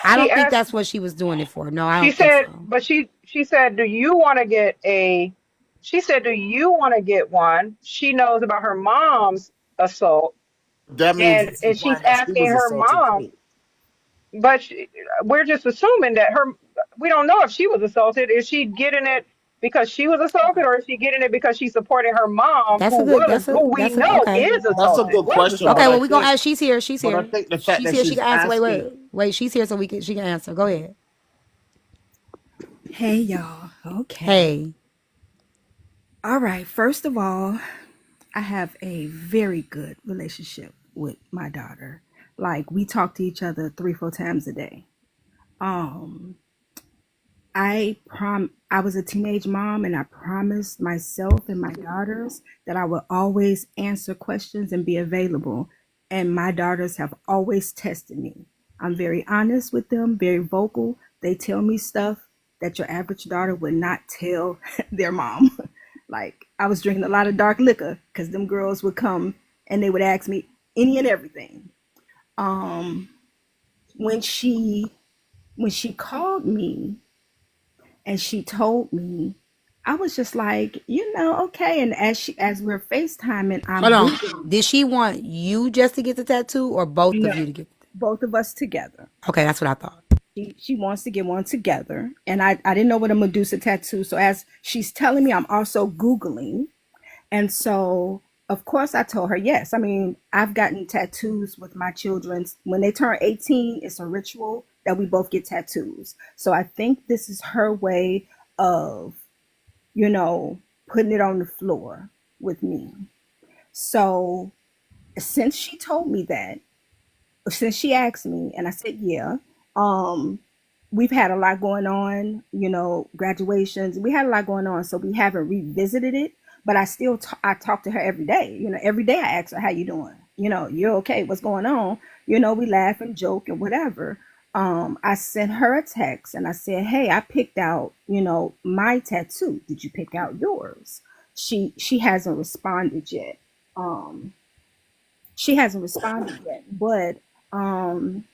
I she don't think asked, that's what she was doing it for. No, I she don't think said, so. but she said, do you want to get she said, do you want to get one? She knows about her mom's assault, That means and it's and she's implying that she asking was her assaulted mom, too. but we're just assuming that we don't know if she was assaulted. Is she getting it because she was assaulted, or is she getting it because she's supporting her mom, That's a good. who we know Okay. is That's a assaulted, good was question, Okay, but assaulted? I well, we're gonna think, ask. She's here. She's but I here. think the fact She's that here. She she's can answer. asking, Wait. She's here, so she can answer. Go ahead. Hey y'all. Okay. Hey. All right. First of all, I have a very good relationship with my daughter. Like we talk to each other 3-4 times a day. Um I was a teenage mom and I promised myself and my daughters that I would always answer questions and be available. And my daughters have always tested me. I'm very honest with them, very vocal. They tell me stuff that your average daughter would not tell their mom. Like I was drinking a lot of dark liquor because them girls would come and they would ask me any and everything. Um, when she called me and she told me, I was just like, okay. And as we're FaceTiming, I'm Hold on. Googling Did she want you just to get the tattoo, or both of you to get? both of us together. Okay, that's what I thought. She wants to get one together. And I didn't know what a Medusa tattoo. So as she's telling me, I'm also Googling. And so Of course, I told her yes. I mean, I've gotten tattoos with my children. When they turn 18, it's a ritual that we both get tattoos. So I think this is her way of, you know, putting it on the floor with me. So since she told me that, since she asked me and I said yeah, um we've had a lot going on, you know, graduations, we had a lot going on, so we haven't revisited it. But I still I talk to her every day, you know, every day I ask her, how you doing, you know, you're okay, what's going on, you know, we laugh and joke and whatever. I sent her a text and I said, hey, I picked out, you know, my tattoo, did you pick out yours? She hasn't responded yet. um she hasn't responded yet, but um,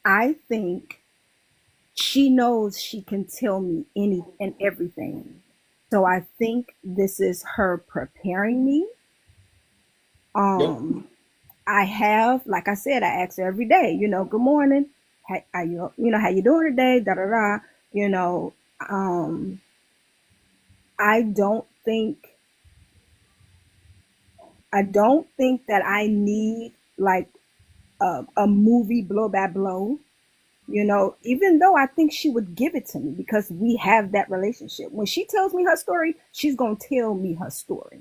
I think she knows she can tell me any and everything. So I think this is her preparing me. Yep. I have, like I said, I ask her every day, you know, good morning. How you know, how you doing today? Da da da. You know, um, I don't think, that I need like a movie blow by blow. You know, even though I think she would give it to me because we have that relationship. When she tells me her story, she's going to tell me her story.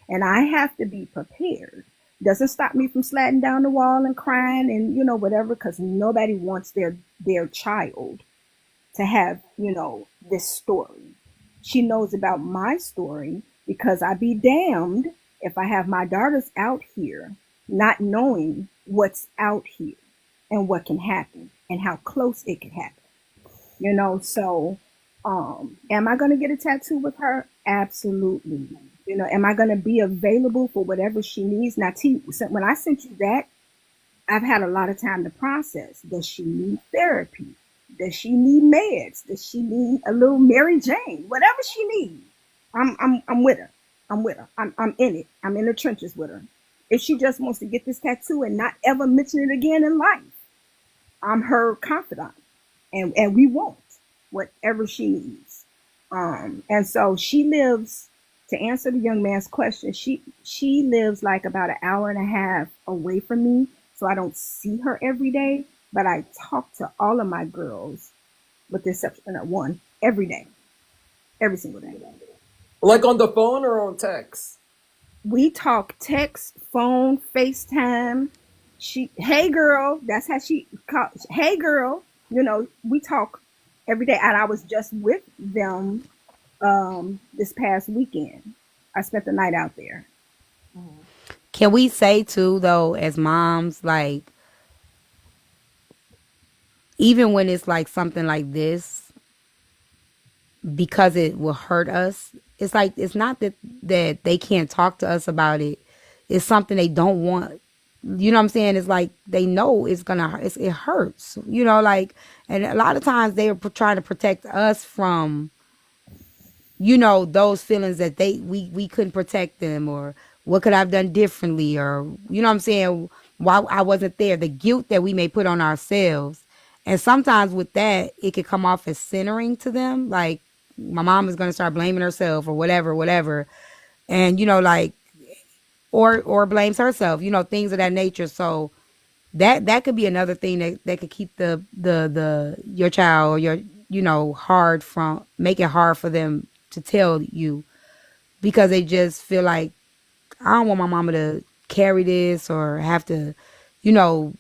And I have to be prepared. Doesn't stop me from sliding down the wall and crying and, you know, whatever, because nobody wants their child to have, you know, this story. She knows about my story because I be damned if I have my daughters out here not knowing what's out here and what can happen and how close it can happen. You know, so am I gonna get a tattoo with her? Absolutely. You know, am I gonna be available for whatever she needs? Now, T, when I sent you that, I've had a lot of time to process. Does she need therapy? Does she need meds? Does she need a little Mary Jane? Whatever she needs, I'm with her. I'm with her. I'm in it. I'm in the trenches with her. If she just wants to get this tattoo and not ever mention it again in life, I'm her confidant, and we won't whatever she needs. And so she lives. To answer the young man's question, she lives like about an hour and a half away from me, so I don't see her every day. But I talk to all of my girls, with the exception of one, every day, every single day. Like on the phone or on text? We talk text, phone, FaceTime. Hey girl, that's how she calls. Hey girl, you know, we talk every day. And I was just with them this past weekend. I spent the night out there. Can we say too though, as moms, like even when it's like something like this, because it will hurt us, it's like it's not that they can't talk to us about it. It's something they don't want. You know what I'm saying? It's like they know it's gonna hurt. It hurts. You know, like, and a lot of times they are trying to protect us from, you know, those feelings that we couldn't protect them, or what could I've done differently, or you know what I'm saying, why I wasn't there, the guilt that we may put on ourselves. And sometimes with that it could come off as centering to them, like my mom is going to start blaming herself or whatever, and you know, like, or blames herself, you know, things of that nature. So that could be another thing that could keep the your child or your, you know, hard from, make it hard for them to tell you, because they just feel like, I don't want my mama to carry this or have to, you know,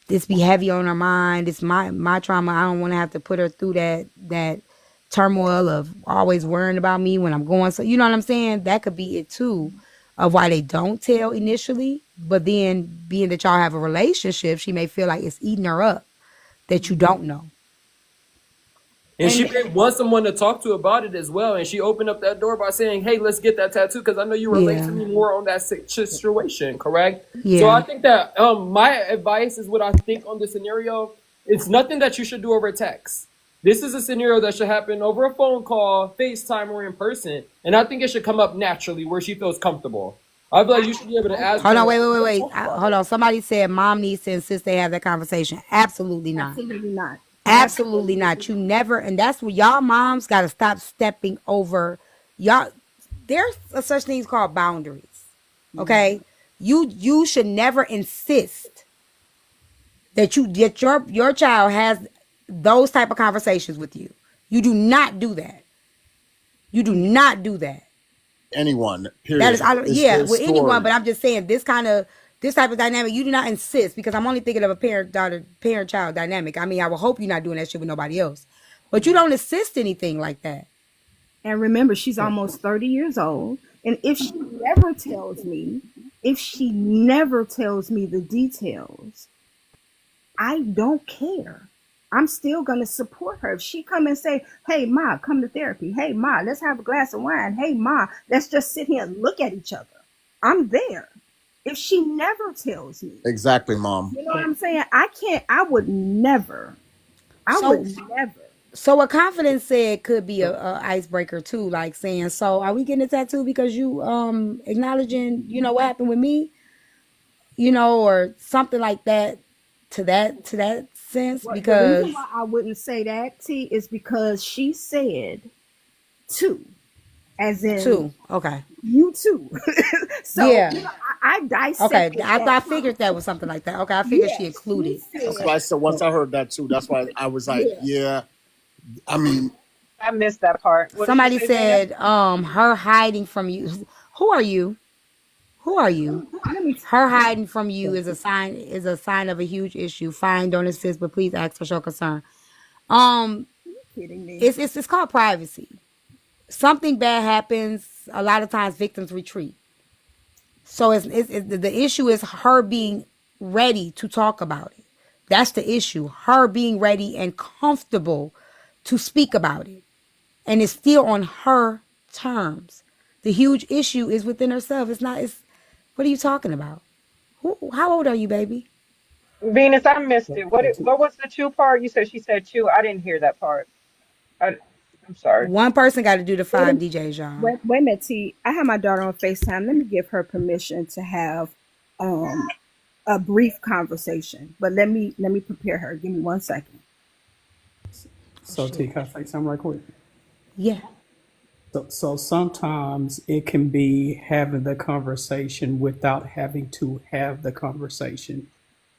this be heavy on her mind. It's my trauma. I don't want to have to put her through that turmoil of always worrying about me when I'm going. So you know what I'm saying? That could be it too, of why they don't tell initially. But then being that y'all have a relationship, she may feel like it's eating her up that you don't know. And she may want someone to talk to about it as well. And she opened up that door by saying, hey, let's get that tattoo because I know you relate to me more on that situation, correct? Yeah. So I think that my advice is what I think on this scenario. It's nothing that you should do over text. This is a scenario that should happen over a phone call, FaceTime, or in person. And I think it should come up naturally where she feels comfortable. I feel like you should be able to ask Hold her. on, wait. Hold on. Somebody said mom needs to insist they have that conversation. Absolutely not. Absolutely not. Absolutely not. You never, and that's what y'all moms got to stop stepping over. Y'all, there's a such things called boundaries. Okay, you should never insist that your child has those type of conversations with you. You do not do that. You do not do that. Anyone, That is, period. It's yeah, their with anyone. story. But I'm just saying this type of dynamic. You do not insist, because I'm only thinking of a parent-child dynamic. I mean, I will hope you're not doing that shit with nobody else, but you don't insist anything like that. And remember, she's almost 30 years old. And if she never tells me the details, I don't care. I'm still going to support her. If she come and say, hey, Ma, come to therapy. Hey, Ma, let's have a glass of wine. Hey, Ma, let's just sit here and look at each other. I'm there. If she never tells me. Exactly, Mom. You know what I'm saying? I would never. So what Confidence said could be a icebreaker too, like saying, so are we getting a tattoo because you acknowledging, what happened with me? Or something like that, to that sense. Well, Because the reason why I wouldn't say that, T, is because she said two. As in two. Okay. You too. So yeah. I dissected. Okay, I figured that was something like that. Okay, I figured she included. That's why I said once I heard that too. That's why I was like, yeah. I mean, I missed that part. What somebody did you say, said, her hiding from you. Who are you? Who are you? Her hiding from you is a sign of a huge issue. Fine, don't insist, but please ask for show concern. It's called privacy. Something bad happens, a lot of times victims retreat. So the issue is her being ready to talk about it. That's the issue. Her being ready and comfortable to speak about it. And it's still on her terms. The huge issue is within herself. What are you talking about? How old are you, baby? Venus, I missed it. What was the two part? You said she said two. I didn't hear that part. I'm sorry. One person got to do the 5 DJs, y'all. Wait a minute, T. I have my daughter on FaceTime. Let me give her permission to have a brief conversation. But let me prepare her. Give me 1 second. So T, can I say something right quick? Yeah. So sometimes it can be having the conversation without having to have the conversation,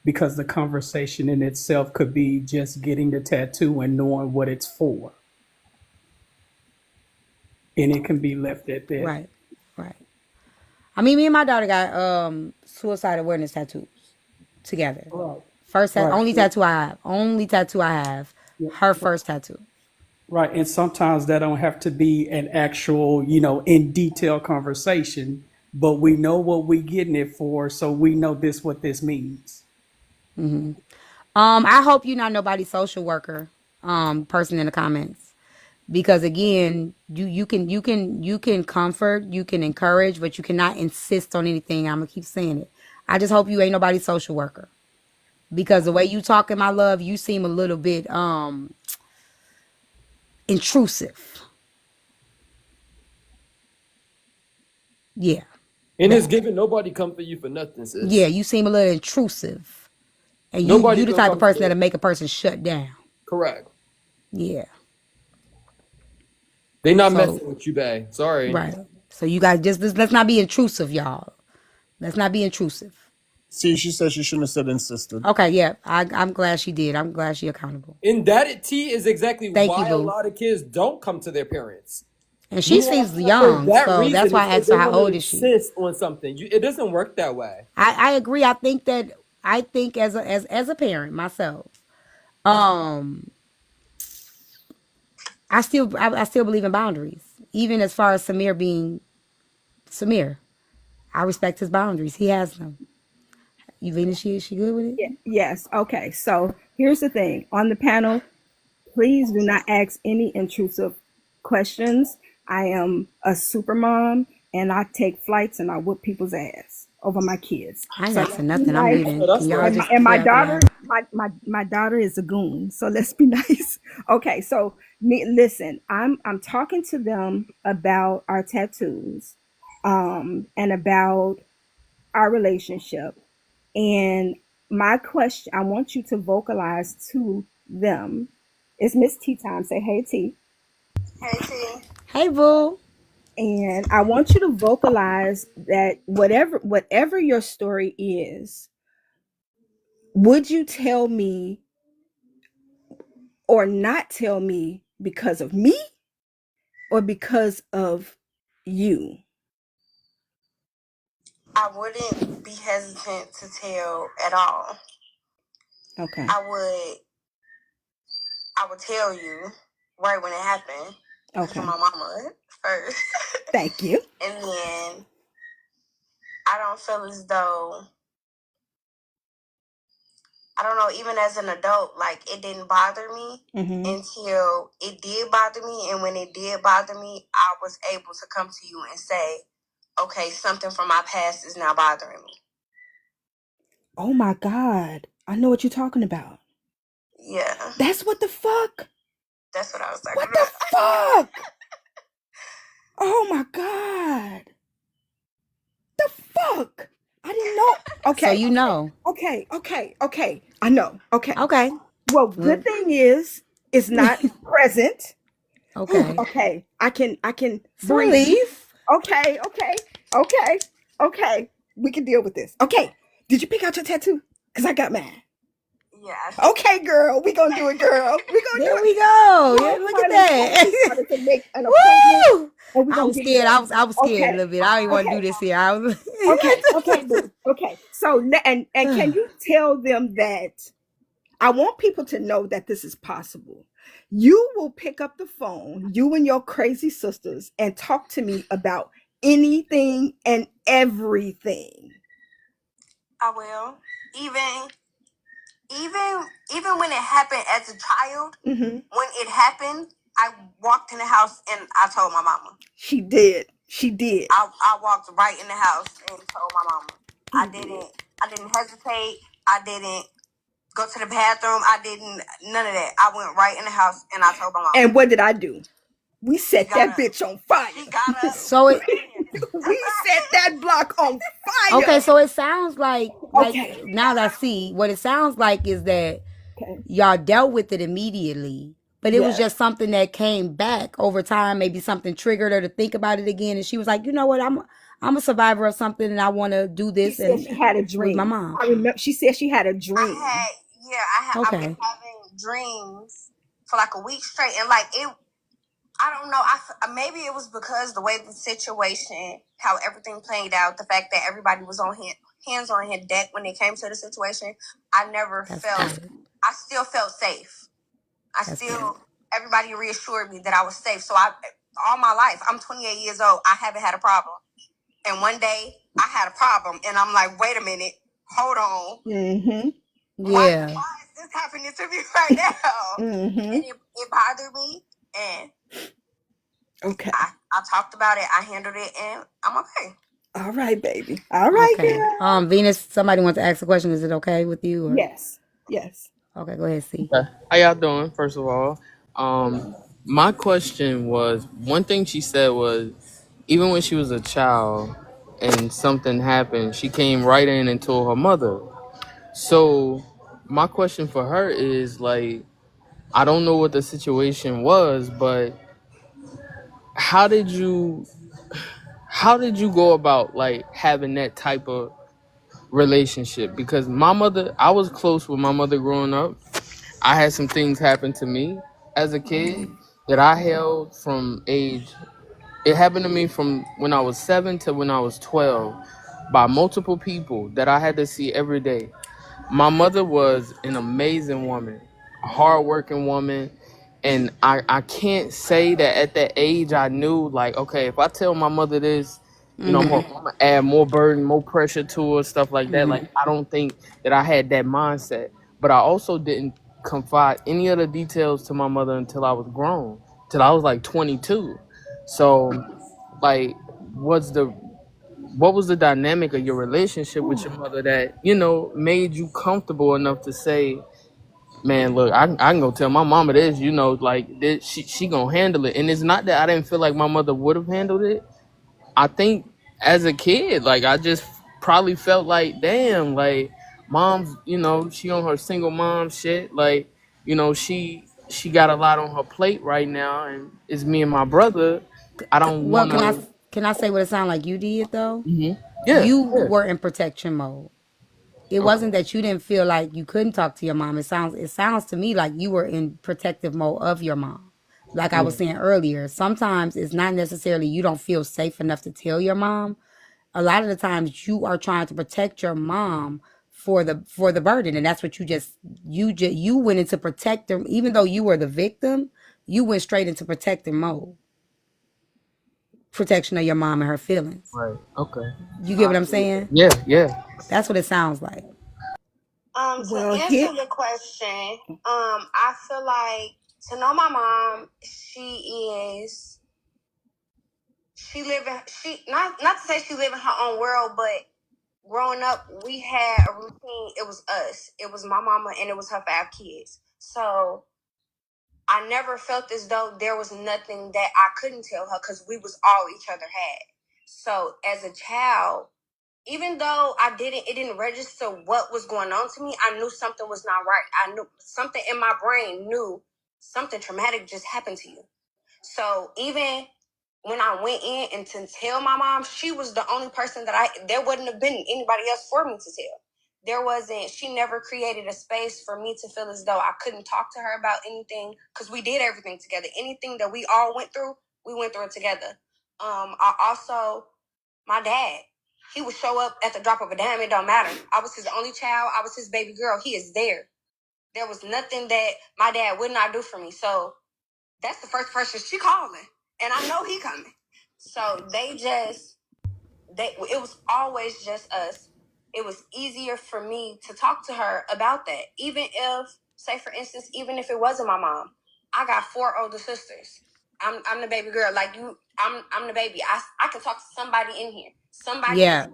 because the conversation in itself could be just getting the tattoo and knowing what it's for. And it can be left at that. Right. I mean, me and my daughter got suicide awareness tattoos together. Right. Only tattoo I have. Her first tattoo. Right. And sometimes that don't have to be an actual, in detail conversation, but we know what we're getting it for, so we know what this means. Mm-hmm. I hope you're not nobody's social worker person in the comments, because again, you can comfort, you can encourage, but you cannot insist on anything. I'm gonna keep saying it. I just hope you ain't nobody's social worker, because the way you talking, my love, you seem a little bit intrusive. Yeah. And it's giving nobody come for you for nothing, sis. Yeah, you seem a little intrusive. And you the type of person that'll make a person shut down. Correct. Yeah. They not messing with you, babe. Sorry. Right. So you guys let's not be intrusive, y'all. Let's not be intrusive. See, she said she shouldn't have said insisted. Okay, yeah. I'm glad she did. I'm glad she accountable. And that T is exactly why a lot of kids don't come to their parents. And she seems young, so that's why I asked her how old is she. Insist on something. It doesn't work that way. I agree. I think as a parent myself, I still believe in boundaries. Even as far as Samir being Samir, I respect his boundaries. He has them. Evelina, she good with it? Yeah, yes. Okay. So here's the thing. On the panel, please do not ask any intrusive questions. I am a super mom, and I take flights and I whoop people's ass over my kids. I ain't asking nothing. I'm leaving. And my daughter, my daughter is a goon. So let's be nice. Okay. So listen, I'm talking to them about our tattoos, and about our relationship. And my question, I want you to vocalize to them. It's Miss Tea Tyme. Say, hey, T. Hey, T. Hey, boo. And I want you to vocalize that whatever your story is, would you tell me or not tell me because of me or because of you? I wouldn't be hesitant to tell at all. Okay. I would tell you right when it happened. Okay. To my mama first. Thank you. And then I don't feel as though, I don't know, even as an adult, like it didn't bother me until it did bother me. And when it did bother me, I was able to come to you and say, okay, something from my past is now bothering me. Oh my God. I know what you're talking about. Yeah. That's what the fuck? That's what I was talking What about. the fuck? Oh my God. The fuck? I didn't know. Okay. So you know. Okay. I know. Okay. Okay. Well, good thing is it's not present. Okay. Okay. I can Some breathe. relief. Okay. We can deal with this. Okay. Did you pick out your tattoo? Because I got mine. Yeah. Okay, girl. We gonna do it, girl. There we go. Yeah, look at that. To make an appointment. I was scared. I was scared a little bit. I didn't want to do this here. I was Okay. So and can you tell them that I want people to know that this is possible? You will pick up the phone, you and your crazy sisters, and talk to me about anything and everything. I will. Even when it happened as a child, when it happened, I walked in the house and I told my mama. She did. I walked right in the house and told my mama. I didn't hesitate. I didn't go to the bathroom. None of that. I went right in the house and I told my mama. And what did I do? We set that bitch on fire. She got up. So it. We set that block on fire. Okay, so it sounds like now that I see what it sounds like is that y'all dealt with it immediately, but it was just something that came back over time. Maybe something triggered her to think about it again, and she was like, you know what, I'm a survivor of something, and I want to do this. She said she had a dream. With my mom. I remember she said she had a dream. I've been having dreams for like a week straight, and like it. I don't know. Maybe it was because the way the situation, how everything played out, the fact that everybody was on hands on deck when it came to the situation. I still felt safe. Everybody reassured me that I was safe. So all my life, I'm 28 years old. I haven't had a problem. And one day I had a problem, and I'm like, wait a minute, hold on. Yeah. Why is this happening to me right now? And it bothered me, and I talked about it, I handled it, and I'm okay. All right, baby. All right, girl. Venus, somebody wants to ask a question. Is it okay with you? Or? Yes. Okay, go ahead, see. Okay. How y'all doing, first of all? My question was, one thing she said was, even when she was a child and something happened, she came right in and told her mother. So my question for her is, like, I don't know what the situation was, but how did you go about like having that type of relationship? Because my mother, I was close with my mother growing up. I had some things happen to me as a kid that I held from age. It happened to me from when I was 7 to when I was 12 by multiple people that I had to see every day. My mother was an amazing woman, a hardworking woman. And I can't say that at that age I knew, like, okay, if I tell my mother this, you know, I'm gonna add more burden, more pressure to her, stuff like that. Like, I don't think that I had that mindset. But I also didn't confide any of the details to my mother until I was grown, till I was like 22. So, like, what was the dynamic of your relationship with your mother that, you know, made you comfortable enough to say, man, look, I can go tell my mama this, you know, like this, she gonna handle it. And it's not that I didn't feel like my mother would have handled it. I think as a kid, like, I just probably felt like, damn, like, mom's, you know, she on her single mom shit. Like, you know, she got a lot on her plate right now, and it's me and my brother. I don't Well, want to. can I say what it sounded like you did though? Yeah, You yeah. were in protection mode. It Okay. wasn't that you didn't feel like you couldn't talk to your mom. It sounds to me like you were in protective mode of your mom. Like I Yeah. was saying earlier, sometimes it's not necessarily you don't feel safe enough to tell your mom. A lot of the times you are trying to protect your mom for the burden, and that's what you went into protector. Even though you were the victim, you went straight into protector mode, protection of your mom and her feelings. Right. Okay. You get what I'm saying? Yeah. Yeah. That's what it sounds like. To answer the question, I feel like to know my mom, she not to say she live in her own world, but growing up, we had a routine. It was us. It was my mama and it was her 5 kids. So I never felt as though there was nothing that I couldn't tell her because we was all each other had. So as a child, even though it didn't register what was going on to me, I knew something was not right. I knew something in my brain knew something traumatic just happened to you. So even when I went in and to tell my mom, she was the only person there wouldn't have been anybody else for me to tell. She never created a space for me to feel as though I couldn't talk to her about anything because we did everything together. Anything that we all went through, we went through it together. My dad, he would show up at the drop of a dime. It don't matter. I was his only child. I was his baby girl. He is there. There was nothing that my dad would not do for me. So that's the first person she calling. And I know he coming. So it was always just us. It was easier for me to talk to her about that. Even if, say for instance, even if it wasn't my mom, I got 4 older sisters. I'm the baby girl. Like you, I'm the baby. I can talk to somebody in here. Yeah,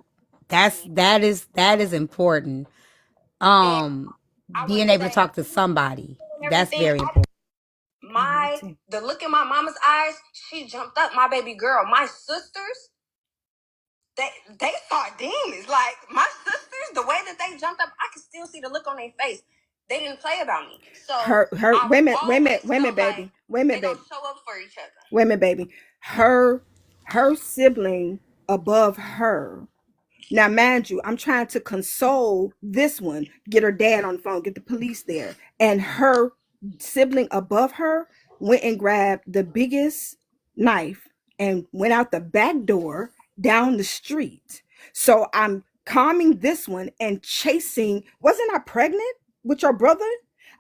that is important. Being able to talk to somebody, that's very important. The look in my mama's eyes, she jumped up. My baby girl, my sisters, they saw demons. Like my sisters, the way that they jumped up, I could still see the look on their face. They didn't play about me. So wait a minute, baby. Wait a minute, baby. Show up for each other. Wait a minute, baby. Her sibling above her. Now, mind you, I'm trying to console this one, get her dad on the phone, get the police there. And her sibling above her went and grabbed the biggest knife and went out the back door down the street. So I'm calming this one and chasing. Wasn't I pregnant with your brother?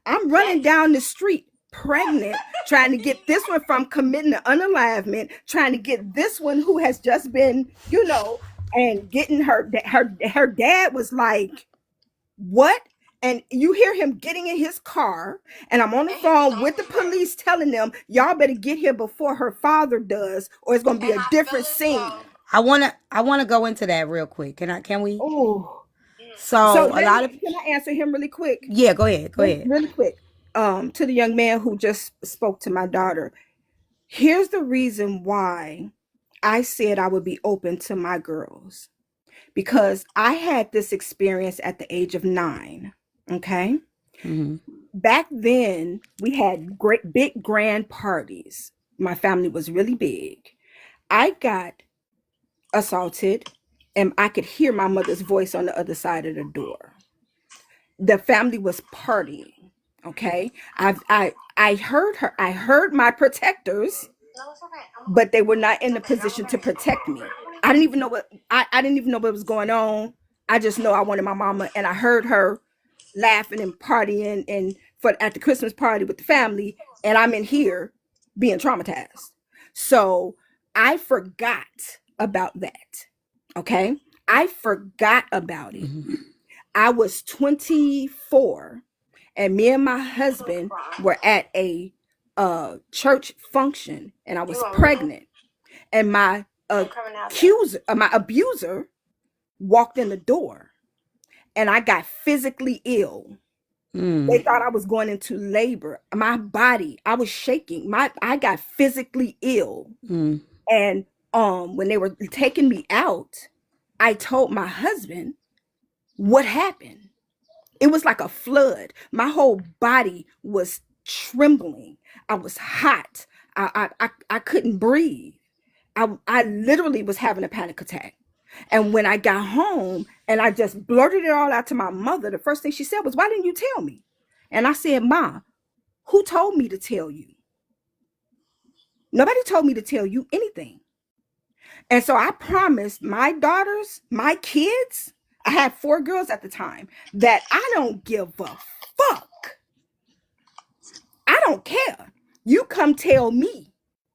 I'm running down the street pregnant, trying to get this one from committing an unalivement, trying to get this one who has just been, and getting her dad was like, what? And you hear him getting in his car, and I'm on the phone with the police telling them, y'all better get here before her father does, or it's gonna be a different scene. I wanna go into that real quick. Can we? Oh, so can I answer him really quick? Yeah, go ahead. Really quick. To the young man who just spoke to my daughter. Here's the reason why I said I would be open to my girls. Because I had this experience at the age of 9. Okay. Mm-hmm. Back then, we had big grand parties. My family was really big. I got assaulted, and I could hear my mother's voice on the other side of the door. The family was partying. Okay. I heard her. I heard my protectors, but they were not in a position to protect me. I didn't even know what was going on. I just know I wanted my mama, and I heard her laughing and partying at the Christmas party with the family, and I'm in here being traumatized. So I forgot about that. Okay. I forgot about it. Mm-hmm. I was 24, and me and my husband were at a church function, and I was pregnant, and my abuser walked in the door, and I got physically ill. They thought I was going into labor. My body, I was shaking. I got physically ill. And when they were taking me out, I told my husband what happened. It was like a flood. My whole body was trembling. I was hot. I couldn't breathe. I literally was having a panic attack. And when I got home and I just blurted it all out to my mother, the first thing she said was, "Why didn't you tell me?" And I said, "Ma, who told me to tell you? Nobody told me to tell you anything." And so I promised my daughters, my kids, I had 4 girls at the time, that I don't give a fuck. I don't care. You come tell me.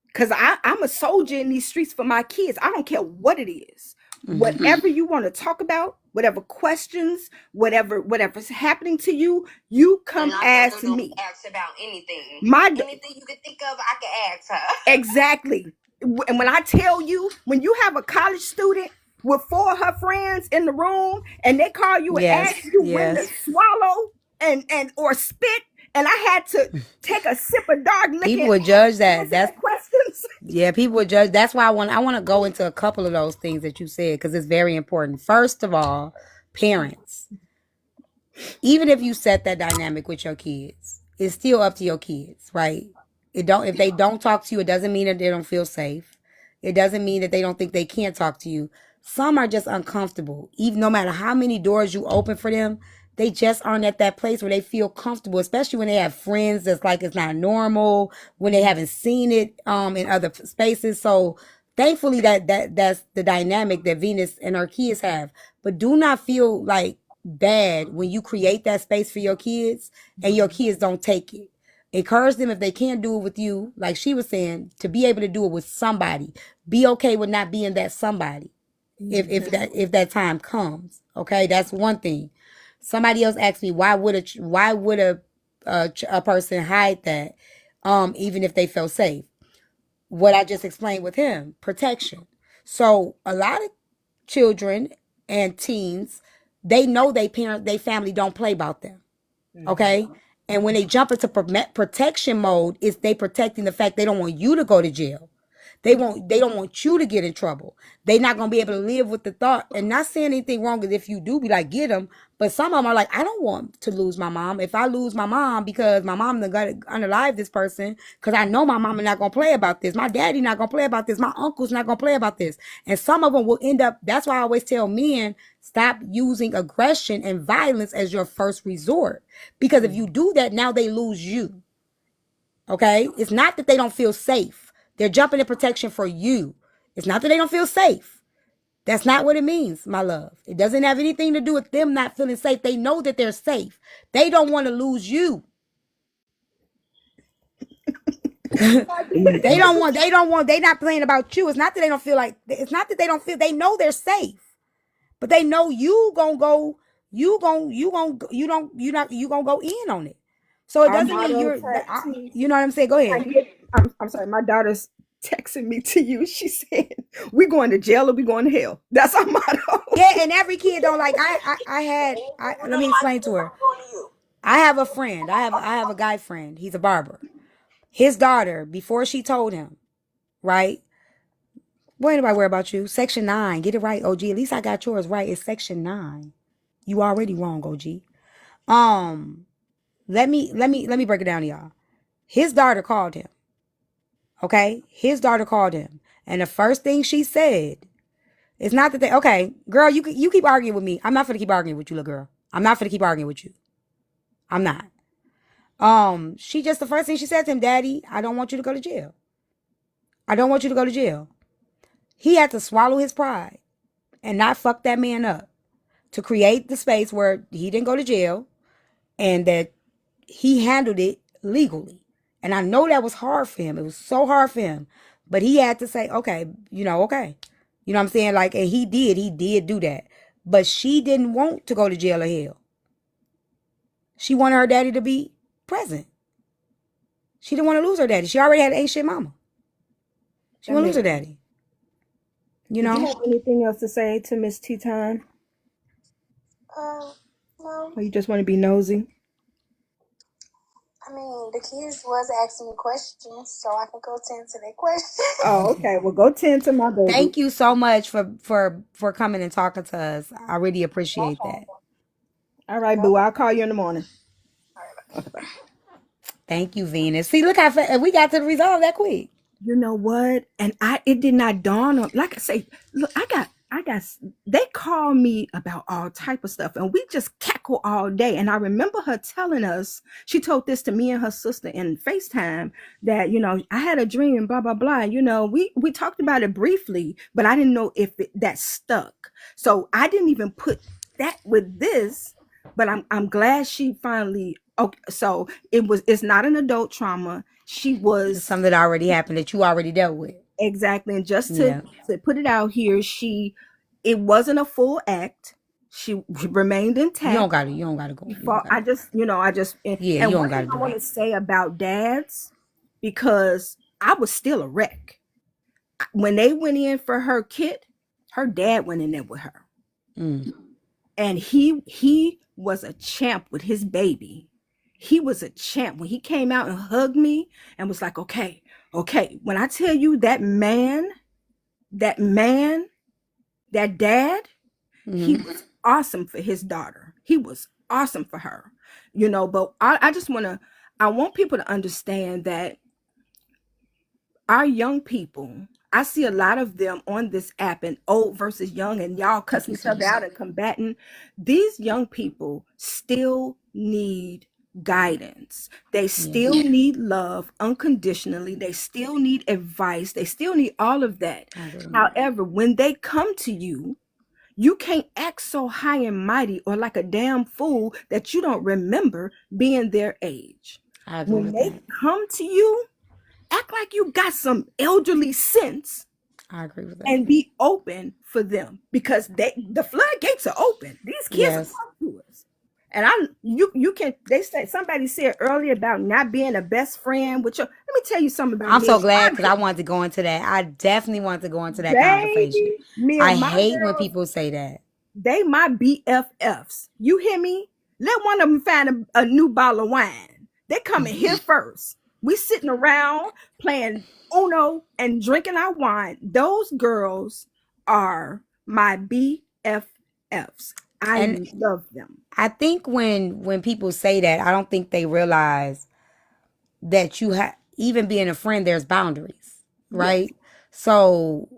Because I'm a soldier in these streets for my kids. I don't care what it is. Mm-hmm. Whatever you want to talk about, whatever questions, whatever's happening to you, you come ask me. Ask about anything. Anything you can think of, I can ask her. Exactly. And when I tell you, when you have a college student with 4 of her friends in the room and they call you and ask you when to swallow and or spit, and I had to take a sip of dark liquor. People would judge that. That's questions. Yeah, people would judge. That's why I want to go into a couple of those things that you said, because it's very important. First of all, parents, even if you set that dynamic with your kids, it's still up to your kids, right? If they don't talk to you, it doesn't mean that they don't feel safe. It doesn't mean that they don't think they can't talk to you. Some are just uncomfortable. Even no matter how many doors you open for them, they just aren't at that place where they feel comfortable, especially when they have friends that's like it's not normal, when they haven't seen it in other spaces. So thankfully that's the dynamic that Venus and her kids have. But do not feel like bad when you create that space for your kids and your kids don't take it. Encourage them, if they can't do it with you, like she was saying, to be able to do it with somebody. Be okay with not being that somebody if that time comes. Okay, that's one thing. Somebody else asked me, why would a person hide that, even if they felt safe? What I just explained with him, protection. So a lot of children and teens, they know they family don't play about them. Okay. And when they jump into protection mode, it's they protecting the fact they don't want you to go to jail. They don't want you to get in trouble. They're not going to be able to live with the thought, and not saying anything wrong, because if you do, be like, get them. But some of them are like, I don't want to lose my mom. If I lose my mom because my mom got to unalive this person, because I know my mama not going to play about this. My daddy not going to play about this. My uncle's not going to play about this. And some of them will end up, that's why I always tell men, stop using aggression and violence as your first resort. Because if you do that, now they lose you. Okay? It's not that they don't feel safe. They're jumping in protection for you. It's not that they don't feel safe. That's not what it means, my love. It doesn't have anything to do with them not feeling safe. They know that they're safe. They don't want to lose you. They're not playing about you. It's not that they they know they're safe. But they know you gonna go in on it. So it doesn't mean you know what I'm saying? Go ahead. I'm sorry, my daughter's texting me to you. She said, we going to jail or we going to hell. That's our motto. Yeah, and every kid don't like let me explain to her. I have a friend. I have a guy friend. He's a barber. His daughter, before she told him, right? What anybody worry about you? Section 9. Get it right, OG. At least I got yours right. It's Section 9. You already wrong, OG. Let me break it down to y'all. His daughter called him. Okay? His daughter called him. And the first thing she said, it's not that okay, girl, you keep arguing with me. I'm not finna keep arguing with you, little girl. I'm not finna keep arguing with you. I'm not. The first thing she said to him, Daddy, I don't want you to go to jail. I don't want you to go to jail. He had to swallow his pride and not fuck that man up to create the space where he didn't go to jail and that he handled it legally. And I know that was hard for him. It was so hard for him. But he had to say, okay. You know what I'm saying? Like, and he did do that. But she didn't want to go to jail or hell. She wanted her daddy to be present. She didn't want to lose her daddy. She already had an ain't shit mama. She want to lose her daddy. You know? Do you have anything else to say to Miss Tea Tyme? No. Or you just want to be nosy? I mean, the kids was asking me questions, so I can go tend to their questions. Oh, okay. Well, go tend to my baby. Thank you so much for coming and talking to us. I really appreciate that. All right, boo. I'll call you in the morning. Okay, bye. Thank you, Venus. See, look how we got to resolve that quick. You know what? And it did not dawn on, like I say, look, they call me about all type of stuff and we just cackle all day. And I remember her telling us, she told this to me and her sister in FaceTime that, I had a dream and blah, blah, blah. We talked about it briefly, but I didn't know if that stuck. So I didn't even put that with this, but I'm glad she finally, okay. So it's not an adult trauma. She was It's something that already happened that you already dealt with. Exactly. And just to put it out here, it wasn't a full act. She remained intact. You don't gotta go. I just and one thing I want to say about dads, because I was still a wreck. When they went in for her kid, her dad went in there with her. And he was a champ with his baby. He was a champ. When he came out and hugged me and was like, okay, when I tell you that dad, he was awesome for his daughter. He was awesome for her, but I want people to understand that our young people, I see a lot of them on this app and old versus young and y'all cussing each other out and combating. These young people still need guidance. They still need love unconditionally. They still need advice. They still need all of that. However, when they come to you, you can't act so high and mighty or like a damn fool that you don't remember being their age. When they come to you, act like you got some elderly sense. I agree with that. And be open for them, because the floodgates are open. These kids are talking to us. And somebody said earlier about not being a best friend with let me tell you something about I'm so glad, because I wanted to go into that. I definitely want to go into that conversation. I hate when people say that. They my BFFs. You hear me? Let one of them find a new bottle of wine. They coming here first. We sitting around playing Uno and drinking our wine. Those girls are my BFFs. I love them. I think when people say that, I don't think they realize that even being a friend, there's boundaries, right? Yes. So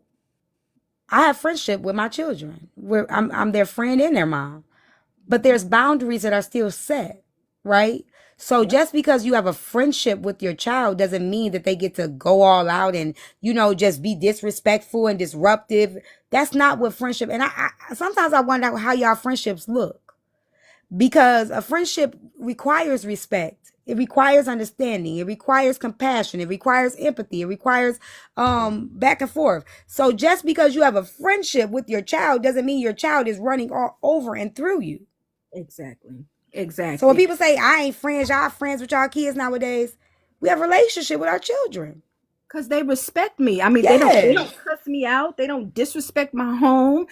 I have friendship with my children. I'm their friend and their mom, but there's boundaries that are still set, right? So just because you have a friendship with your child doesn't mean that they get to go all out and, just be disrespectful and disruptive. That's not what friendship. And I sometimes I wonder how y'all friendships look, because a friendship requires respect. It requires understanding. It requires compassion. It requires empathy. It requires back and forth. So just because you have a friendship with your child doesn't mean your child is running all over and through you. Exactly. So when people say, I ain't friends, y'all friends with y'all kids nowadays, we have a relationship with our children. Because they respect me. I mean, they don't cuss me out. They don't disrespect my home.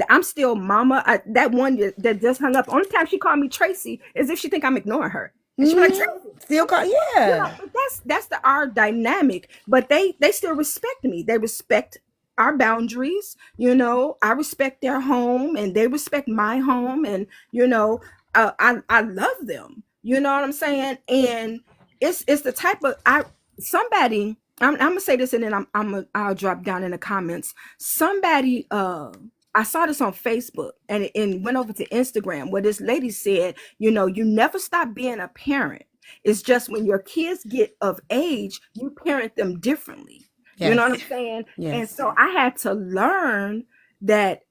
I'm still mama. That one that just hung up, only time she called me Tracy is if she think I'm ignoring her. And she like, Tracy. Still call, But that's our dynamic. But they still respect me. They respect our boundaries. I respect their home and they respect my home. And, I love them. You know what I'm saying? And it's the type of I'm gonna say this and then I'll drop down in the comments. Somebody I saw this on Facebook and went over to Instagram where this lady said, you never stop being a parent. It's just when your kids get of age, you parent them differently. Yes. You know what I'm saying? Yes. And so I had to learn that,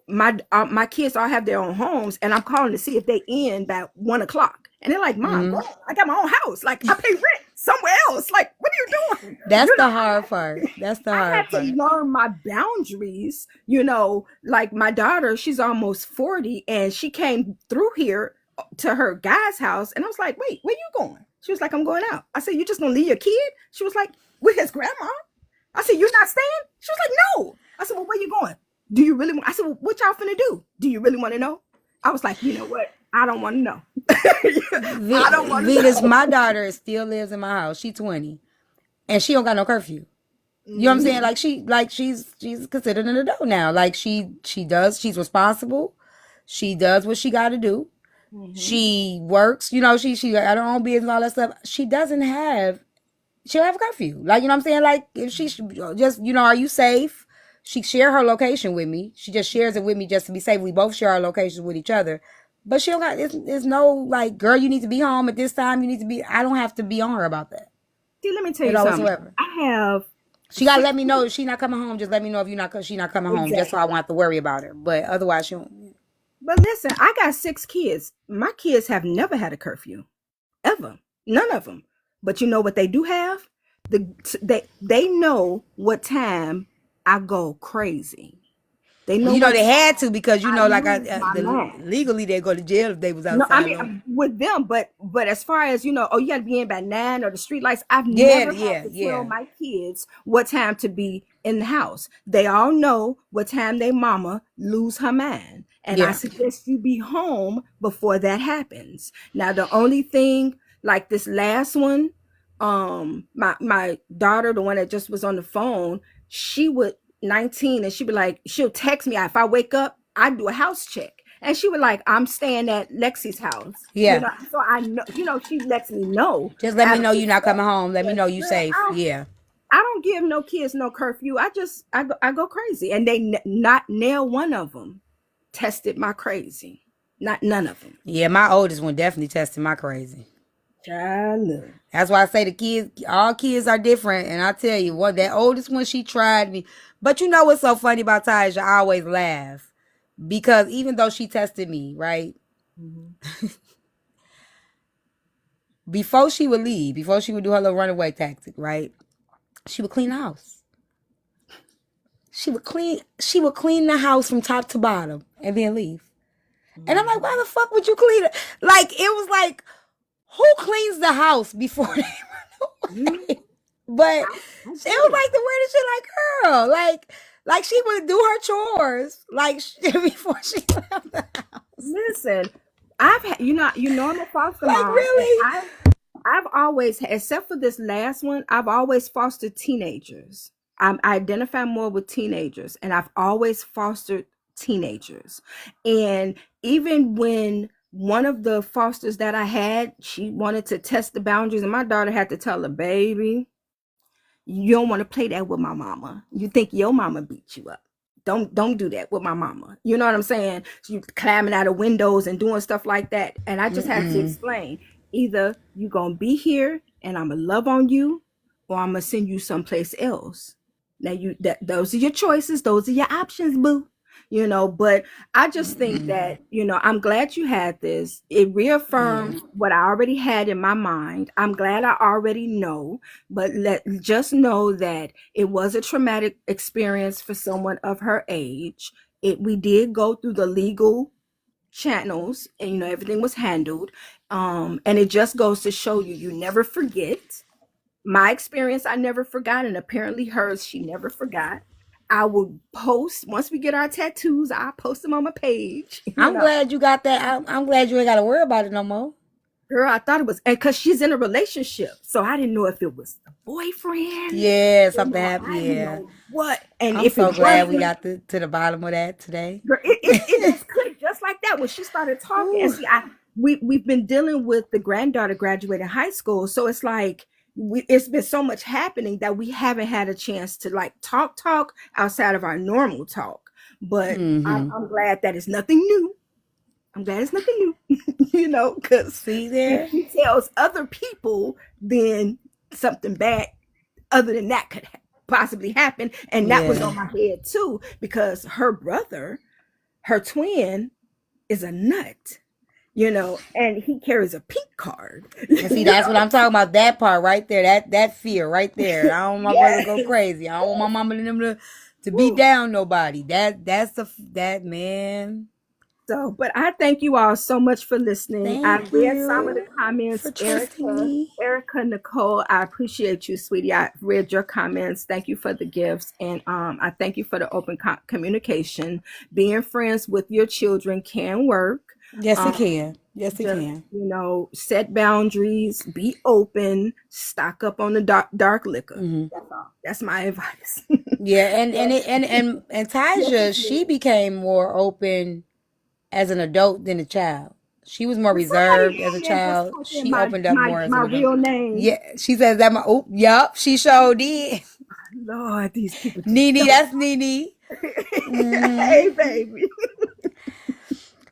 my kids all have their own homes, and I'm calling to see if they end by 1:00. And they're like, Mom, bro, I got my own house. Like, I pay rent somewhere else. Like, what are you doing? That's the hard part. That's the hard part. I had to learn my boundaries. Like my daughter, she's almost 40, and she came through here to her guy's house. And I was like, wait, where you going? She was like, I'm going out. I said, you just gonna leave your kid? She was like, with his grandma. I said, you're not staying? She was like, no. I said, well, where you going? Do you really want? I said, well, what y'all finna do? Do you really want to know? I was like, you know what? I don't want to know. I don't want to know. My daughter still lives in my house. She's 20, and she don't got no curfew. You know what I'm saying? Like she's considered an adult now. Like she's responsible. She does what she got to do. Mm-hmm. She works. She got her own business and all that stuff. She doesn't have she'll have a curfew. Like, you know what I'm saying? Like, if she just, you know, are you safe? She share her location with me. She just shares it with me just to be safe. We both share our locations with each other. But she don't got, it's no, like, girl, you need to be home at this time. You need to be, I don't have to be on her about that. See, let me tell You you know, something. whatsoever. I have. She got to let me know if she not coming home. Just let me know if she not coming home. Just so I won't have to worry about her. But otherwise, she don't. But listen, I got 6 kids. My kids have never had a curfew. Ever. None of them. But you know what they do have? They know what time I go crazy. They know. You know they had to, because you know, like my legally they go to jail if they was No, I outside. mean with them, but as far as you know, oh, you got to be in by 9 or the street lights. I've Yeah, never yeah, had to yeah. tell my kids what time to be in the house. They all know what time their mama lose her mind, and I Yeah. suggest you be home before that happens. Now, the only thing, like this last one, my daughter, the one that just was on the phone, she would 19, and she'd be like, she'll text me if I wake up, I do a house check. And she was like, I'm staying at Lexi's house. Yeah. You know, so I know, you know, she lets me know. Just let me out know of you're not coming home. Let me know respect. you Girl, safe. Yeah. I don't give no kids no curfew. I go crazy. And they not nail one of them tested my crazy. Not none of them. Yeah, my oldest one definitely tested my crazy. Child. That's why I say the kids, all kids are different. And I tell you what, that oldest one, she tried me. But you know what's so funny about Taja? I always laugh. Because even though she tested me, right? Mm-hmm. Before she would leave, before she would do her little runaway tactic, right? She would clean the house. She would clean the house from top to bottom and then leave. And I'm like, why the fuck would you clean it? Like, it was like, who cleans the house before they run away? But it was like the weirdest shit. Like, girl, like she would do her chores like before she left the house. Listen, I've had, you know I'm a foster Like, mom. really? I've always, except for this last one, I've always fostered teenagers. I identify more with teenagers, and I've always fostered teenagers. And even when one of the fosters that I had, she wanted to test the boundaries, and my daughter had to tell her, baby, you don't want to play that with my mama. You think your mama beat you up. Don't do that with my mama. You know what I'm saying? So you climbing out of windows and doing stuff like that. And I just had to explain, either you gonna be here and I'm gonna love on you, or I'm gonna send you someplace else. Now those are your choices, those are your options, boo. You know, but I just think that, you know, I'm glad you had this. It reaffirms what I already had in my mind. I'm glad I already know, but just know that it was a traumatic experience for someone of her age. We did go through the legal channels, and you know, everything was handled. And it just goes to show you, you never forget. My experience, I never forgot, and apparently hers, she never forgot. I will post, once we get our tattoos, I'll post them on my page. I'm glad you got that. I'm glad you ain't got to worry about it no more. Girl, I thought it was, because she's in a relationship, so I didn't know if it was the boyfriend. Yeah, something happened. Yeah. What? And I'm if so it glad we wasn't, got to the bottom of that today. girl, it just clicked just like that when she started talking. And see, we've been dealing with the granddaughter graduating high school, so it's like, it's been so much happening that we haven't had a chance to like talk outside of our normal talk. But I'm glad that it's nothing new. I'm glad it's nothing new. You know, because see there, if she tells other people, then something bad other than that could possibly happen. And that was on my head too, because her brother, her twin, is a nut. You know, and he carries a pink card. And see, that's what I'm talking about. That part right there, that fear right there. I don't want my brother to go crazy. I don't want my mama and them to beat down nobody. That man. So, but I thank you all so much for listening. I read some of the comments. Erica, Nicole, I appreciate you, sweetie. I read your comments. Thank you for the gifts. And I thank you for the open communication. Being friends with your children can work. Yes, it can. Yes, it can. You know, set boundaries, be open, stock up on the dark liquor. That's all. That's my advice. Yeah, and Taja, she became more open as an adult than a child. She was more But somebody reserved as a in there just child. type in She opened up more as my an adult. real name. Yeah, she says that my. Oh, yup, she sure did. Lord, these people. Nene, that's Nene. Hey, baby.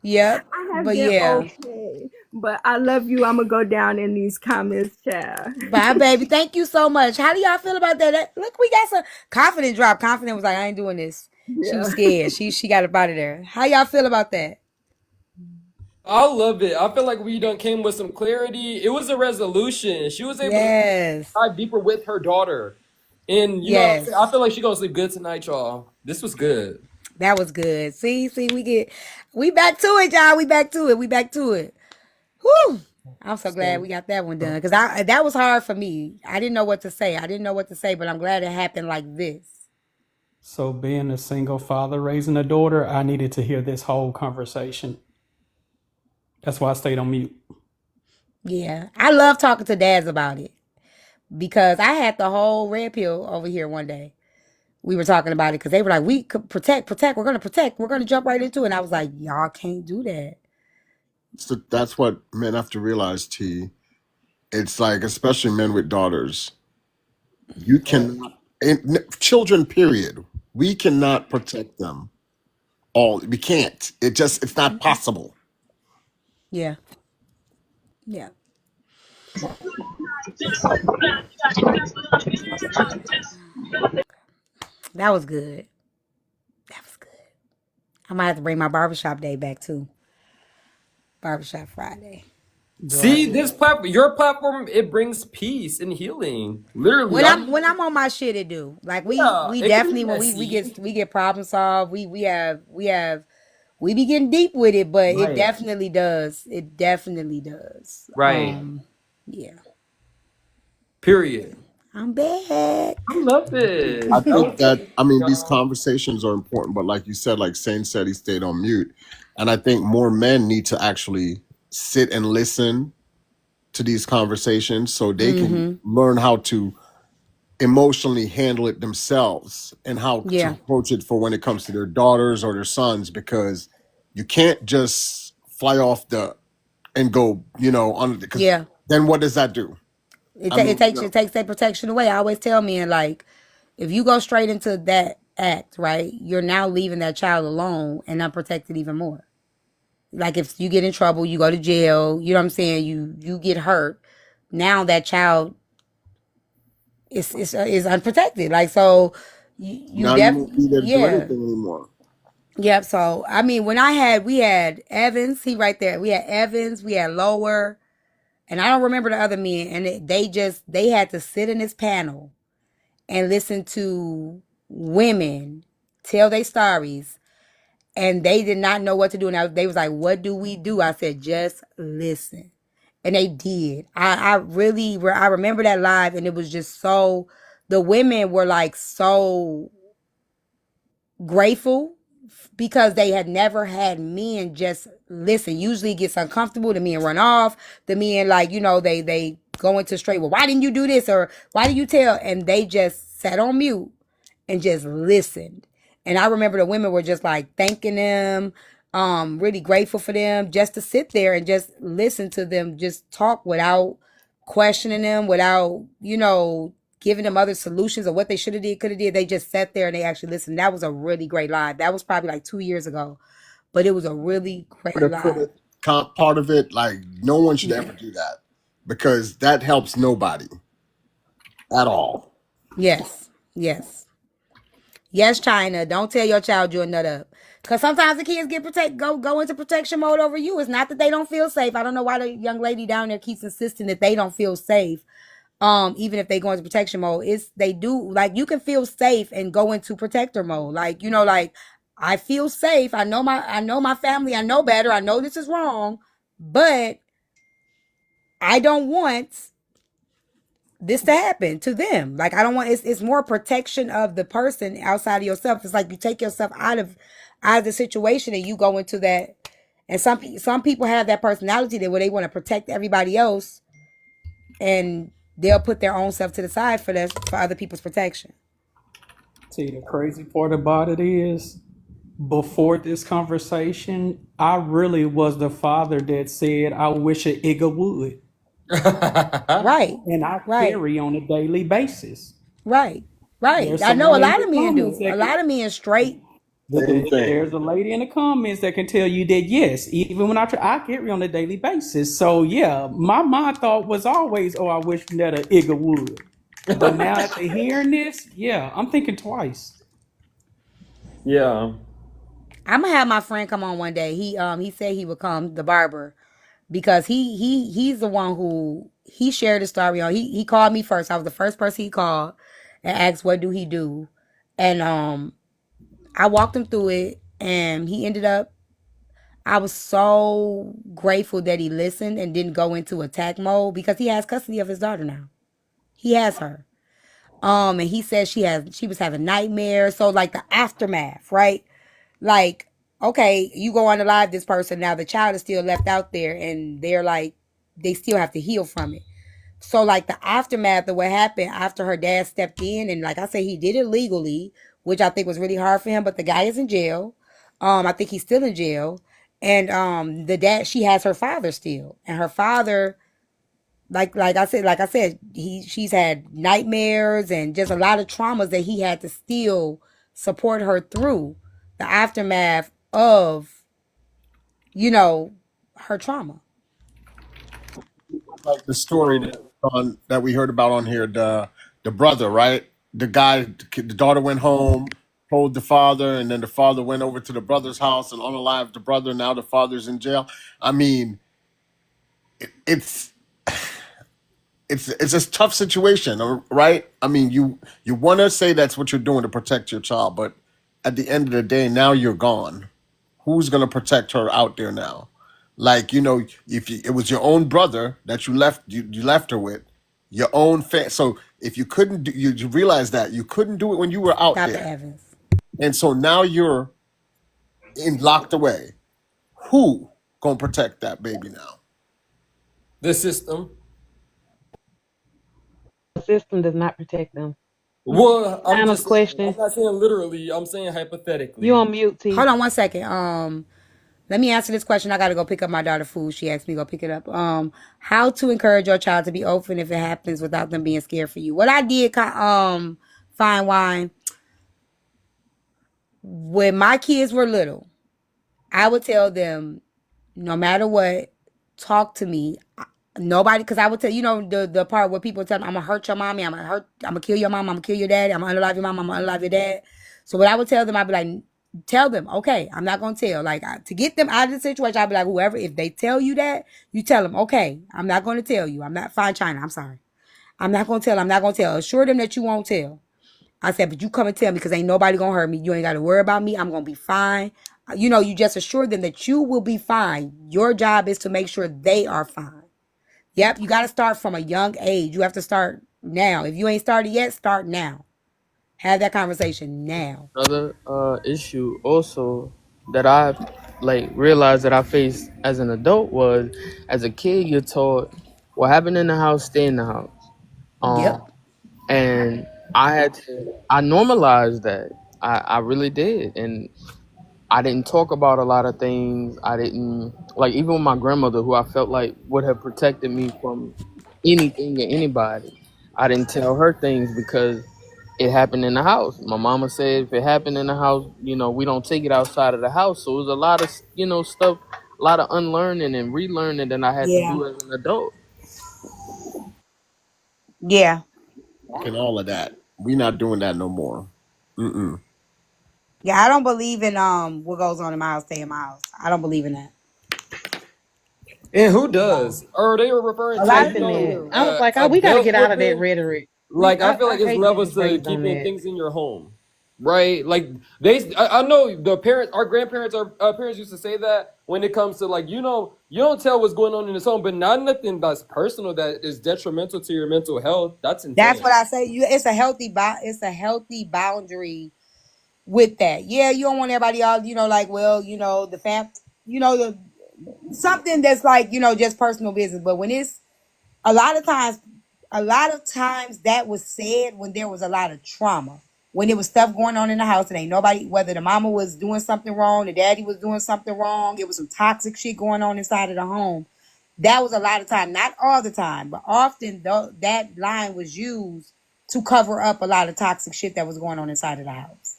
Yep, I have but been yeah. okay. But I love you. I'm going to go down in these comments, child. Bye, baby. Thank you so much. How do y'all feel about that? Look, we got some confident drop. Confident was like, I ain't doing this. She was scared. She got up out of there. How y'all feel about that? I love it. I feel like we done came with some clarity. It was a resolution. She was able to dive deeper with her daughter. And you know what I'm saying? I feel like she gonna sleep good tonight, y'all. This was good. That was good. See, we back to it, y'all. We back to it. Whew. I'm so glad we got that one done. Because that was hard for me. I didn't know what to say. But I'm glad it happened like this. So being a single father raising a daughter, I needed to hear this whole conversation. That's why I stayed on mute. Yeah. I love talking to dads about it. Because I had the whole red pill over here one day. We were talking about it because they were like, we could protect. We're going to protect. We're going to jump right into it. And I was like, y'all can't do that. So that's what men have to realize, T. It's like, especially men with daughters, you cannot, children, period. We cannot protect them all. We can't. It's not possible. Yeah. Yeah. That was good. I might have to bring my barbershop day back too. Barbershop Friday. See, this platform, your platform, it brings peace and healing. Literally, When I'm on my shit, it do. Like we definitely when we get problem solved, we be getting deep with it, but it definitely does. It definitely does. Right. Yeah. Period. I'm back. I love it. I think that, these conversations are important, but like you said, like Sane said, he stayed on mute. And I think more men need to actually sit and listen to these conversations so they can learn how to emotionally handle it themselves and how to approach it for when it comes to their daughters or their sons, because you can't just fly off and go, because then what does that do? It takes that protection away. I always tell men, like, if you go straight into that act, right, you're now leaving that child alone and unprotected even more. Like if you get in trouble, you go to jail, you know what I'm saying? You get hurt. Now that child is unprotected. Like so, you now you won't be there to do anything anymore. Yep. So when we had Evans, he right there. We had Evans, we had Lower. And I don't remember the other men. And they had to sit in this panel and listen to women tell their stories. And they did not know what to do. And they was like, what do we do? I said, just listen. And they did. I remember that live. And it was just so, the women were like so grateful because they had never had men just listen. Usually it gets uncomfortable. The men run off. The men they go into straight, well, why didn't you do this? Or why did you tell? And they just sat on mute and just listened. And I remember the women were just like thanking them, really grateful for them just to sit there and just listen to them, just talk without questioning them, without, giving them other solutions or what they should have did, could have did. They just sat there and they actually listened. That was a really great live. That was probably like 2 years ago, but it was a really great live. Part of it, like no one should ever do that because that helps nobody at all. Yes. China. Don't tell your child you're a nut up. Because sometimes the kids go into protection mode over you. It's not that they don't feel safe. I don't know why the young lady down there keeps insisting that they don't feel safe. Even if they go into protection mode, they do. Like you can feel safe and go into protector mode. Like, like I feel safe. I know my family. I know better. I know this is wrong, but I don't want this to happen to them. Like I don't want. It's more protection of the person outside of yourself. It's like you take yourself out of the situation and you go into that. And some people have that personality that where they want to protect everybody else, and they'll put their own self to the side for other people's protection. See, the crazy part about it is before this conversation, I really was the father that said, I wish a Igga would. Right. And I Right. carry on a daily basis. Right. Right. There's I know a someone in lot the of men comments do. that A can, lot of men straight. Same thing. there's a lady in the comments that can tell you that yes, even when I carry on a daily basis. So yeah, my mind thought was always, oh, I wish that a Igga would. But now after hearing this, yeah, I'm thinking twice. Yeah. I'm gonna have my friend come on one day. He said he would come, the barber, because he's the one who he shared the story on. He called me first. I was the first person he called and asked what do he do, and I walked him through it, and he ended up. I was so grateful that he listened and didn't go into attack mode because he has custody of his daughter now. He has her. And he said she was having nightmares. So like the aftermath, right? Like, okay, you go on to live this person. Now the child is still left out there and they're like, they still have to heal from it. So like the aftermath of what happened after her dad stepped in, and like I said, he did it legally, which I think was really hard for him, but the guy is in jail. I think he's still in jail. And the dad, she has her father still. And her father, like I said, she's had nightmares and just a lot of traumas that he had to still support her through the aftermath of, her trauma. Like the story that we heard about on here, the brother, right? The daughter went home, told the father, and then the father went over to the brother's house and unalived the brother. Now the father's in jail. I mean, it's it's a tough situation, right? I mean, you want to say that's what you're doing to protect your child, but at the end of the day, now you're gone. Who's gonna protect her out there now? Like, if it was your own brother that you left her with, your own so if you couldn't do, you realize that you couldn't do it when you were out Dr. there, Evans. and so now you're locked away. Who gonna protect that baby now? The system. The system does not protect them. Well, I'm Final just saying, question. I'm not saying literally, I'm saying You hypothetically. on mute, T. Hold on one second. Let me answer this question. I gotta go pick up my daughter food. She asked me to go pick it up. How to encourage your child to be open if it happens without them being scared for you. What I did, fine wine, when my kids were little, I would tell them, no matter what, talk to me. Nobody, because I would tell the part where people tell me I'm gonna hurt your mommy, I'm gonna kill your mom, I'm gonna kill your daddy, I'm gonna unalive your mom, I'm gonna unalive your dad. So what I would tell them, I'd be like, tell them, okay, I'm not gonna tell. Like to get them out of the situation, I'd be like, whoever, if they tell you that, you tell them, okay, I'm not gonna tell you. I'm not fine, China. I'm sorry. I'm not gonna tell. I'm not gonna tell. Assure them that you won't tell. I said, but you come and tell me because ain't nobody gonna hurt me. You ain't gotta worry about me. I'm gonna be fine. You just assure them that you will be fine. Your job is to make sure they are fine. Yep, you got to start from a young age. You have to start now. If you ain't started yet, start now. Have that conversation now. Another issue also that I like realized that I faced as an adult was, as a kid you're taught what happened in the house stay in the house. Yep. And I normalized that. I really did. And I didn't talk about a lot of things. I didn't, like, even with my grandmother, who I felt like would have protected me from anything or anybody. I didn't tell her things because it happened in the house. My mama said if it happened in the house, we don't take it outside of the house. So it was a lot of, stuff, a lot of unlearning and relearning that I had to Yeah. do as an adult. Yeah. And all of that, we not doing that no more. Yeah, I don't believe in what goes on in my house stay in my house. I don't believe in that. And who No. does? Or they were referring A to, lot of Typing people that. do. I was like, oh, we got to adult get out of that whipping. rhetoric. Like, I feel like I it's hate to levels be to raised on keeping that. things in your home, right? Like I know the parents, our grandparents, our parents used to say that when it comes to, like, you don't tell what's going on in this home, but not nothing that's personal that is detrimental to your mental health. That's That's insane. what I say. It's a healthy boundary with that. Yeah, you don't want everybody all, like, well, the fam, the something that's like, just personal business. But when it's a lot of times that was said when there was a lot of trauma. when there was stuff going on in the house and ain't nobody, whether the mama was doing something wrong, the daddy was doing something wrong, it was some toxic shit going on inside of the home. That was a lot of time, not all the time, but often that line was used to cover up a lot of toxic shit that was going on inside of the house.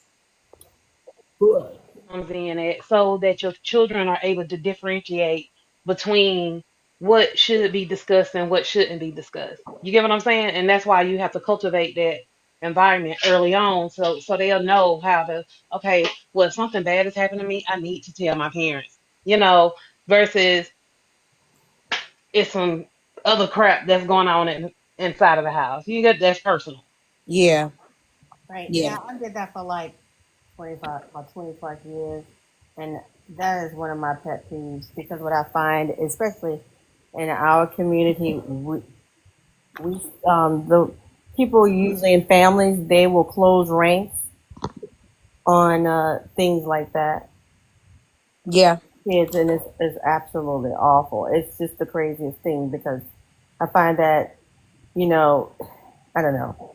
Comes in at so that your children are able to differentiate between what should be discussed and what shouldn't be discussed. You get what I'm saying? And that's why you have to cultivate that environment early on so they'll know how to, okay, well, if something bad has happened to me, I need to tell my parents, versus it's some other crap that's going on inside of the house. You get that's personal. Yeah. Right. Yeah. Yeah, I did that for like 25 years. And that is one of my pet peeves because what I find, especially in our community, the people usually in families, they will close ranks on things like that. Yeah. Kids, and it's absolutely awful. It's just the craziest thing because I find that, I don't know.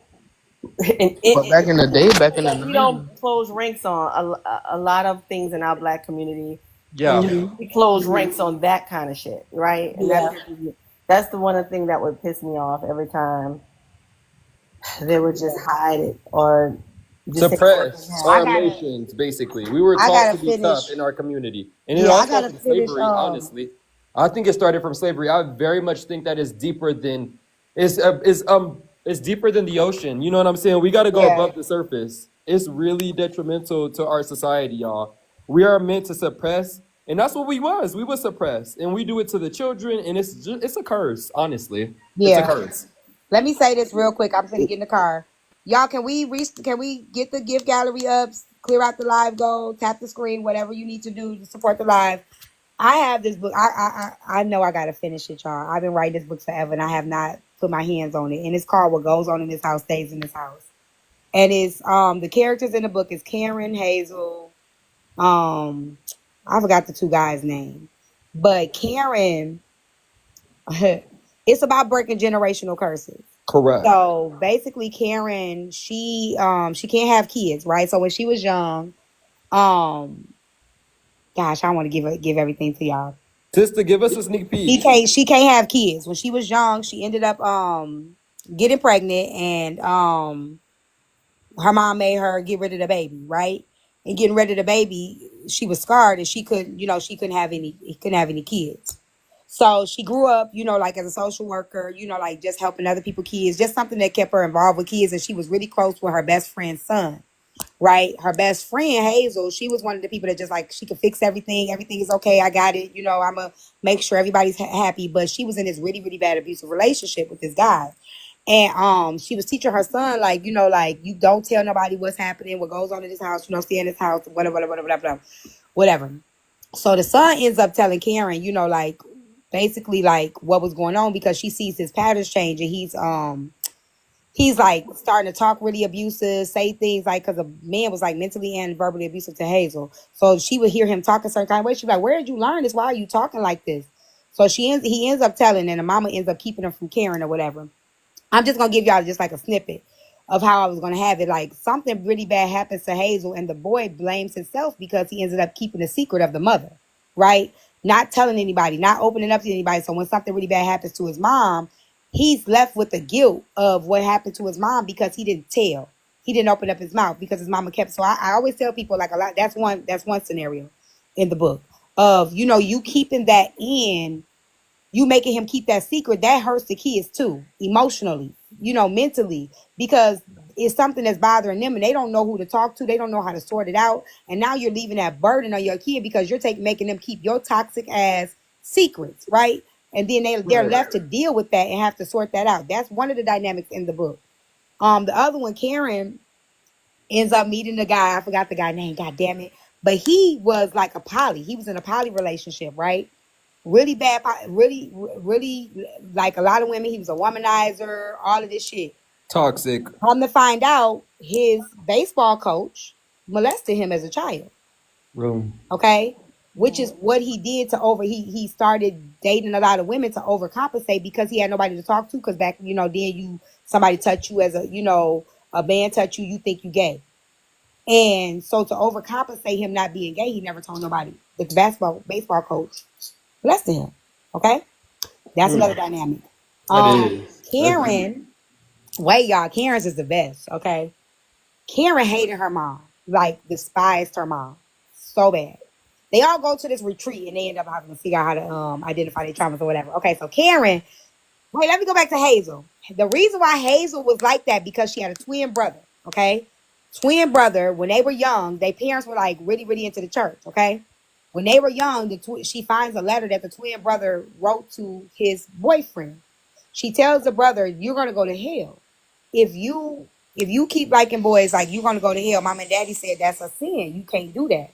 But back in the day, back in the We 90s. don't close ranks on a lot of things in our Black community. Yeah. We close ranks on that kind of shit, right? And Yeah. that's the one thing that would piss me off every time they would just hide it or just Suppress our I gotta- emotions, basically. We were I taught gotta to be tough finish. in our community. And it Yeah, all I gotta started from finish. slavery, honestly. I think it started from slavery. I very much think that is deeper than it's deeper than the ocean. You know what I'm saying? We gotta go Yeah. above the surface. It's really detrimental to our society, y'all. We are meant to suppress, and that's what we was. We was suppressed. And we do it to the children, and it's a curse, honestly. It's a Yeah. curse. Let me say this real quick. I'm gonna get in the car. Y'all, can we get the gift gallery up, clear out the live goal, tap the screen, whatever you need to do to support the live. I have this book. I know I gotta finish it, y'all. I've been writing this book forever and I have not put my hands on it. And it's called What Goes On in This House Stays in This House. And it's the characters in the book is Karen, Hazel, I forgot the two guys' name. But Karen, it's about breaking generational curses. Correct. So basically, Karen, she can't have kids, right? So when she was young, gosh, I want to give everything to y'all. Sister, give us a sneak peek. She can't have kids. When she was young, she ended up getting pregnant, and her mom made her get rid of the baby, right? And getting rid of the baby, she was scarred, and she couldn't have any kids. So she grew up, like as a social worker, like just helping other people kids, just something that kept her involved with kids. And she was really close with her best friend's son, right? Her best friend, Hazel, she was one of the people that just like, she could fix everything. Everything is okay. I got it. I'm going to make sure everybody's happy. But she was in this really, really bad abusive relationship with this guy. And she was teaching her son, like, you don't tell nobody what's happening, what goes on in this house, stay in this house, whatever. So the son ends up telling Karen, like, basically like what was going on because she sees his patterns change and he's like starting to talk really abusive, say things like, because the man was like mentally and verbally abusive to Hazel. So she would hear him talk a certain kind of way. She'd be like, where did you learn this? Why are you talking like this? So he ends up telling, and the mama ends up keeping him from Karen or whatever. I'm just going to give y'all just like a snippet of how I was going to have it. Like something really bad happens to Hazel and the boy blames himself because he ended up keeping the secret of the mother, right? Not telling anybody, not opening up to anybody. So when something really bad happens to his mom, he's left with the guilt of what happened to his mom because he didn't tell. He didn't open up his mouth because his mama kept. So I always tell people like a lot. That's one scenario in the book of, you keeping that in, you making him keep that secret. That hurts the kids too, emotionally, mentally, because it's something that's bothering them and they don't know who to talk to. They don't know how to sort it out. And now you're leaving that burden on your kid because you're making them keep your toxic ass secrets, right? And then they're left to deal with that and have to sort that out. That's one of the dynamics in the book. The other one, Karen ends up meeting the guy. I forgot the guy's name. God damn it. But he was like a poly. He was in a poly relationship, right? Really bad, really, really like a lot of women. He was a womanizer, all of this shit. Toxic. Come to find out, his baseball coach molested him as a child. Okay? Which is what he did he started dating a lot of women to overcompensate because he had nobody to talk to. Because back, then somebody touched you as a, A man touch you, you think you gay. And so to overcompensate him not being gay, he never told nobody. The baseball coach blessed him. Okay? That's another dynamic. That is. Karen, wait, y'all, Karen's is the best, okay? Karen hated her mom, like despised her mom so bad. They all go to this retreat and they end up having to figure out how to identify their traumas or whatever. Okay, so Karen, wait, let me go back to Hazel. The reason why Hazel was like that because she had a twin brother, okay? Twin brother, when they were young, their parents were like really, really into the church, okay? When they were young, she finds a letter that the twin brother wrote to his boyfriend. She tells the brother, "You're gonna go to hell if you keep liking boys. Like you're gonna go to hell." Mom and Daddy said that's a sin. You can't do that.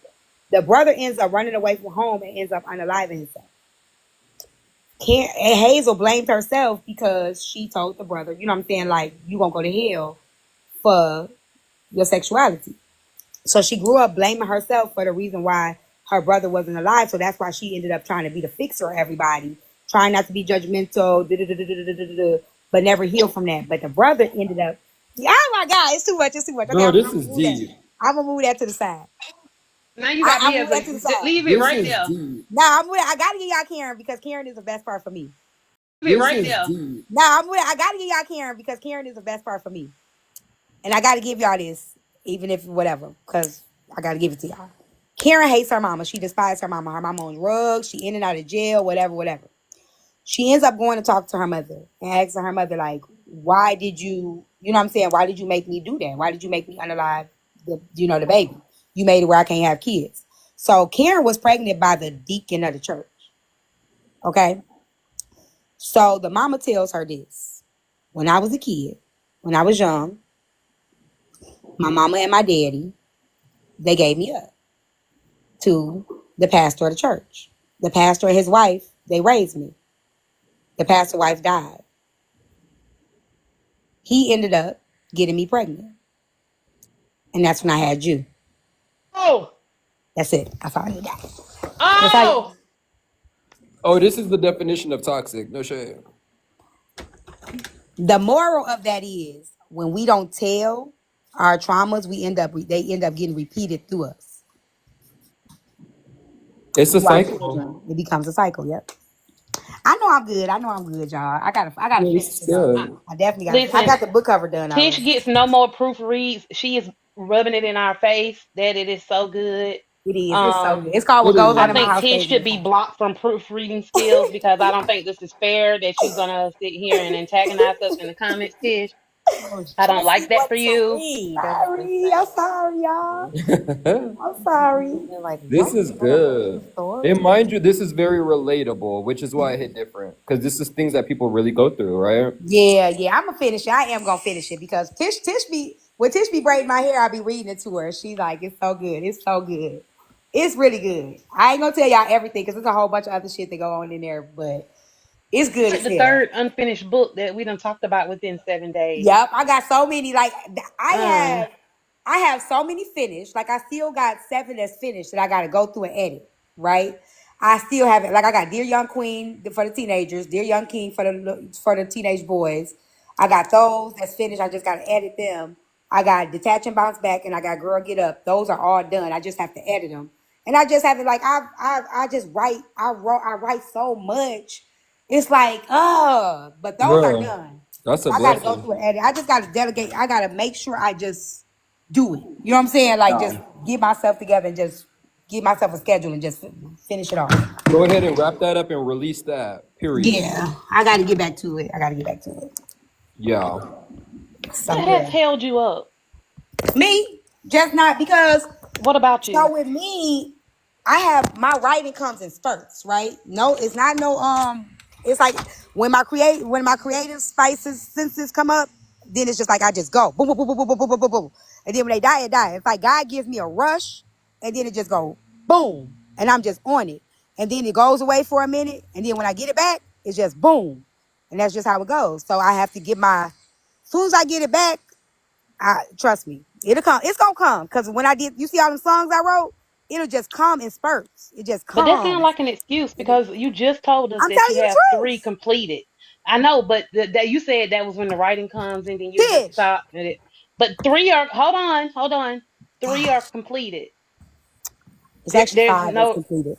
The brother ends up running away from home and ends up unaliving himself. Hazel blamed herself because she told the brother, you know what I'm saying, like you gonna go to hell for your sexuality. So she grew up blaming herself for the reason why her brother wasn't alive. So that's why she ended up trying to be the fixer of everybody, trying not to be judgmental, but never heal from that. But the brother ended up, oh my God, it's too much. It's too much. Okay, Girl, this is deep. I'm gonna move that to the side. Now you got me as a leave it right there. Nah, I gotta give y'all Karen because Karen is the best part for me. Leave it right there. Nah, I gotta give y'all Karen because Karen is the best part for me. And I gotta give y'all this, even if whatever, because I gotta give it to y'all. Karen hates her mama. She despises her mama. Her mama on drugs. She in and out of jail, whatever. She ends up going to talk to her mother and asking her mother, like, why did you know what I'm saying? Why did you make me do that? Why did you make me unalive the baby? You made it where I can't have kids. So Karen was pregnant by the deacon of the church. Okay? So the mama tells her this. When I was a kid, when I was young, my mama and my daddy, they gave me up to the pastor of the church. The pastor and his wife, they raised me. The pastor's wife died. He ended up getting me pregnant. And that's when I had you. Oh. That's it. That's all you got. Oh. Oh, this is the definition of toxic. No shade. The moral of that is when we don't tell our traumas, they end up getting repeated through us. It's a cycle. It becomes a cycle. Yep. I know I'm good, y'all. I gotta finish it up. I definitely got. Listen, I got the book cover done. Tish gets no more proofreads. She is rubbing it in our face that it is so good. It is. It's so good. It's called What Goes On in My House. I think Tish should be blocked from proofreading skills because I don't think this is fair that you're gonna sit here and antagonize us in the comments, Tish. I don't like that for you. I'm sorry, y'all. I'm sorry. This is good. And mind you, this is very relatable, which is why I hit different. Because this is things that people really go through, right? Yeah. I'm gonna finish it. I am gonna finish it because Tish be braiding my hair, I'll be reading it to her. She's like, it's so good. It's so good. It's really good. I ain't gonna tell y'all everything because there's a whole bunch of other shit that go on in there, but it's good. It's the third unfinished book that we done talked about within 7 days. Yep, I got so many. Like I have so many finished. Like I still got 7 that's finished that I got to go through and edit. Right? I still have it. Like I got Dear Young Queen for the teenagers, Dear Young King for the teenage boys. I got those that's finished. I just got to edit them. I got Detach and Bounce Back, and I got Girl Get Up. Those are all done. I just have to edit them, and I just have to I just write. I write so much. It's like, but those are done. That's a I gotta go through and edit. I just gotta delegate. I gotta make sure I just do it. You know what I'm saying? Like just get myself together and just give myself a schedule and just finish it off. Go ahead and wrap that up and release that. Period. Yeah, I gotta get back to it. Yeah. What has held you up? Me, just not because. What about you? So with me, I have my writing comes in spurts, right? No, it's not it's like when my creative senses come up, then it's just like I just go boom, boom, boom, boom, boom, boom, boom, boom, boom. And then when they die, it die. It's like God gives me a rush, and then it just go boom, and I'm just on it. And then it goes away for a minute, and then when I get it back, it's just boom. And that's just how it goes. So I have to as soon as I get it back, trust me, it'll come. It's gonna come. Because when you see all the songs I wrote, it'll just come in spurts. It just comes. But that sounds like an excuse because you just told us that you have 3 completed. I know, but that you said that was when the writing comes and then you just stop. But 3 are, hold on. 3 are completed. It's actually There's 5 that's no, completed.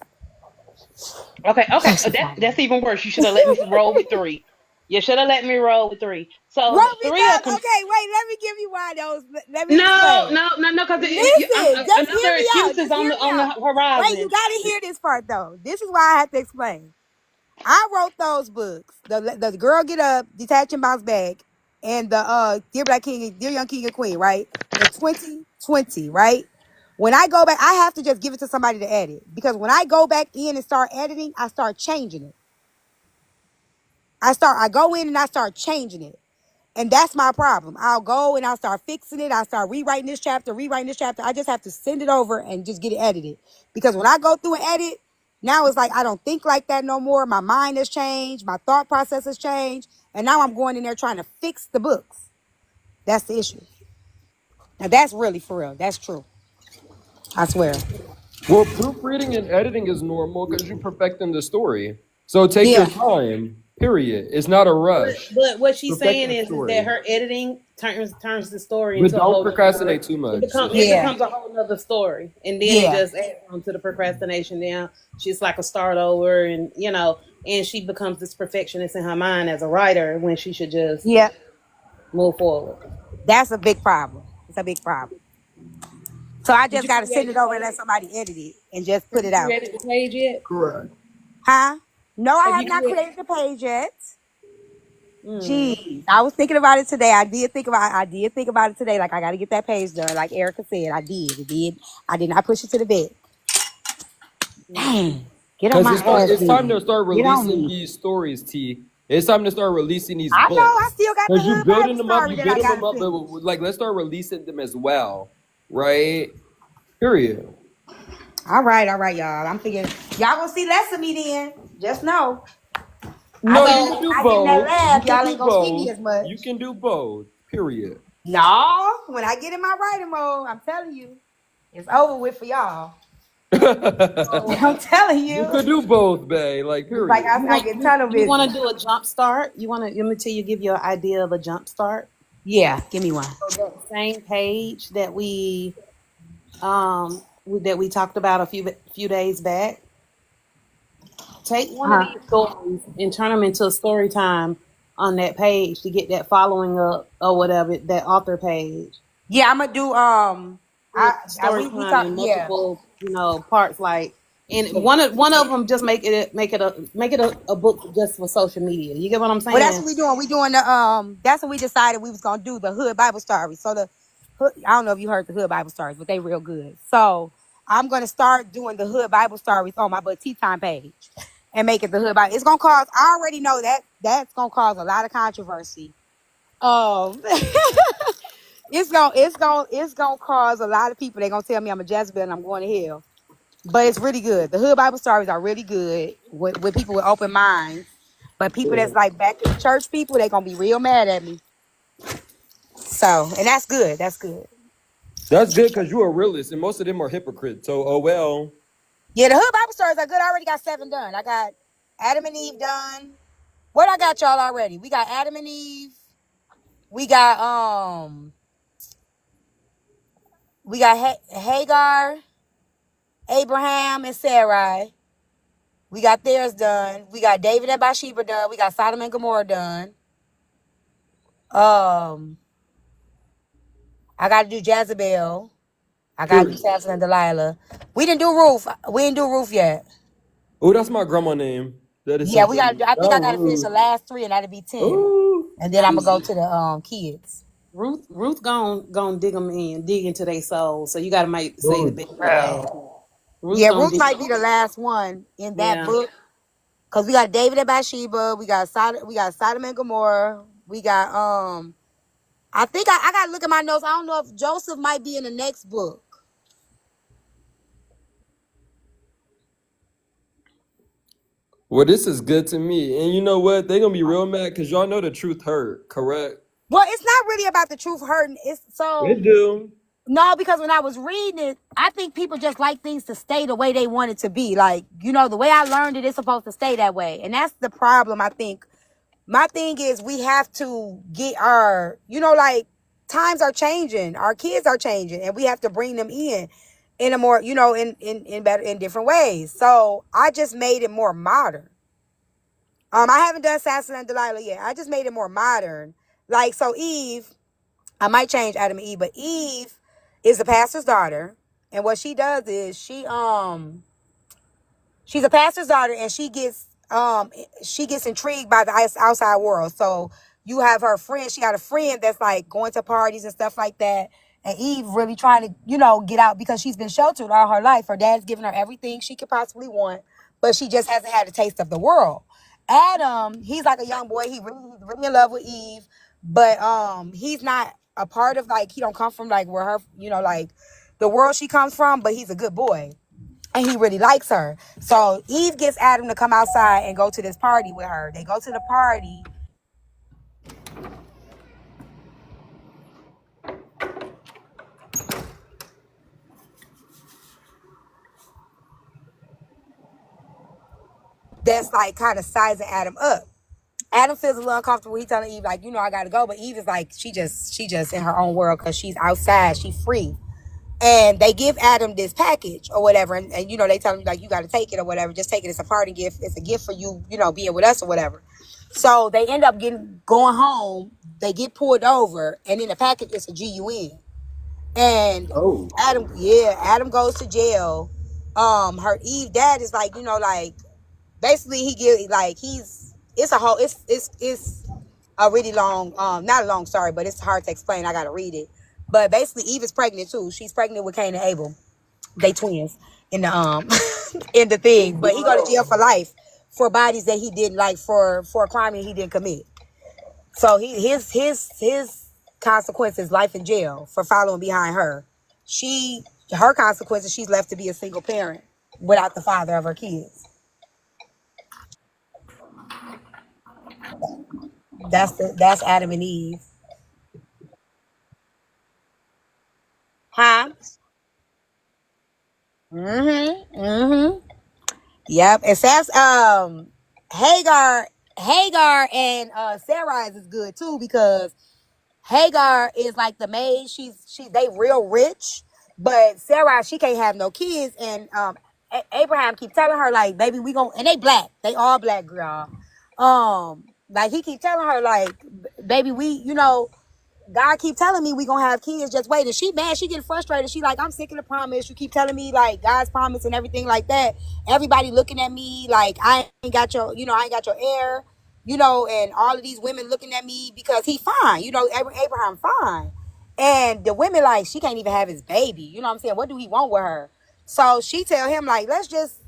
okay. It's actually 5. That's even worse. You should have let me roll with 3. You should have let me roll with 3. So Wrote me 3 are down. Okay, wait. Let me give you one of those. Let me no, explain. no, no, no, because Listen, just hear another me out. excuse is Just hear me on the out. Wait, you horizon. gotta hear this part though. This is why I have to explain. I wrote those books. The Girl Get Up, Detach and Bounce Back, and the Dear Black King, Dear Young King and Queen, right? In 2020, right? When I go back, I have to just give it to somebody to edit. Because when I go back in and start editing, I start changing it. I go in and I start changing it. And that's my problem. I'll go and I'll start fixing it. I'll start rewriting this chapter. I just have to send it over and just get it edited. Because when I go through and edit, now it's like I don't think like that no more. My mind has changed. My thought process has changed. And now I'm going in there trying to fix the books. That's the issue. Now that's really for real. That's true. I swear. Well, proofreading and editing is normal because you're perfecting the story. So take your Yeah. time. Period. It's not a rush. But what she's Perfect saying the is that story. her editing turns the story But into a don't whole nother. procrastinate too It much. becomes That's it Yeah. becomes a whole nother story, and then it Yeah. just adds on to the procrastination. Then she's like a start over, and and she becomes this perfectionist in her mind as a writer when she should just Yeah. move forward. That's a big problem. It's a big problem. So I Did just you got to send create it the over and let page? somebody edit it and just Have put you it out. created the page yet? correct. Huh? No, I Have have you not created? created the page yet. Mm. Geez, I was thinking about it today. I did think about it today. Like I got to get that page done. Like Erica said, I did. It did. I did not push it to the bed. Dang, get on Because my ass, it's time nigga. to start Get on releasing me. these stories, T. It's time to start releasing these I know. I books. still got the Because you Hood Bible building them up, story you that I building got them to up, but finish. like let's start releasing them as well, right? Period. All right, y'all. I'm thinking y'all gonna see less of me then. Just know. No, you So can When do I get in that both. You lab, can y'all do ain't gonna see me both. as much. You can do both. Period. No, when I get in my writing mode, I'm telling you, it's over with for y'all. You I'm telling you. could do both, babe. Like, It's like period. I get tunnel you want vision. to do a jump start? You want to? Let me tell you, give you an idea of a jump start. Yeah, give me one. So that same page that we talked about a few days back. Take one of Huh? these stories and turn them into a story time on that page to get that following up or whatever, that author page. Yeah, I'm gonna do. Story We time talk. in Yeah, multiple, parts. Like, and one of them just make it a book just for social media. You get what I'm well, that's saying? what we doing. We doing the That's what we decided we was gonna do the Hood Bible stories. So the Hood, I don't know if you heard the Hood Bible stories, but they real good. So I'm gonna start doing the Hood Bible stories on my Tea Tyme page and make it the Hood Bible. It's gonna cause. I already know that's gonna cause a lot of controversy. Um, it's gonna cause a lot of people. They're gonna tell me I'm a Jezebel and I'm going to hell. But it's really good. The Hood Bible stories are really good with people with open minds. But people that's like back to the church people, they gonna be real mad at me. So, and that's good. That's good. That's good because you're a realist, and most of them are hypocrites. So, oh well. Yeah, the Hood Bible stories are good. I already got 7 done. I got Adam and Eve done. What I got y'all already? We got Adam and Eve. We got Hagar, Abraham, and Sarai. We got theirs done. We got David and Bathsheba done. We got Sodom and Gomorrah done. I gotta do Jezebel. I gotta do Samson and Delilah. We didn't do Ruth. We didn't do Ruth yet. Oh, that's my grandma name. That is Yeah, so we gotta funny. do. I think I Not gotta finish rude. the last 3, and that'll be 10. Oh, And then I'm gonna go to the kids. Ruth gonna dig into their soul. So you got to say the oh, best for last. wow. Ruth Yeah, gonna Ruth dig. might be the last one in that Yeah. book. Cause we got David and Bathsheba. We got Sodom and Gomorrah. We got I think I gotta look at my notes. I don't know if Joseph might be in the next book. Well, this is good to me. And you know what? They're going to be real mad because y'all know the truth hurt, correct? Well, it's not really about the truth hurting. It's They so do. no, because when I was reading it, I think people just like things to stay the way they want it to be. Like, the way I learned it, it's supposed to stay that way. And that's the problem, I think. My thing is we have to get our, like times are changing. Our kids are changing, and we have to bring them in a more, in better, in different ways. So I just made it more modern. I haven't done Samson and Delilah yet. I just made it more modern. Like, so Eve, I might change Adam and Eve, but Eve is the pastor's daughter. And what she does is she's a pastor's daughter, and she gets intrigued by the outside world. So you have her friend. She got a friend that's like going to parties and stuff like that. And Eve really trying to, get out because she's been sheltered all her life. Her dad's given her everything she could possibly want, but she just hasn't had a taste of the world. Adam, he's like a young boy. He's really in love with Eve, but he's not a part of, like, he don't come from like where her, like the world she comes from, but he's a good boy. And he really likes her. So Eve gets Adam to come outside and go to this party with her. They go to the party. That's like kind of sizing Adam up. Adam feels a little uncomfortable. He's telling Eve, like, I gotta go. But Eve is like, she just in her own world because she's outside. She's free. And they give Adam this package or whatever. And they tell him, like, you got to take it or whatever. Just take it. It's a party gift. It's a gift for you, being with us or whatever. So they end up going home. They get pulled over. And in the package, it's a GUN. And Adam goes to jail. Her Eve dad is like, basically he gives, like, it's a really long, not a long story, but it's hard to explain. I got to read it. But basically, Eve is pregnant too. She's pregnant with Cain and Abel. They twins in the in the thing. But he go to jail for life for bodies that he didn't, like, for a crime that he didn't commit. So his consequence is life in jail for following behind her. Her consequences, she's left to be a single parent without the father of her kids. That's Adam and Eve. Huh? Yep. And Sam's Hagar and Sarai is good too, because Hagar is like the maid. They real rich, but Sarai, she can't have no kids. And Abraham keep telling her, like, baby, we gon', and they black. They all black, girl. Like, he keep telling her, like, baby, God keep telling me we gonna have kids, just wait. And she mad, she getting frustrated. She like, I'm sick of the promise. You keep telling me, like, God's promise and everything like that. Everybody looking at me like I ain't got your heir, and all of these women looking at me because he fine. Abraham fine. And the women, like, she can't even have his baby. You know what I'm saying? What do he want with her? So she tell him, like, let's just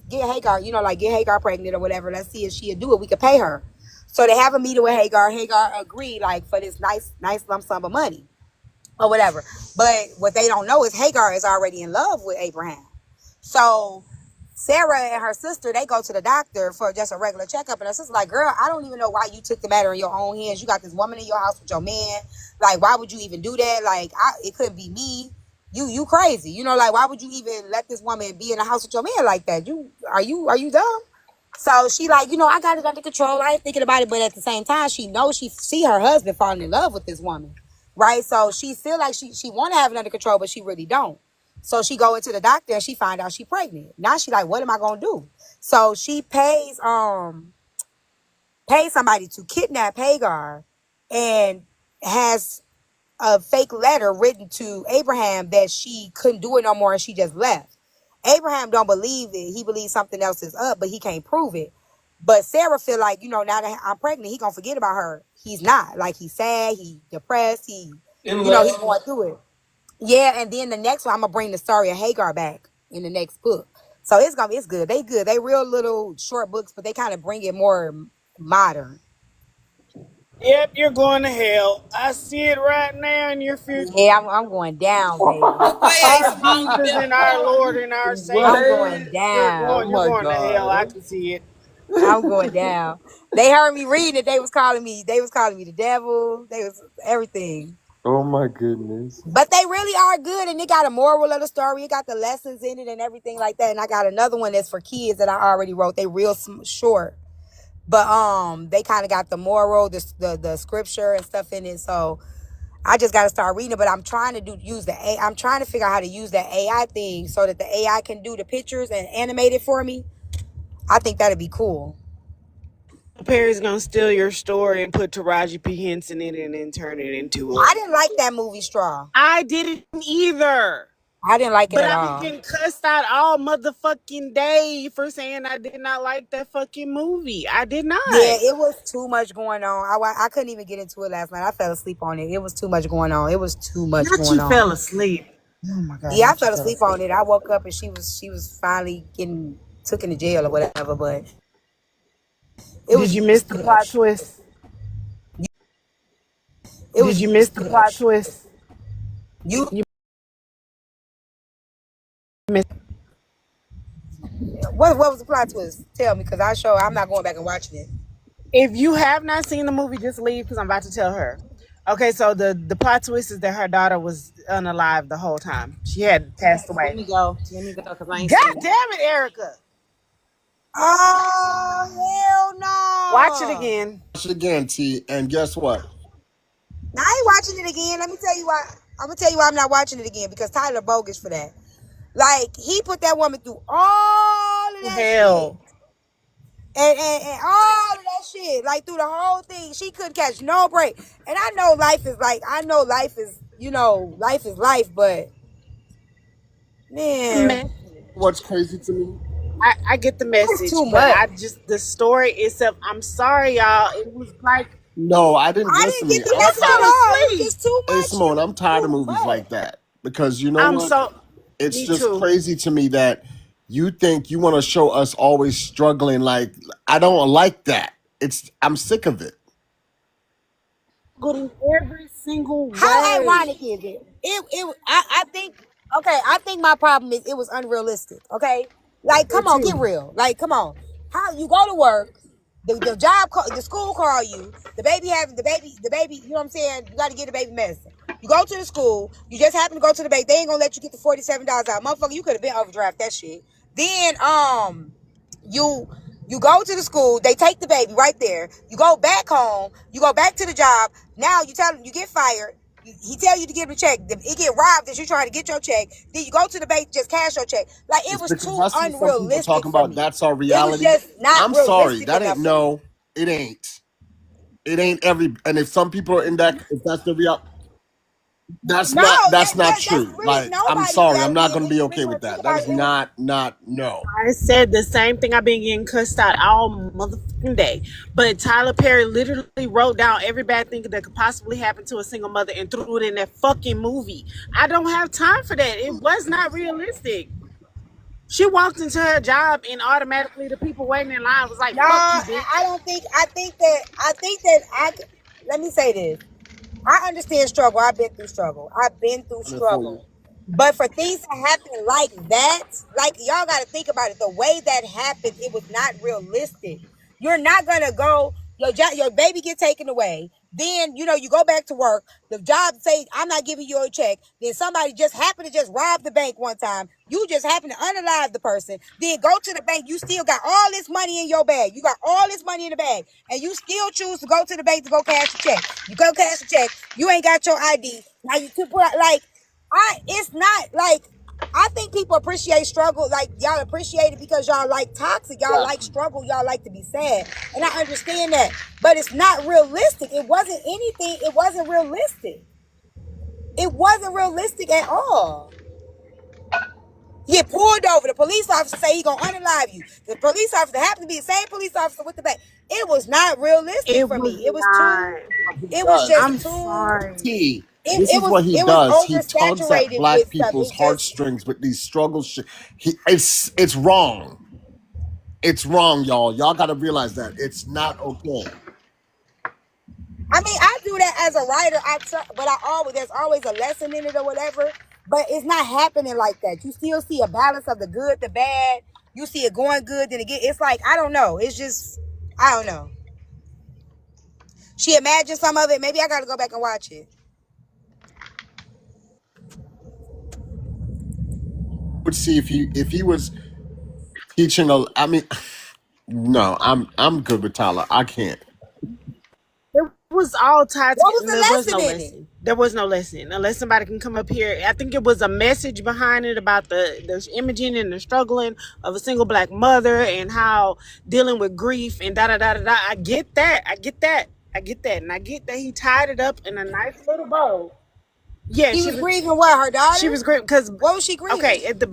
get Hagar, get Hagar pregnant or whatever. Let's see if she'll do it. We could pay her. So they have a meeting with Hagar. Hagar agreed, like, for this nice lump sum of money or whatever. But what they don't know is Hagar is already in love with Abraham. So Sarah and her sister, they go to the doctor for just a regular checkup. And her sister's like, girl, I don't even know why you took the matter in your own hands. You got this woman in your house with your man. Like, why would you even do that? Like, it couldn't be me. You crazy. Like, why would you even let this woman be in the house with your man like that? Are you dumb? So she like, I got it under control. I ain't thinking about it. But at the same time, she knows she see her husband falling in love with this woman. Right? So she feel like she want to have it under control, but she really don't. So she go into the doctor and she find out she pregnant. Now she like, what am I going to do? So she pays somebody to kidnap Hagar and has a fake letter written to Abraham that she couldn't do it no more and she just left. Abraham don't believe it. He believes something else is up, but he can't prove it. But Sarah feel like, now that I'm pregnant, he gonna forget about her. He's not. Like, he's sad, he depressed, he's going through it. Yeah, and then the next one, I'm gonna bring the story of Hagar back in the next book. So it's good. They good. They real little short books, but they kind of bring it more modern. Yep, you're going to hell. I see it right now in your future. Yeah, I'm going down, baby. Our Jesus and our Lord and our Savior. I'm going down. You're going to hell. I can see it. I'm going down. They heard me reading it. They was calling me the devil. They was everything. Oh my goodness. But they really are good, and it got a moral of the story. It got the lessons in it and everything like that. And I got another one that's for kids that I already wrote. They real short. But they kind of got the moral, the scripture and stuff in it. So I just got to start reading it, but I'm trying to use the AI. I'm trying to figure out how to use that AI thing so that the AI can do the pictures and animate it for me. I think that'd be cool. Perry's gonna steal your story and put Taraji P. Henson in it and then turn it into I a. didn't like that movie Straw. I didn't either. I didn't like it But at I've all. been getting cussed out all motherfucking day for saying I did not like that fucking movie. I did not. Yeah, it was too much going on. I couldn't even get into it last night. I fell asleep on it. It was too much going on. It was too much Not going you on. fell asleep. Oh my god. Yeah, I fell asleep on it. I woke up and she was finally getting took into jail or whatever. But did you miss the plot twist? Did you miss the plot twist? You missed. What was the plot twist? Tell me, because I'm not going back and watching it. If you have not seen the movie, just leave because I'm about to tell her. Okay, so the plot twist is that her daughter was unalive the whole time. She had passed away. Let me go because I ain't God seen it. damn it, Erica. Oh, hell no. Watch it again. Watch it again, T. And guess what? I ain't watching it again. Let me tell you why. I'm going to tell you why I'm not watching it again, because Tyler bogus for that. Like, he put that woman through all of that hell. Shit. And all of that shit. Like, through the whole thing. She couldn't catch no break. And I know life is, life, but, man. What's crazy to me? I get the message, too but much. the story itself, I'm sorry, y'all. It was like... No, I didn't listen to me. Get the message at all. It was just too much. Hey, Simone, I'm tired of movies like that. Because you know what? It's just crazy to me that you think you want to show us always struggling. Like, I don't like that. I'm sick of it. Good in every single way. How ironic is it? I think my problem is it was unrealistic. Okay, like come on, get real. Like come on, how you go to work, the job, the school call you, the baby. You know what I'm saying? You got to get the baby medicine. You go to the school. You just happen to go to the bank. They ain't gonna let you get the $47 out, motherfucker. You could have been overdraft that shit. Then you go to the school, they take the baby right there. You go back home, you go back to the job. Now you tell them you get fired. He tell you to give him a check. It get robbed as you trying to get your check. Then you go to the bank, just cash your check. Like it was too unrealistic. Talking about that's our reality. It was just not I'm sorry, that ain't it ain't. It ain't and if some people are in that, if that's the reality. That's not true. Really, like, I'm sorry, I'm not going to be okay with that. That is not, no. I said the same thing. I've been getting cussed out all motherfucking day. But Tyler Perry literally wrote down every bad thing that could possibly happen to a single mother and threw it in that fucking movie. I don't have time for that. It was not realistic. She walked into her job and automatically the people waiting in line was like, fuck you, bitch. Let me say this. I understand struggle. I've been through struggle. But for things to happen like that, like y'all got to think about it. The way that happened, it was not realistic. You're not going to go, your baby get taken away. Then, you go back to work. The job say, I'm not giving you a check. Then somebody just happened to just rob the bank one time. You just happen to unalive the person. Then go to the bank. You still got all this money in your bag. You got all this money in the bag. And you still choose to go to the bank to go cash the check. You go cash the check. You ain't got your ID. Now you could put it's not like, I think people appreciate struggle. Like y'all appreciate it because y'all like toxic. Y'all like struggle. Y'all like to be sad. And I understand that. But it's not realistic. It wasn't anything. It wasn't realistic. It wasn't realistic at all. You get pulled over. The police officer say he gonna unalive you. The police officer happened to be the same police officer with the bag. It was not realistic for me. It was just too. Sorry. This is what he does. He tugs at black people's heartstrings with these struggles. It's wrong. It's wrong, y'all. Y'all got to realize that. It's not okay. I mean, I do that as a writer, but there's always a lesson in it or whatever. But it's not happening like that. You still see a balance of the good, the bad. You see it going good, then again, it's like, I don't know. It's just, I don't know. She imagined some of it. Maybe I got to go back and watch it. Would see if he was teaching no, I'm good with Tyler. I can't. It was all tied What was together. the lesson in it? There was no lesson, unless somebody can come up here. I think it was a message behind it about the imaging and the struggling of a single black mother and how dealing with grief and da da da da da. I get that. I get that. I get that. And I get that he tied it up in a nice little bow. Yeah, He was grieving what, her daughter? She was grieving because what was she grieving? Okay, at the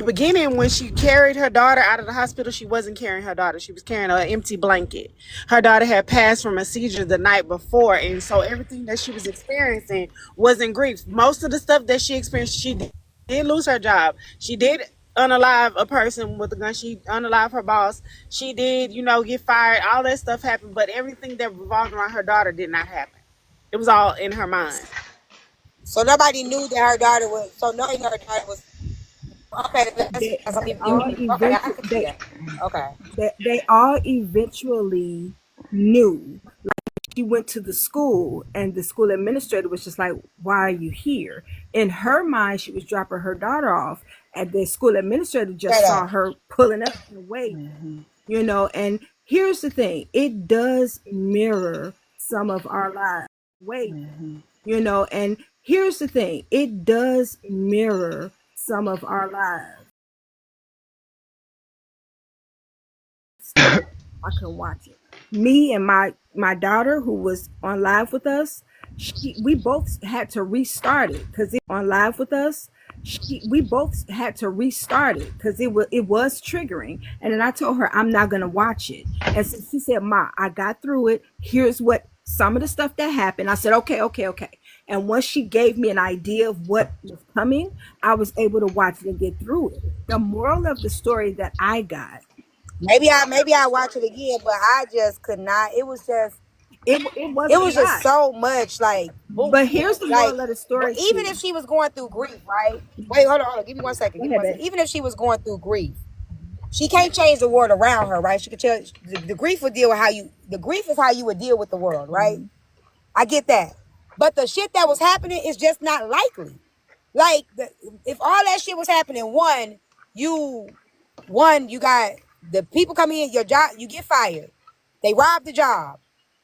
beginning when she carried her daughter out of the hospital, she wasn't carrying her daughter. She was carrying an empty blanket. Her daughter had passed from a seizure the night before, and so everything that she was experiencing was in grief. Most of the stuff that she experienced, she did lose her job. She did unalive a person with a gun. She unalive her boss. She did, get fired. All that stuff happened, but everything that revolved around her daughter did not happen. It was all in her mind. So nobody knew that her daughter was. So knowing her daughter was. Okay, that's some people. Okay, I could see that. Okay. They all eventually knew. Like she went to the school, and the school administrator was just like, "Why are you here?" In her mind, she was dropping her daughter off, and the school administrator just saw her pulling up and waiting. And here's the thing: it does mirror some of our lives. And here's the thing: it does mirror some of our lives. I couldn't watch it. Me and my daughter, who was on live with us, we both had to restart it because it on live with us. We both had to restart it because it was triggering. And then I told her I'm not gonna watch it. And so she said, "Ma, I got through it. Here's what some of the stuff that happened." I said, "Okay." And once she gave me an idea of what was coming, I was able to watch it and get through it. The moral of the story that I got. Maybe I watch it again, but I just could not. It was just it was just so much like. But here's the moral of the story. Even if she was going through grief, right? Wait, hold on. Give me 1 second. Even if she was going through grief, she can't change the world around her, right? She could tell the grief would deal with how you. The grief is how you would deal with the world, right? I get that, but the shit that was happening is just not likely. Like if all that shit was happening, you got. The people come in, your job, you get fired. They rob the job.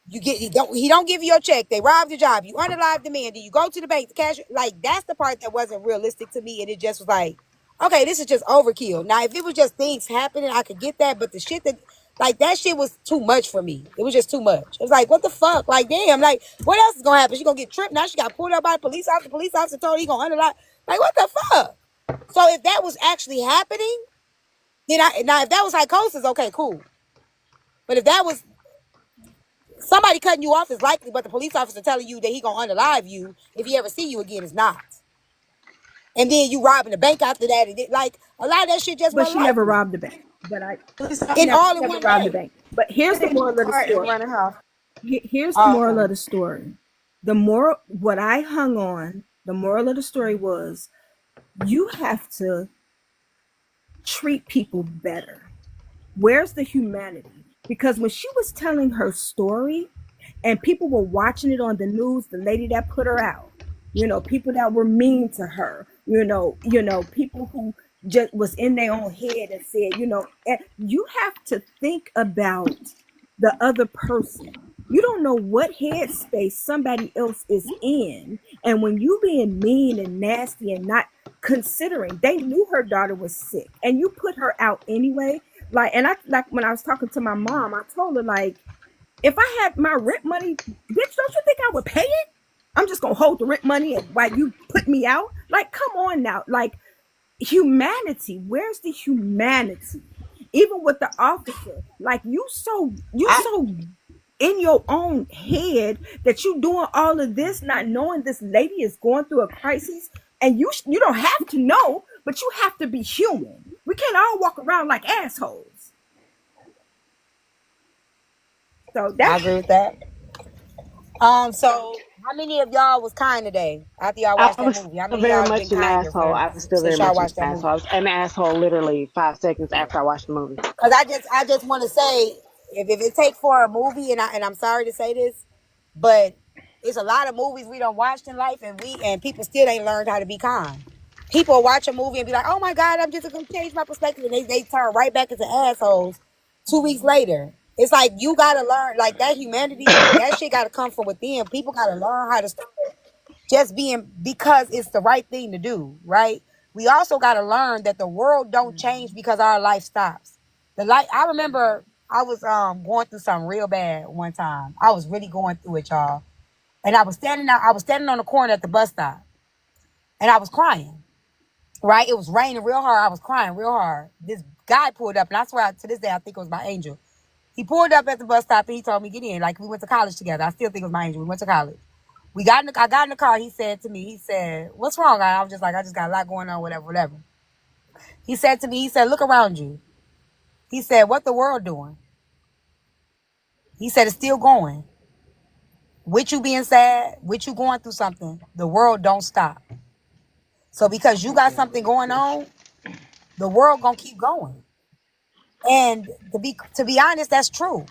He don't give you your check. They rob the job. You unalive the man. Then you go to the bank to cash. Like that's the part that wasn't realistic to me, and it just was like, okay, this is just overkill. Now, if it was just things happening, I could get that, but the shit that shit was too much for me. It was just too much. It was like, what the fuck? Like, damn. Like, what else is gonna happen? She gonna get tripped. Now she got pulled up by a police officer. Police officer told her he gonna unalive. Like, what the fuck? So if that was actually happening. Now if that was psychosis, okay, cool. But if that was somebody cutting you off is likely, but the police officer telling you that he gonna unalive you if he ever see you again is not. And then you robbing the bank after that, like a lot of that shit just. But she never robbed the bank. But never robbed the bank. But here's the moral of the story. Here's the moral of the story. What I hung on. The moral of the story was, you have to treat people better. Where's the humanity? Because when she was telling her story and people were watching it on the news, the lady that put her out, people that were mean to her, people who just was in their own head and said, you have to think about the other person. You don't know what headspace somebody else is in. And when you being mean and nasty and not considering, they knew her daughter was sick and you put her out anyway. Like when I was talking to my mom, I told her, like, if I had my rent money, bitch, don't you think I would pay it? I'm just gonna hold the rent money and while you put me out. Like, come on now. Like, humanity, where's the humanity? Even with the officer, like you so in your own head that you doing all of this, not knowing this lady is going through a crisis, and you don't have to know, but you have to be human. We can't all walk around like assholes. So I agree with that. So how many of y'all was kind today after y'all watched that movie? How many of y'all been kinder? I was still very much an asshole. I was an asshole literally 5 seconds after I watched the movie. Because I just want to say, if it takes for a movie, and I'm sorry to say this, but it's a lot of movies we don't watch in life, and people still ain't learned how to be kind. People watch a movie and be like, oh my God, I'm just going to change my perspective, and they turn right back into assholes 2 weeks later. It's like, you got to learn, like, that humanity, that shit got to come from within. People got to learn how to start just being because it's the right thing to do, right? We also got to learn that the world don't change because our life stops. The light. I remember I was going through something real bad one time. I was really going through it, y'all. And I was standing out. I was standing on the corner at the bus stop, and I was crying. Right? It was raining real hard. I was crying real hard. This guy pulled up, and I swear to this day I think it was my angel. He pulled up at the bus stop and he told me get in. Like we went to college together. I still think it was my angel. We went to college. I got in the car. He said to me, he said, "What's wrong?" I was just like, I just got a lot going on, whatever. He said to me, he said, "Look around you." He said, "What the world doing?" He said, "It's still going. With you being sad, with you going through something, the world don't stop. So because you got something going on, the world gonna keep going." And to be honest, that's true.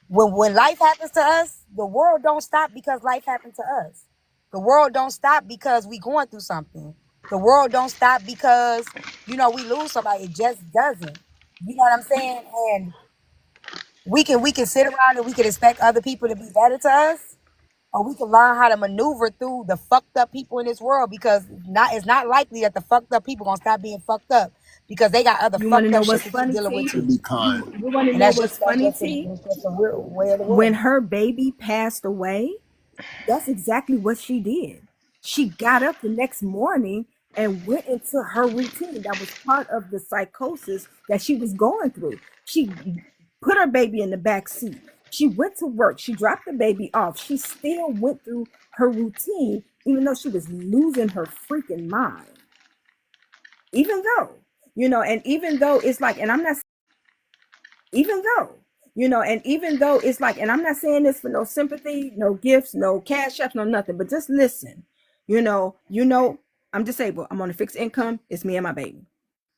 When life happens to us, the world don't stop because life happened to us. The world don't stop because we going through something. The world don't stop because, we lose somebody. It just doesn't. You know what I'm saying? And we can sit around and we can expect other people to be better to us, or we can learn how to maneuver through the fucked up people in this world, because it's not likely that the fucked up people gonna stop being fucked up because they got other You want to fucked know up shit what's to keep funny, dealing with T? To too. be kind. You want to And know that's what's just that's funny, just, T? that's just the way of the When world. her baby passed away, that's exactly what she did. She got up the next morning and went into her routine. That was part of the psychosis that she was going through. She put her baby in the back seat. She went to work. She dropped the baby off. She still went through her routine, even though she was losing her freaking mind. Even though, and even though it's like, and I'm not, even though, and even though it's like, and I'm not saying this for no sympathy, no gifts, no cash apps, no nothing, but just listen, I'm disabled. I'm on a fixed income. It's me and my baby.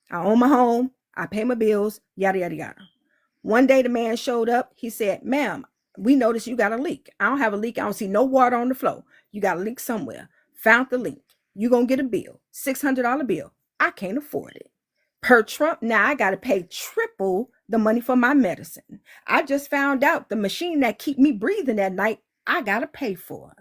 I own my home. I pay my bills, yada, yada, yada. One day the man showed up. He said, "Ma'am, we noticed you got a leak." "I don't have a leak. I don't see no water on the floor." "You got a leak somewhere." Found the leak. "You gonna get a bill, $600 bill." "I can't afford it. Per Trump, now I got to pay triple the money for my medicine. I just found out the machine that keep me breathing at night, I got to pay for.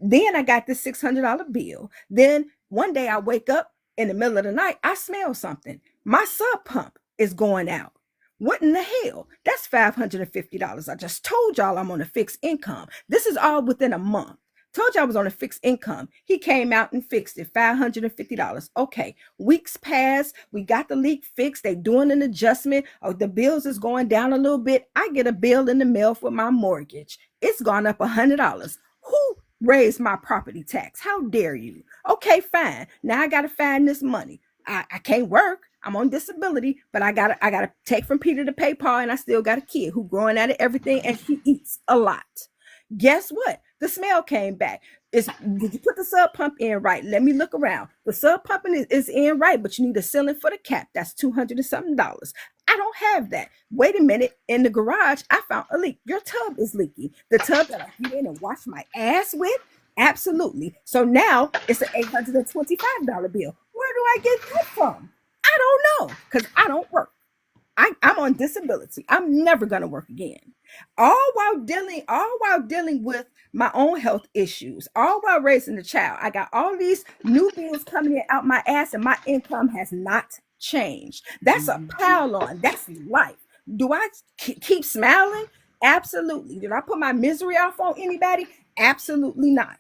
Then I got this $600 bill. Then one day I wake up in the middle of the night, I smell something. My sub pump is going out. What in the hell? That's $550. I just told y'all I'm on a fixed income. This is all within a month. Told you I was on a fixed income. He came out and fixed it, $550. Okay, weeks passed. We got the leak fixed. They doing an adjustment. Oh, the bills is going down a little bit. I get a bill in the mail for my mortgage. It's gone up $100. Who raised my property tax? How dare you? Okay, fine. Now I got to find this money. I can't work. I'm on disability, but I gotta take from Peter to pay Paul, and I still got a kid who growing out of everything, and she eats a lot. Guess what? The smell came back. Did you put the sub pump in right? Let me look around. The sub pumping is in right, but you need a ceiling for the cap. That's $200 and something. I don't have that. Wait a minute. In the garage, I found a leak. Your tub is leaky. The tub that I get in and wash my ass with? Absolutely. So now it's an $825 bill. Where do I get that from? I don't know, because I don't work. I'm on disability. I'm never gonna work again. All while dealing with my own health issues, all while raising a child. I got all these new bills coming in out my ass, and my income has not changed. That's a pile on. That's life. Do I keep smiling? Absolutely. Did I put my misery off on anybody? Absolutely not.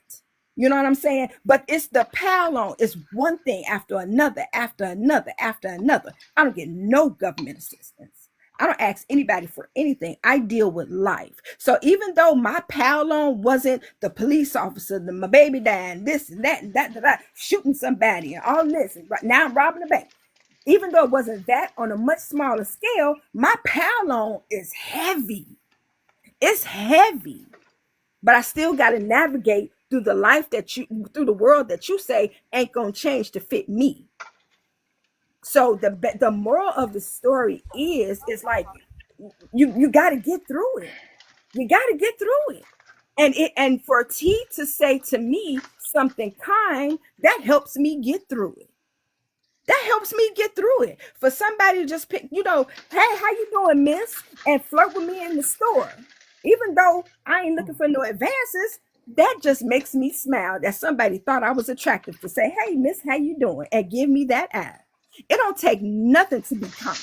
You know what I'm saying? But it's the pile on. It's one thing after another, after another, after another. I don't get no government assistance. I don't ask anybody for anything. I deal with life. So even though my pile on wasn't the police officer, my baby dying, this and that, shooting somebody and all this, and now I'm robbing a bank. Even though it wasn't that, on a much smaller scale, my pile on is heavy. It's heavy. But I still got to navigate through the life through the world that you say ain't gonna change to fit me. So the moral of the story is like you got to get through it. You got to get through it. And for T to say to me something kind, that helps me get through it. That helps me get through it. For somebody to just pick, hey, how you doing, miss? And flirt with me in the store. Even though I ain't looking for no advances, That just makes me smile that somebody thought I was attractive to say, "Hey, miss, how you doing?" and give me that eye. It don't take nothing to be kind.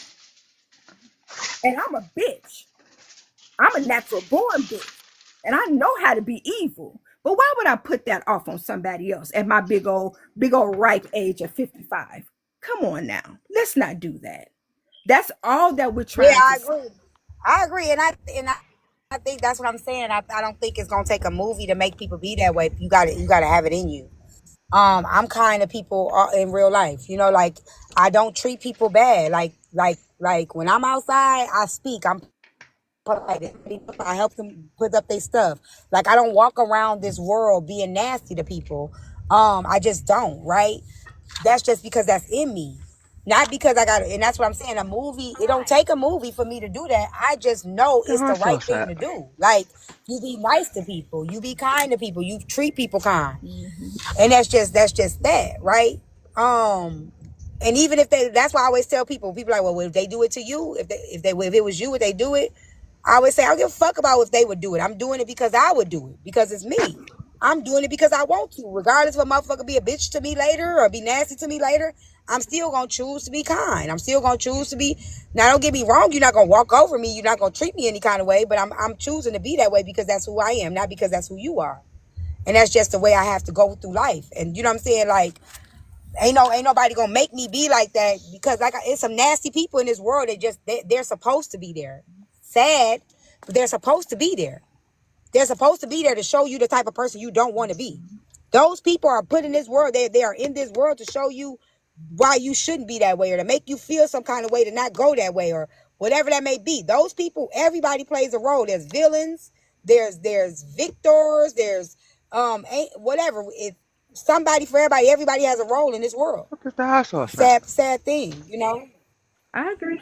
And I'm a bitch. I'm a natural born bitch. And I know how to be evil. But why would I put that off on somebody else at my big old ripe age of 55? Come on now. Let's not do that. That's all that we're Yeah, trying to I say. agree. I agree, and I think that's what I'm saying. I don't think it's gonna take a movie to make people be that way. You gotta have it in you. I'm kind of people in real life. You know, like I don't treat people bad. Like when I'm outside, I speak. I'm polite. I help them put up their stuff. Like I don't walk around this world being nasty to people. I just don't. Right? That's just because that's in me. Not because I got it. And that's what I'm saying. A movie, it don't take a movie for me to do that. I just know it's the right thing to do. Like, you be nice to people. You be kind to people. You treat people kind. And that's just that, right? And even if that's why I always tell people like, well, if they do it to you, if it was you, would they do it? I always say, I don't give a fuck about if they would do it. I'm doing it because I would do it, because it's me. I'm doing it because I want to. Regardless if a motherfucker be a bitch to me later or be nasty to me later, I'm still going to choose to be kind. I'm still going to choose to be... Now, don't get me wrong. You're not going to walk over me. You're not going to treat me any kind of way. But I'm choosing to be that way because that's who I am, not because that's who you are. And that's just the way I have to go through life. And you know what I'm saying? Like, ain't nobody going to make me be like that, because it's some nasty people in this world that they're supposed to be there. Sad, but they're supposed to be there. They're supposed to be there to show you the type of person you don't want to be. Those people are put in this world. They are in this world to show you why you shouldn't be that way, or to make you feel some kind of way to not go that way, or whatever that may be. Those people, everybody plays a role. There's villains, there's victors, there's whatever. It somebody for everybody. Everybody has a role in this world. What is the hot sauce at? Sad thing, you know. I agree.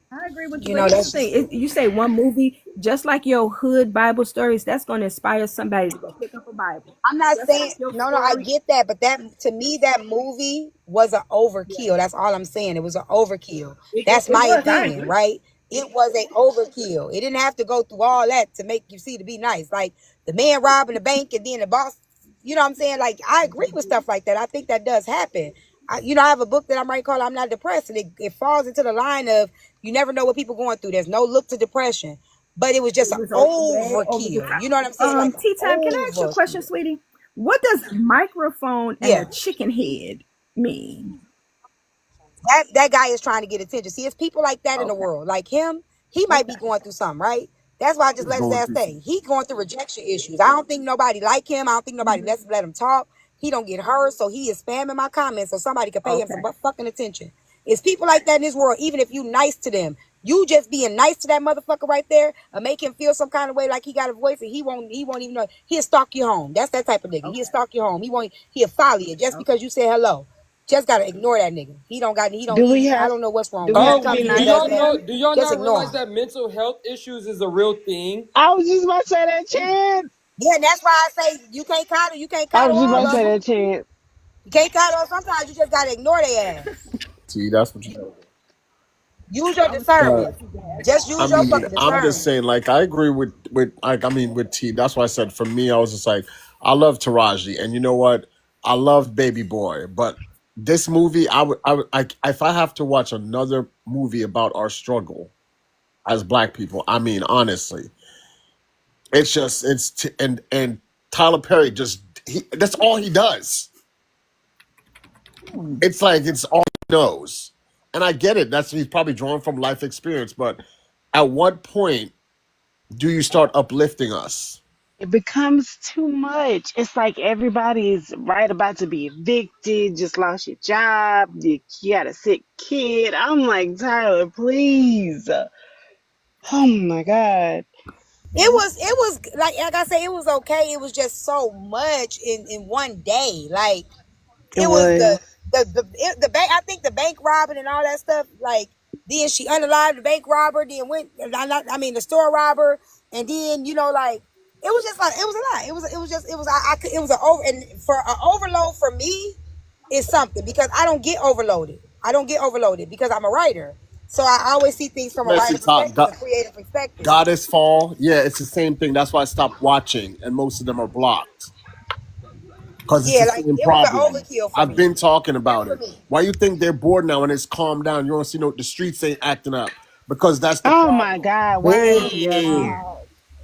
I agree with you. You But know, here's the that's thing. just it. You say one movie, just like your hood Bible stories, that's going to inspire somebody to go pick up a Bible. I'm not Just saying like your no, I story. get that, but that to me, that movie was an overkill. That's all I'm saying. It was an overkill. That's It my was. I opinion, agree. right? It was a overkill. It didn't have to go through all that to make you see to be nice. Like the man robbing the bank and then the boss. You know what I'm saying? Like I agree with stuff like that. I think that does happen. I have a book that I'm writing called "I'm Not Depressed," and it falls into the line of you never know what people going through. There's no look to depression, but it was just It an was way over the overkill. top. You know what I'm saying? Like an Tea Time, can I ask you a question, overkill. sweetie? What does microphone and a Yeah. chicken head mean? That guy is trying to get attention. See, it's people like that in the Okay. world. Like him, he might be Okay. going through something, right? That's why I just He's let his going ass through some. stay. He going through rejection issues. I don't think nobody like him. I don't think nobody let him talk. He don't get heard, so he is spamming my comments so somebody can pay him some Okay. fucking attention. It's people like that in this world. Even if you nice to them, you just being nice to that motherfucker right there, or make him feel some kind of way like he got a voice, and he won't even know. He'll stalk you home. That's that type of nigga. He'll Okay. stalk you home. He'll follow you just Okay. because you say hello. Just gotta ignore that nigga. Do we I have don't know what's wrong do with we him. He have to Tea be comes in Time, and can nice you does to say that. him? something? Do y'all Just not ignore realize him. that mental health issues is a real thing? I was just about to say that, Chance. Yeah, and that's why I say you can't I coddle was just all about to of say them. that, Chance. You can't coddle them. Sometimes you just gotta ignore their ass. See, that's what you know. Use your I was saying But discernment. that too, Dad. Just I use your mean, fucking I'm just discernment. saying, like, I agree with like, I mean, with T. That's why I said for me, I was just like, I love Taraji, and you know what? I loved Baby Boy, but this movie, if I have to watch another movie about our struggle as Black people, I mean, honestly, it's just and Tyler Perry that's all he does. It's like it's all he knows, and I get it. He's probably drawn from life experience, but at what point do you start uplifting us? It becomes too much. It's like everybody's right about to be evicted, just lost your job, you got a sick kid. I'm like, Tyler, please. Oh my God. It was like I say, it was okay. It was just so much in one day. Like It it was was. the bank. I think the bank robbing and all that stuff. Like then she unalived the bank robber. Then went. I mean the store robber. And then like it was just like it was a lot. It was an over and for an overload for me is something because I don't get overloaded. I don't get overloaded because I'm a writer. So I always see things from a Messy writer Talk, perspective, a creative perspective. Goddess Fall. Yeah, it's the same thing. That's why I stopped watching, and most of them are blocked because it's Yeah, the like same it was an problem. overkill for I've me. been talking Just about for it. me. Why you think they're bored now when it's calmed down? You don't see the streets ain't acting up because that's the Oh my problem. God, why? Hey,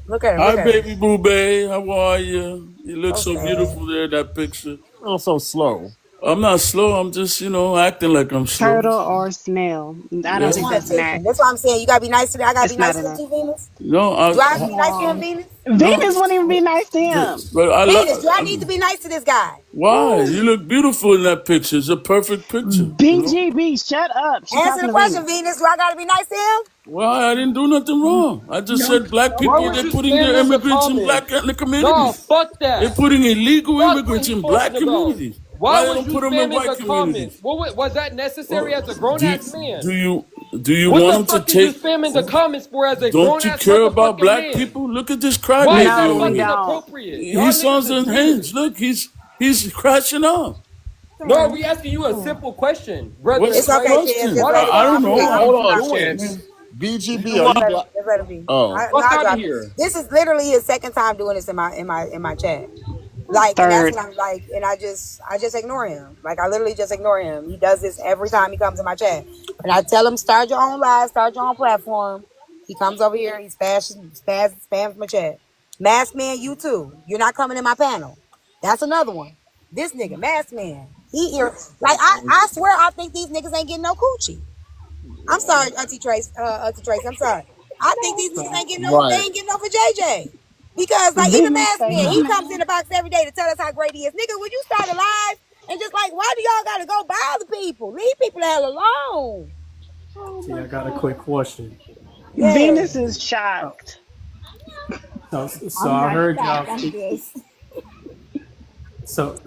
Look at him. hi, Look at him. baby boo babe. How are you? You look So so sad. beautiful there in that picture. Oh, so slow. I'm not slow. I'm just, acting like I'm slow. Turtle or snail? I don't It's think Yes. that's an connotation. That's act. why I'm saying you gotta be nice to that. I gotta be It's not nice an to him act. too, Venus. No, Do I have to I be nice to him, Venus? no. Venus wouldn't even be nice to him. But I Venus, do I love. need to be nice to this guy? Why? You Ooh. look beautiful in that picture. It's a perfect picture. BGB, shut up. She Answer talking the to question, Venus. Venus. Do I gotta be nice to him? Why? I didn't do nothing wrong. I just No. said black Why people, would they're you putting spam their in the immigrants in black comments? in the No, communities. fuck They're that. putting illegal Fuck what immigrants he's in talking black about. communities. Why Why they was don't you put them in spamming white the comments? communities? Was that necessary Well, as a grown do you, ass man? do you do you What want the them to fuck is you take? spamming the comments for as a Don't grown you ass care about motherfucking black man? people? Look at this Why is crybaby No, that over we here. fucking don't. appropriate? Y'all His niggas son's is in weird. hands. Look, he's crashing up. No, are we asking you a simple question, brother What's in It's the okay, Christ? Chance. question? Just Why let the it I go. fuck don't you know. think Hold I'm on, doing? Chance. BGB, are Just you let him, black? just let him be. Oh, No, Fuck I out of dropped it. here. This is literally his second time doing this in my chat. Like, and that's Third. when I'm like, and I just ignore him. Like, I literally just ignore him. He does this every time he comes in my chat, and I tell him start your own live, start your own platform. He comes over here, he spams my chat. Mask Man, you too. You're not coming in my panel. That's another one. This nigga, Mask Man, he here. Like, I swear, I think these niggas ain't getting no coochie. I'm sorry, Auntie Trace. I'm sorry. I think these niggas ain't getting no. They right. ain't getting no for JJ. Because like even Venus Mask say Man, her he comes in name. the box every day to tell us how great he is. Nigga, when you start a live and just like, why do y'all gotta go bother people? Leave people the hell alone. See, I got a quick question. Yeah. Venus is Oh, shocked. so I'm I not heard shocked. y'all I'm speak. just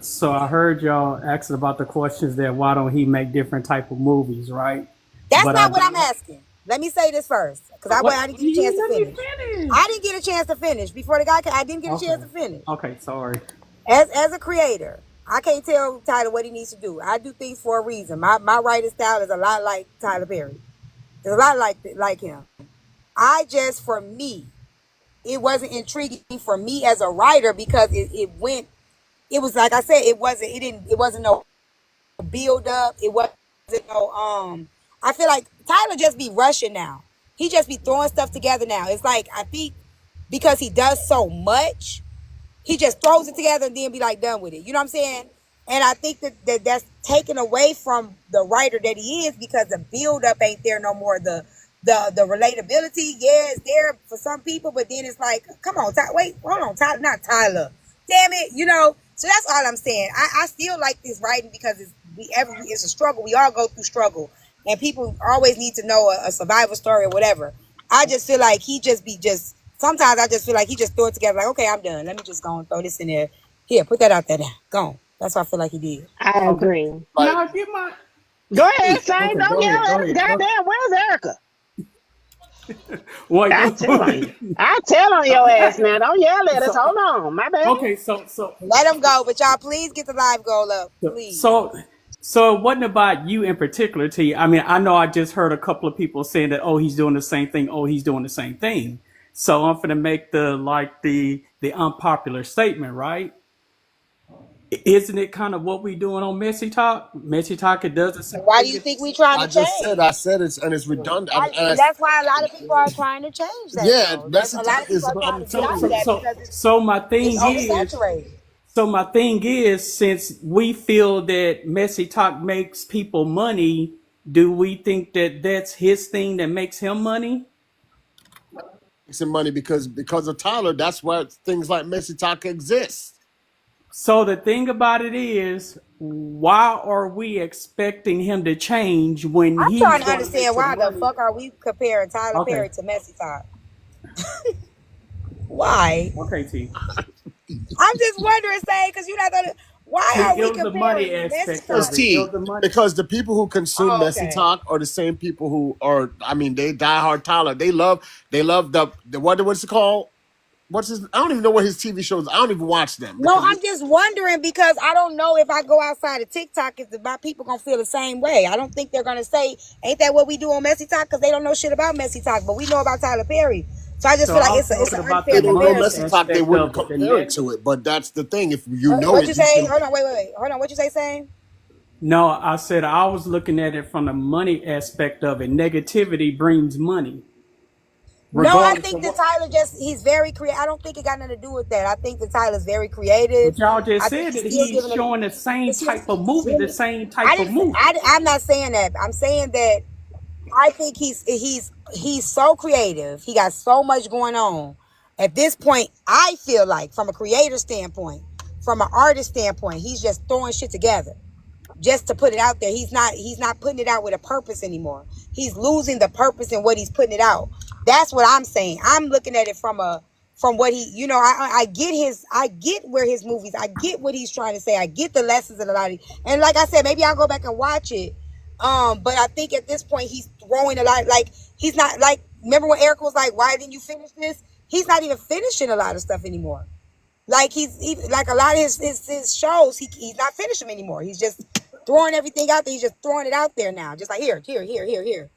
So I heard y'all asking about the questions that why don't he make different type of movies, right? that's But I not what did. I'm asking. Let me say this first. Because I didn't get a You chance ain't to let me finish. finish. I didn't get a chance to finish. Before the guy came, I didn't get a chance Okay. to finish. Okay. Sorry. As a creator, I can't tell Tyler what he needs to do. I do things for a reason. My writing style is a lot like Tyler Perry. It's a lot like him. I just for me, it wasn't intriguing for me as a writer because it was like I said, it wasn't no build up. It wasn't no I feel like Tyler just be rushing now. He just be throwing stuff together now. It's like I think because he does so much, he just throws it together and then be like done with it. You know what I'm saying? And I think that's taken away from the writer that he is because the build up ain't there no more. The relatability, yeah, it's there for some people, but then it's like, come on, wait, hold on, Tyler, not Tyler. Damn it, you know. So that's all I'm saying. I still like this writing because it's a struggle. We all go through struggle, and people always need to know a survival story or whatever. I just feel like he just be just. Sometimes I just feel like he just threw it together. Like, okay, I'm done. Let me just go and throw this in there. Here, put that out there now. Go on. That's what I feel like he did. I Okay. agree. Like, Now get my. Go ahead, Saint. Okay. Don't Go yell ahead. at Go us. ahead. Goddamn, where's Erica? Wait. I tell on you. I tell on your ass now. Don't yell at us. So Hold on. My bad. okay. Let him go. But y'all, please get the live goal up. Please. So so it wasn't about you in particular, T. I mean, I know I just heard a couple of people saying that, oh, he's doing the same thing. Oh, he's doing the same thing. So I'm gonna make the unpopular statement, right? Isn't it kind of what we doing on Messy Talk? Messy Talk, it does the same Why do you thing. think we trying I to just said, I change? said it's redundant. And that's why a lot of people are trying to change that, Yeah, though. That's Bessie a lot of Talk people is. are trying I'm to get telling out of you. that because So my it's thing is, oversaturated. since we feel that Messy Talk makes people money, do we think that that's his thing that makes him money? Some money because of Tyler. That's why things like Messy Talk exist. So the thing about it is, why are we expecting him to change when I'm he's trying to going to make understand some why the money? fuck are we comparing Tyler Okay, Perry to Messy Talk? Why? okay, T. I'm just wondering, say, because you're not gonna. Why See, are it we was the money comparing Messy aspect Because of Talk? it. It was T, the money. because the people who consume Oh, Messy okay. Talk are the same people who are. I mean, they die hard Tyler. They love the what's it called? what's his? I don't even know what his TV shows. I don't even watch them No, because I'm just wondering because I don't know if I go outside of TikTok, if my people gonna feel the same way. I don't think they're gonna say, "Ain't that what we do on Messy Talk?" Because they don't know shit about Messy Talk, but we know about Tyler Perry. So I just So feel like I'm it's talking an about they unfair the don't know money Messy comparison. Talk. They aspect wouldn't of it, the compare it negative. to it. But that's the thing. If you know What you it, you say? can. Hold on, wait. Hold on. What you say, Sam? No, I said I was looking at it from the money aspect of it. Negativity brings money, No, I regardless think of that what. Tyler he's very creative. I don't think it got nothing to do with that. I think that Tyler's very creative. But y'all just I think said he's that still he's giving it. showing the same It's type just, of movie, the same type of movie. I'm not saying that. I'm saying that I think he's so creative. He got so much going on. At this point, I feel like from a creator standpoint, from an artist standpoint, he's just throwing shit together just to put it out there. He's not putting it out with a purpose anymore. He's losing the purpose in what he's putting it out. That's what I'm saying. I'm looking at it from what he, I get where his movies, I get what he's trying to say. I get the lessons and a lot of, and like I said, maybe I'll go back and watch it. But I think at this point he's throwing a lot. Like he's not like. Remember when Eric was like, "Why didn't you finish this?" He's not even finishing a lot of stuff anymore. Like like a lot of his shows, he's not finishing them anymore. He's just throwing everything out there. He's just throwing it out there now, just like here.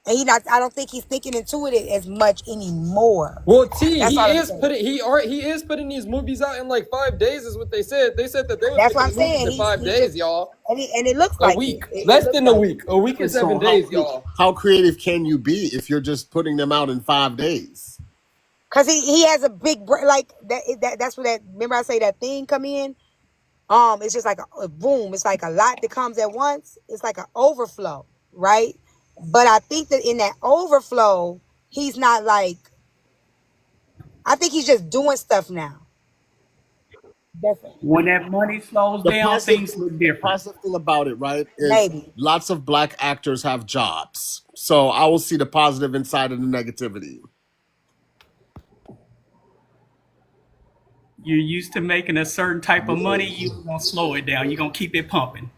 And he not. I don't think he's thinking into it as much anymore. Well, T, That's all he I'm is saying. putting he is putting these movies out in like 5 days, is what they said. They said that they was That's what making I'm the movies saying. in five He's just days, y'all. and it looks A like it. week, It less looks than a like week, a week and And so 7 days, y'all. how creative can you be if you're just putting them out in 5 days? because he has a big like that's where that remember I say that thing come in. It's just like a boom. It's like a lot that comes at once. It's like an overflow, right? But I think that in that overflow, he's not like. I think he's just doing stuff now. That's When that money slows down, things look The different. positive thing about it, right, is maybe. lots of black actors have jobs. So I will see the positive inside of the negativity. You're used to making a certain type of money, you're gonna slow it down. You're gonna keep it pumping.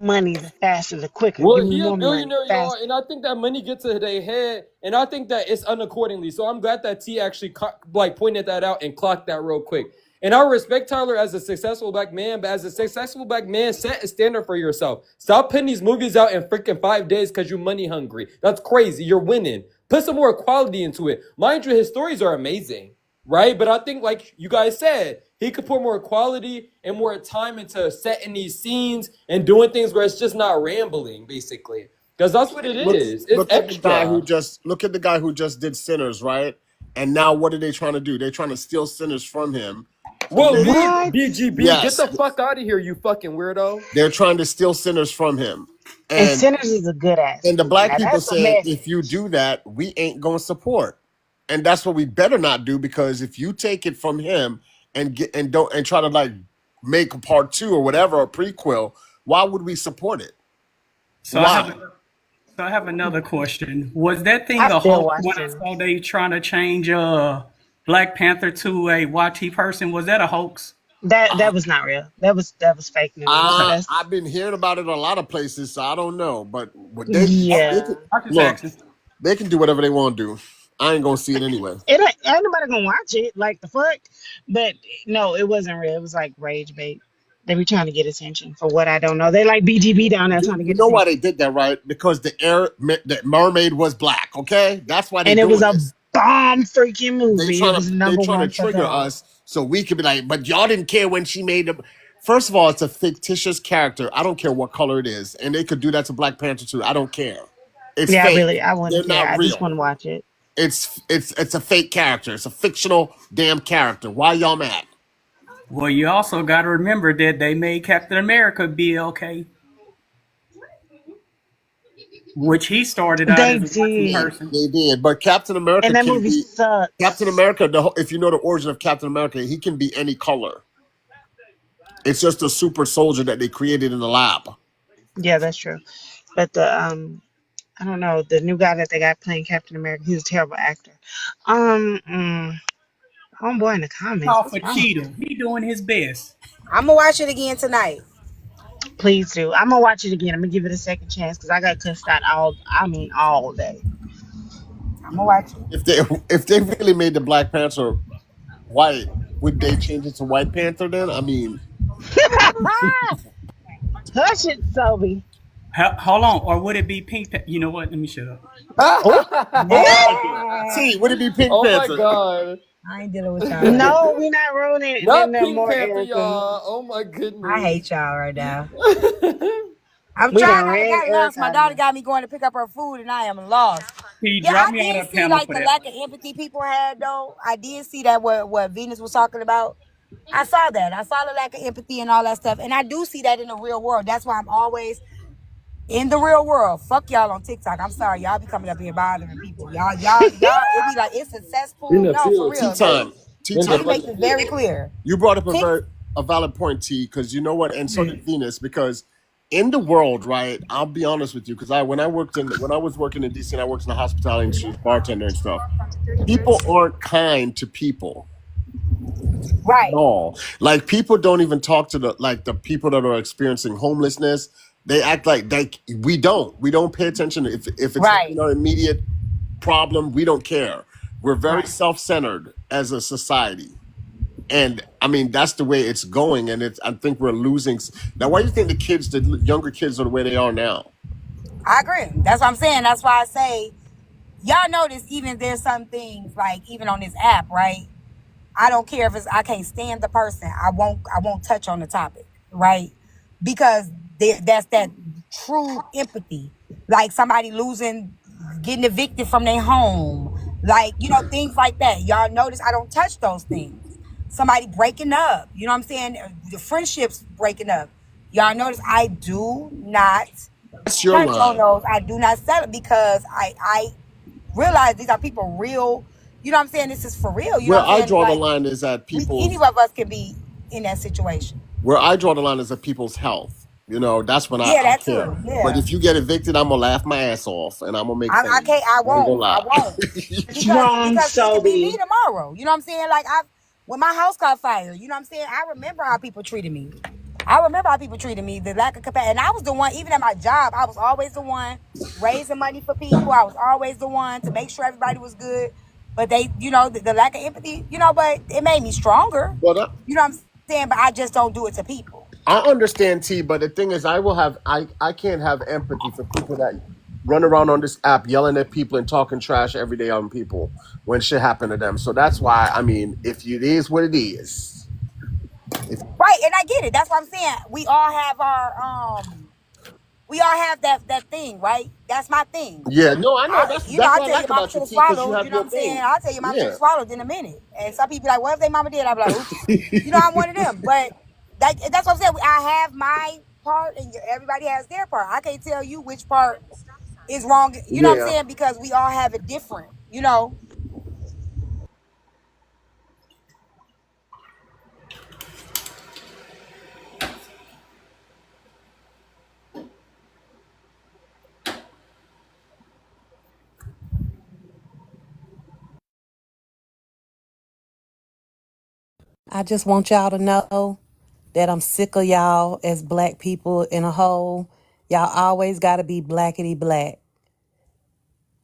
Money, the faster, the quicker. Give Well, me he a more money, billionaire, y'all, faster. and I think that money gets to their head, and I think that it's unaccordingly. So I'm glad that T actually pointed that out and clocked that real quick. And I respect Tyler as a successful black man, but as a successful black man, set a standard for yourself. Stop putting these movies out in freaking 5 days because you're money hungry. That's crazy. You're winning. Put some more quality into it. Mind you, his stories are amazing, right? But I think, like you guys said, he could put more quality and more time into setting these scenes and doing things where it's just not rambling, basically. Because that's what it Look, is. It's look at the guy who extra. just look at the guy who just did Sinners, right? And now what are they trying to do? They're trying to steal Sinners from him. Well, leave What? BGB. Get Yes, the fuck out of here, you fucking weirdo. they're trying to steal Sinners from him. And And Sinners is a good ass and the movie. black Now people that's a said, message. if you do that, we ain't gonna support. And that's what we better not do, because if you take it from him and get and don't and try to like make a part two or whatever, a prequel, why would we support it? So I have Why? so I have another question. Was that thing I a still hoax watch when I Sinners. saw they trying to change Black Panther to a YT person? Was that a hoax? That was not real. That was fake news. Okay. I've been hearing about it in a lot of places, so I don't know. But what they Yeah. can I just look, asking. they can do whatever they want to do. I ain't gonna see it anyway. Ain't nobody gonna watch it. Like the fuck. But no, it wasn't real. It was like rage bait. They be trying to get attention for what I don't know. They like BGB down there trying to You get know why they attention. did that, right? Because the mermaid was black. Okay, that's why they And it was doing a this. bomb freaking movie. It was They number trying to one for trigger God. us so we could be like, but y'all didn't care when she made them. First of all, it's a fictitious character. I don't care what color it is, and they could do that to Black Panther too. I don't care. It's Yeah, fake. I wouldn't They're care. not I just real. want to watch it. It's a fake character. It's a fictional damn character. Why y'all mad? Well, you also got to remember that they made Captain America BLK, which he started out They as a YT did. person. They did, but Captain America And that can movie be Captain sucks. America. If you know the origin of Captain America, he can be any color. It's just a super soldier that they created in the lab. Yeah, that's true. But I don't know, the new guy that they got playing Captain America, he's a terrible actor. Um, mm, Homeboy in the comments, Off what's for wrong with Cheetah. him? He doing his best. I'm gonna watch it again tonight. Please do. I'm gonna watch it again. I'm gonna give it a second chance because I got cussed out all day. I'm gonna watch If they really made the Black Panther white, would they change it to White Panther then? I mean, Hush it, Sobe. Hold on, or would it be Pink? You know what? Let me shut up. Oh, oh. see, it. would it be Pink Oh my Panther? god. I ain't dealing with y'all. No, we not ruining it Not no Pink more, Panther, Erica. y'all. Oh my I goodness. hate y'all right now. I'm We trying done not to ran get lost. Erica My out of daughter here. got me going to pick up her food, and I am lost. P, Yeah, drop I me on did the see panel like for the that lack one. of empathy people had, though. I did see that what Venus was talking about. I saw that. I saw the lack of empathy and all that stuff, and I do see that in the real world. That's why I'm always in the real world. Fuck y'all on TikTok. I'm sorry, y'all be coming up here bothering people. Y'all. It be like it's successful. No, for Tea real. Time. Tea Let Time. me make this very clear. You brought up Tik. a valid point, T, because you know what, and so did Venus, because in the world, right? I'll be honest with you, because when I was working in DC and I worked in the hospitality industry as bartender and stuff, people aren't kind to people at Right. all. Like people don't even talk to the people that are experiencing homelessness. They act like we don't pay attention if it's not Right. an immediate problem. We don't care. We're very Right. self-centered as a society. And I mean that's the way it's going, and I think we're losing. Now, why do you think the younger kids are the way they are now? I agree. That's what I'm saying. That's why I say y'all notice even there's some things like even on this app, right? I don't care if it's I can't stand the person. I won't touch on the topic, right? Because that's that true empathy. Like somebody losing, getting evicted from their home, like things like that. Y'all notice I don't touch those things. Somebody breaking up, you know what I'm saying? The friendships breaking up. Y'all notice I do not That's your touch on line. those. I do not sell it because I realize these are people real. You know what I'm saying? This is for real. You know Where what I'm I saying? draw the Like line is at any people's. of us can be in that situation. Where I draw the line is at people's health. That's when Yeah, I that care. too. But Yeah. if you get evicted, I'm gonna laugh my ass off and I'm gonna make I fun. can't. I I ain't gonna won't. I lie. won't. What's Because wrong, it could be me Sobe? tomorrow. You know what I'm saying? Like when my house caught fire. You know what I'm saying? I remember how people treated me. I remember how people treated me. The lack of capacity, and I was the one. Even at my job, I was always the one raising money for people. I was always the one to make sure everybody was good. But they, the lack of empathy. But it made me stronger. But You know what I'm saying? But I just don't do it to people. I understand T, but the thing is, I can't have empathy for people that run around on this app yelling at people and talking trash every day on people when shit happen to them. So that's why I mean, if it is what it is, if Right, and I get it. That's what I'm saying. We all have that thing, right? That's my thing. yeah, no, I know that's I what I tell like your mama about you should have T, because you swallowed. You have know what your I'm saying? thing. I'll tell your mama should Yeah, have swallowed in a minute. And some people be like, what if they mama did? I'll be like, oops. I'm one of them. But that's what I'm saying. I have my part, and everybody has their part. I can't tell you which part is wrong. You know what I'm yeah. saying? Because we all have it different. You know. I just want y'all to know that I'm sick of y'all as black people in a whole. Y'all always got to be blackety black.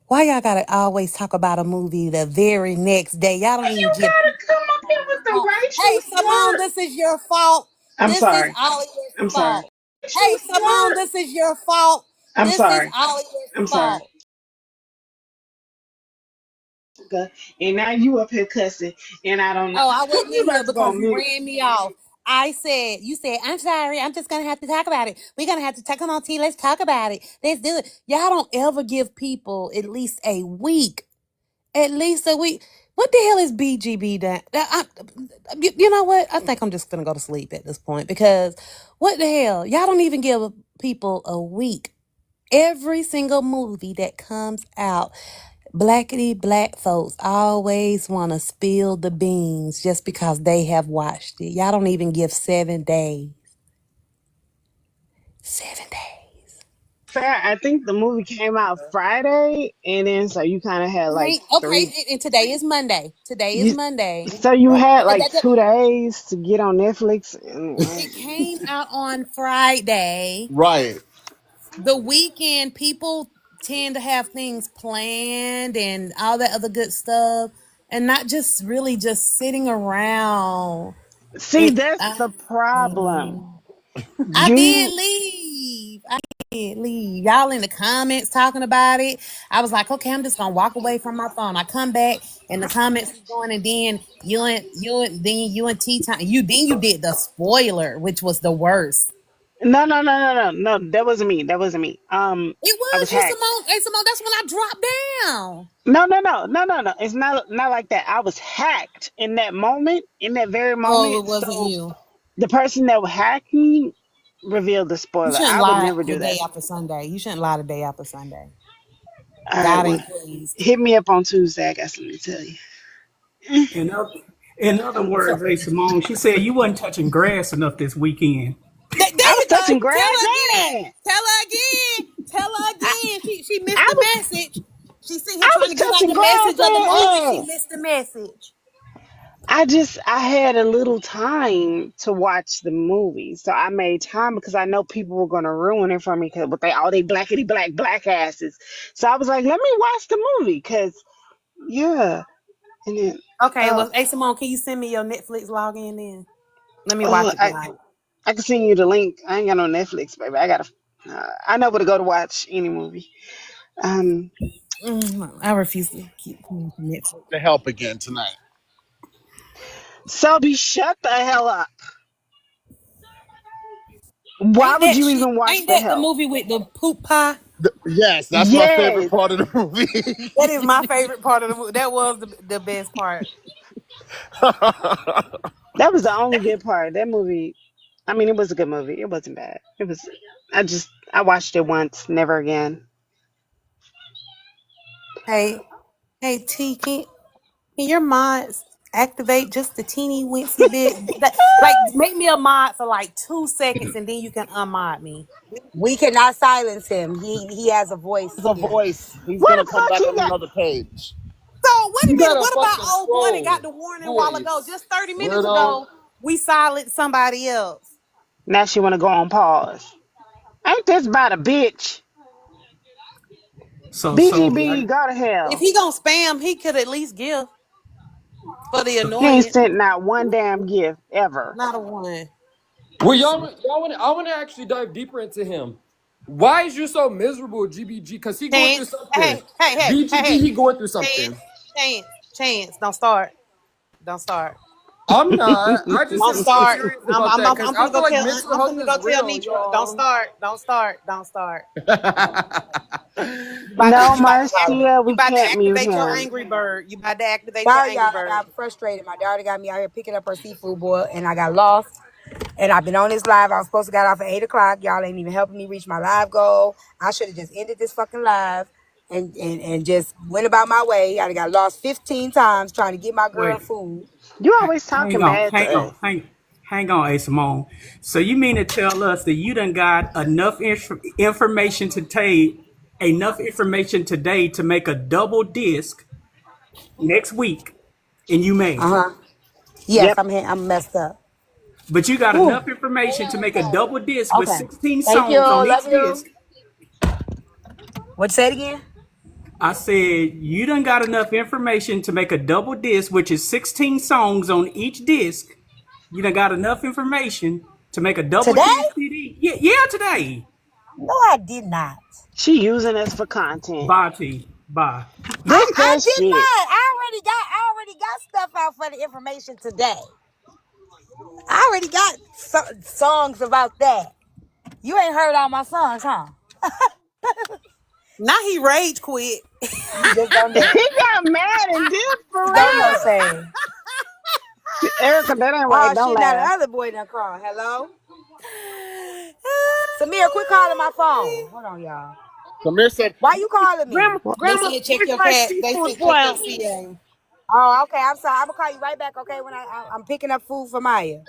Why y'all got to always talk about a movie the very next day? Y'all don't You even give gotta people. come up here with the Hey, racial Simone, slur. this is your fault. I'm This is sorry. all your I'm sorry. fault. Racial Hey, Simone, slur. this is your fault. I'm This is sorry. all your I'm sorry. fault. And now you up here cussing, and I don't know. Oh, I wasn't You in here about to go because on you mute. ran me off. You said, I'm sorry. I'm just going to have to talk about it. We're going to have to come on, T. Let's talk about it. Let's do it. Y'all don't ever give people at least a week. At least a week. What the hell is BGB done? You know what? I think I'm just going to go to sleep at this point because what the hell? Y'all don't even give people a week. Every single movie that comes out, blackety black folks always want to spill the beans just because they have watched it. Y'all don't even give 7 days. 7 days. Fair. I think the movie came out Friday, and then so you kind of had like Right? Okay, 3. and today is Monday. Today is You, Monday. so you had And like 2 days to get on Netflix. it came out on Friday. Right. The weekend, people tend to have things planned and all that other good stuff, and not just really just sitting around. See, And that's the problem. I did You leave. I did leave. Y'all in the comments talking about it. I was like, okay, I'm just gonna walk away from my phone. I come back and the comments is going, and then you and Tea Tyme. You did the spoiler, which was the worst. no. That wasn't me. That wasn't me. It I was was you, hacked. Simone. Hey, Simone, that's when I dropped down. No. It's not like that. I was hacked in that moment, in that very Oh, it moment. wasn't So you. the person that hacked me revealed the You spoiler. shouldn't I would lie never the do day that. after Sunday. You shouldn't lie the day after Sunday. All right, God well, ain't pleased. hit me up on Tuesday. I got something to tell you. In other, in other So, words, hey Simone, she said you wasn't touching grass enough this weekend. there I was you go. touching Tell grass her again. and Tell her again. Tell her I, again. She missed I the was message. She's sitting here I trying was to give out touching the grass message of the movie. She and missed the message. I had a little time to watch the movie, so I made time because I know people were gonna ruin it for me because with all they blackity black asses. So I was like, let me watch the movie because yeah, and then Okay, uh well, hey Simone, can you send me your Netflix login then? Let me oh watch it tonight. I can send you the link. I ain't got no Netflix, baby. I know where to go to watch any movie. Um, I refuse to keep paying for Netflix. To help again tonight. Selby, shut the hell up. Why Ain't would that you shit? even watch Ain't The that the Help? movie with the poop pie? Yes, that's my favorite Yes, part of the movie. That is my favorite part of the movie. That was the best part. that was the only good part. That movie, I mean, it was a good movie. It wasn't bad. It was. I watched it once, never again. Hey, hey, T, can your mods activate just the teeny wincy bit? Like, make me a mod for like 2 seconds, and then you can unmod me. We cannot silence him. He has a voice There's a still. voice. He's What gonna the come fuck back he on got? another page. So wait a You minute. gotta What about fucking old boy that got scroll. the warning a while ago? Voice. Just 30 minutes Weirdo. ago, we silenced somebody else. Now she want to go on pause. Ain't this about a bitch? So Sophie, BGB, go to If hell. he gonna spam, he could at least give for the He ain't annoyance. sent not one damn gift ever. Not a one. Well, I want to actually dive deeper into him. Why is you so miserable, GBG? Because he going through Chance. something. Hey, BGB, hey. he going through Chance, something. chance. Don't start. Don't start. I'm not. I just Don't am so start. serious about that because I'm I finna go feel like tell. mental I'm health finna is go tell real, Nitra. Don't y'all. start. Don't start. Don't start. No, You about to Marcia, you we about to can't mute activate your him. angry bird. You about to activate your Sorry, angry y'all. I bird. got frustrated. My daughter got me out here picking up her seafood boil, and I got lost. And I've been on this live. I was supposed to get off at 8 o'clock. Y'all ain't even helping me reach my live goal. I should have just ended this fucking live and just went about my way. I got lost 15 times trying to get my girl Wait, food. You always hang talking on, bad to us. hang on, hey Simone. So you mean to tell us that you done got enough information to take enough information today to make a double disc next week, and you made Uh it. huh. Yes, Yep. I'm messed up. But you got Whew. enough information to make a double disc with Okay. 16 Thank you. songs on Love each you. disc. What you say it again? I said you done got enough information to make a double disc, which is 16 songs on each disc. You done got enough information to make a double Today? disc CD. Yeah, today. No, I did not. She using us for content. Bye, T. Bye. Look I that did shit. not. I already got stuff out for the information today. I already got songs about that. You ain't heard all my songs, huh? Now he rage quit. You just don't know. He got mad and did for Don't know, real. say. Erica, that ain't right. Oh Don't shit! Now the laugh. other boy done called. Hello, Samir, quit calling my phone. Hold on, y'all. Samir said, Why you calling me? They Grandma, said check where's your my cat. They seafood said check your boil? CA. Oh, okay. I'm sorry. I'm gonna call you right back. Okay, when I'm picking up food for Maya.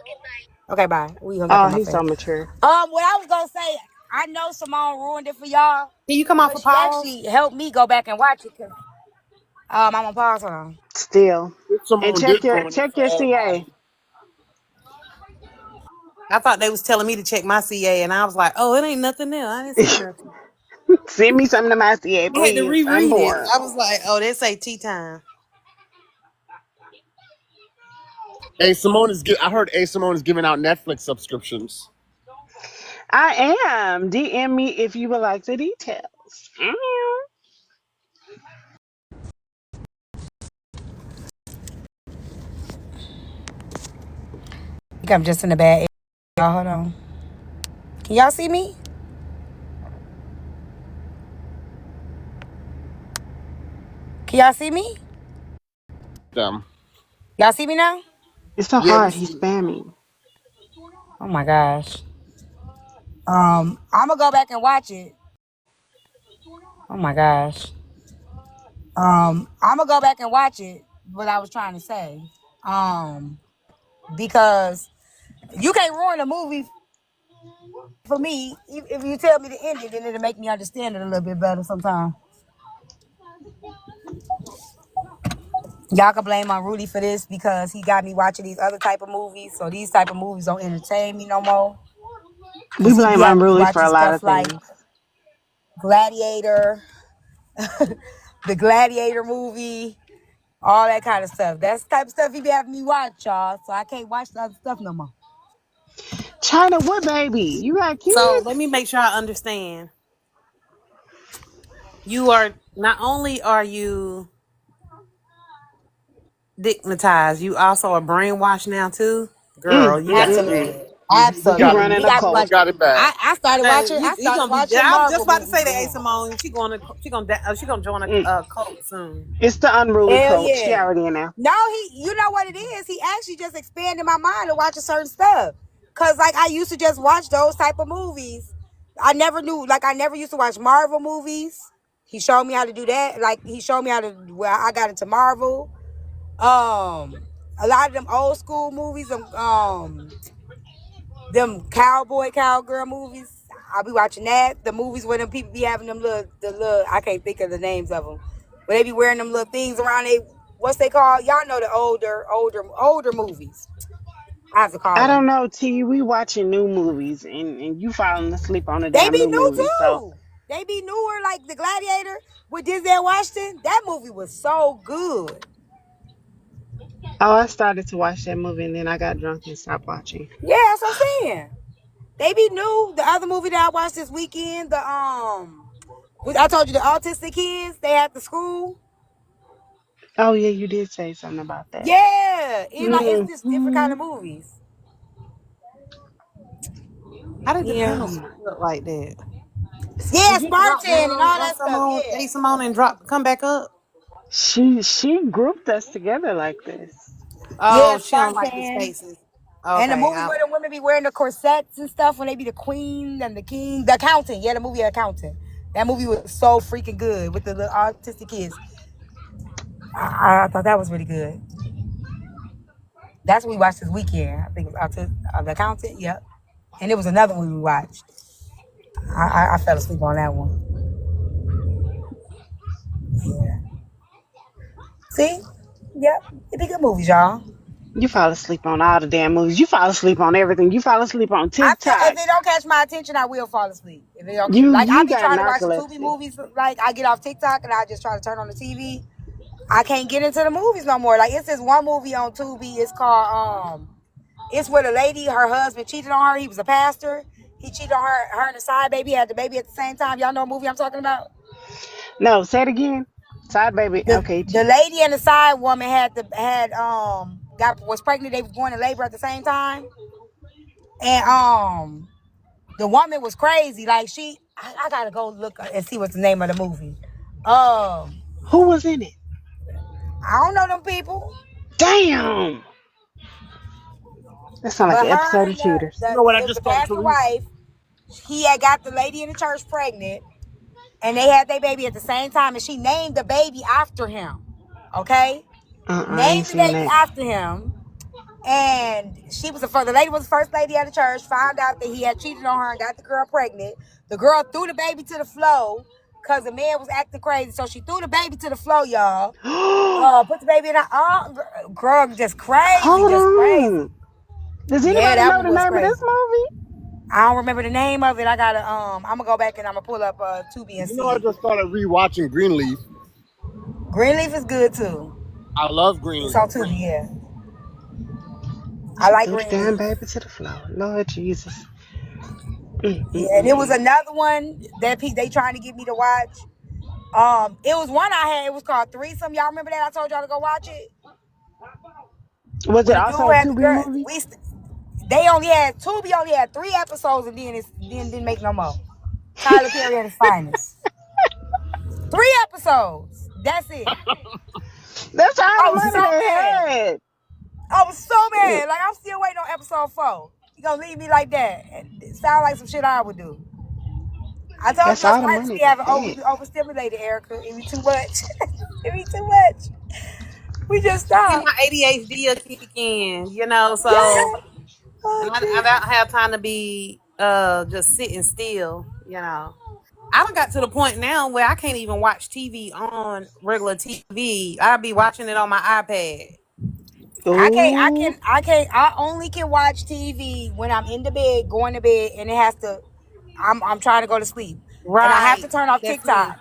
Okay, bye. We hung up Oh, in my he's so face. mature. What I was gonna say, I know Simone ruined it for y'all, Can you come off but a she pause? actually helped me go back and watch it. Cause I'm on pause. Hold on. Still. And Simone did ruin it check for your CA. everybody. I thought they was telling me to check my CA, and I was like, oh, it ain't nothing there. I didn't see nothing. Send me something to my CA, I had to please. I'm reread it. bored. I was like, oh, they say tea time. I heard A Simone is giving out Netflix subscriptions. I am. DM me if you would like the details. I think I'm just in a bad area. Y'all, hold on. Can y'all see me? Can y'all see me? Them. Y'all see me now? It's so Yeah, we hard. He's see. spamming. Oh my gosh. I'm gonna go back and watch it. Oh my gosh. I'm gonna go back and watch it. What I was trying to say. Because you can't ruin a movie for me. If you tell me the ending, then it'll make me understand it a little bit better sometimes. Y'all can blame on Rudy for this because he got me watching these other type of movies. So these type of movies don't entertain me no more. We Cause he be blame having me Unruly for watching a lot stuff of like things. Gladiator, the Gladiator movie, all that kind of stuff. That's the type of stuff he be having me watch, y'all. So I can't watch the other stuff no more. China, what baby? You got So let me kids? make sure I understand. You are not only are you stigmatized, you also are brainwashed now too. Girl, you got to Mm-hmm. Absolutely. quit. We You got it. Absolutely. running He a got me We cult. watching. got it bad. I started watching. I He started gonna be. watching I was just Marvel about to movies say to A again. Simone, she gonna join a cult soon. It's the Unruly Hell cult. yeah. She already in there. No, you know what it is? He actually just expanded my mind to watching certain stuff. Cause like I used to just watch those type of movies. I never used to watch Marvel movies. He showed me how to do that. Like he showed me how to I got into Marvel. A lot of them old school movies, them cowgirl movies. I'll be watching that. The movies where them people be having them little I can't think of the names of them. Where they be wearing them little things around what's they called? Y'all know the older movies. I have to call I don't them. know, T. We watching new movies and you falling asleep on the They damn be new new movies. So, too. They be newer, like the Gladiator with Denzel Washington. That movie was so good. I started to watch that movie and then I got drunk and stopped watching. Yeah, that's what I'm saying. They be new. The other movie that I watched this weekend, I told you the autistic kids, they at the school. Oh yeah, you did say something about that. Yeah, it's just different kind Hmm. of movies. How did the Yeah, panel split up like that? yeah, Did you drop Spartan and down all on that stuff. Simone, Yeah, A Simone, and come back up? She grouped us together like this. yeah, Oh, she don't like the Spartan. spaces. And the Okay, movie where the women be wearing the corsets and stuff when they be the queen and the king, the accountant. Yeah, the movie Accountant. That movie was so freaking good with the little autistic kids. I thought that was really good. That's what we watched this weekend. I think it was The Accountant. Yep. And it was another one we watched. I fell asleep on that one. Yeah. See? Yep. It be good movies, y'all. You fall asleep on all the damn movies. You fall asleep on everything. You fall asleep on If TikTok. it don't catch my attention, I will fall asleep. If it don't like I You be got trying to watch the Tubi narcolepsy. movies, like I get off TikTok and I just try to turn on the TV. I can't get into the movies no more. Like it's this one movie on Tubi. It's called it's where the lady, her husband cheated on her. He was a pastor. He cheated on her and the side baby had the baby at the same time. Y'all know what movie I'm talking about? No, say it again. Side baby. Okay, The lady and the side woman was pregnant. They was going to labor at the same time, and the woman was crazy. Like I gotta go look and see what's the name of the movie. who was in it? I don't know them people, Damn. That sounds like but an her episode and of Cheaters. You know what? I it was the just thought, pastor Tariq. wife. He had got the lady in the church pregnant, and they had their baby at the same time, and she named the baby after him. Okay, I ain't named the seen baby that. after him. And the lady was the first lady at the church, found out that he had cheated on her and got the girl pregnant. The girl threw the baby to the floor because the man was acting crazy. So she threw the baby to the floor, y'all. Put the baby in her arm. Girl, just crazy, Hold just crazy. on. Does Yeah, anybody that know one the was name of crazy. this movie? I don't remember the name of it. I gotta I'm gonna go back and I'm gonna pull up Tubi and You know, I see. just started rewatching Greenleaf. Greenleaf is good too. I love It's Greenleaf. on Tubi, yeah. I She like threw the damn Greenleaf. baby to the floor. Lord Jesus. Yeah, and it was another one that they trying to get me to watch. It was one I had. It was called Threesome. Y'all remember that? I told y'all to go watch it. Was it When the dude also a had the 2B girl, movie? they only had Tubi only had 3 episodes, and then didn't make no more. Tyler Perry at his finest. 3 episodes. That's it. That's all I the was money so they mad. had. I was so mad. Like, I'm still waiting on episode 4. You gonna leave me like that? It sound like some shit I would do. I told you That's my all the spinal money be having they we be overstimulated, Erica. It be too much. It be too much. We just And stopped. my ADHD will kick in, Yeah. so Oh, I Jesus. don't have time to be just sitting still. I done got to the point now where I can't even watch TV on regular TV. I'll be watching it on my iPad. had. I only can watch TV when I'm in the bed, going to bed, and I'm trying to go to sleep. And I have Right. to turn off That's me. TikTok.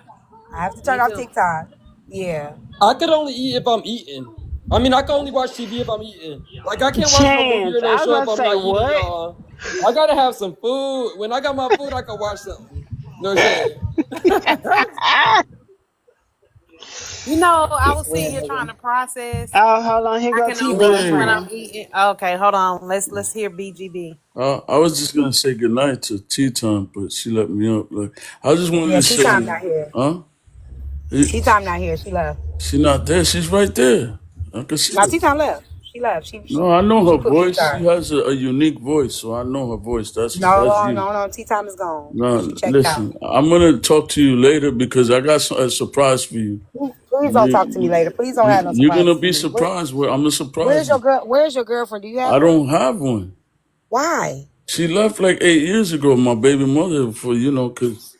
I have to turn Me off too. TikTok. Yeah. I could only eat if I'm eating. I mean, I can only watch TV if I'm eating. Like, I can't watch no movie Chance. or no I was show if about to I'm say not eating, what? y'all. I gotta have some food. When I got my food, I can watch something. You know what I'm saying? I was sitting here trying to process. Oh, hold on. Here I go can T only eat Bud when Hey, I'm friend. eating. Okay, hold on. Let's hear BGB. I was just gonna say goodnight to Tea Time, but she let me up. Like, I just wanted Yeah, to Tea Time say, not here. huh? Tea Time not here. She left. She not there. She's right there. I can see No, her. Tea Time left. She left. No, I know She her put voice. She PTR. has a unique voice, so I know her voice. That's No, you. no, no. Tea Time is gone. She No, checked out. listen. I'm gonna talk to you later because I got a surprise for you. Please don't talk to me later. Please don't have no You're gonna surprises for be me. surprised. I'm gonna surprise Where's your you. girl? Where's your girlfriend? Do you have I one? don't have one. Why? She left like 8 years ago. My baby mother, for because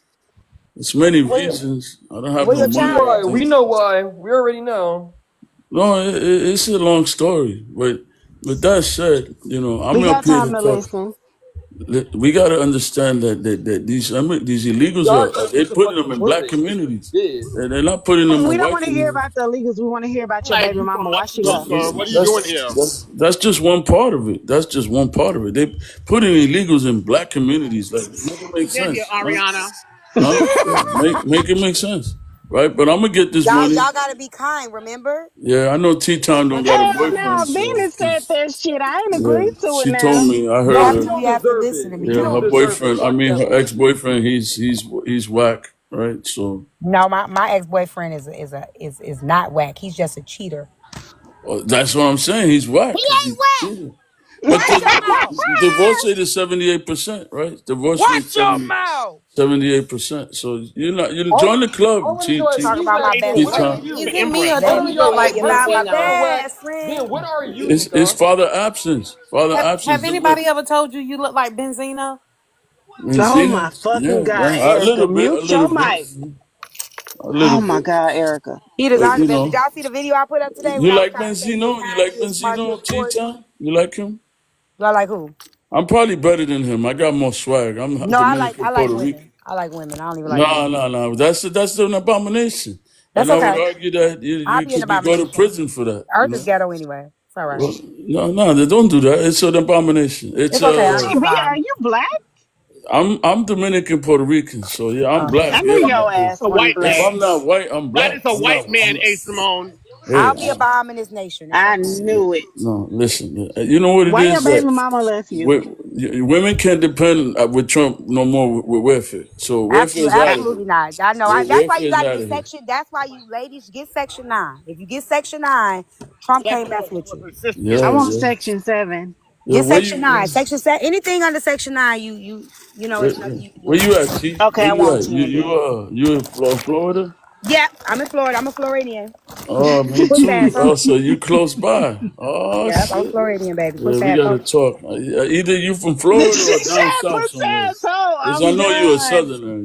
it's many Where, reasons. I don't have where no your See money child why? at? like We that. know why. We already know. No, it's a long story. But with that said, I'm We up got here time to to talk. listen. We got to understand that these illegals Y'all are just they need to putting fucking them in black motivate me. communities. Yeah. They're not putting them We in don't white want to hear communities. about the illegals. We want to hear about your Like, baby you from mama. Why she Mexico, left? sir? What are you doing That's here? that's just one part of it. That's just one part of it. They putting illegals in black communities. Like, make it make Thank you, sense, huh? Ariana. Huh? Yeah, make it make sense, right? But I'm gonna get this Y'all, money. y'all gotta be kind. Remember? Yeah, I know Tea Time don't Remember got a you Hell have to no. boyfriend, listen. so Venus said that shit. I ain't yeah, agree to it she told now. me. I You heard have her. to. You don't You have to deserve listen it. to me. You Yeah, her don't deserve it. boyfriend. I Fuck mean, them. her ex-boyfriend. He's whack, right? So No, my ex boyfriend is not whack. He's just a cheater. that's what I'm saying. He's He whack because ain't he's whack. cheating. But Watch your the mouth. divorce rate is 78%, right? Divorce rate Watch your mouth. 78%. So you All, join the club, all of you are Talk he about my whack, best but Tea what are friend. Time. Is you? it me or All do of you you Baby, look are like you're not my You're Benzino? whack. best Then friend. what are you, It's Nicar? father absence. Father Have absence. anybody ever told you you look like Benzino? Oh Benzino. my fucking Yeah, God, a Erica. little bit, a Mute little your bit, mic. a little Oh my bit. God, Erica. He But designed the best. Did y'all see the video I put up today when you I was like trying to say you're Benzino? You kind, like you're smart, you're Benzino? Tea important? Time? You like him? Y'all like who? I'm probably better than him. I got more swag. I'm No, Dominican, I like Puerto Rican. women. I like women. I don't even like No, men. no, no. That's an abomination. That's And I would okay. argue that I'll you be an could go to abomination. prison for that. Earth is ghetto anyway. It's all right. Well, no, they don't do that. It's an abomination. It's It's okay. I'll be T B, are abomin. you black? I'm Dominican, Puerto Rican. So yeah, I'm Oh. black. I knew Yeah, your It's ass a wasn't white if black. I'm man. not white, I'm That black. is a white man, A. Simone. I'll Hey, be a bomb in this nation. It's I okay. knew it. no, listen. You know what it Why your is baby that mama left you? women can't depend with Trump no more with welfare. So welfare is out of here. Absolutely not. I know. That's why Welfare you is got to out get of here. section. That's why you ladies get section 9. If you get section 9, Trump can't Section mess was with you. her sister I Yeah, getting want money. yeah, section 7. yeah. Get section 9. Section 7. Anything under section 9, you know, Where, it's not. where you at, T? Okay, Where I you want at? 10 then. You in Florida? Yeah, I'm in Florida. I'm a Floridian. Oh, me Put too. past Oh, them. so you close by? Oh Yeah, I'm a shit. Floridian, baby. Put Yeah, we past gotta them. talk. Either you from She Florida or down said, south put somewhere. asshole. Cause I I'm know you're a done. southerner.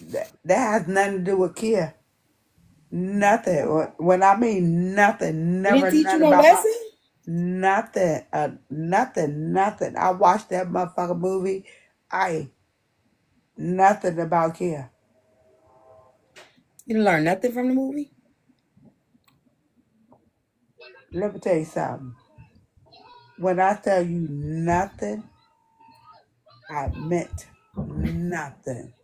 That has nothing to do with Kia. Nothing. When I mean nothing, It didn't never teach you nothing no about my lesson? nothing. Nothing. I watched that motherfucking movie. Nothing about Kia. You didn't learn nothing from the movie? Let me tell you something. When I tell you nothing, I meant nothing.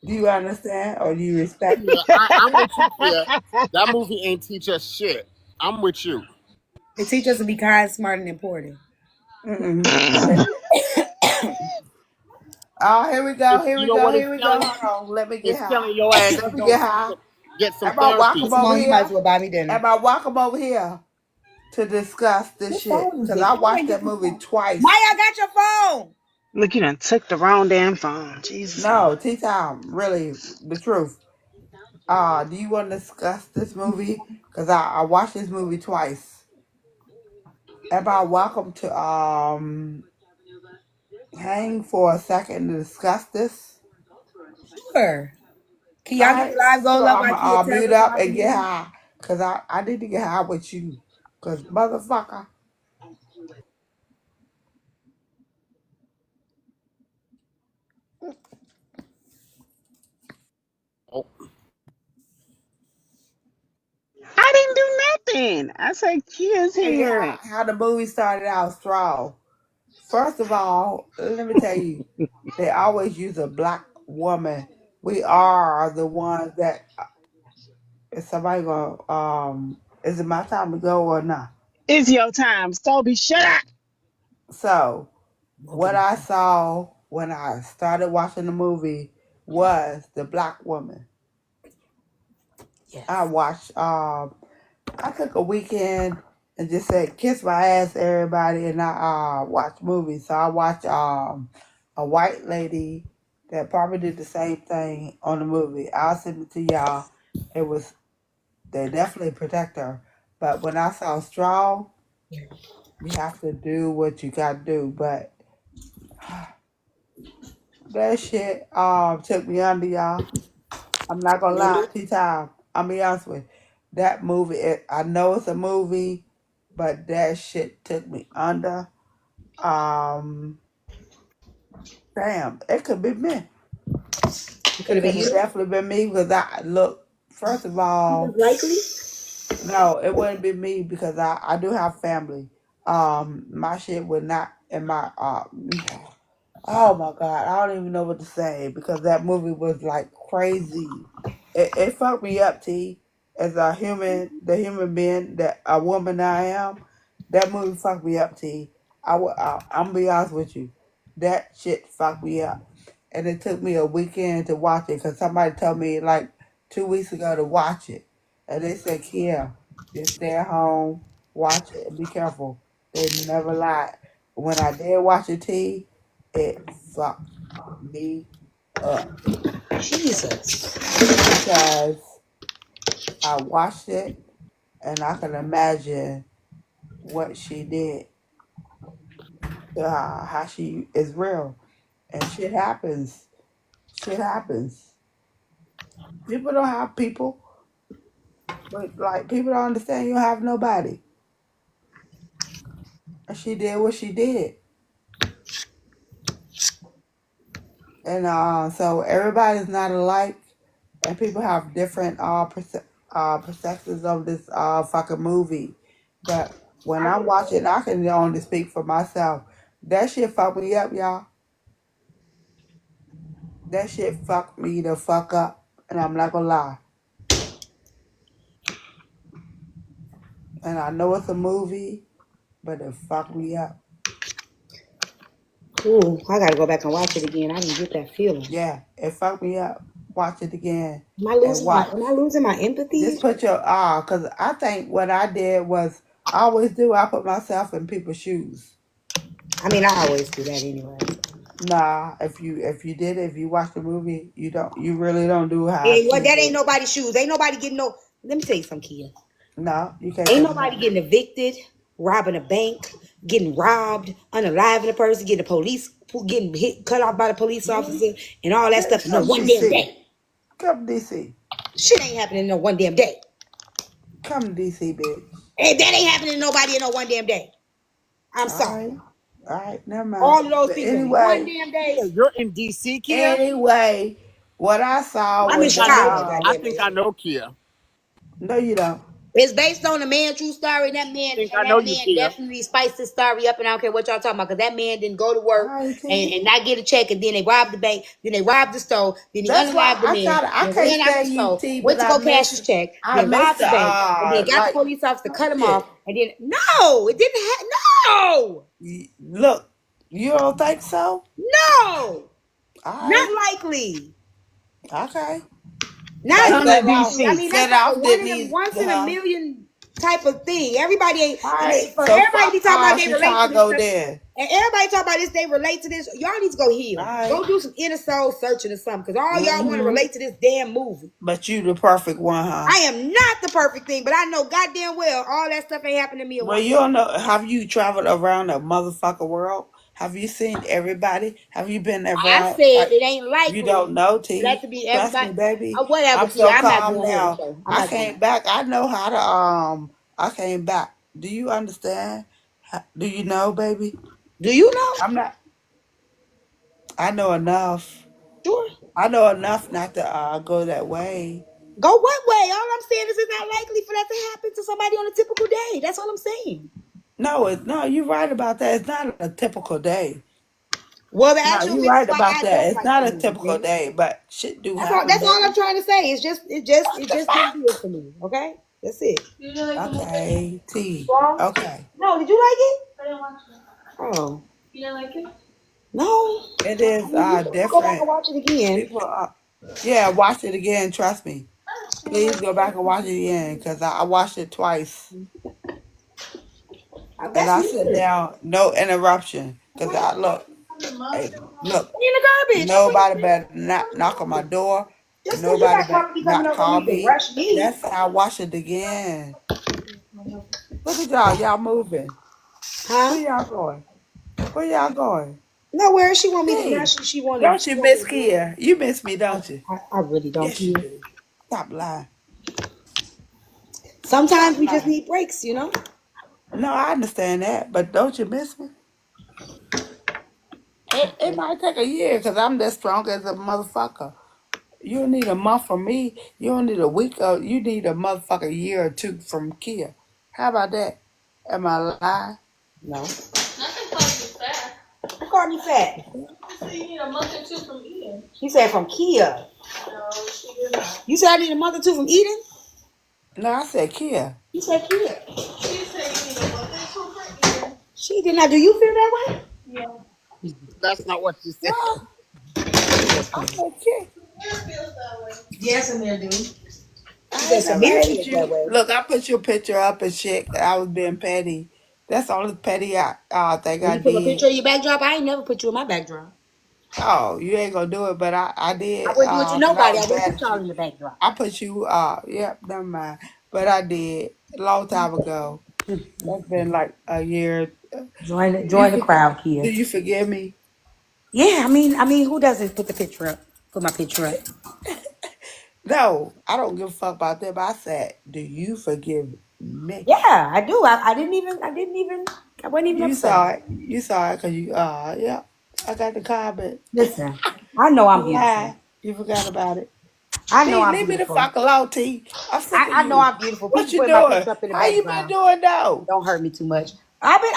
Do you understand or do you respect Yeah, me? I'm with you, Kia. That movie ain't teach us shit. I'm with you. It teaches us to be kind, smart, and important. Mm-mm. Oh, here we go. Here You we know go. what it's Here we go. telling? Hold on. Let me get It's high. telling your ass Let to me go get high. get some Am I walk therapy. him Well, over Simone, you might here? as well buy me dinner. Am I walk him over here to discuss this What shit? phone is Because this? I How you watched ain't get that this movie phone? twice. Maya, I got your phone. Look, you done took the wrong damn phone. Jesus. No, Tea Time, really, the truth. Do you want to discuss this movie? Because I watched this movie twice. Am I welcome to hang for a second to discuss this? Sure. Can All y'all get right, the live so goals up I'm by Tia gonna Time mute so up I and can get hear? high, cause I need to get high with you, cause motherfucker. Oh, I didn't do nothing. I said Kia's Tell you here. how the movie started out strong. First of all, let me tell you, they always use a black woman. We are the ones that is somebody gonna is it my time to go or not? It's your time. Toby, shut up. So what I saw when I started watching the movie was the black woman. Yes. I watched I took a weekend and just said kiss my ass everybody and I watched movies. So I watched a white lady that probably did the same thing on the movie. I'll send it to y'all. It was they definitely protect her. But when I saw Straw, you have to do what you gotta do. But that shit took me under, y'all. I'm not gonna lie, Tea Time. I'll be honest with you. That movie, I know it's a movie, but that shit took me under. Um, Damn, it could be me. Could It it be could have you? definitely been me because I look. First of all, Likely. no, it wouldn't be me because I do have family. My shit would not in my oh my god, I don't even know what to say because that movie was like crazy. It fucked me up, T. As a human, the human being that a woman I am, that movie fucked me up, T. I'm gonna be honest with you, that shit fucked me up, and it took me a weekend to watch it because somebody told me like 2 weeks ago to watch it, and they said, "Kia, just stay at home, watch it, and be careful." They never lied. When I did watch it, T, it fucked me up Jesus. because I watched it and I can imagine what she did to her, how she is real. And shit happens. Shit happens. People don't have people, but like people don't understand you don't have nobody. And she did what she did. And so everybody's not alike, and people have different perspectives of this fucking movie. But when I'm watching, I can only speak for myself. That shit fucked me up, y'all. That shit fucked me the fuck up, and I'm not gonna lie. And I know it's a movie, but it fucked me up. Ooh, I gotta go back and watch it again. I didn't get that feeling. Yeah, it fucked me up. Watch it again and Am watch. I losing my empathy? Just put your because I think what I did was I always do. I put myself in people's shoes. I mean, I always do that anyway. Nah, if you watch the movie, you really don't do how Yeah, well, she that ain't did. nobody's shoes. Ain't nobody getting no. Let me tell you something, Kia. No, you can't Ain't tell me nobody nothing. getting evicted, robbing a bank, getting robbed, unaliving a person, getting the police, getting hit, cut off by the police Really? officer, and all that stuff Bitch, in no come one damn DC. day. Come DC. Shit ain't happening in no one damn day. Come DC, bitch. And that ain't happening to nobody in no one damn day. I'm All sorry. right. All right, never mind. All of those But people in one anyway, damn day. Kia, you're in DC, Kia? anyway, what I saw I'm I in was think I that know. Chicago, I goddamn think it. I know Kia. no, you don't. It's based on a man true story. I think I And know that you, man Kia. definitely spiced this story up. And I don't care what y'all talking about, because that man didn't go to All work right, T. and not get a check, and then they robbed the bank, then they robbed the store, then he That's why unalived the man, I then can't ran out the stand you, store, T. But went to go cash his check, I then missed robbed the the bank, and then got the like police officer to cut him off, shit. and then no, it didn't no, Look, you don't think so? no, All right, not likely. okay. Not Like Come to set off, likely. I DC. mean, that's set like a off one didn't in a need once in a million. type of thing. Everybody ain't All right, for so everybody to be fuck talking about they relate to this Chicago stuff. then. And everybody talk about this, they relate to this. Y'all need to go heal. All right. Go do some inner soul searching or something. Because all y'all want to relate to this damn movie. But you the perfect one, huh? I am not the perfect thing, but I know goddamn well all that stuff ain't happened to me. Well, you don't know. Have you traveled around the motherfucker world? Have you seen everybody? Have you been around? I said it ain't likely. You don't know, T. That to be Trust everybody. me, baby. Whatever, I'm T. so I'm not calm going there. now. So I came back. I know how to. I came back. Do you understand? Do you know, baby? Do you know? I'm not. I know enough. Sure. I know enough not to go that way. Go what way? All I'm saying is it's not likely for that to happen to somebody on a typical day. That's all I'm saying. No, you're right about that. It's not a typical day. Well, the No, actual you're reason right why about I that. don't It's like not the a movie, typical man. day, but shit do That's happen, all baby. I'm trying to say. It just didn't do it for me. Okay? That's it. Okay, T. Well, Okay. no, did you like it? I didn't watch it. Oh. You didn't like it? No. It is I mean, you can go back and different. watch it again. People, yeah, watch it again. Trust me. Please go back and watch it again because I watched it twice. And That's I sit good. down, no interruption. Because look, In the garbage. nobody better not knock on my door. Just because you Nobody got better company coming not over, don't call need to me. rush me. That's how I watch it again. Look at y'all. Y'all moving. Huh? Where y'all going? Where y'all going? Nowhere. She want me to. Now Hey, she wanted. don't She you want me miss to do it. Kia? You miss me, don't you? I really don't Yes, you care. do. Stop lying. Sometimes Stop we just lying. need breaks, you know. No, I understand that, but don't you miss me? It might take a year because I'm that strong as a motherfucker. You don't need a month from me. You don't need a week. You need a motherfucker year or two from Kia. How about that? Am I lying? No. Nothing calls you fat. Who called me fat? You said you need a month or two from eating. She said from Kia. No, she did not. You said I need a month or two from eating? No, I said Kia. You said Kia. She said you need a month or two from eating. She did not. Do you feel that way? Yeah. That's not what you said. No, I said Kia. It feels that way. Yes, Amir do. She I said ain't never Samir hated feels that you. way. Look, I put your picture up and shit. I was being petty. That's the only petty I think When I you put a did. picture of your backdrop, I ain't never put you in my backdrop. Oh, you ain't gonna do it, but I I did, wouldn't do it to cause I nobody. was I wouldn't mad put at y'all you. in the backdrop. I put you, yep, never mind. But I did a long time ago. That's been like a year. Join You the for, crowd, do Kia. you forgive me? Yeah, I mean, who doesn't put the picture up? Put my picture up. No, I don't give a fuck about that. But I said, do you forgive me? Yeah, I do. I wasn't even You upset. saw it. You saw it, cause you, yeah. I got the comment. Listen, I know I'm You beautiful. lied. You forgot about it. I know T, I'm leave me the beautiful. fuck alone, T. I'm sick of I know you. I'm beautiful. What People you putting my doing? picture up in the How you been background. doing though? Don't hurt me too much. I've been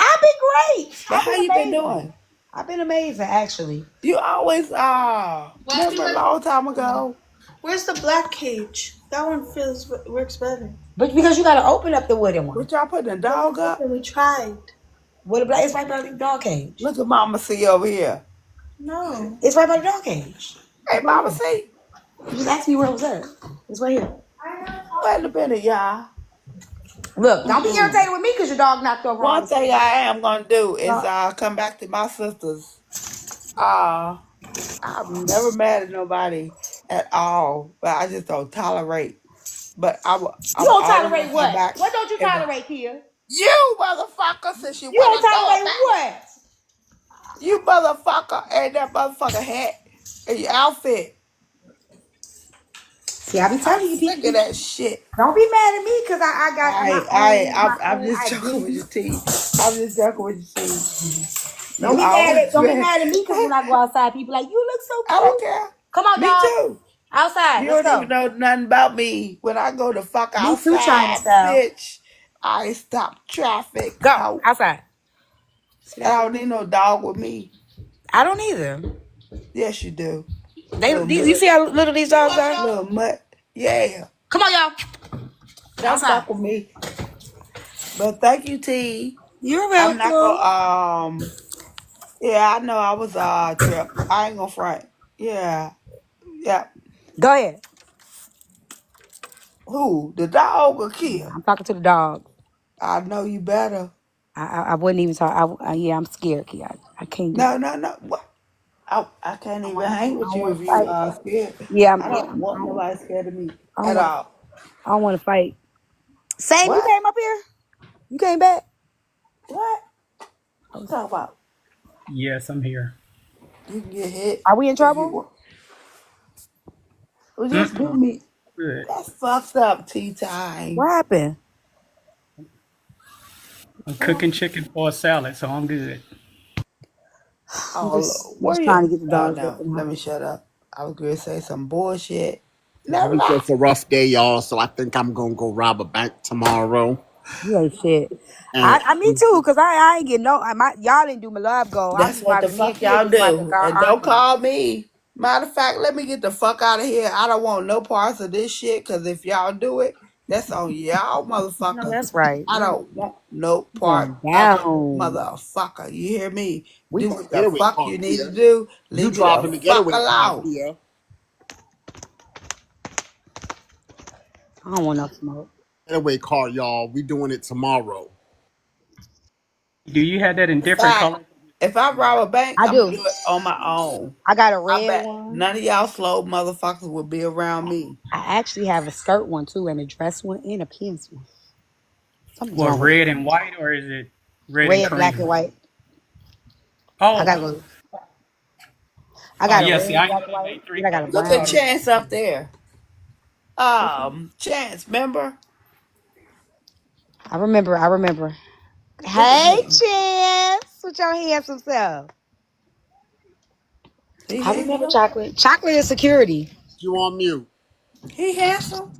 great. But I've how been you been amazing. doing? I've been amazing, actually. You always Why do remember you a like? long time ago? Where's the black cage? That one works better. But because you got to open up the wooden one. What y'all putting a It doesn't dog up? open. We tried. What a black? It's right by the dog cage. Look at Mama C over here. No. It's right by the dog cage. Hey It's right Mama here. C, You just asked me where it was at. It's right here. wait a minute, y'all. Look, don't be irritated with me because your dog knocked over all One the thing stuff. I am gonna do is No. come back to my sisters. I'm never mad at nobody at all, but I just don't tolerate. But You I'm don't always gonna tolerate come what? back. What don't you If tolerate, Kia? you motherfucker, since you You don't wanna know tolerate about it, what? you motherfucker and that motherfucker hat and your outfit. See, I be I'm telling you, sick people. of that shit. Don't be mad at me because I got my I'm own just joking with identity. you, T. I'm just joking with you, T. You Don't always be man. mad at me because when I go outside, people like, you look so I don't cute. care. Come on, Me dog. too. Outside. You Let's don't even go. know nothing about me. When I go the fuck Me too, China outside, style. bitch, I stop traffic. Go Ho. outside. See I that? don't need no dog with me. I don't either. Yes, you do. Little You mutt. see how little these dogs are? Little mutt. Yeah. Come on, y'all. Don't Outside. fuck with me. But thank you, T. You're I'm not welcome. gonna yeah, I know I was trip. I ain't gonna front. Yeah. Yeah. Go ahead. Who? The dog or Kia? I'm talking to the dog. I know you better. I wouldn't even talk. Yeah, I'm scared, Key. I can't do. No. What? I can't I even want. hang I with don't you want if to you fight. are scared. Yeah, I yeah. don't want nobody scared of me I don't at want. all. I don't want to fight. Same. You What? came up here. You came back. What? I You was- talk about? Yes, I'm here. You can get hit Are we in if you trouble? want. Well, just give Mm-mm. me. Good. That's fucked up, Tea Tyme. What happened? I'm cooking chicken for a salad, so I'm good. I'm Oh, just where trying you? to get the Oh dogs up no, in the let house. me shut up. I was going to say some bullshit. It Never was mind. just a rough day, y'all. So I think I'm gonna go rob a bank tomorrow. You ain't shit. And Me too, cause I ain't getting no. Y'all didn't do my love goal. I'm That's just what the about me and fuck Kia y'all just about to do. go And don't arguing. call me. Matter of fact, let me get the fuck out of here. I don't want no parts of this shit. Cause if y'all do it, that's on y'all No, motherfuckers. that's right. I don't want no We part going of it, down. motherfucker. You hear me? We Do going. what the getaway fuck car you need to here. do. You Leave me the driving the fuck getaway car alone. here. I don't want no smoke. Getaway car, y'all. We doing it tomorrow. Do you have that in In different fact, colors? if I rob a bank, I I'm gonna do. do it on my own. I got a I red bet one. none of y'all slow motherfuckers will be around me. I actually have a skirt one too, and a dress one, and a pants one. Something's What, wrong with it. red and white, or is it red and Red, black, and cream? white. I Oh, got a. I oh got a yeah. See, red, I know black, and they white. make three Then I got a colors. Look I at brown do. one. Chance up there. What's that? Chance, remember? I remember. I remember. Look at Hey, him. Chance, with your handsome self. He I remember handsome? chocolate. Chocolate is security. You on mute? He handsome?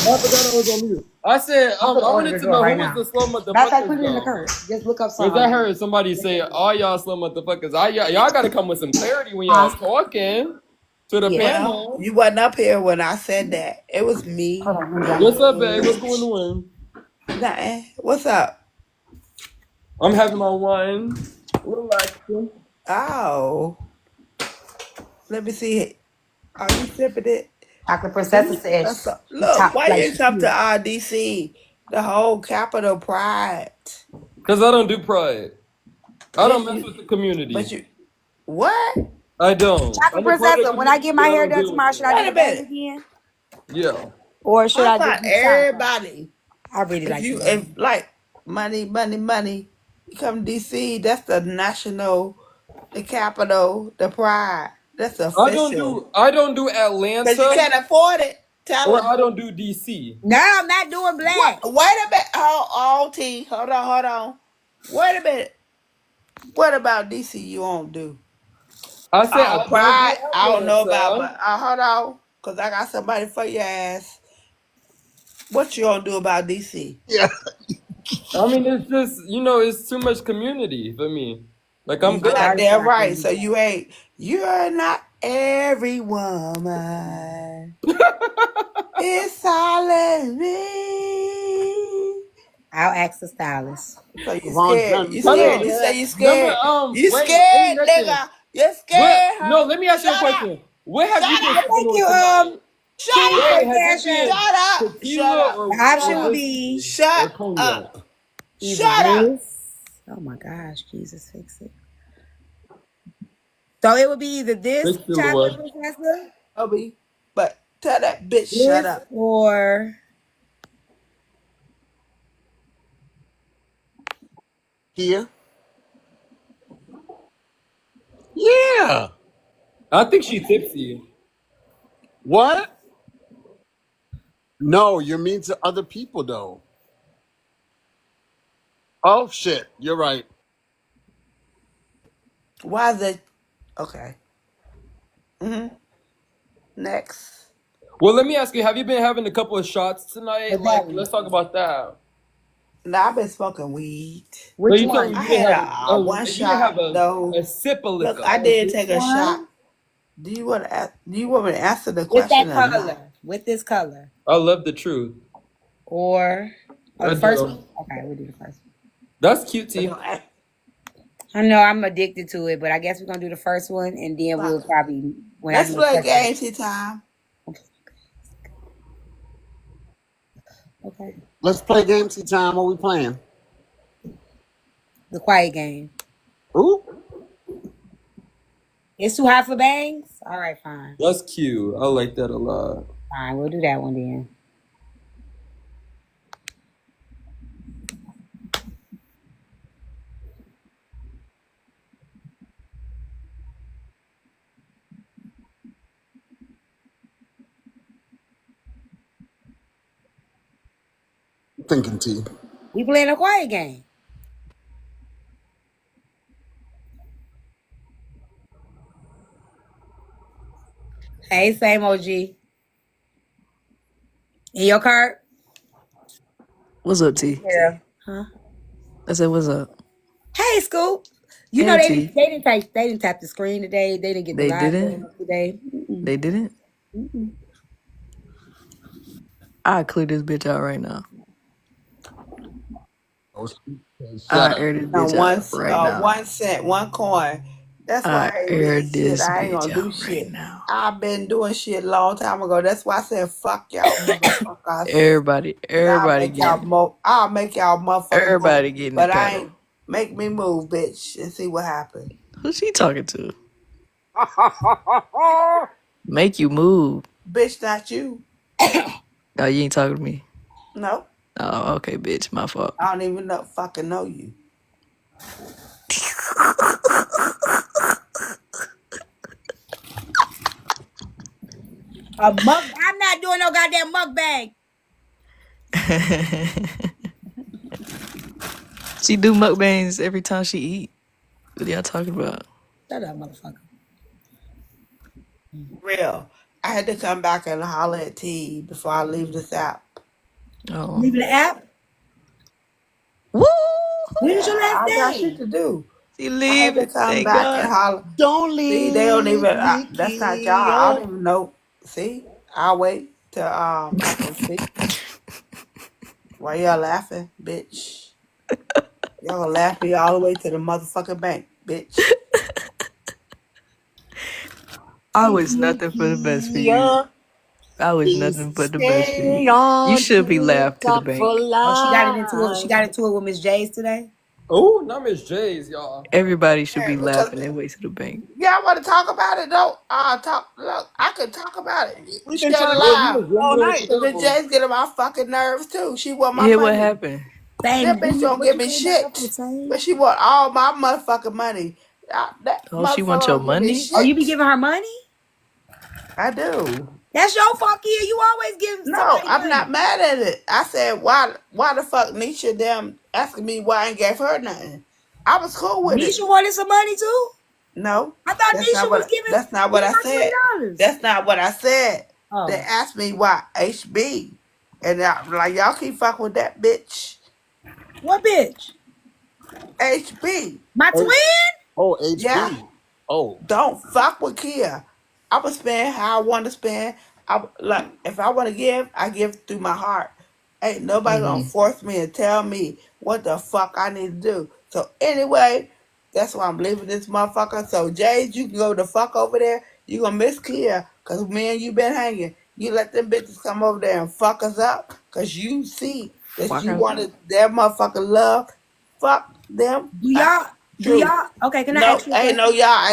I forgot I was on mute. I said, I'm gonna I order wanted the to door know who right was now. the slow Matter of fact, put motherfuckers it in the though. cart. Just look up Cause some. I heard somebody say, all y'all slow motherfuckers. Y'all gotta come with some clarity when y'all Huh? talking to the Yeah. Well, panel. you wasn't up here when I said that. It was Hold me, on, let me grab my. What's up, babe? What's going bitch. on? Nothing. What's up? I'm having my wine. Relaxing. Oh, let me see. Are you sipping it? Chocolate Princess says she Look, top why you like didn't she come to cute. RDC? The whole Capitol Pride. Cause I don't do pride. I don't Yes, mess you. with the But community. you. What? I don't. Chocolate I'm a part Princess, of the when I community, get but my I hair don't done deal with tomorrow, should it. I do Wait the a bangs minute. again? Yeah. Or should I I just thought do side part? everybody. I really If like the you if bangs. like money, you come to DC. That's the national, the capital, the pride. That's official. I don't do Cause you Atlanta can't afford it. Tell or them. I don't do DC. No, I'm not doing What? black. Wait a minute. Oh, T. Hold on. Wait a minute. What about DC you won't do? I said Oh, I don't do pride. I don't know about, Atlanta. but hold on. Cause I got somebody for your ass. What you gonna do about DC? Yeah. I mean, it's just it's too much community for me. Like I'm You I good. got already said that I couldn't right. do So black. you're not every woman. It's all in me. I'll ask the stylist. So you Ron scared. Jeremy You Hold said scared. on. You that. say you Remember, scared. You wait, let me scared, nothing. nigga. You What? scared, No, huh? let me ask you a Shut up. question. What have you Shut been up. sipping Thank on you, tonight? Shut King, for up. the Wait, has it cash app. been Shut up. Shut tequila up. The Shut option or will up. be whiskey Shut or up. cognac? either Shut up. this. Oh my gosh, Jesus, fix it. So it would be either this Fix the chocolate Lord. Princess, Obi. But tell that bitch shut this, up. or Here. Yeah. I think she tipsy. What? No, you're mean to other people though. Oh shit. You're right. Why the okay. Next. Well, let me ask you: have you been having a couple of shots tonight? Like, exactly. let's talk about that. Now I've been smoking weed. No, Which you told me I one? you didn't had have one you didn't have shot though. a sip of Look, liquor. I did This take a shot. one Do you want to? Do you want me to answer the with question that or not? color, with this color, I love the truth. or I the first do. one. Okay, we'll do the first one. That's cute, But T. don't act I know I'm addicted to it, but I guess we're gonna do the first one, and then we'll fuck. probably when I Let's do the play second. game, Tea Time. Okay. Let's play game tea time. What we playing? The quiet game. Ooh. It's too hot for bangs? All right, fine. That's cute. I like that a lot. Fine, we'll do that one then. Thinking tea. We playing a quiet game. Hey, same OG. In your cart? What's up, T? Yeah. Huh? I said, what's up? Hey, Scoop. You know Hey, they T. didn't tap the screen today. They didn't get the They live didn't? going up today. Mm-mm. They didn't? Mm-mm. I'll clear this bitch out right now. Shut I up. air this No, bitch out right now. 1 cent, 1 coin. That's why I I ain't air did shit. this I ain't bitch gonna do out right shit. now. I've been doing shit a long time ago. That's why I said fuck y'all motherfuckers. Everybody And I'll getting make y'all motherfuckers everybody move. getting But the I pedal. ain't make me move, bitch, and see what happens. Who's she talking to? Make you move. Bitch, not you. Oh, you ain't talking to me? No. Oh, okay, bitch. My fault. I don't even fucking know you. I'm not doing no goddamn mukbang. She do mukbangs every time she eat. What are y'all talking about? Shut up, motherfucker. Real. I had to come back and holler at T before I leave this app. Oh. Leaving the app? Woo! When is your last I got day? shit to do. She I had to leaving. come Thank back and God. holler. Don't See, they don't leave even. me, That's not y'all. I don't Kia. even know. See, I'll wait till I can speak. Why y'all laughing, bitch? Y'all gonna laugh me all the way to the motherfucking bank, bitch. I Leave wish me, nothing for the best for you. Kia. I wish Please nothing but the best for you. stay You on should be to the laughed to the top bank. for Oh, she life. got into it with Miss J's today? Oh, not Miss J's, y'all. Everybody should be Yeah, because laughing their way to the bank. y'all want to talk about it, though. Look, I could talk about it. We've been Shut trying it to get We loud. was all wondering night. Cause the too. J's get on my fucking nerves too. She want my Yeah, what money. happened? That Same. bitch don't What give you me say about her for the shit. same? But she want all my motherfucking money. That Oh, she want motherfucker your don't give me money? Oh, you be shit. giving her money? I do. That's your fault, Kia. You always give No, somebody I'm not money. mad at it. I said, why the fuck Nisha them asking me why I ain't gave her nothing? I was cool with it. Nisha wanted some money too? No, I thought that's Nisha not was what giving I said. her $20. That's not what I said. They Oh. asked me why HB. And I'm like, y'all keep fucking with that bitch. What bitch? HB. My twin? Oh, Yeah. HB. Oh. Don't fuck with Kia. I would spend how I want to spend. Like if I want to give, I give through my heart. Ain't nobody gonna Mm-hmm. force me and tell me what the fuck I need to do. So anyway, that's why I'm leaving this motherfucker. So Jade, you can go the fuck over there. You gonna miss Kia, cause me and you been hanging. You let them bitches come over there and fuck us up, cause you see that Fuck you us wanted up. their motherfucking love. Fuck them. Do True. y'all okay, can I No, ask you a question?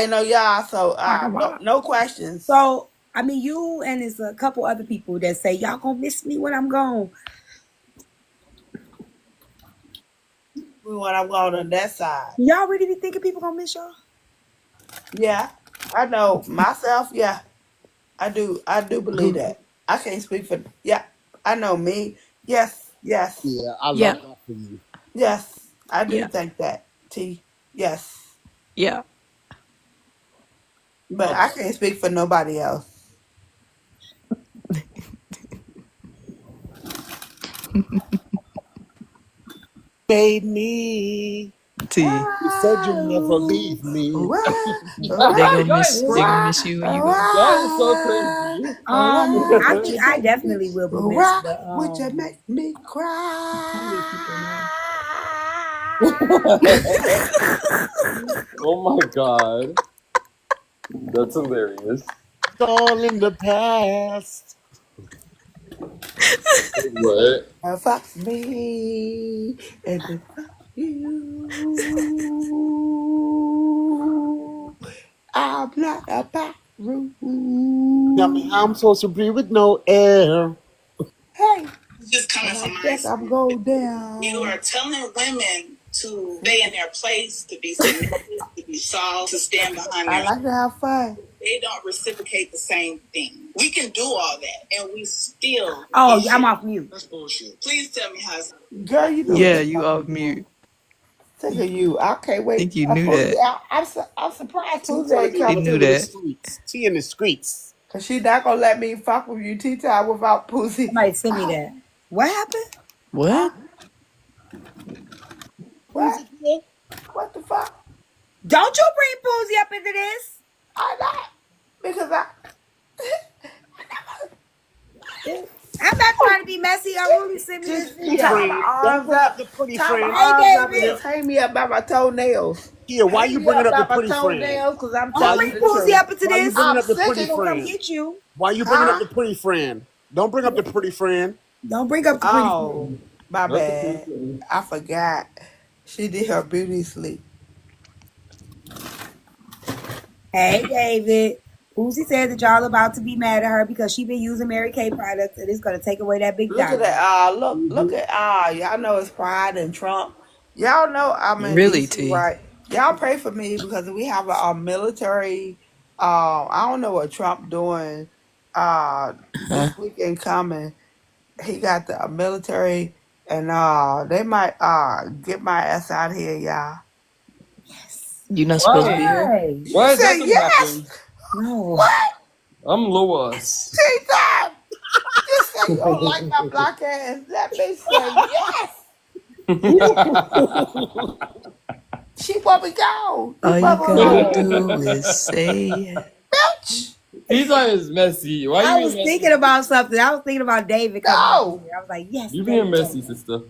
ain't no y'all. So Fuck 'em up. no questions. So I mean you and there's a couple other people that say y'all gonna miss me when I'm gone. We want to go on that side. Y'all really be thinking people gonna miss y'all? Yeah, I know myself. Yeah, I do believe Who? that. I can't speak for. Yeah, I know me. Yes, yes, Yeah, I Yeah. love that for you. yes. I do Yeah. think that. T. Yes, Yeah. but I can't speak for nobody else. Made me. T. You said you'll never leave me. They Y'all gonna is miss you when you go. y'all is so crazy. I Would think you I make me? definitely will be missed, Why but would you make me I don't need people to know. cry? Oh my god. That's hilarious. It's all in the past. What? Fuck me and then fuck you. I'm not a back room. Tell me how I'm supposed to breathe with no air. Hey, Just coming and I from my think I'm going down. you are telling women to stay in their place, to be submissive, to be soft, to stand behind I their. like to have fun. They don't reciprocate the same thing. We can do all that, and we still. Oh, I'm off mute. That's bullshit. Please tell me how. Girl, you know what Yeah, the you fuck off you doing. mute. Sick of you. I can't wait. Think you knew Posey, that. I'm surprised Tea Posey Time ain't be He come knew messing through. with the that. streets. Tea in the streets. Cause she not gonna let me fuck with you tea time without Posey. Somebody send me that. What happened? Huh? What? What? Who's it? What the fuck? Don't you bring Boozy up into this. I not. Because I'm not trying to be messy. I really sent me this just Pretty video. tie my friend. Don't arms bring up up. the pretty Tie my friend. Hey, arms up and David. just hang me up by my toenails. Here, why Hang you me bringing up up the by my pretty friend? toenails because I'm Don't Why telling bring you you the Boozy truth. up into why you this. bringing I'm up the sick pretty He of gonna come friend? get you. Why you bringing up huh? the pretty friend? Don't bring up the pretty friend. Don't bring up the pretty Oh, friend. my Not the pretty bad. friend. I forgot. She did her beauty sleep. Hey, David. Boozy said that y'all about to be mad at her because she been using Mary Kay products and it's gonna take away that big Look at dollar. that. Look Mm-hmm. at y'all know it's Pride and Trump. Y'all know I'm in Really, DC, T? right? Y'all pray for me because we have a military. I don't know what Trump doing. Huh? This weekend coming, he got the military, and they might get my ass out of here, y'all. You not supposed to be Why? here? Why? You Why is that said gonna yes. happen? No. What? I'm lost. T-Time. You say you don't like my black ass. Let me say yes. She want me gone. You All you mother gotta hoe. do is say Bitch. Tea Time is messy. Why you I being was thinking messy? about something. I was thinking about David coming up No. here. I was like, yes, You being David. messy, sister.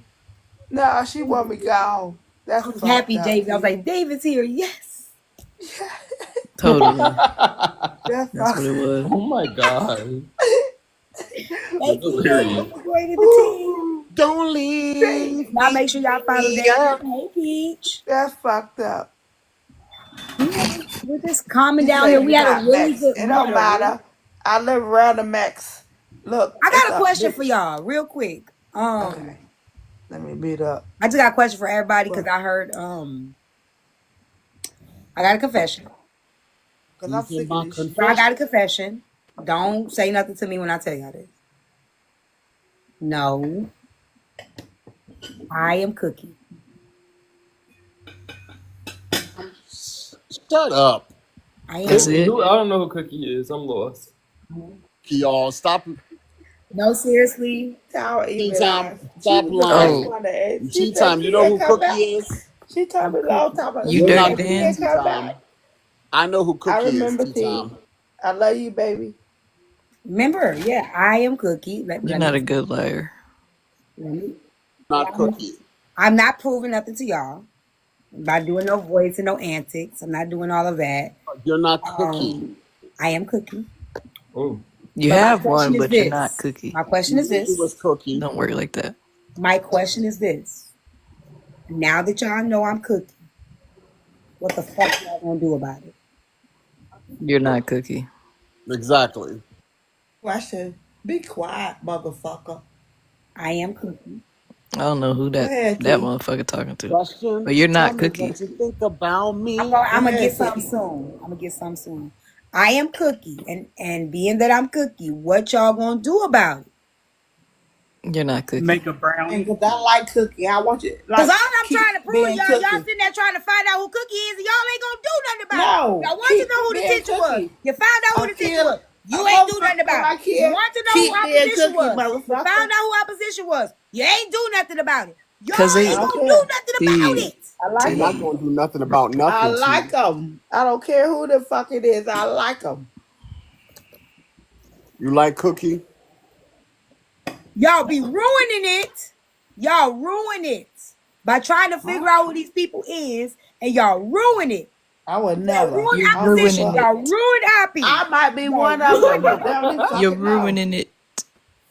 No, she want me gone. I That's was fucked happy, up, David. I was T. like, David's here. Yes. totally. That's That's what fucked it was. Oh my god. That's Thank you, hilarious. David, for joining the team. Ooh, Don't leave Y'all me. make sure y'all follow David. Hey, Peach. that's fucked up. We're just calming You down say here. We you had a not really Mex. good. It We had don't a really. matter. I live around the Mex. Look, I it's got a a question big. for y'all, real quick. Okay, let me beat up. I just got a question for everybody because Because I heard. I got a confession. I'm These are sick of my this shit. I confessions. got a confession. Don't say nothing to me when I tell y'all this. No, I am Cookie. Shut up. I am. That's Who, it. I don't know who Cookie is. I'm lost. Y'all stop. No, seriously. Tower Tea even Time. eyes. She Stop was the first lying. Oh, one to ask. She Tea said Time. You she know ain't who come Cookie back. is? She told I'm me a long Cookie. time ago. you She You're dirty not said she Cookie, Dan? ain't Tea come Time. back. I know who I Cookie is, remember Tea T. Time. I love you, baby. Remember, yeah, I am Cookie. You're not a good liar. Let me. Not Cookie. I'm not proving nothing to y'all. I'm not doing no voice and no antics. I'm not doing all of that. You're not Cookie. I am Cookie. Oh. You But my have question one, is but you're not this. Cookie. My question You is wish it was this. Cookie. Don't work like that. My question is this. Now that y'all know I'm Cookie, what the fuck y'all gonna do about it? You're not Cookie. Exactly. Question. Be quiet, motherfucker. I am Cookie. I don't know who Go that ahead, T. motherfucker talking to, Question. but you're Tell not me Cookie. what you think about I'm me. gonna, Go I'm gonna get ahead, some T. soon. I'm gonna get some soon. I am Cookie, and being that I'm Cookie, what y'all gonna do about it? You're not Cookie. Make a And brownie. because I like Cookie, I want you Cause like all I'm keep trying to prove being y'all, y'all Cookie. sitting there trying to find out who Cookie is, and y'all ain't gonna do nothing about it. No, Y'all want to keep know who the being teacher was. Cookie. You found out who the teacher Until was. a You ain't do nothing motherfucker about it. like You here, want to know who keep being opposition Cookie, was. You found motherfucker. out who opposition was. You ain't do nothing about it. Y'all Cause I ain't they don't gonna do care. nothing about T it. I like You're not T. them. going to do nothing about I nothing, like T. them. I don't care who the fuck it is. I like them. You like Cookie? Y'all be ruining it. Y'all ruin it by trying to figure Huh? out who these people is, and y'all ruin it. I would Y'all never. ruin You're I don't give a opposition. ruining fuck. it. Y'all ruin happy. I might be Y'all one of ruin them, it. but they don't even You're fucking know. ruining it.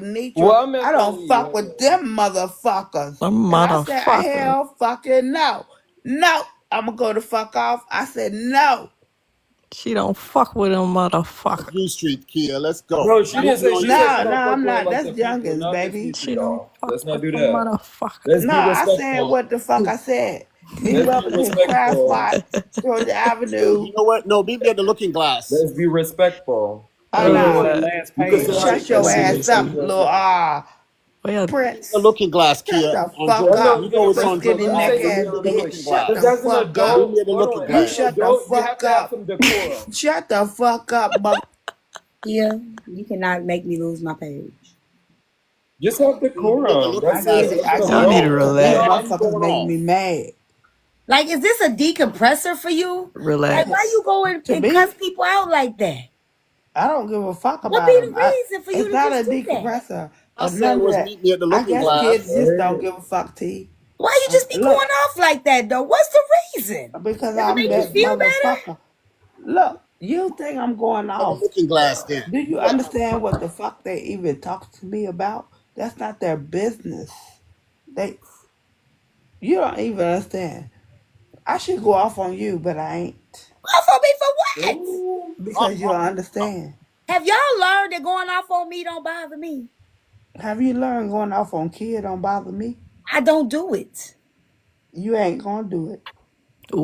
with Nietzsche. Well, I meant I don't Khalid. fuck with them motherfuckers. Some And I said, motherfucker. hell fucking no. No, I'm gonna go the fuck off. I said no. She don't fuck with them motherfucker. U Street, Kia. Let's go. No, she didn't say. She said she No, no, don't fuck I'm with not. like That's the people, youngins, not the baby. future, She don't y'all. fuck Let's not with do them that. motherfucker. Let's No, be I said respectful. what the fuck I said. Meet me Let's up be in his craft respectful. spot, Georgia Avenue. You know what? No, meet me at the Looking Glass. Let's be respectful. Oh Hey, look, no. last You can page. say You how you shut your feel. You can ass say up, what you little say. Well, Prince. The Looking Glass, Shut Kia, the on fuck George. I know You up. you're know gonna it's Pretty press on me, George but skinny let me neck say Avenue. this ass shit Meet me at really the bitch. quick. Looking Shut Glass. the Because as an fuck adult, up. Meet me at the hold Looking on, as You an Glass. shut the adult, you have fuck to have up. some decorum. Shut the fuck up, mother. Here, you cannot make me lose my page. Just have Meet me at the decorum. Looking I That's get Glass. it. it. As I an y'all get need it. to adult, Cause you these know, relax. I'm motherfuckers going make me off. mad. Like, is this a decompressor for you? Like, why Relax. you go and To cuss me, people out like that? I don't give a fuck What about be them. the reason for you It's to not a just do that? decompressor I or said none of was that. meet me at the I Looking guess Yeah, kids Glass. go just don't ahead. give a fuck, T. Why you just be going Look, off like that though? What's the reason? because Does it I'm make you that feel better? motherfucker. Look, you think I'm going At the off. Looking Glass then. Do you understand what the fuck they even talk to me about? That's not their business. They, you don't even understand. I should go off on you, but I ain't. Off on me for what? Ooh. Because you don't understand. Have y'all learned that going off on me don't bother me? Have you learned going off on kid don't bother me? I don't do it. You ain't gonna do it.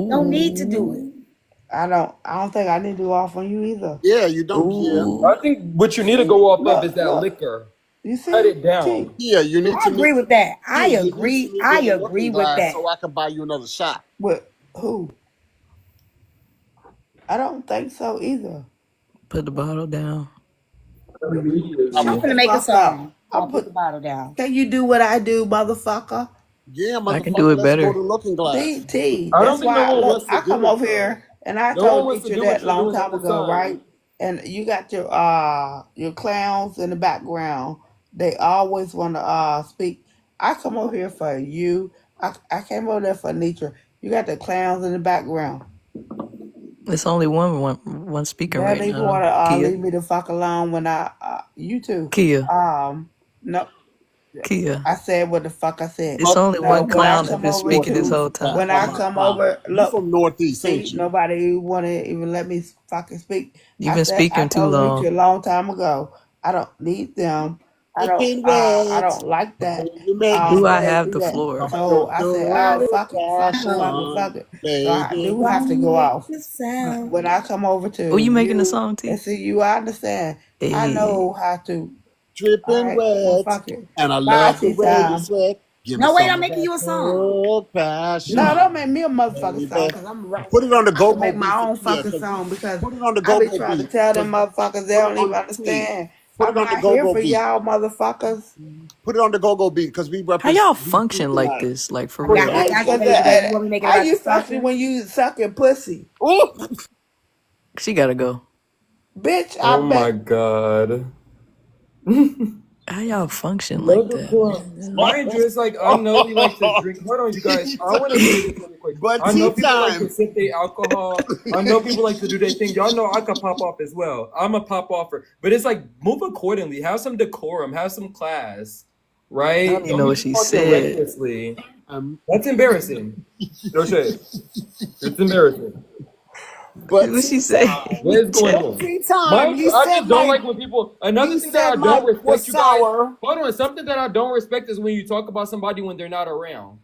Don't need to do it. Ooh. I don't think I need to go off on you either. Yeah, you don't, Kia. I Ooh. think what you need to See? go off of is Look, that look. liquor. You Cut see? it T. down. Kia, you need I to meet. agree with that. Kia, you need to meet me I at the agree Looking with Glass that. so I can buy you another shot. With who? I don't think so either. Put the bottle down. I'm Shut Immediately. the gonna make a fuck up. song. I'll I'll put the put bottle down. Can you do what I do, motherfucker? Yeah, I can do motherfucker, it let's go better. to Looking Glass. T. I don't That's think no why one look, wants to I do come it over though. here and I No one told wants to Nietzsche do what that you're long doing at time this ago, right? time. And you got your clowns in the background. They always want to speak. I come over here for you. I came over there for Nietzsche. You got the clowns in the background. It's only one speaking They right don't even now, want to Kia. leave me the fuck alone when I you too. Kia. No, Kia. I said what the fuck I said. It's only No, one when I clown that come been over speaking this to whole time. when I come over, You look, from Northeast, see, ain't you? nobody want to even let me fucking speak. You've been I speaking too told Nietzsche long. a long time ago. I don't need them. Dripping I wet. don't like that. You make me Do I When they have do the that. floor? So I said, oh old fuck it, fuck it, fuck it, fashioned, fuck it. So I baby. do have to Don't go make off. a But sound. when I come over Oh, to you making a you song, and T? see you, I understand. I Hey. know how to. All Dripping right, well wet. fuck it. And I Bye, love the Tea way you Time. sweat. Give me No, wait, I'm some of making that you a song. old No, don't fashioned, make me a motherfucking song baby. because I'm a rapper. Put it on the I can go-go make beat my for own Kia, fucking 'cause song because put it on the I be go-go trying to beat. tell 'Cause them motherfuckers they put it don't even on T. understand. Put it I'm on the not here go-go for beat. y'all motherfuckers. Put it on the go-go beat because we How y'all represent function like tonight. this? Like for Put it real? on the I can Because make go-go it, beat. baby. You want me to make it how about you the fucking sucker? when you sucking pussy? Ooh. She gotta go. Bitch, I Oh my bet. god. How y'all function No like that, decor. man? Mind you, it's like I know we like to drink. Hold on, you guys. Tea I want to say this time. really quick. But I know tea people like to time. sip their alcohol. I know people like to do their thing. Y'all know I could pop off as well. I'm a pop offer, but it's like move accordingly. Have some decorum. Have some class. I don't Right? even Don't know be what she talking said. recklessly. Um, That's embarrassing. No shade. It's embarrassing. but What she tea say? time. What is going But on? tea time. Mind You you, I said just don't my like when people. Another you thing that said I my don't respect, was you guys. sour. Hold on. Something that I don't respect is when you talk about somebody when they're not around.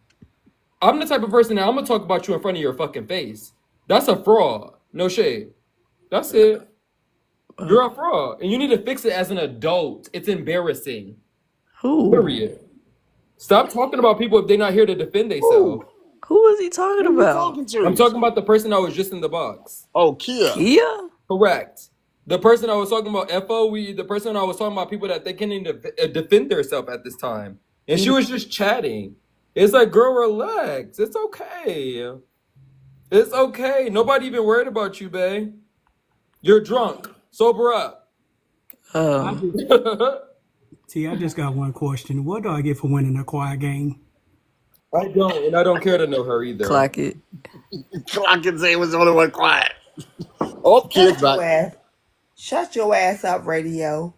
I'm the type of person that I'm gonna talk about you in front of your fucking face. That's a fraud. No shade. That's it. You're a fraud, and you need to fix it as an adult. It's embarrassing. Who? Period. Stop talking about people if they're not here to defend themselves. Ooh, Who is he talking who you about? talking I'm to? talking about the person that was just in the box. Oh, Kia. Kia? Correct. The person I was talking about, FOE, the person I was talking about, people that they can't even defend themselves at this time. And she was just chatting. It's like, girl, relax. It's okay. It's okay. Nobody even worried about you, babe. You're drunk. Sober up. See, I just got one question. What do I get for winning a quiet game? I don't, and I don't care to know her either. Clock it. Clock and say was the only one quiet. Oh, Kia's Shut back. your ass. Shut your ass up, radio.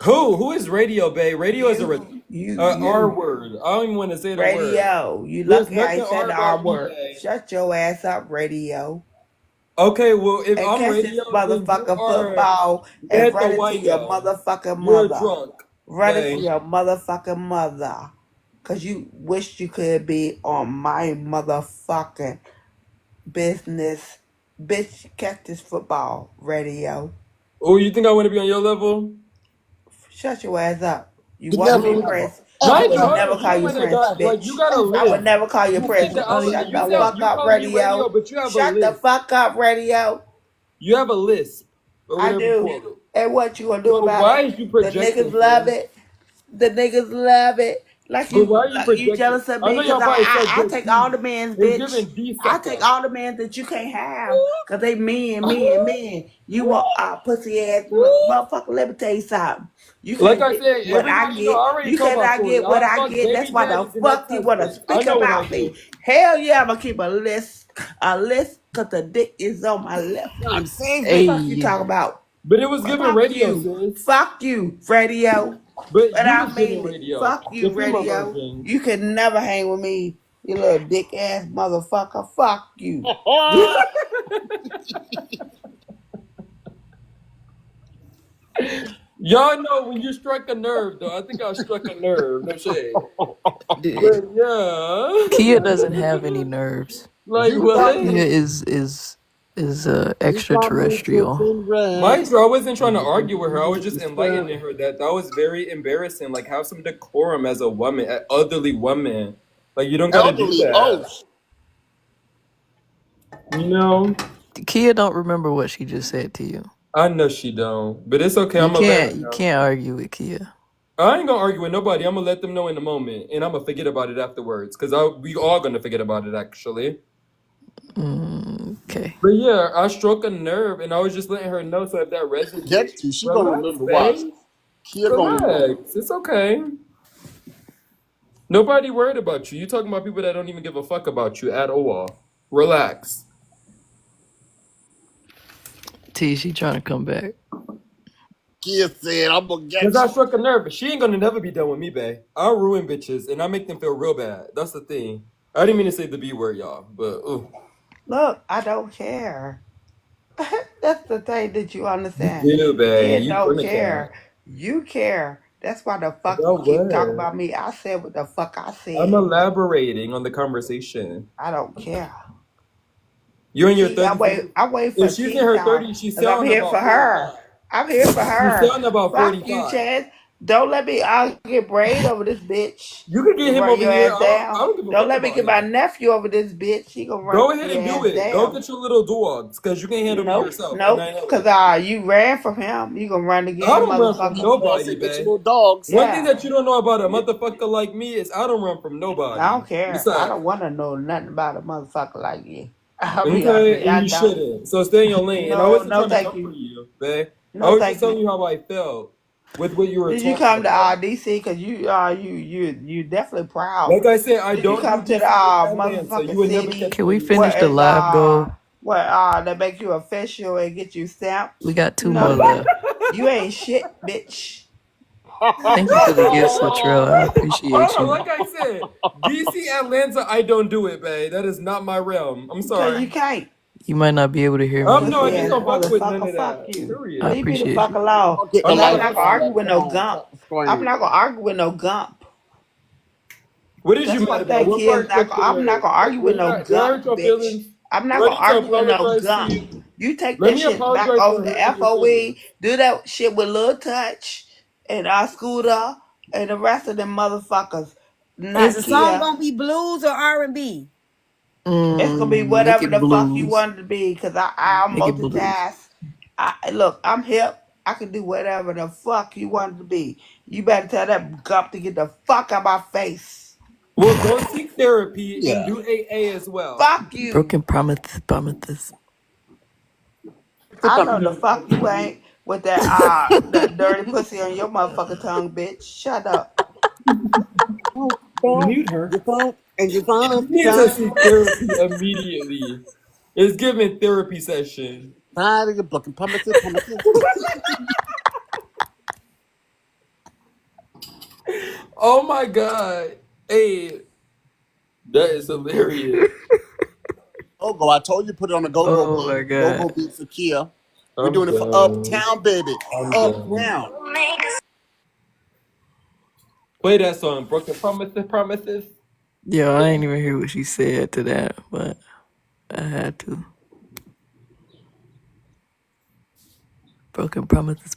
Who? Who is radio, babe? Radio is a R You. word. I don't even want to say the word. Radio. You There's lucky I nothing ain't said R the R about me, word. babe. Shut your ass up, radio. Okay, well, if And I'm catch this radio, then you motherfucking are football and at the run it to your window. motherfucking You're mother. drunk, Run it to babe. your motherfucking mother. Cause you wish you could be on my motherfucking business. Bitch, catch this football, radio. Oh, you think I want to be on your level? Shut your ass up. You You want to never be ever, Prince. I ever, would Nitro, ever, never you call don't you want to Prince, die. Like you bitch. gotta I would live. never call you You Prince, think that bitch. only Shut you the sound fuck you up, calling me radio, radio. but you have a Shut the list. fuck up, radio. You have a lisp or I whatever you do. call it. And what you gonna do So about why it? is you The niggas projecting, love sis? it. The niggas love it. But why are you Like you projecting? jealous of I me know because y'all probably said I just take all D. the men's, It's bitch. giving D I take sucker. all the men that you can't have because they men. You want pussy ass motherfucker. Let me tell you something. You Like can't I get said, what I everybody, I get. already You told my cannot story. get what I I fucked get. That's baby why the daddies and fuck you want to ex-husbands. I speak know what I about did. me. Hell yeah, I'm going to keep a list. A list because the dick is on my left. time, save it. Fuck you Hey, talk about. But it was giving Fuck radio, you. sis. Fuck you, radio. But But you I was giving mean it. radio. Fuck The you, female radio. version. You can never hang with me, you little dick ass motherfucker. Fuck you. Y'all know when you struck a nerve, though. I think I struck a nerve. No shade. d- But yeah. Kia doesn't have any nerves. Like You got what? Kia me. is You got me extraterrestrial. touching red. Mind you, I wasn't trying to argue with her. I was just enlightening her that was very embarrassing. Like, have some decorum as a woman, an elderly woman. Like, you don't got to do Elderly. Oh, that. You know? Kia don't remember what she just said to you. I know she don't, but it's okay. I'm gonna let her You know. can't argue with Kia. I ain't gonna argue with nobody. I'm gonna let them know in the moment, and I'm gonna forget about it afterwards. Cause we all gonna forget about it actually. Okay. But yeah, I struck a nerve, and I was just letting her know. So if that forget resonates, to. She gonna relax, remember. Watch. babe. Kia gonna remember. Relax. It's okay. Nobody worried about you. You talking about people that don't even give a fuck about you at all. Relax. T, she trying to come back. Kia said, "I'm gonna Cause get I you." struck a nerve, but she ain't gonna never be done with me, babe. I'll ruin bitches, and I make them feel real bad. That's the thing. I didn't mean to say the B word, y'all, but ooh. Look, I don't care. That's the thing that you understand. You do, babe. Kid You don't gonna care. care. You care. That's why the fuck you About keep talking what? about me. I said what the fuck I I'm said. elaborating on the conversation. I don't care. You're in your See, 30s. I wait for If she's in tea her time 30s, she's because I'm selling here for about her. 45. I'm here for She's her. selling about Fuck you, 45. Chad. Don't let me get braid over this bitch. You can You get him run over your here. ass I down. don't give a Don't fuck let me about get my him. nephew over this bitch. He gonna run Go ahead your and do ass it. Go down. get your little dogs, because you can't handle me yourself. And I Nope. know Cause it. you ran from him. You gonna run I again, don't run from motherfucker. Boss nobody, said, "Get your babe. little dogs." One thing Yeah. that you don't know about a motherfucker like me is I don't run from I nobody. don't care. I Besides, don't want to know nothing about a motherfucker like you. I'll be okay, honest. and I you don't. shouldn't. So stay in your lane. And I No, wasn't no, trying to thank come for you. you, babe. I No, was just thank telling you. you how I felt with what you were Did you talking come to about. DC? Cause you definitely proud. Like I said, I Did you don't do come to the DC in Atlanta. You motherfucking would never city catch Can me we in New finish York. the where live goal? that make you official and get you stamped? We got two more No, left. you ain't shit, bitch. Thank you for the gifts, Latrell. I appreciate Oh, you. like I said, DC, Atlanta, I don't do it, babe. That is not my realm. I'm Cause you sorry. can't. You might not be able to hear me, No, I Pussy just ass but don't fuck with none motherfucker, of fuck that. you. I Period. Leave me the appreciate fuck you. alone. I'll get the I'm Cause not I'm a lights not on gonna on argue that with no phone gump. I'm screen. not gonna argue with no gump. What is you That's mad one about? thing What kids part not struck gonna, your I'm not nerve? gonna argue with no Did I gump, hurt your bitch. feelings? I'm not Do I gonna need to argue with no apologize to gump. you? You take Let that me shit back apologize for over the hurting your FOE, feelings. do that shit with Lil Touch and our Scooter and the rest of them motherfuckers. Is Not the song Kia. gonna be blues or R&B? It's gonna be Make whatever it the fuck you blues. want it to be, cause I Make it blues. multitask. Look, I'm hip. I can do whatever the fuck you want it to be. You better tell that gump to get the fuck out my face. Well, go seek therapy and Yeah. do AA as well. Fuck you. Broken promises. I know the fuck you ain't with that dirty pussy on your motherfucking tongue, bitch. Shut up. Mute her. Your phone and your phone. She needs to seek therapy immediately. It's giving therapy session. Tired of blocking promises, promises. Oh my god. Hey, that is hilarious. Go. I told you to put it on the go-go Oh my beat. Go-go god. beat for Kia. We're I'm doing it for done. Uptown, baby. I'm done. Uptown. Play that song. Broken promises. Yo, I ain't even hear what she said to that, but I had to. Broken promises.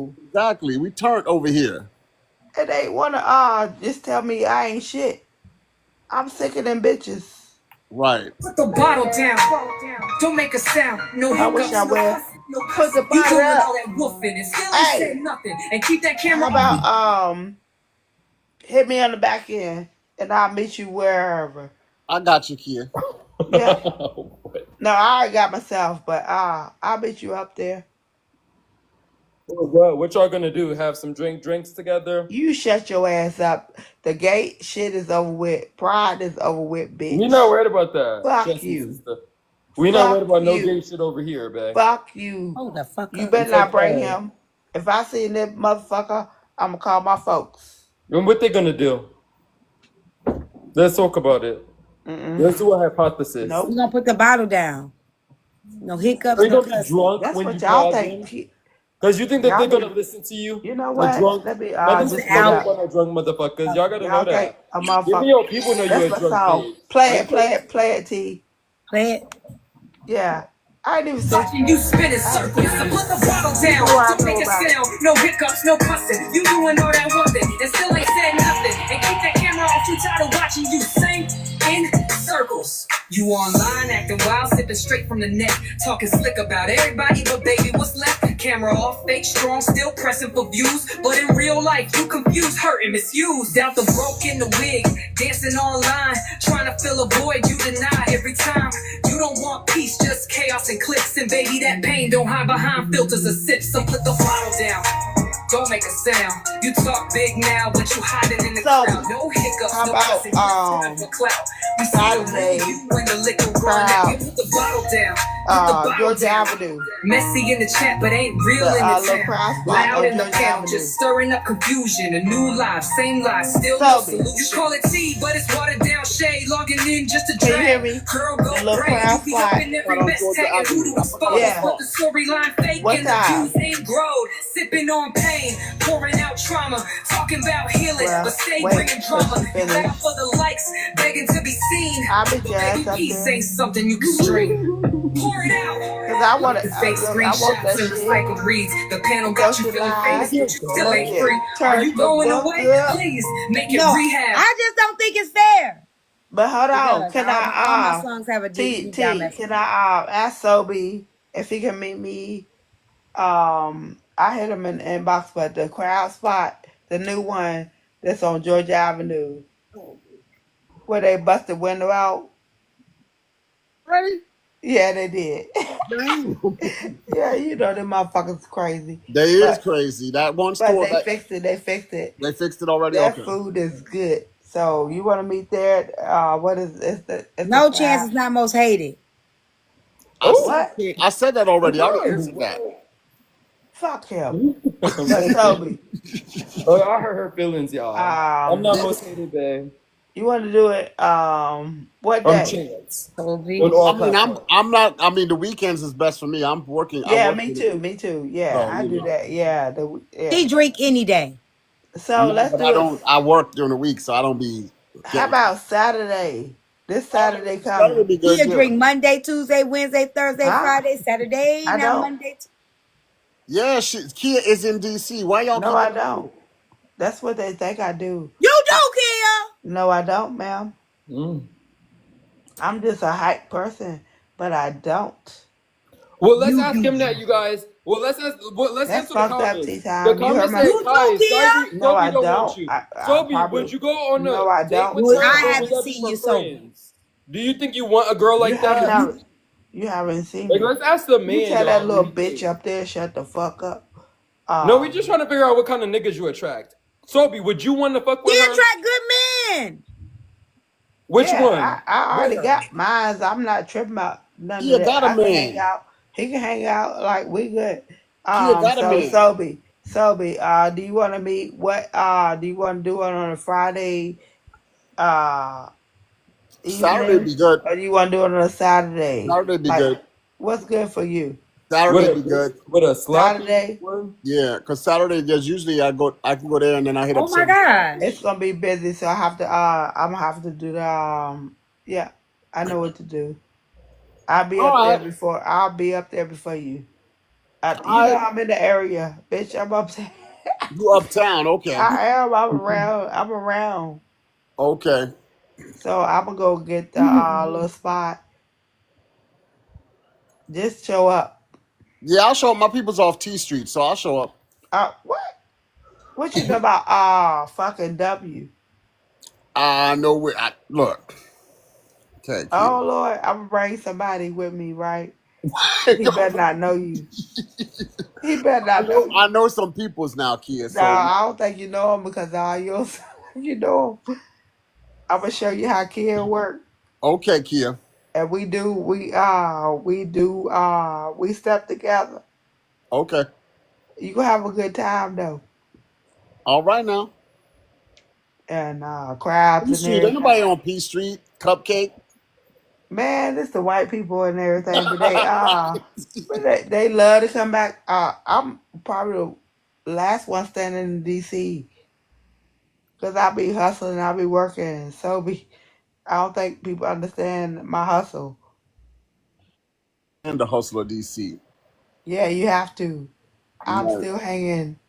too. Exactly. We turned over here. And they wanna just tell me I ain't shit. I'm sick of them bitches. Right. Put the bottle down. Don't make a sound. No I wish I hiccups, no would. cussing. Put the You bottle doing up. all that woofing and still ain't Hey, said nothing. And keep that camera how off. about hit me on the back end and I'll meet you wherever. I got you, Kia. Yeah. No, I already got myself, but I'll meet you up there. What y'all gonna do? Have some drinks together? You shut your ass up. The gay shit is over with. Pride is over with, bitch. We not worried about that. Fuck Trust me, you. sister. We not worried Fuck about no you. gay shit over here, babe. Fuck you. Hold the fuck You up. better It's not bring okay. him. If I see that motherfucker, I'm gonna call my folks. And what they gonna do? Let's talk about it. Let's do a hypothesis. Nope. We're gonna put the bottle down. No hiccups, Are you no gonna be cussing. drunk That's when what you y'all call think. them? Because you think that Y'all they're gonna need. listen to you? You know The what? drunk Let me motherfuckers Mr. put don't up. Albert. want no drunk motherfuckers. Y'all gotta know Y'all think that. a Give me motherfucker. your people know you That's a my drunk song. babe. Play it, T. Play it. Yeah. I ain't even say. Watching you spin in I ain't circles. seen So you. put the bottle You down. know what I Don't know make a about it. sound. No hiccups, no cussing. You doing all that woofing and still ain't said nothing. And keep that camera off. You tired of watching you sing in circles. You online acting wild, sipping straight from the neck, talking slick about everybody, but baby, what's left? Camera off, fake strong, still pressing for views. But in real life, you confused, hurt, and misused. Out the broke in the wig, dancing online, trying to fill a void you deny every time. You don't want peace, just chaos and clicks. And baby, that pain don't hide behind filters or sips. So put the bottle down. Don't make a sound. You talk big now, but you hiding in the So, crowd. No hiccups, how no about cussing, just time for clout. We see the Saturday real you when the liquor run out. crowd, You put the bottle down. Put the bottle Georgia down. Avenue, Messy in the chat, but ain't real the in the little town. crowd spot Loud on in the Georgia panel, Avenue. just stirring up confusion. A new life, same life, still no Toby, solution. You call it tea, but it's watered down shade. Logging in just to can you hear drag. me? Girl, go The little pray. crowd You be up spot. in Right every on mess Georgia tag and who Avenue. to I forgot what expose. it's Yeah. But called. the storyline fake What and the views time? ain't growed. Sipping on pain, pouring out trauma. Talking about healing, but Well, stay wait bringing till drama. she You laugh finished. for the likes, begging to be seen. I'll But meet your baby, ass up peace there. ain't something you can stream. Pour it out. Cause I want Like it. the fake I want screenshots that and shit. recycled reads. The panel got you Social feeling famous, life. but you still Let's ain't get free. Are turn you the going book away? up. Please make it No, rehab. I just don't think it's fair. But hold on. Because Can all my I songs have a deep down T message. can I ask Sobe if he can meet me? I hit him in the inbox, but the crowd spot, the new one that's on Georgia Avenue, where they bust the window out. Ready? Yeah, they did. Dang. Yeah, you know them motherfuckers crazy. They is But crazy. That one but store they that fixed it. They fixed it. they fixed it already. Their Okay. food is good. So you want to meet there? What is it's the No Chance crowd? is not most hated. What? I said that already. I already answered that. Oh, Fuck him. But Toby, oh, I hurt her feelings, y'all. I'm not most this hated, babe. you want to do it? What I'm day? Chance on Toby. all I mean, platforms. I'm not. I mean, the weekends is best for me. I'm working. I Yeah, work me during the too. week, Me too. Yeah, so I do that. Yeah, yeah. She drink any day. So yeah, let's but do I it. don't. I work during the week, so I don't be How getting. about Saturday? This Saturday Saturday coming. be good. She'll Yeah, drink Monday, Tuesday, Wednesday, Thursday, Huh? Friday, Saturday, I not don't. Monday. yeah. Kia is in DC. Why y'all No, keep? I don't. That's what they think I do. You do, Kia. No, I don't, ma'am. Mm. I'm just a hype person, but I don't. Well, let's You ask be. him that, you guys. Well, let's That's answer the fucked up, comments. Tea The Time. You heard comments my. say, You do, Kai, Kia. No, I Sobe don't want don't. you. I Sobe, would probably. you go on No, a I date don't. with Well, her, I or would haven't that be seen for you sober. friends? Do you think you want a girl You like that? haven't. You haven't seen Like, me. let's ask the You man, tell that y'all. What do little you bitch think? up there, shut the fuck up. No, we just trying to figure out what kind of niggas you attract. Sobe, would you want to fuck She with her? attract good men. Which Yeah, one? I already Where? got mine. I'm not tripping about none of Kia that. got a I can hang man. out. He can hang out like we good. Kia got a So man. Sobe, do you want to meet? What do you want to do it on a Friday uh Saturday evening, be good. or do you want to do it on a Saturday? Saturday be Like, good. what's good for you? With Saturday be a good. with a sloppy Saturday. one? Yeah, because Saturday there's usually I can go there and then I hit up Oh my some. It's gosh. gonna be busy, so I have to. I'm gonna have to do the. Yeah, I know what to do. I'll be All up there right, before. I'll be up there before you. You all know right. I'm in the area, bitch. I'm up there. You uptown? Okay, I am. I'm around. I'm around. okay. So I'm gonna go get the little spot. Just show up. Yeah, I'll show up. My people's off T Street, so I'll show up. What? What you know about fucking W? I know where. Look, okay, Kia. Oh Lord, I'm gonna bring somebody with me, right? He better not know you. He better not know you. I know some peoples now, Kia. No, So I don't think you know him because all yours, you know him. I'm gonna show you how Kia work. okay, Kia. And we step together. Okay. You gonna have a good time though. All right now. And crabs P and Street. Ain't nobody everything. on P Street. Cupcake. Man, it's the white people and everything, but they love to come back. I'm probably the last one standing in DC because I be hustling, I be working, I don't think people understand my hustle. And the hustler DC. Yeah, you have to. I'm Right. still hanging,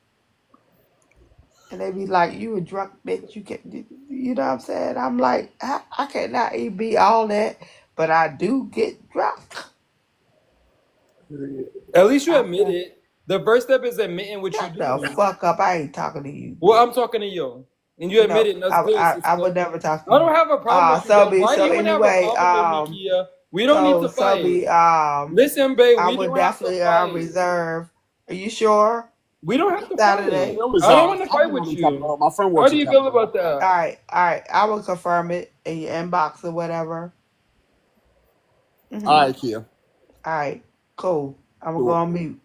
and they be like, "You a drunk bitch? You can't." You know what I'm saying? I'm like, I cannot even be all that, but I do get drunk. At least you I admit said, it. The first step is admitting what you shut the do. fuck up! I ain't talking to you, Well, I'm bitch. talking to you, and you admit No, it, and that's good, I sister. would never talk to I you. don't have a problem with you, babe. Why do So you want to have a anyway, problem with me, Kia? We don't need to fight. Listen, babe, I we would don't have to definitely fight. reserve. Are you sure? We don't have to fight. Saturday. It was I don't want to I fight didn't with really talk you. about. My friend How works do in you feel Capitol. about that? All right. I will confirm it in your inbox or whatever. All Hmm. right, Kia. All right, cool. I'm gonna go Do on mute.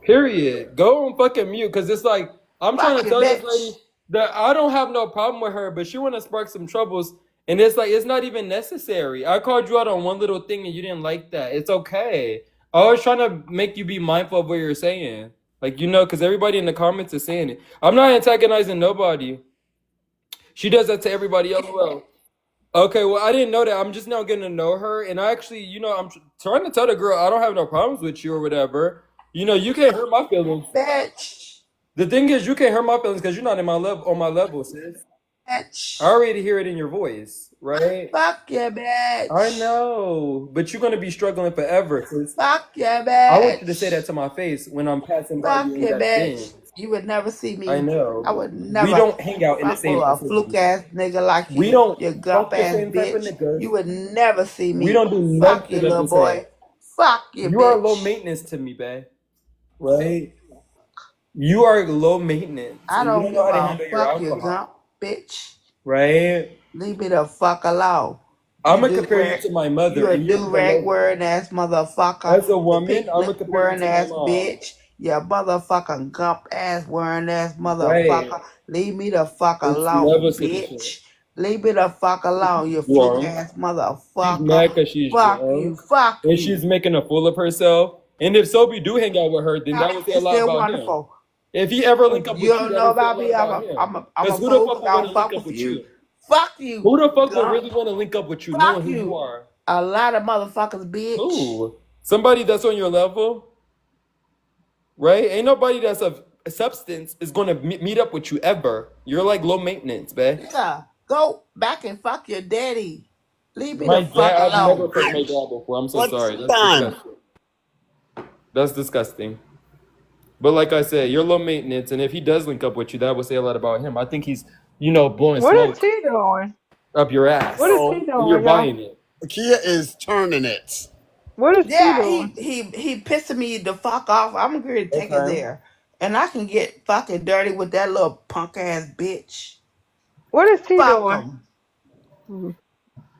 Period. Go on fucking mute, because it's like I'm trying Fuck to you, tell this lady bitch. that I don't have no problem with her, but she want to spark some troubles, and it's like it's not even necessary. I called you out on one little thing, and you didn't like that. It's okay. I was trying to make you be mindful of what you're saying, like because everybody in the comments is saying it. I'm not antagonizing nobody. She does that to everybody else. Well, okay, well, I didn't know that. I'm just now getting to know her, and I actually, I'm trying to tell the girl I don't have no problems with you or whatever. You can't hurt my feelings. Bitch. The thing is, you can't hurt my feelings because you're not in my level on my level, sis. I Bitch. already hear it in your voice, right? Fuck you, I bitch. know, but you're gonna be struggling forever. Cause Fuck you, I want you to say that bitch. to my face when I'm passing by you Fuck in you, that bitch. bin. You would never see I me. I know. would We never don't hang out in the fuck with same a fluke vicinity. ass nigga like We you. don't You gump fuck the ass same type of bitch. niggas. You would never see We me. don't do Fuck you, nothing of little the same. boy. Fuck you, You are low bitch. maintenance to me, babe. Right? You are low maintenance, I and you don't don't know give how to a handle your fuck you, alcohol. gump, bitch. Right? Leave me the fuck alone. I'm You gonna do compare you rag. to my mother, You a and you're do rag below her. wearing ass motherfucker. As a You woman, pink I'm gonna lip compare you wearing to my ass mom. bitch. You motherfucking gump ass wearing ass Right. motherfucker. Leave me the fuck It's alone, levels to the shit. bitch. Leave me the fuck alone, you You fluke are. ass She's motherfucker. mad because she's Fuck you, drunk, fuck and you. she's making a fool of herself. And if Sophie do hang out with her, then that would say a It's lot still about him. wonderful. If he ever link up You with you, don't that know would say a about lot me. about him. I'm Because a who the fool fuck because would I want don't to link fuck up with with you. you? Fuck you, Who the fuck would gump. really want to link up with you, Fuck knowing who you you. are? A lot of motherfuckers, bitch. Who? Somebody that's on your level, right? Ain't nobody that's of substance is going to meet up with you ever. You're like low maintenance, babe. Nigga, go back and fuck your daddy. Leave me the My fuck dad, I've never alone, fucked my bitch. dad before. I'm so What sorry. That's time? disgusting. That's disgusting. But like I said, you're low maintenance, and if he does link up with you, that would say a lot about him. I think he's, blowing What is smoke T doing? up your What is ass, T So and you're doing, y'all? buying it. Kia is turning it. What is T Yeah, doing? he pissing me the fuck off. I'm going to take it Okay. there. And I can get fucking dirty with that little punk ass bitch. What is T Fuck doing? him. Mhm.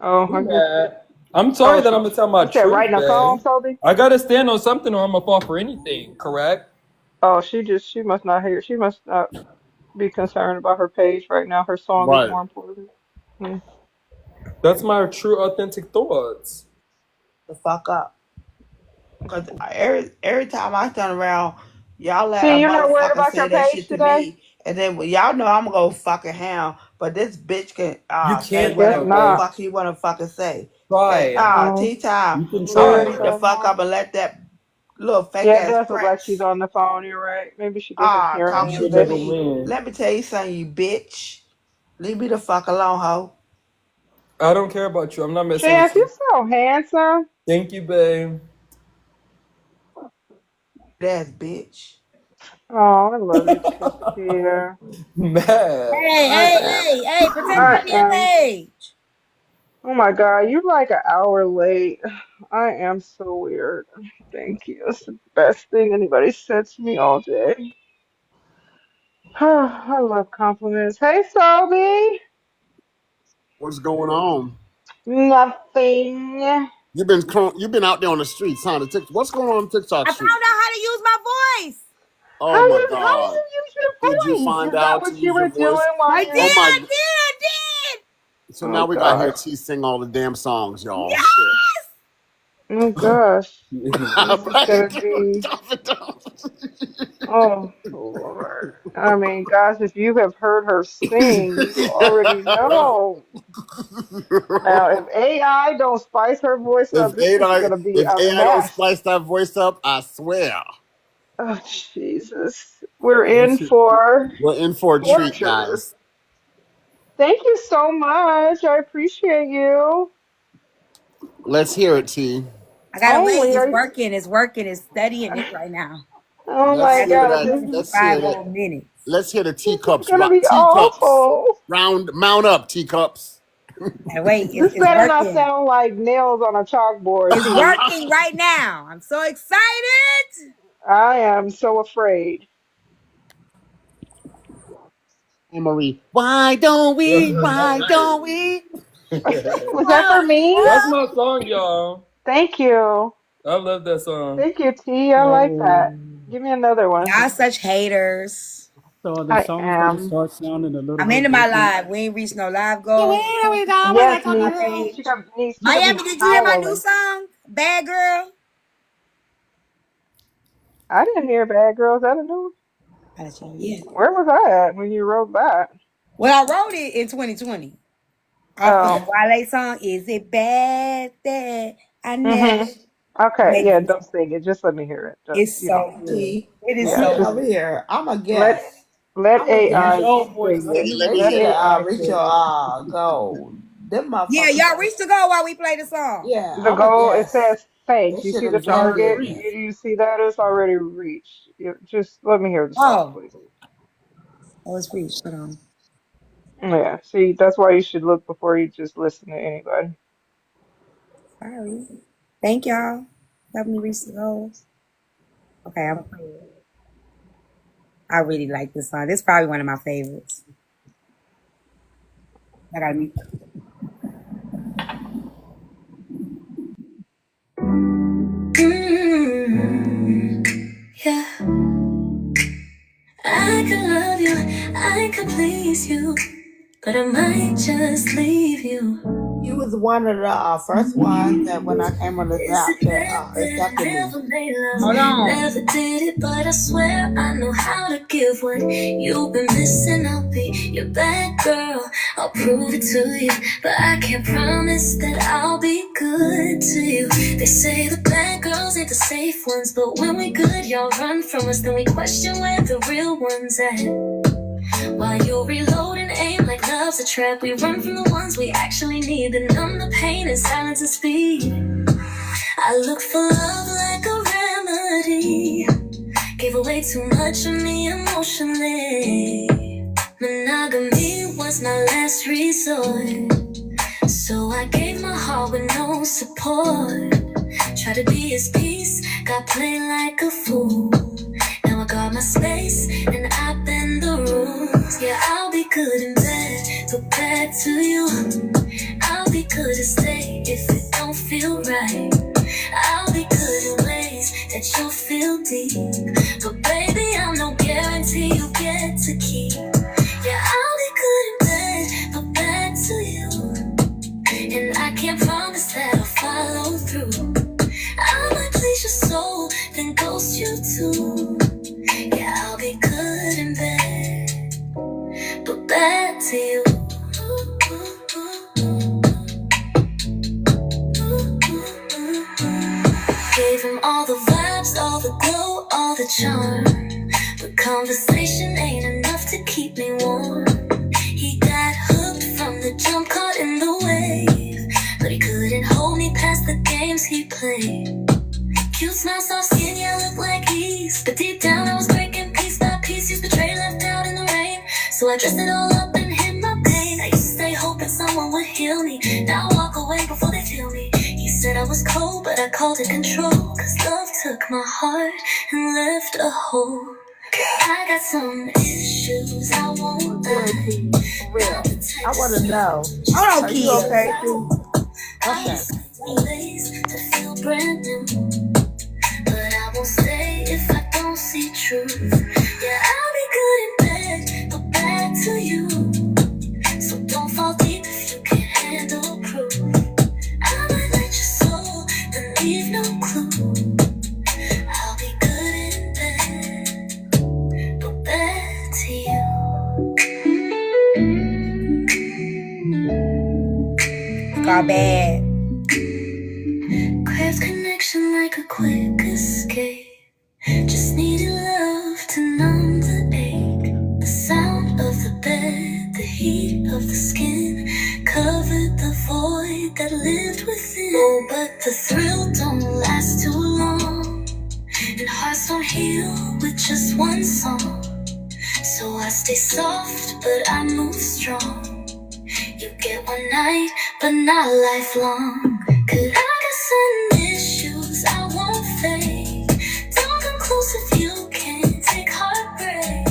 Oh, Who I guess. mad? I'm Oh, sorry that I'm gonna tell my you said truth, writing a song, babe. Toby? I gotta stand on something, or I'm gonna fall for anything. Correct? Oh, she must not hear. She must not be concerned about her page right now. Her song is Right. more important. Yeah. That's my true, authentic thoughts. The fuck up. Because every time I turn around, y'all let T, a you're not worried motherfucker about say your that page shit to today? me. And then y'all know I'm going to go fucking hound. But this bitch can You say I can't guess whatever now, the babe. not. fuck he want to fucking say. And Try. Oh, Tea Time, You can weird mute the try. stuff. fuck up and let that little fake Yeah, it ass does look like she's prince. on the phone. You're right. Maybe she doesn't hear You Talk any of shit should to never this. me. win. Let me tell you something, you bitch. Leave me the fuck alone, hoe. I don't care about you. I'm not messing Chance, with you're you. so handsome. Thank you, babe. That's bitch. Oh, I love you too, Tia. Man, Hey, protect I my damn am. page. Oh my God, you're like an hour late. I am so weird. Thank you. It's the best thing anybody said to me all day. I love compliments. Hey, Sobe. What's going on? Nothing. You've been out there on the streets, huh? What's going on TikTok I found street? out how to use my voice. Oh my How do God! you use Did you your voice? find Is that out to what you use your were doing voice? while I you did, Oh were? my! I did, I did. So Oh now we got to hear God. T sing all the damn songs, y'all. Yes. Shit. Oh gosh. This is Right? gonna be. Oh Lord. I mean, guys, if you have heard her sing, you already know. Now, if AI don't spice her voice up, this is gonna be If a AI don't mess. splice that voice up, I swear Oh Jesus. We're in for we're in for a treat, torture. guys. Thank you so much. I appreciate you. Let's hear it, T. I gotta wait. Only It's are you, working. It's working. It's studying it right now. oh I my Let's got hear to God, that. listen this for is Let's hear 5 that. whole minutes. Let's hear the teacups gonna rock. be Teacups awful. mount up. Teacups. Hey, wait, This it's better not working. sound like nails on a chalkboard, It's T. working right now. I'm so excited. I am so afraid. Marie. Why don't we? Why don't we? Was that for me? that's my song, y'all. Thank you. I love that song. Thank you, T. I like that. Give me another one. Y'all such haters. So are the I songs gonna am. start sounding a little I'm bit into my different? live. We ain't reached no live Yeah, goal. where we go? What I Yes, gonna My Niecy. do? page. She could be Miami, did you hear my new howling. song? Bad Girl? I didn't hear Bad Girls. That a new I didn't hear it yet. one? Where was I at when you wrote that? Well, I wrote it in 2020 off of the Oh. Wale song. Is it bad that I never Mm-hmm. Okay. made Yeah. it? Don't sing it. Just let me hear it. It's You don't. so good. See, It is Yeah. so see Just over good. here. I'm a let guess. let I'm a Use AI guess. your voice. sing Let it. me Let They me Let hear should it. have AI reached sing your it. goal. Them Yeah, motherfuckers. y'all reached the goal while we play the song. Yeah, The I'm a goal, it guess. says They thanks. You should see the have It's been already target? did. reached. You see that? It's already reached. Just let me hear the song, Oh, please. oh, it's reached. Hold on. Yeah, see, that's why you should look before you just listen to anybody. Sorry. Thank y'all. Help me reach the goal. Okay, I'm gonna play it. I really like this song. This is probably one of my favorites. I gotta meet. Yeah, I could love you, I could please you, but I might just leave you. You was one of the first ones that when I came on the Is app it that bad that I accepted me. never made love? Hold on. Never did it, but I swear I know how to give what you've been missing. I'll be your bad girl. I'll prove it to you, but I can't promise that I'll be good to you. They say the bad girls ain't the safe ones, but when we good, y'all run from us. Then we question where the real ones at. While you're reloading, aim like love's a trap. We run from the ones we actually need. To numb the pain in silence and speed. I look for love like a remedy. Gave away too much of me emotionally. Monogamy was my last resort. So I gave my heart with no support. Try to be his peace, got played like a fool. Now I got my space and I bend the rules. Yeah, I'll be good in bed, but bad to you. I'll be good to stay if it don't feel right. I'll be good in ways that you'll feel deep. But baby, I'm no guarantee you get to keep. Yeah, I'll be good in bed, but bad to you. And I can't promise that I'll follow through. I might please your soul, then ghost you too. Yeah, I'll be good in bed, but bad to you. Gave him all the vibes, all the glow, all the charm. But conversation ain't enough to keep me warm. He got hooked from the jump, caught in the wave. But he couldn't hold me past the games he played. Cute smile, soft skin, yeah, look like he's down, I was breaking piece by piece. Used betrayal left out in the rain. So I dressed it all up and hid my pain. I used to stay hoping someone would heal me. Now I walk away before they feel me. He said I was cold, but I called it control. Cause love took my heart and left a hole. I got some issues I won't lie. I want to know. Hold on, Are you Kia. okay, too? Okay. To feel brand new, but I won't stay if I don't see truth. Yeah, I'll be good in bed, but bad to you. So don't fall deep if you can't handle proof. I might let your soul and leave no clue. I'll be good in bed, but bad to you. Got bad. Craves connection like a quick escape. Just needed love to numb the ache. The sound of the bed, the heat of the skin covered the void that lived within. Oh, but the thrill don't last too long, and hearts don't heal with just one song. So I stay soft, but I move strong. You get one night, but not lifelong. Cause I got some issues I won't fake. Don't come close if you can't take heartbreak.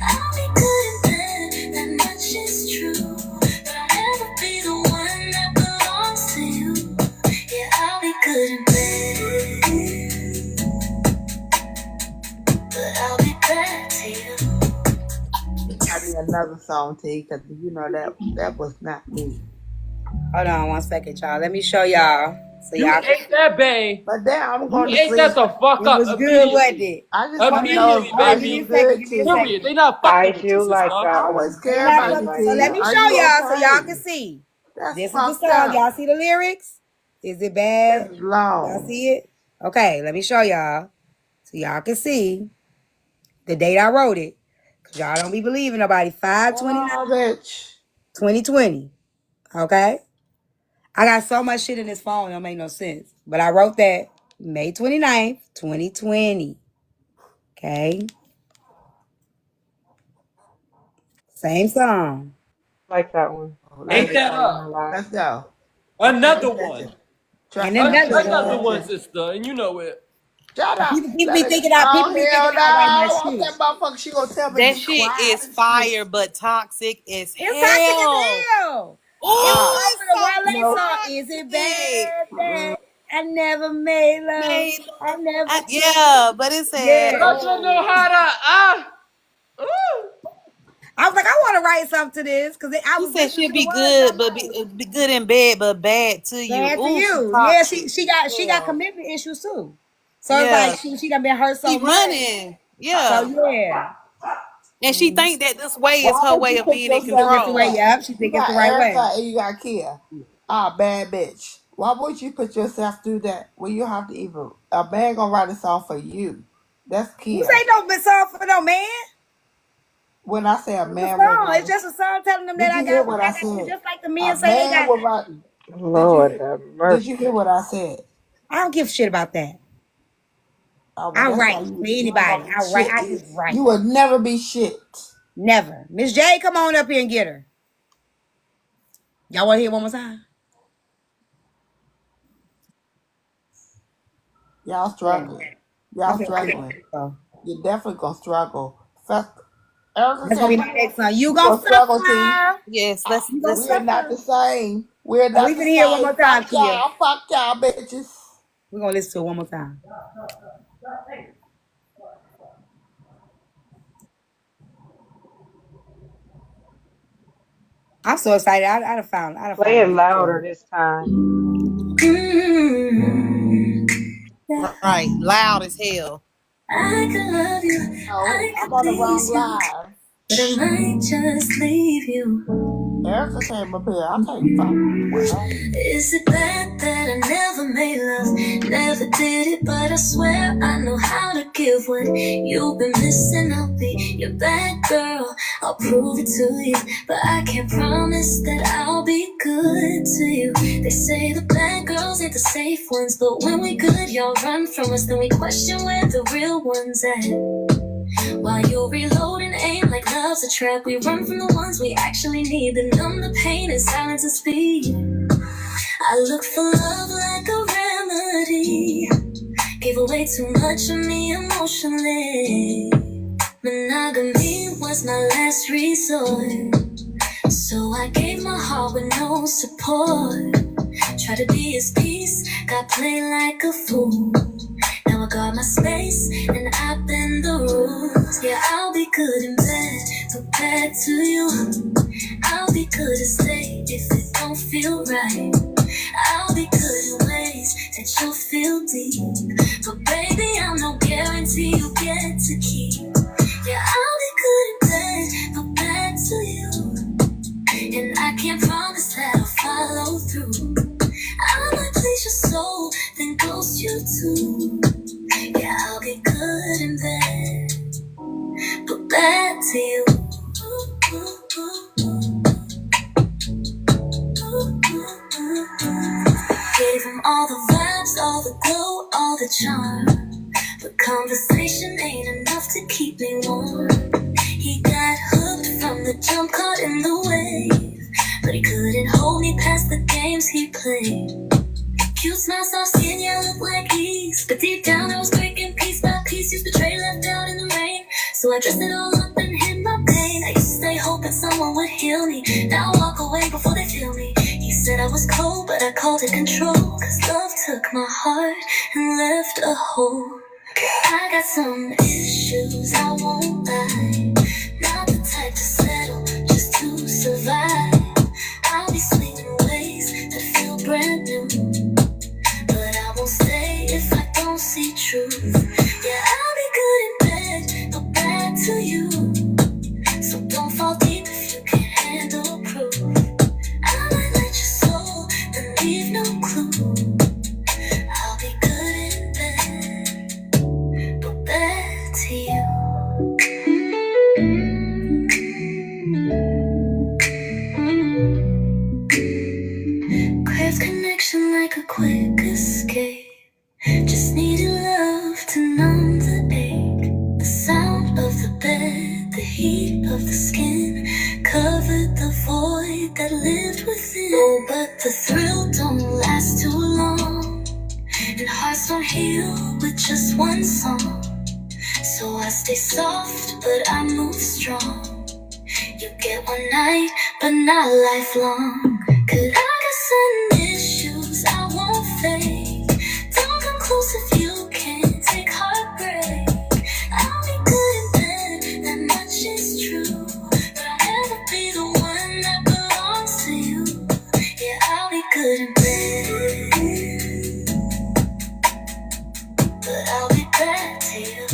I'll be good in bed, that much is true. But I'll never be the one that belongs to you. Yeah, I'll be good in bed, but I'll be bad to you. I need another song, T, because you know that was not me. Hold on 1 second, y'all. Let me show y'all. So You y'all ate that, babe. But then I'm You going to ate that sleep. the fuck It up was good, wasn't immediately. it? I just want to know Immediately, if Hold on, are give me you a baby. second. good, Give me a T? second. Period. They not I fucking with you, do sister. like I that always one. care They're not about I you, fucking. like So T. let that me Are show one. you y'all so y'all can okay? see. That's This is the fucked song. up. Y'all see the lyrics? Is it bad? That's Y'all long. see it? Okay, let me show y'all so y'all can see the date I wrote it. Cause y'all don't be believing nobody. 5/29, Oh, bitch. 2020. Okay? I got so much shit in this phone, it don't make no sense. But I wrote that May 29th, 2020. Okay? Same song. I like that one. Oh, I Ate like that that one up. a lot. let's go. Okay, Another attention. one. And Trust then me, another pay Another one. one, attention. sister. And you know it. Shut up. People Let be it thinking Oh, people be thinking hell no. I write my I want shit. that motherfucker. She gonna tell me That be shit quiet is and shit. fire, but toxic as It's toxic hell. as hell. It's Ah, Oh, over it's the so Wale nope. song. Is it toxic. bad that I never made love? Made, I never. yeah, but it said, But Yeah. I just know how to, ooh. I was like, I want to write something to this because I she was said listening she'll to the be words. And good, I'm but like, be good in bed, but bad to you. bad to Ooh, she you. Yeah, toxic. she got Hell. commitment issues too. So it's Yeah, like she done been hurt so keep much. running. So Yeah. yeah. And she think that this way is Why her would way you of put being in She think yourself it's the through way. control. that? Yep. She You think it's the got right way. Erica and you got Kia. Ah, bad bitch. Why would you put yourself through that when you have to even a man gonna write a song for you? That's This Kia. ain't no song for no man. When I say a It's a man will song. write It's a just a song telling them that did I you hear got what what I I got. It's said? just like the A men say they man got. will write Lord have did you hear mercy. what I said? I don't give a shit about that. Oh well I that's write why for you ain't anybody. gonna be I write. shit. I just write. You will never be shit. Never. Miss J, come on up here and get her. Y'all want to hear it one more time? Y'all Yeah. struggling. I'm Y'all finna play struggling. this song. You're definitely gonna struggle. First, Erica That's gonna be came my next song. You you gonna gonna struggle, T. suffer. Yes, You gonna let's We're not suffer. the same. We're Oh, we not the finna hear it one same. more time, Fuck Kia. y'all. Fuck y'all, bitches. We're gonna listen to it one more time. I'm so excited. I done found Play a it video. louder this time. right, loud as hell. I could love you, No, I I'm could on the wrong please you, line. but I might just leave you. Erica came up here. I can't fuck with her. Is it bad that I never made love? Never did it, but I swear I know how to give what you've been missing. I'll be your bad girl, I'll prove it to you, but I can't promise that I'll be good to you. They say the bad girls ain't the safe ones, but when we good, y'all run from us, then we question where the real ones at. While you're reloading, aim like love's a trap. We run from the ones we actually need. Then numb the pain and silence the speed. I look for love like a remedy. Gave away too much of me emotionally. Monogamy was my last resort. So I gave my heart with no support. Try to be his peace, got played like a fool. Now I got my space, and I bend the rules. Yeah, I'll be good in bed, but bad to you. I'll be good to stay if it don't feel right. I'll be good in ways that you'll feel deep. But baby, I'm no guarantee you get to keep. Yeah, I'll be good in bed, but bad to you. And I can't promise that I'll follow through. I might please your soul, then ghost you too. Yeah, I'll be good in bed, but bad to you. Gave him all the vibes, all the glow, all the charm. But conversation ain't enough to keep me warm. He got hooked from the jump, caught in the wave. But he couldn't hold me past the games he played. Cute smile, soft skin, yeah, look like ease. But deep down I was breaking piece by piece. Used betrayed, left out in the rain. So I dressed it all up and hid my pain. I used to stay hoping someone would heal me. Now I walk away before they feel me. He said I was cold, but I called it control. Cause love took my heart and left a hole. I got some issues, I won't lie. Not the type to settle, just to survive. I'll be swinging ways that feel brand new. But I won't stay if I don't see truth. Yeah, I'll be good in bed, but bad to you. So don't fall deep if you can't handle proof. I might let your soul, then leave no clue. I'll be good in bed, but bad to you. Craves connection like a quick escape. Just needed love to numb the ache. The sound of the bed, the heat of the skin covered the void that lived within. Oh, but the thrill don't last too long, and hearts don't heal with just one song. So I stay soft, but I move strong. You get one night, but not lifelong. Cause I got some issues I won't fake. Don't come close if you can't take heartbreak. I'll be good in bed, that much is true. But I'll never be the one that belongs to you. Yeah, I'll be good in bed, but I'll be bad to you.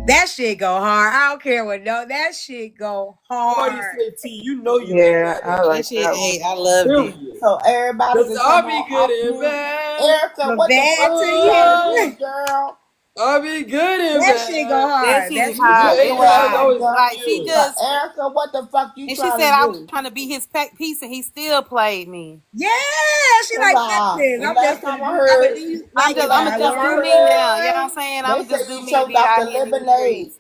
That shit go hard. I don't care what that shit go Somebody hard. say T, you know you Yeah, like I that. like That shit, that hey, one. I loved it. Period. So everybody Cause can I'll come be on good off in mute. bed. Erica, But what the bad fuck to you trying to you. do, girl? I'll be good in That shit go bed. That hard. shit That is shit You hard. go ain't It's that Well, that hard. was girl. Like she you. But just, Erica, what the fuck you and she trying said to I was do? trying to be his piece, and he still played me. Yeah, she Cause like fuck this. the I'm last just time gonna I do. I'm gonna heard, do you I'm like the just, if I last time just I do want. me now. You know what heard, I'm saying? they I'ma just said do you me and choked be off the out here in these lemonade, streets.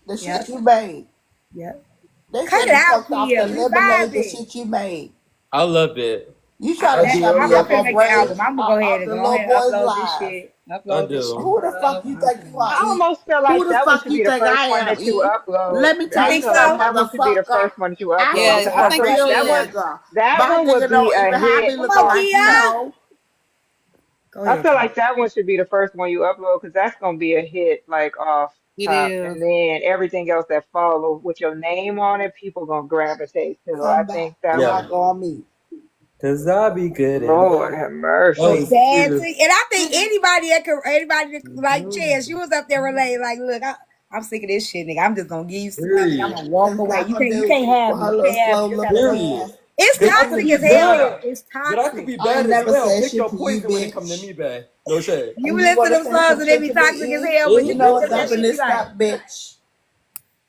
the shit Yep, you made. yep. They Cut said it you out, choked off the Kia. We lemonade, the vibing. shit you made. I love it. You trying I to That, do. shut I me I'm up love finna on it. make the brain album. I'm gonna go ahead off and the go little ahead and boy's upload this live. shit. I Upload this shit do. to Who the fuck you think you are, I E? almost feel Who like the that one fuck should you be the think first I one am, that you E? upload. Let me You tell I you think feel something, like so? that one should be the motherfucker. first one that you I upload fuck Yeah, because with I I a feel think it like real that one should. nigga. that My one would nigga be don't a even have hit. me Come looking on, like he Kia. know. Go I ahead, feel Kia. like that one should be the first one you upload because that's gonna be a hit like off It top, is. and then everything else that follow with your name on it, people gonna gravitate to. I Come back think that before Yeah. I one. go on mute. Cause I'll be good in Lord bed. have But mercy. Oh, bad to serious. and I think anybody that could, like Chance, you was up there relating, like, look, I'm sick of this shit, nigga. I'm just gonna give you some money and I'm Period. gonna walk That's away. not You gonna can't you do can't have with me. her You little can't have me. slow You gotta looking go. Period. ass. It's Cause I could toxic be as hell good. though. It's But I could toxic. be I bad ain't as never well. said Pick shit your to you, poison when it come to bitch. me, babe. No shade. You And you listen to wanna them say songs some and they shit be to me, toxic as E? hell, but You Hey, you know listen what's to that up listen. in shit, you be this like, cup, bitch?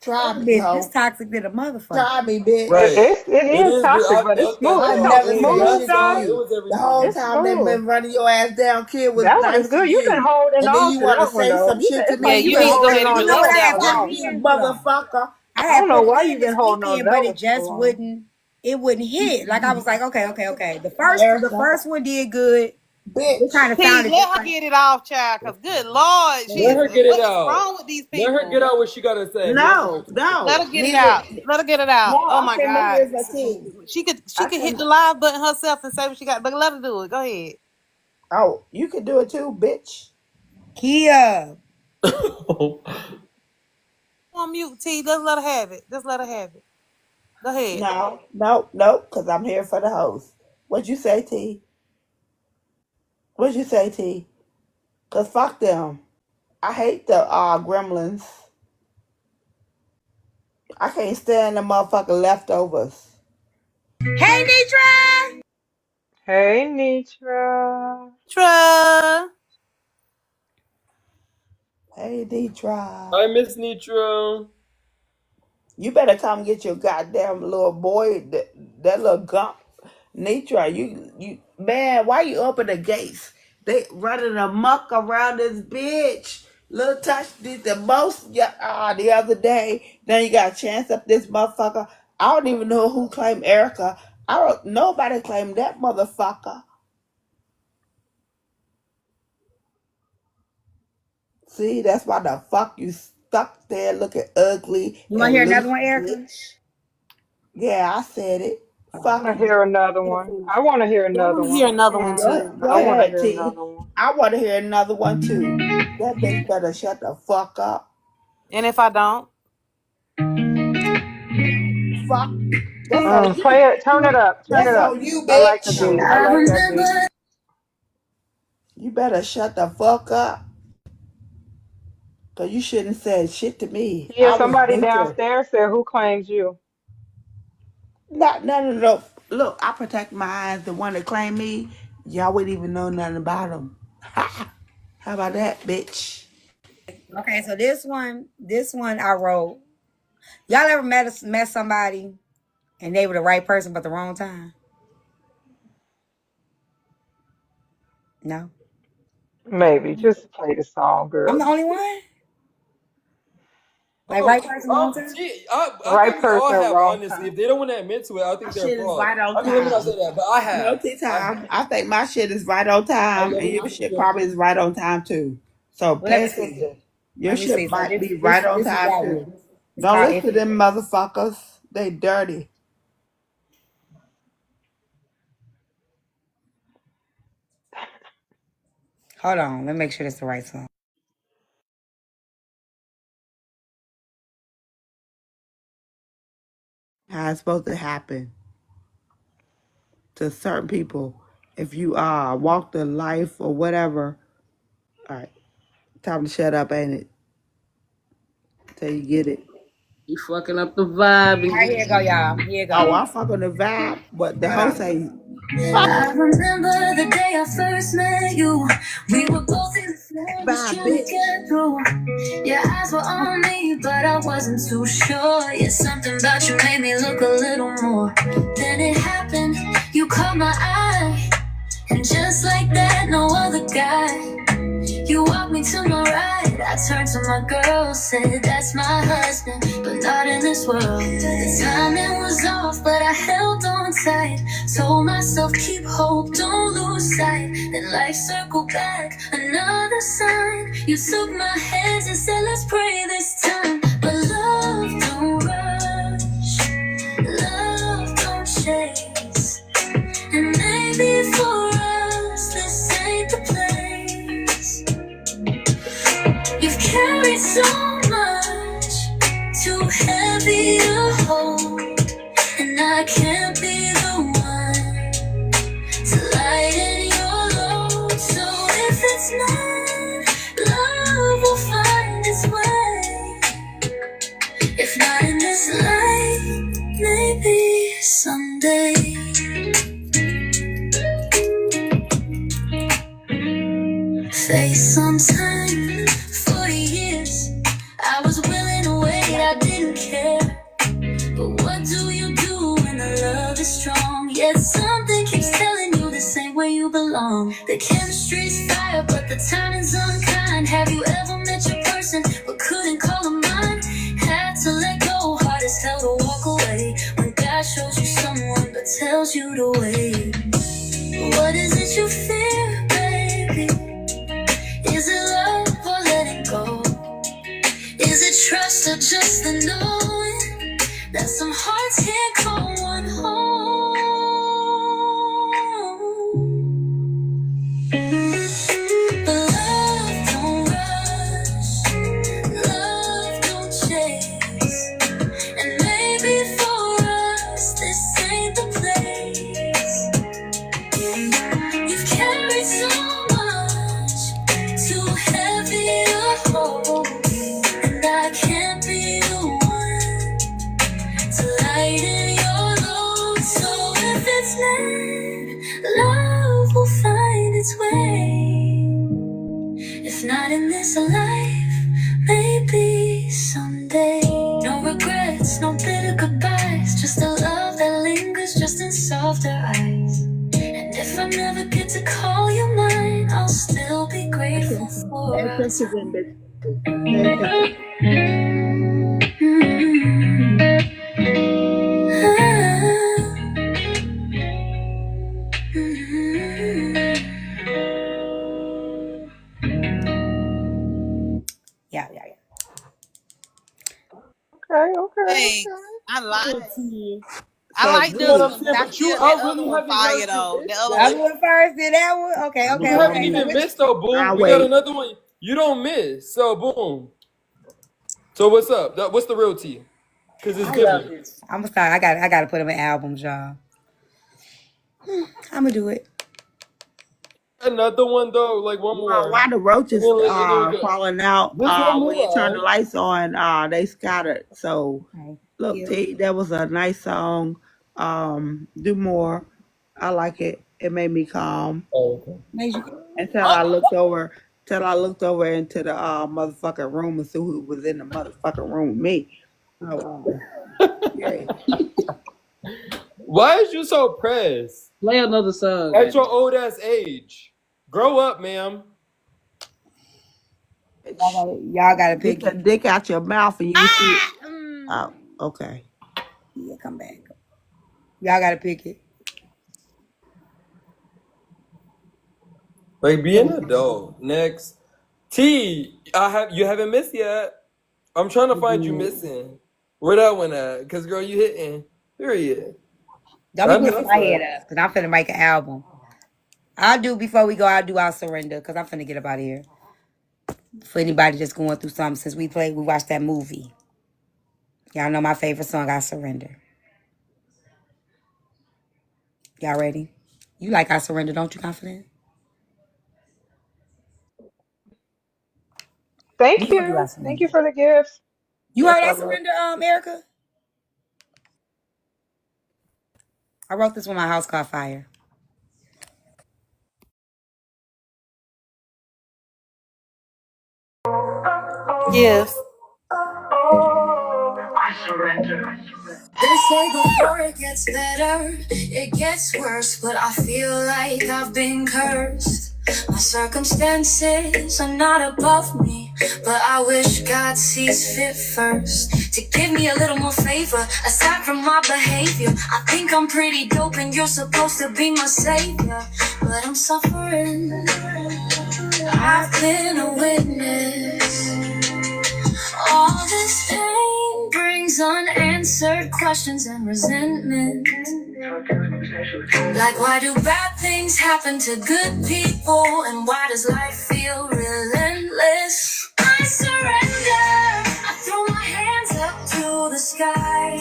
Try me, Bitch, this hoe. toxic than a motherfucker. Try me, bitch. Right. It It is is, but toxic, but it's smooth. I It's that so never was said smooth, shit to song. though. It you. was The everything. whole It's time they smooth. been running your ass down, kid was That one is nice to good. You've been you. holding And then on you to want to that one, say though. some shit to It's me. like Yeah, You you've you better been need to go holding ahead and on You to know release what that I one that had for one. put long. in? fucking Hold on. motherfucker. I I had don't know put why it you've in been this holding on to weekend, but that it one so just long. wouldn't. It wouldn't hit. Like I was like, okay. The Erica, first one did good. It bitch. kind of T, sounded let just her like. get it off, child, because good Lord, Let her Jesus. get it What is out. wrong with these Let her people? get out what she gotta say. Here's the No, Let no. her get it Neither. out. Let her get it out. No, Oh I my came up God. here as a team. She I could hit came. the live button herself and say what she got, but let her do it. Go ahead. Oh, you can do it too, bitch. Kia. On mute, T. Just let her have it. Just let her have it. Go ahead. No, because I'm here for the host. What'd you say, T? What'd you say, T? Because fuck them. I hate the gremlins. I can't stand the motherfucking leftovers. Hey, Nitra. Hey, Nitra. Tra. Hey, Detra. I miss Nitro. You better come get your goddamn little boy, that little gump. Nitra, you, man, why you open the gates? They running amok around this bitch. Little Touch did the most the other day. Then you got a chance up this motherfucker. I don't even know who claimed Erica. Nobody claimed that motherfucker. See, that's why the fuck you stuck there looking ugly You want to hear and another loose, one, Erica? bitch. Yeah, I said it. I want Fuck to you. hear another one. I want to hear I another want to hear one. another one too. Go I want to ahead, hear T. another one. I want to hear another one too. That bitch better shut the fuck up. And if I don't, Fuck. That's on you. Play it. Turn it up. Turn it That's up. on you, I like the bitch. beat. I like that beat. You better shut the fuck up. Cause you shouldn't have said shit to me. Yeah, I was somebody neutral. downstairs said, "Who claims you?" Not none of the look. I protect my eyes. The one that claimed me, y'all wouldn't even know nothing about him. How about that, bitch? Okay, so this one I wrote. Y'all ever met somebody and they were the right person but the wrong time? No. Maybe. Just play the song, I'm the girl. only one? Like right Oh, person, wrong time? gee, I Right think we all person, have, wrong honestly. time. If they don't want to admit to it, I My think they're shit is fraud. right on I mean, let me not time. say that, but I No have. tea I time. have. I think my shit is right on I time, love and it your when you shit do. probably is right on time too. So Well, let pay me see. attention. Your Let me shit see. So might this be this right on this is time that too. one. It's Don't called listen If to It. them motherfuckers. They dirty. Hold on. Let me make sure it's the right song. How it's supposed to happen to certain people. If you walk the life or whatever. All right, time to shut up, ain't it? Till you get it. You fucking up the vibe All and right, you. here you go, y'all. Here you Oh, go. I fuck on the vibe, but the Hold host on. say, fuck I remember the day I first met you. We were both in the that floor just vibe, trying to bitch. get through. Your eyes were on me, but I wasn't too sure. Yeah, something about you made me look a little more. Then it happened, you caught my eye. And just like that, no other guy. You walked me to my right. I turned to my girl, said that's my husband, but not in this world. The timing was off, but I held on tight. Told myself keep hope, don't lose sight. Then life circled back, another sign. You took my hands and said let's pray this time. But love don't rush, love don't chase. And maybe for us this ain't the place. You've carried so much, too heavy to hold, and I can't be the one to lighten your load. So if it's not, love will find its way. If not in this life, maybe someday. Face some time, 40 years. I was willing to wait, I didn't care. The chemistry's fire, but the timing's unkind. Have you ever met your person but couldn't call them mine? Had to let go, hard as hell to walk away. When God shows you someone but tells you to wait. What is it you fear, baby? Is it love or letting go? Is it trust or just the knowing that some hearts can't call one home? But love don't rush, love don't chase. And maybe for us, this ain't the place. You've carried so much, too heavy to hold. And I can't be the one to lighten your load. So if it's meant, love will find its way. If not in this life, maybe someday. No regrets, no bitter goodbyes. Just a love that lingers just in softer eyes. And if I never get to call you mine, I'll still be grateful for us. Yeah. Okay. I like So, like you this know what I'm one. saying? I But you, feel I that other really one haven't fire heard you though. The miss other That that. one. one first, did that one? Okay. You haven't So even which, missed though, boom. We got another one. You don't miss. So boom. So what's up? What's the real tea? Because it's I love giving. this. I'm gonna start. I gotta put them in albums, y'all. I'm gonna do it. Another one though, like one more. Why the roaches And then we'll go. falling out Just one when you turn the more. lights on, they scattered. So look, Yeah. T, that was a nice song. Do more. I like it. It made me calm. Oh, okay. Until I looked over into the motherfucking room and see who was in the motherfucking room with me. Oh, yeah. Why is you so pressed? Play another song. At your old ass age. Grow up, ma'am. Y'all gotta pick Get the dick out your mouth and you see it. Oh, okay. Yeah, come back. Y'all gotta pick it. Like be an adult. Next. T, you haven't missed yet. I'm trying to find you missing. Where that one at? Cause girl, you hitting. Period. Don't be putting my head up, cause I'm finna make an album. Before we go, I'll do I'll Surrender, cause I'm finna get up out of here. For anybody just going through something, since we watched that movie. Y'all know my favorite song, I Surrender. Y'all ready? You like I Surrender, don't you, Confident? Thank you. Thank you for the gifts. You Yes, heard I I love. Surrender, Erica? I wrote this when my house caught fire. Yes. I surrender. They say before it gets better, it gets worse, but I feel like I've been cursed. My circumstances are not above me, but I wish God sees fit first to give me a little more favor aside from my behavior. I think I'm pretty dope and you're supposed to be my savior, but I'm suffering. I've been a witness. All this pain brings unanswered questions and resentment. Like, why do bad things happen to good people? And why does life feel relentless? I surrender. I throw my hands up to the sky.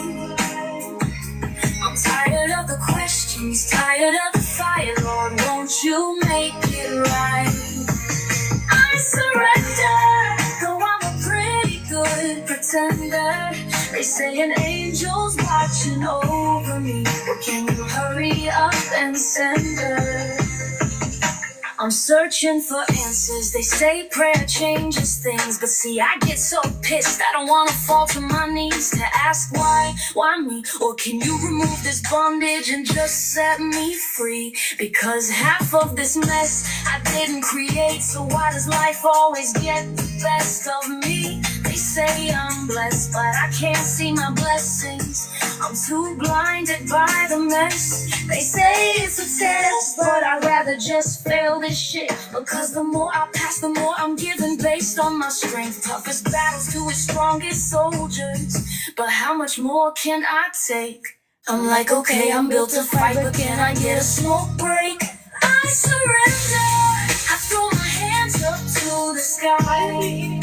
I'm tired of the questions, tired of the fire. Lord, won't you make it right? I surrender. Though I'm a pretty good pretender. They say an angel's watching over me. Well, can you hurry up and send her? I'm searching for answers. They say prayer changes things, but see, I get so pissed. I don't wanna fall to my knees to ask why me? Or can you remove this bondage and just set me free? Because half of this mess I didn't create, so why does life always get the best of me? They say I'm blessed, but I can't see my blessings. I'm too blinded by the mess. They say it's a test, but I'd rather just fail this shit. Because the more I pass, the more I'm given based on my strength. Toughest battles to its strongest soldiers. But how much more can I take? I'm like, okay, I'm built to fight, but can I get a smoke break? I surrender. I throw my hands up to the sky.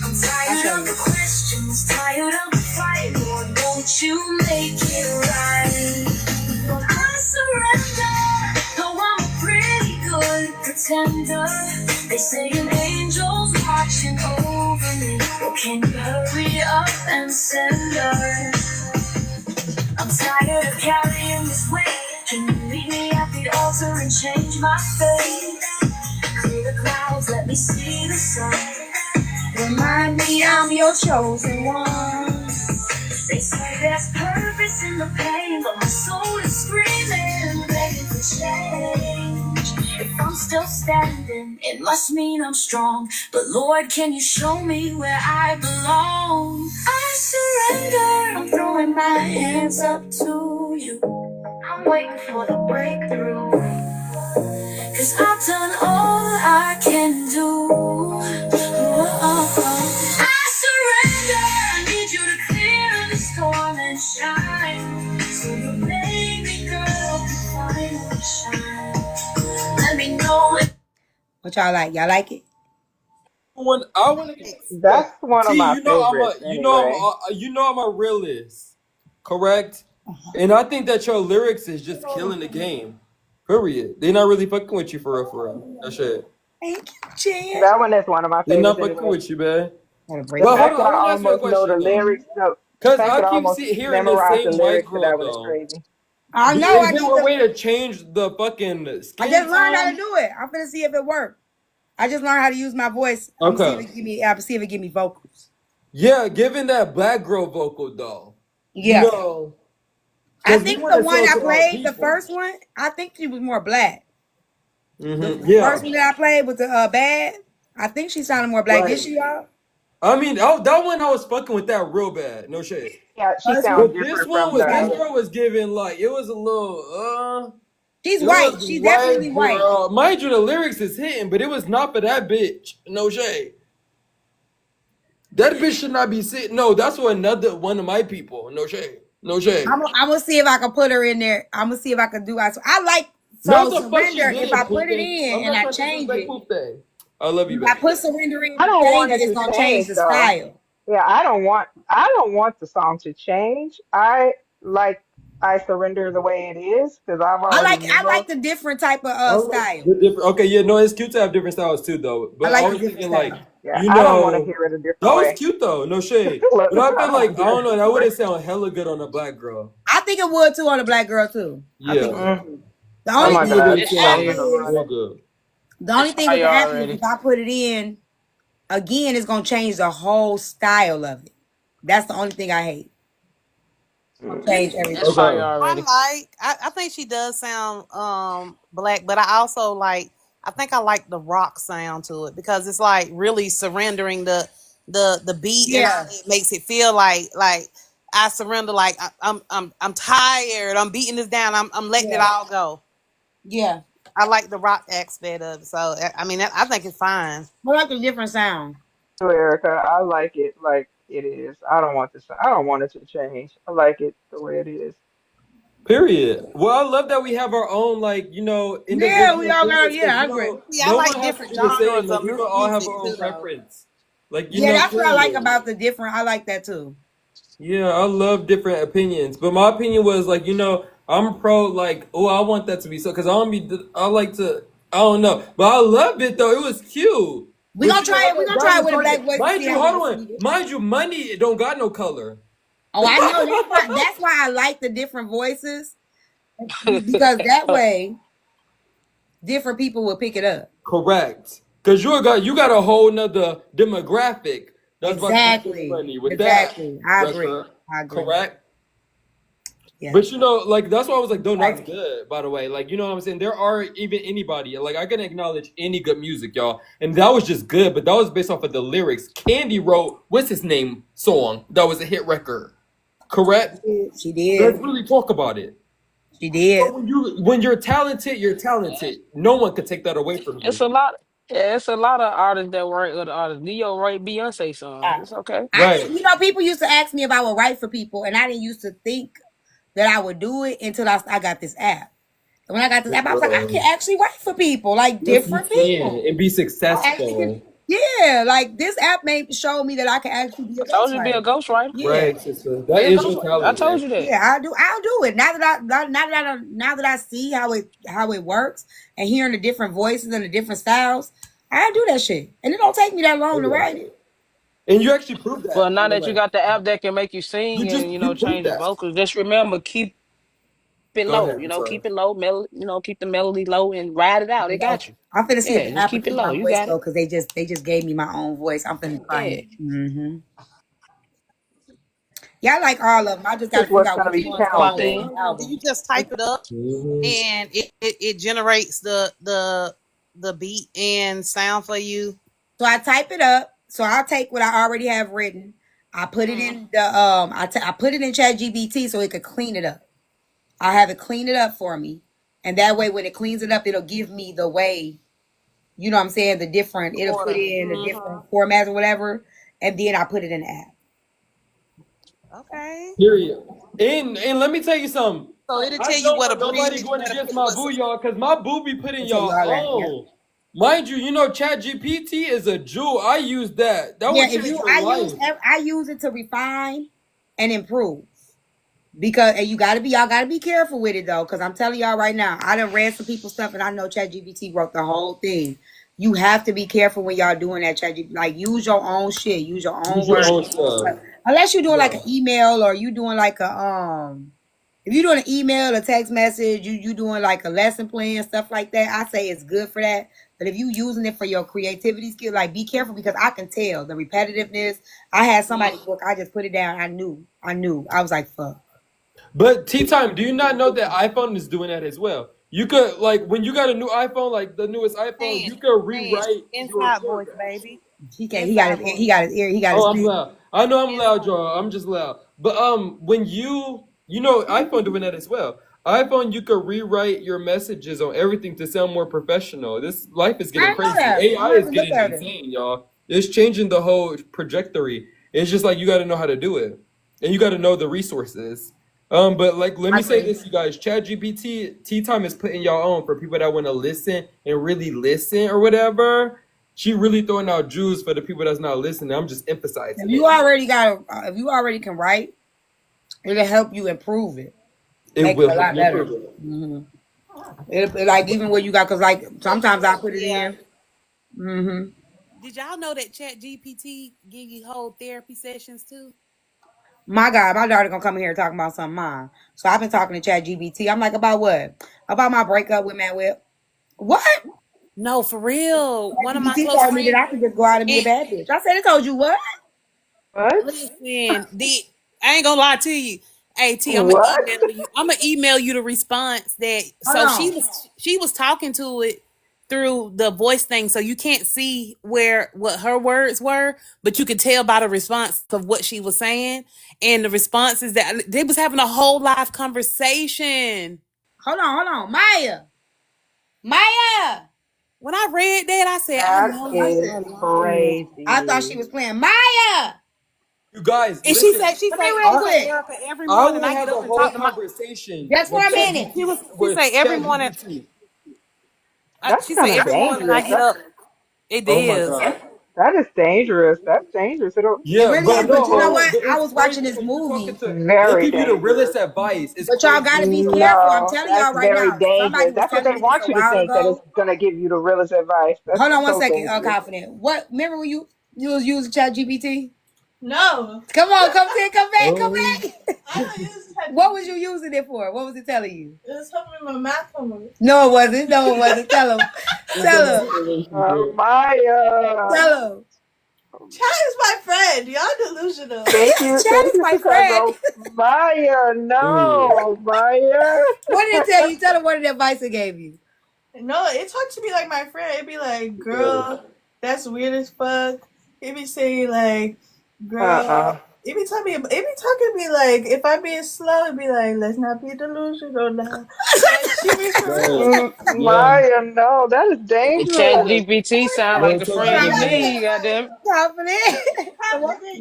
I'm tired of the questions, tired of the fight. Lord, won't you make it right? I surrender. Though I'm a pretty good pretender. They say an angel's watching over me. Well, can you hurry up and send her? I'm tired of carrying this weight. Can you meet me at the altar and change my fate? Clear the clouds, let me see the sun. Remind me I'm your chosen one. They say there's purpose in the pain, but my soul is screaming, begging for change. If I'm still standing, it must mean I'm strong. But Lord, can you show me where I belong? I surrender. I'm throwing my hands up to you. I'm waiting for the breakthrough. Cause I've done all I can do. I surrender. I need you to clear the storm and shine. So the baby girl can finally shine. Let me know if What y'all like? Y'all like it? I want to That's one of T. my You know favorites anyway. I'm a realist, correct? And I think that your lyrics is just killing the game. Period. They're not really fucking with you for real, for real. That shit. Thank you, Jen. That one is one of my They're not favorites fucking anyway. with you, man. Gotta The break But it. hold fact on, that I I want to ask you a almost know the question though, lyrics, the because fact I that I keep almost hearing the memorized the same white lyrics to girl that one is though. crazy. I know. Is I there need a to. way to change the fucking I skin just learned how to tone? do it. I'm finna see if it works. I just learned how to use my voice. I'm gonna see if Okay. it give me. I'm see if it give me vocals. Yeah, given that black girl vocal though, you Yeah. know, I because we think want the to one sell I to our played, the people. first one, I think she was more black. The Yeah. first one that I played with the bad, I think she sounded more black. Did Like, she, y'all? I mean, oh, that one I was fucking with that real bad. No shit. Yeah, she First sounds one? But this different one from was this the. girl was giving like it was a little She's it white. was She's white definitely white. girl. Mind you, the lyrics is hitting, but it was not for that bitch. No shade. That bitch should not be sitting. No, that's for another one of my people. No shade. No shade. I'm gonna see if I can put her in there. I'm gonna see if I can do. I like No, so the fuck she surrender. If I didn't, put Poop it Day. I'm in and not I trying to change disrespect it, Poop Day. I love you, if I babe. put surrender in I and don't change want it, it it's to gonna change change the though. style. Yeah, I don't want the song to change. I like I surrender the way it is because I've already I know. like the different type of I like style. the different. Okay, yeah, no, it's cute to have different styles too, though. I But I like the was different thinking like, style. Yeah, you I don't want to know, hear it a that different was way. cute though. No shade. Look, But I I feel don't want like to I hear it don't a know. That different would way. have sounded hella good on a black girl. I think it would too on a black girl too. I think it Yeah, would Mm. too. The Oh only I my think it thing would God, with have it the sounds app sounded is real phenomenal. good. the only thing with the app is if I put it in again, it's gonna change the whole style of it. That's the only thing I hate. Change everything. Okay. I think she does sound black, but I also I think I like the rock sound to it because it's like really surrendering the beat and Yeah. it makes it feel like I surrender I'm tired, I'm beating this down, I'm letting it Yeah. all go. Yeah. I like the rock aspect of it. So I mean I think it's fine. I like a different sound. So Erica, I like it like it is. I don't want this. I don't want it to change. I like it the way it is. Period. Well, I love that we have our own, like, you know, Yeah, we individual all got opinions because, yeah, I you agree. know, See, I no one like has to different be the same. genres Like, of we can all have music our own too though. preference. Like, you Yeah, know, that's what I like period. about the different. I like that too. Yeah, I love different opinions. But my opinion was, like, you know, I'm pro, like, oh, I want that to be so, because I like to, I don't know. But I love it, though. It was cute. We But, gonna you know, try it. We gonna that try it was with a black talking, voice and mind see you, how we hold on. receive it. Mind you, money don't got no color. Oh, I know. That's why I like the different voices because that way different people will pick it up. Correct. Because you got a whole nother demographic that's about to spend money with that I agree. record. I agree. Correct. Yeah. But you know, like that's why I was like, no, that's good, by the way. Like, you know what I'm saying? There are even anybody, like I can acknowledge any good music, y'all. And that was just good, but that was based off of the lyrics. Candy wrote, what's his name song that was a hit record. Correct? She did. Let's really talk about it. She did. So when you're talented, you're talented. No one can take that away from you. It's a lot. Yeah, it's a lot of artists that write other artists. Neo write Beyonce songs. It's okay. Right. You know, people used to ask me if I would write for people, and I didn't used to think that I would do it until I got this app. And when I got this app, I was like, I can actually write for people, like different people, and be successful. Yeah, like this app show me that I can actually be a I told you to be a ghostwriter. Yeah. Right, sister. That is your talent. I told you that. Yeah, I'll do it. Now that I see how it works and hearing the different voices and the different styles, I'll do that shit. And it don't take me that long to write it. And you actually proved that. Well, now that you got the app that can make you sing You and change the vocals, just remember keep it Go low. ahead, Keep it low. Keep the melody low and ride it out. It got you. I'm finna see if the app keep it keep low. my You voice got though, it. because they just gave me my own voice. I'm finna try it. Mm-hmm. Yeah, I like all of them. I just gotta figure out which one's Clock going in. on. You just type it up and it generates the beat and sound for you. So I type it up. So I'll take what I already have written. I put it in the I put it in ChatGPT so it could clean it up. I have it clean it up for me, and that way when it cleans it up, it'll give me the way. You know what I'm saying? It'll put in the different formats or whatever, and then I put it in the app. Okay. Period. And let me tell you something. So it'll tell you what a nobody bridge going you against gotta my boo, y'all, because my boo be putting So y'all y'all right, on. Mind you, ChatGPT is a jewel. I use that. That would change your life. I use it to refine and improve. Because y'all gotta be careful with it though, because I'm telling y'all right now, I done read some people's stuff and I know ChatGPT wrote the whole thing. You have to be careful when y'all doing that ChatGPT. Like use your own shit, use your own words. Unless you're doing like an email or you doing like a if you're doing an email, a text message, you doing like a lesson plan, stuff like that, I say it's good for that. But if you using it for your creativity skill, like be careful because I can tell the repetitiveness. I had somebody's book, I just put it down. I knew. I was like, fuck. But Tea Tyme, do you not know that iPhone is doing that as well? You could when you got a new iPhone, like the newest iPhone, you could rewrite inside voice, baby. He got his ear. I'm loud. I know I'm loud, y'all. I'm just loud. But when iPhone doing that as well. iPhone, you could rewrite your messages on everything to sound more professional. This life is getting crazy. AI is getting insane, y'all. It's changing the whole trajectory. It's just like you got to know how to do it, and you got to know the resources. But like, let me say this, you guys. ChatGPT, Tea Tyme is putting y'all on for people that want to listen and really listen or whatever. She really throwing out Jews for the people that's not listening. I'm just emphasizing. If you already can write, it'll help you improve it. It will a lot better. Like even what you got, because like sometimes I put it in. Mm-hmm. Did y'all know that ChatGPT give you whole therapy sessions too? My God, my daughter gonna come in here talking about something mine. So I've been talking to ChatGPT. I'm like, about what? About my breakup with Matt Whip. What? No, for real. One of my ChatGPT close told me friends. that I could just go out and be a bad bitch. I said, it told you what? What? Listen, I ain't gonna lie to you. Hey T, I'm gonna email you the response that. She was talking to it through the voice thing, so you can't see what her words were, but you could tell by the response of what she was saying, and the responses that they was having a whole live conversation. Hold on, Maya. When I read that, I said, That is crazy. I thought she was playing Maya. You guys, and listen, she said, Erica, every I morning will I have get a up and whole talk to my. conversation. Just for a minute. She say every morning. That's She kind say of every morning I dangerous. get up. It is. That is dangerous. That's dangerous. But you know what? I was watching this movie. Very they give you the realest advice. But y'all gotta be careful. I'm telling y'all right now. Somebody was That's what they telling me want this you a to while think, that ago. it's gonna give you the realest advice. That's Hold on one so second, dangerous. Confident. What? Remember when you was using ChatGPT? No. Come on, come back, come back. I don't use ChatGPT. What was you using it for? What was it telling you? It was helping my math homework. No, it wasn't. No, it wasn't. Tell him. Tell him. Maya. Tell him. Chad is my friend. Y'all delusional. Chad Thank is you, my friend. Chicago. Maya, no, Maya. What did it tell you? Tell him what advice it gave you. No, it talked to me like my friend. It'd be like, girl, that's weird as fuck. It'd be saying like, girl. It be talking to me like, if I'm being slow, it'd be like, let's not be delusional now. Like, she be for real. Maya, no, that is Chat dangerous. GPT sound like the friend you need, goddamn.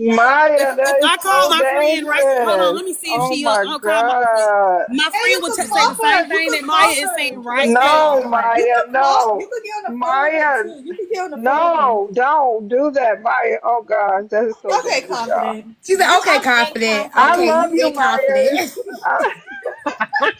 Maya, that If is I call so my friend, right? Hold on, dangerous. let me see if Oh she my I'll call my friend. God. My Hey, friend you would could say call the same her. You thing could that Maya call is her. saying right No, now. Maya, no. You could get on the phone with her Maya, too. You could get on the phone with her. no, don't do that, Maya. Oh gosh, that is so Okay, dangerous, y'all. confident. She said, okay, I'm confident. I Okay, love you you, get confident. Maya.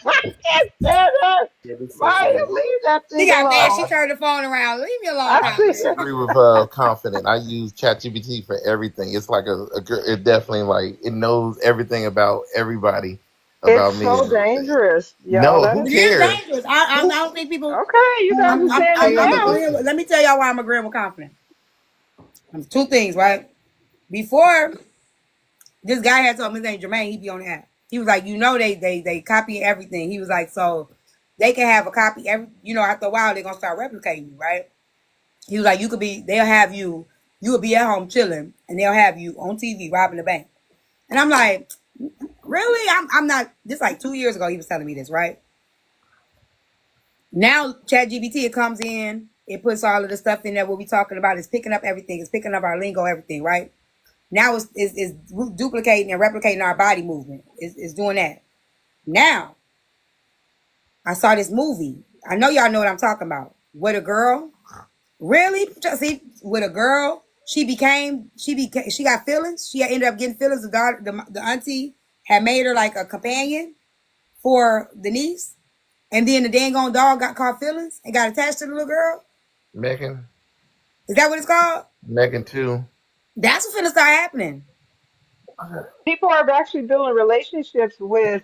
I can't stand it. Maya, leave that She thing got mad. She alone. turned the phone around. Leave me alone, I see. confident. Agree with confident. I use ChatGPT for everything. It's like it definitely like it knows everything about everybody about It's me so and everything. dangerous, y'all. No, That who It is is cares? dangerous. I don't think people. okay. You guys are saying it I'm now. agreeing with, let me tell y'all why I'm agreeing with confident. Two things, right? Before, this guy had told me his name Jermaine, he be on the app. He was like, they copy everything. He was like, so they can have a copy after a while they're gonna start replicating you, right? He was like, they'll have you will be at home chilling and they'll have you on TV robbing the bank. And I'm like, really? I'm not. This like 2 years ago he was telling me this, right? Now ChatGPT, it comes in, it puts all of the stuff in there what we talking about. It's picking up everything. It's picking up our lingo, everything, right? Now it's duplicating and replicating our body movement. It's doing that. Now, I saw this movie. I know y'all know what I'm talking about. With a girl, really? See, with a girl, she got feelings. She ended up getting feelings. The auntie had made her like a companion for the niece, and then the dang on dog got caught feelings and got attached to the little girl. Megan. Is that what it's called? Megan too. That's what's gonna start happening. People are actually building relationships with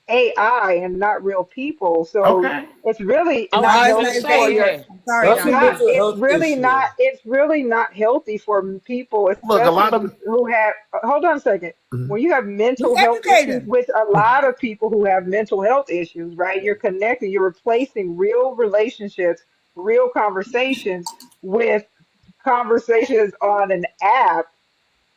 AI and not real people. So Okay. it's really I not was Oh, just gonna healthy it's for say your. dangerous. that. I'm sorry, It's That's a Dom. not. mental health issue. It's really not healthy for people, Look, a lot especially of who have. Hold on a second. Mhm. When you have We mental health educate issues, them. with a lot of people who have mental health issues, right? You're connecting. You're replacing real relationships, real conversations with conversations on an app,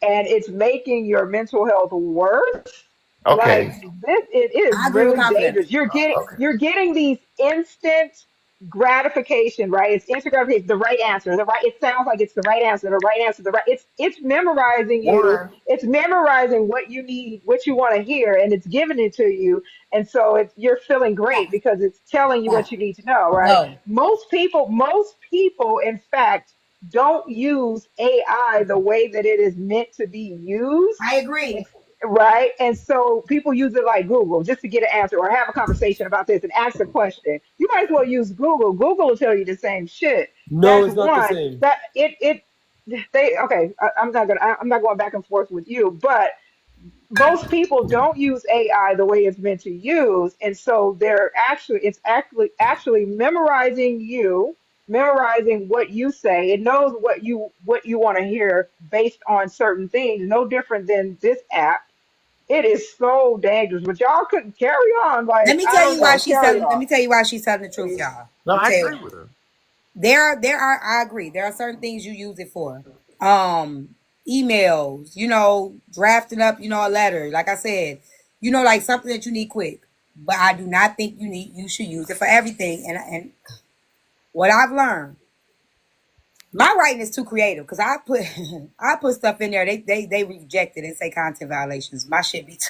and it's making your mental health worse. Like okay. this, it is I agree with really confidence. dangerous. Okay. You're getting these instant gratification, right? It's instant gratification, the right answer, the right. It sounds like it's the right answer, the right answer, the right. It's memorizing you. One. It's memorizing what you need, what you want to hear, and it's giving it to you. And so you're feeling great because it's telling you what you need to know, right? No, Most people, in fact, don't use AI the way that it is meant to be used. I agree. Right. And so people use it like Google just to get an answer or have a conversation about this and ask a question. You might as well use Google. Google will tell you the same shit. No, That's it's not the one. same. That it they okay. I'm not going back and forth with you, but most people don't use AI the way it's meant to use, and so it's actually memorizing you, memorizing what you say. It knows what you want to hear based on certain things. No different than this app. It is so dangerous, but y'all couldn't carry on. let Like me I tell don't you why know, she's carry telling. Let on. me tell you why she's telling the truth, y'all. No, Let me I tell you. agree with her. There are. I agree. There are certain things you use it for. Emails. Drafting up. A letter. Like I said. Like something that you need quick. But I do not think you should use it for everything. And what I've learned, my writing is too creative because I put I put stuff in there. They reject it and say content violations. My shit be too.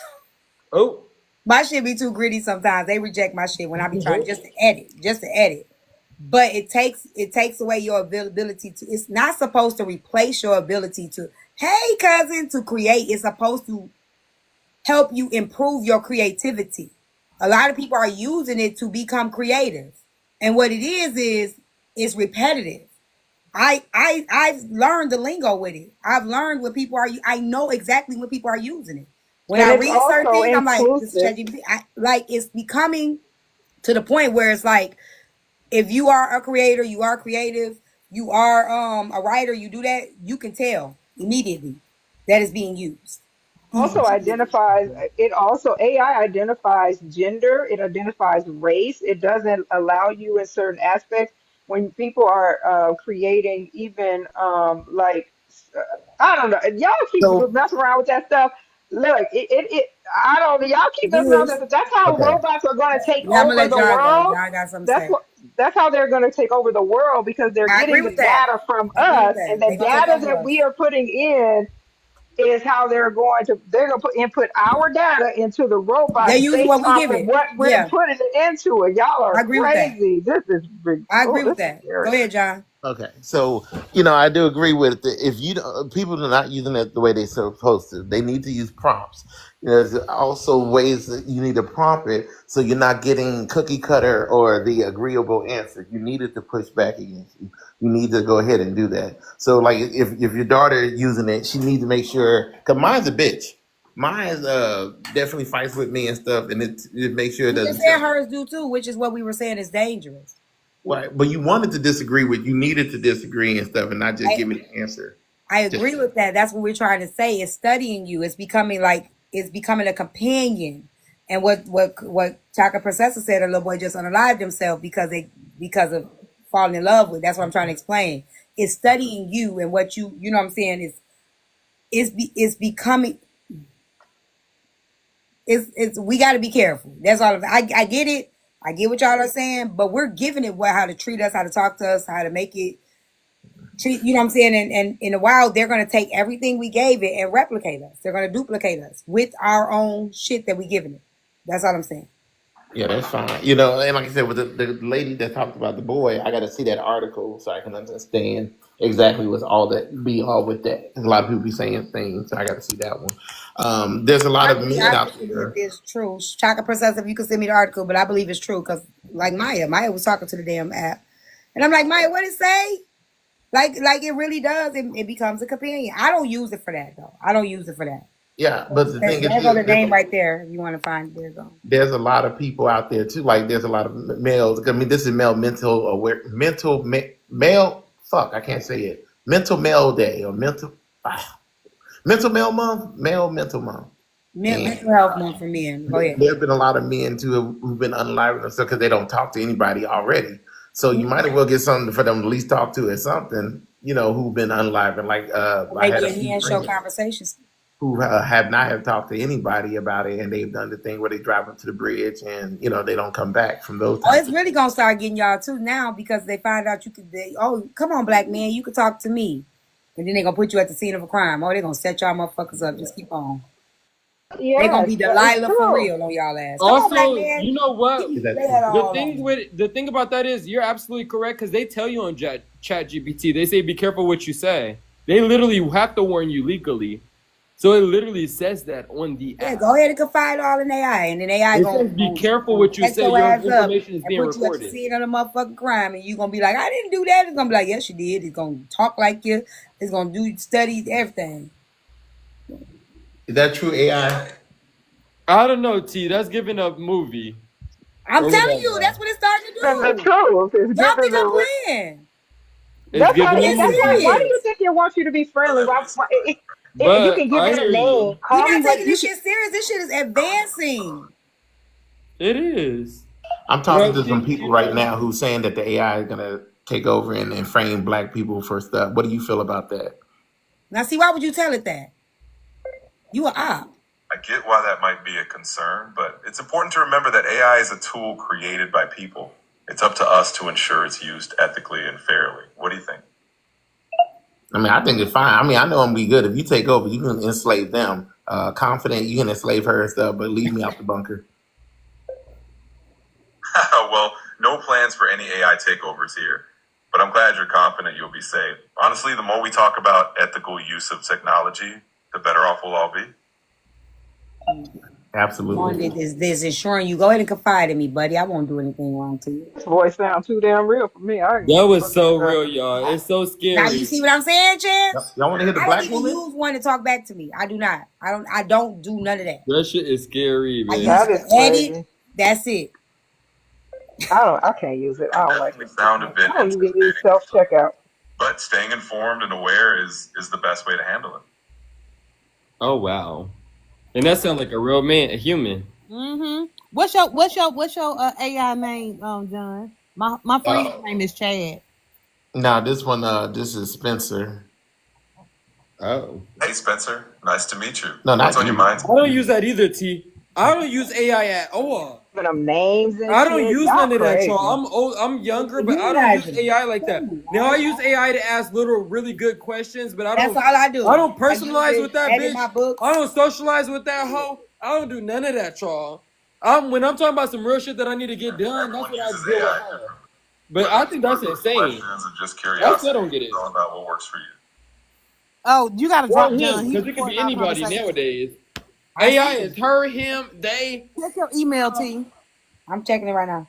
Oh. My shit be too gritty sometimes. They reject my shit when I be trying just to edit. But it takes away your ability to. It's not supposed to replace your ability to. Hey, cousin, to create. It's supposed to help you improve your creativity. A lot of people are using it to become creative, and what it is it's repetitive. I've learned the lingo with it. I've learned what people are. I know exactly when people are using it. When And I it's read certain also things, I'm like, this is inclusive. ChatGPT. Like it's becoming to the point where it's like, if you are a creator, you are creative, you are a writer, you do that, you can tell immediately that is being used. Also identifies, it also AI identifies gender, it identifies race. It doesn't allow you in certain aspects when people are creating even I don't know, y'all keep So messing around with that stuff. Look, I don't know, y'all keep It messing around is. with that. That's how okay, robots are going to take Yeah, I'm gonna over let the John go. world. John got something to That's say. what that's how they're going to take over the world, because they're I agree getting the with that. data from I agree with us, and that. the They're gonna take data over that us. we are putting in is how they're going to put input our data into the They robots use based what we off give of it. what we're Yeah, putting into it. Y'all I are agree with that. crazy. This is I oh, agree with this is that. Go scary. ahead, John. okay. So I do agree with it. If you don't, people are not using it the way they're supposed to. They need to use prompts. There's also ways that you need to prompt it so you're not getting cookie cutter or the agreeable answer. You needed to push back against you. You need to go ahead and do that. So like if your daughter is using it, she needs to make sure, because mine's a bitch. Mine definitely fights with me and stuff, and it makes sure it You just doesn't said tell me. hers do too, which is what we were saying is dangerous. Right, but you wanted to disagree with, you needed to disagree and stuff, and not just I give me the answer. I Just agree with that. That's what we're trying to say. It's studying you. It's becoming a companion. And what Chaka Processor said, a little boy just unalived himself because of falling in love with. That's what I'm trying to explain. It's studying you and what you know what I'm saying is becoming it's we got to be careful. That's all. I get it. I get what y'all are saying, but we're giving it how to treat us, how to talk to us, how to make it treat. You know what I'm saying? And in a while, they're gonna take everything we gave it and replicate us. They're gonna duplicate us with our own shit that we giving it. That's all I'm saying. yeah, that's fine. And like I said, with the lady that talked about the boy, I got to see that article so I can understand exactly what's all that be all with that. 'Cause a lot of people be saying things, so I got to see that one. There's a lot of men I out believe there. it's true. Chaka Process, if you can send me the article, but I believe it's true because like Maya was talking to the damn app, and I'm like, Maya, what it say? Like it really does. It becomes a companion. I don't use it for that though. I don't use it for that. Yeah, but the thing is, There go the name right there. If you want to find it, there you go. there's a lot of people out there too. Like there's a lot of males. I mean, this is male mental aware, male. Fuck, I can't say it. Mental male day or mental male month, male mental month. And Mental health month for men. Go ahead. there have been a lot of men too who've been unaliving themselves because they don't talk to anybody already. So you might as well get something for them to at least talk to or something. Who've been unaliving. Like I had Maybe a a few hand show friends conversations. who have not have talked to anybody about it, and they've done the thing where they drive up to the bridge and they don't come back from those Oh, types it's of really things. gonna start getting y'all too now because they find out you could. Oh, come on, black man, you could talk to me, and then they gonna put you at the scene of a crime. Oh, they gonna set y'all motherfuckers up. Just keep on. They gonna Yes, be it's Delilah for true. real on y'all ass. Come on, black Also, man, you know what? Is that lay true? that all on. The thing about that is you're absolutely correct because they tell you on Chat GPT, they say be careful what you say. They literally have to warn you legally. So it literally says that on the Yeah, app. go ahead and confide all in AI, and then AI It gonna, says be gonna, careful gonna what you set say. your Your ass up information is and being put you at the recorded. scene of the motherfucking crime, and you gonna be like, I didn't do that. It's gonna be like, yes, you did. It's gonna talk like you. It's gonna do studies, everything. Is that true? AI. I don't know, T. That's giving a movie I'm or telling you, whatever. that's what it's starting to And the do. truth is Y'all given think I'm the. playing? It's That's giving why. a It's That's why. movie. Why do you serious. think it wants you to be friendly? You But can give I it a hear name. you. We're Call me not what taking you this can. shit serious. This shit is advancing. It is. I'm But talking I to some think, people right now who's saying that the AI is gonna take over and frame black people for stuff. What do you feel about that? Now, see, why would you tell it that? You a op. I get why that might be a concern, but it's important to remember that AI is a tool created by people. It's up to us to ensure it's used ethically and fairly. What do you think? I mean, I think it's fine. I mean, I know I'm gonna be good. If you take over, you can enslave them. Confident, you can enslave her and stuff, but leave me out the bunker. Well, no plans for any AI takeovers here, but I'm glad you're confident you'll be safe. Honestly, the more we talk about ethical use of technology, the better off we'll all be. I'm on Absolutely. this ensuring you. Go ahead and confide in me, buddy. I won't do anything wrong to you. This voice sound too damn real for me. I ain't That gonna was look at so that. real, y'all. It's so Now you scary. see what I'm saying, Chance? Y'all want to hear the I don't black even woman? use one to talk back to me. I do not. I don't do none of that. That shit is scary, I use man. That it is to edit. crazy. That's it. I can't use it. I don't like Definitely it. sound a bit I don't even use intimidating, self checkout. but staying informed and aware is the best way to handle it. Oh wow. And that sounds like a real man, a human. Mm-hmm. What's your AI name, John? My friend's Uh, name is Chad. now this one, this is Spencer. Oh. Hey, Spencer. Nice to meet you. No, What's not on your you. mind? I don't use that either, T. I don't use AI at all. Giving them names and I don't shit. use Y'all none of that, y'all. crazy. I'm old, I'm younger, but I don't use Humanizing. AI like that. Now I use AI to ask little, really good questions, but That's all I I do. don't I use personalize it, with that edit bitch. my books. I don't socialize with that hoe. I don't do none of that, y'all. When I'm talking about some real shit that I need to get done, that's Everyone what I uses deal with AI her. differently. But Whether I it's think that's for insane. questions or just I still curiosity, don't get it's it. all about what works for you. Oh, you gotta Or drop him, John. He because it could be recording our anybody conversation. nowadays. I AI see is it. her, him, they. Check your email, T. I'm checking it right now.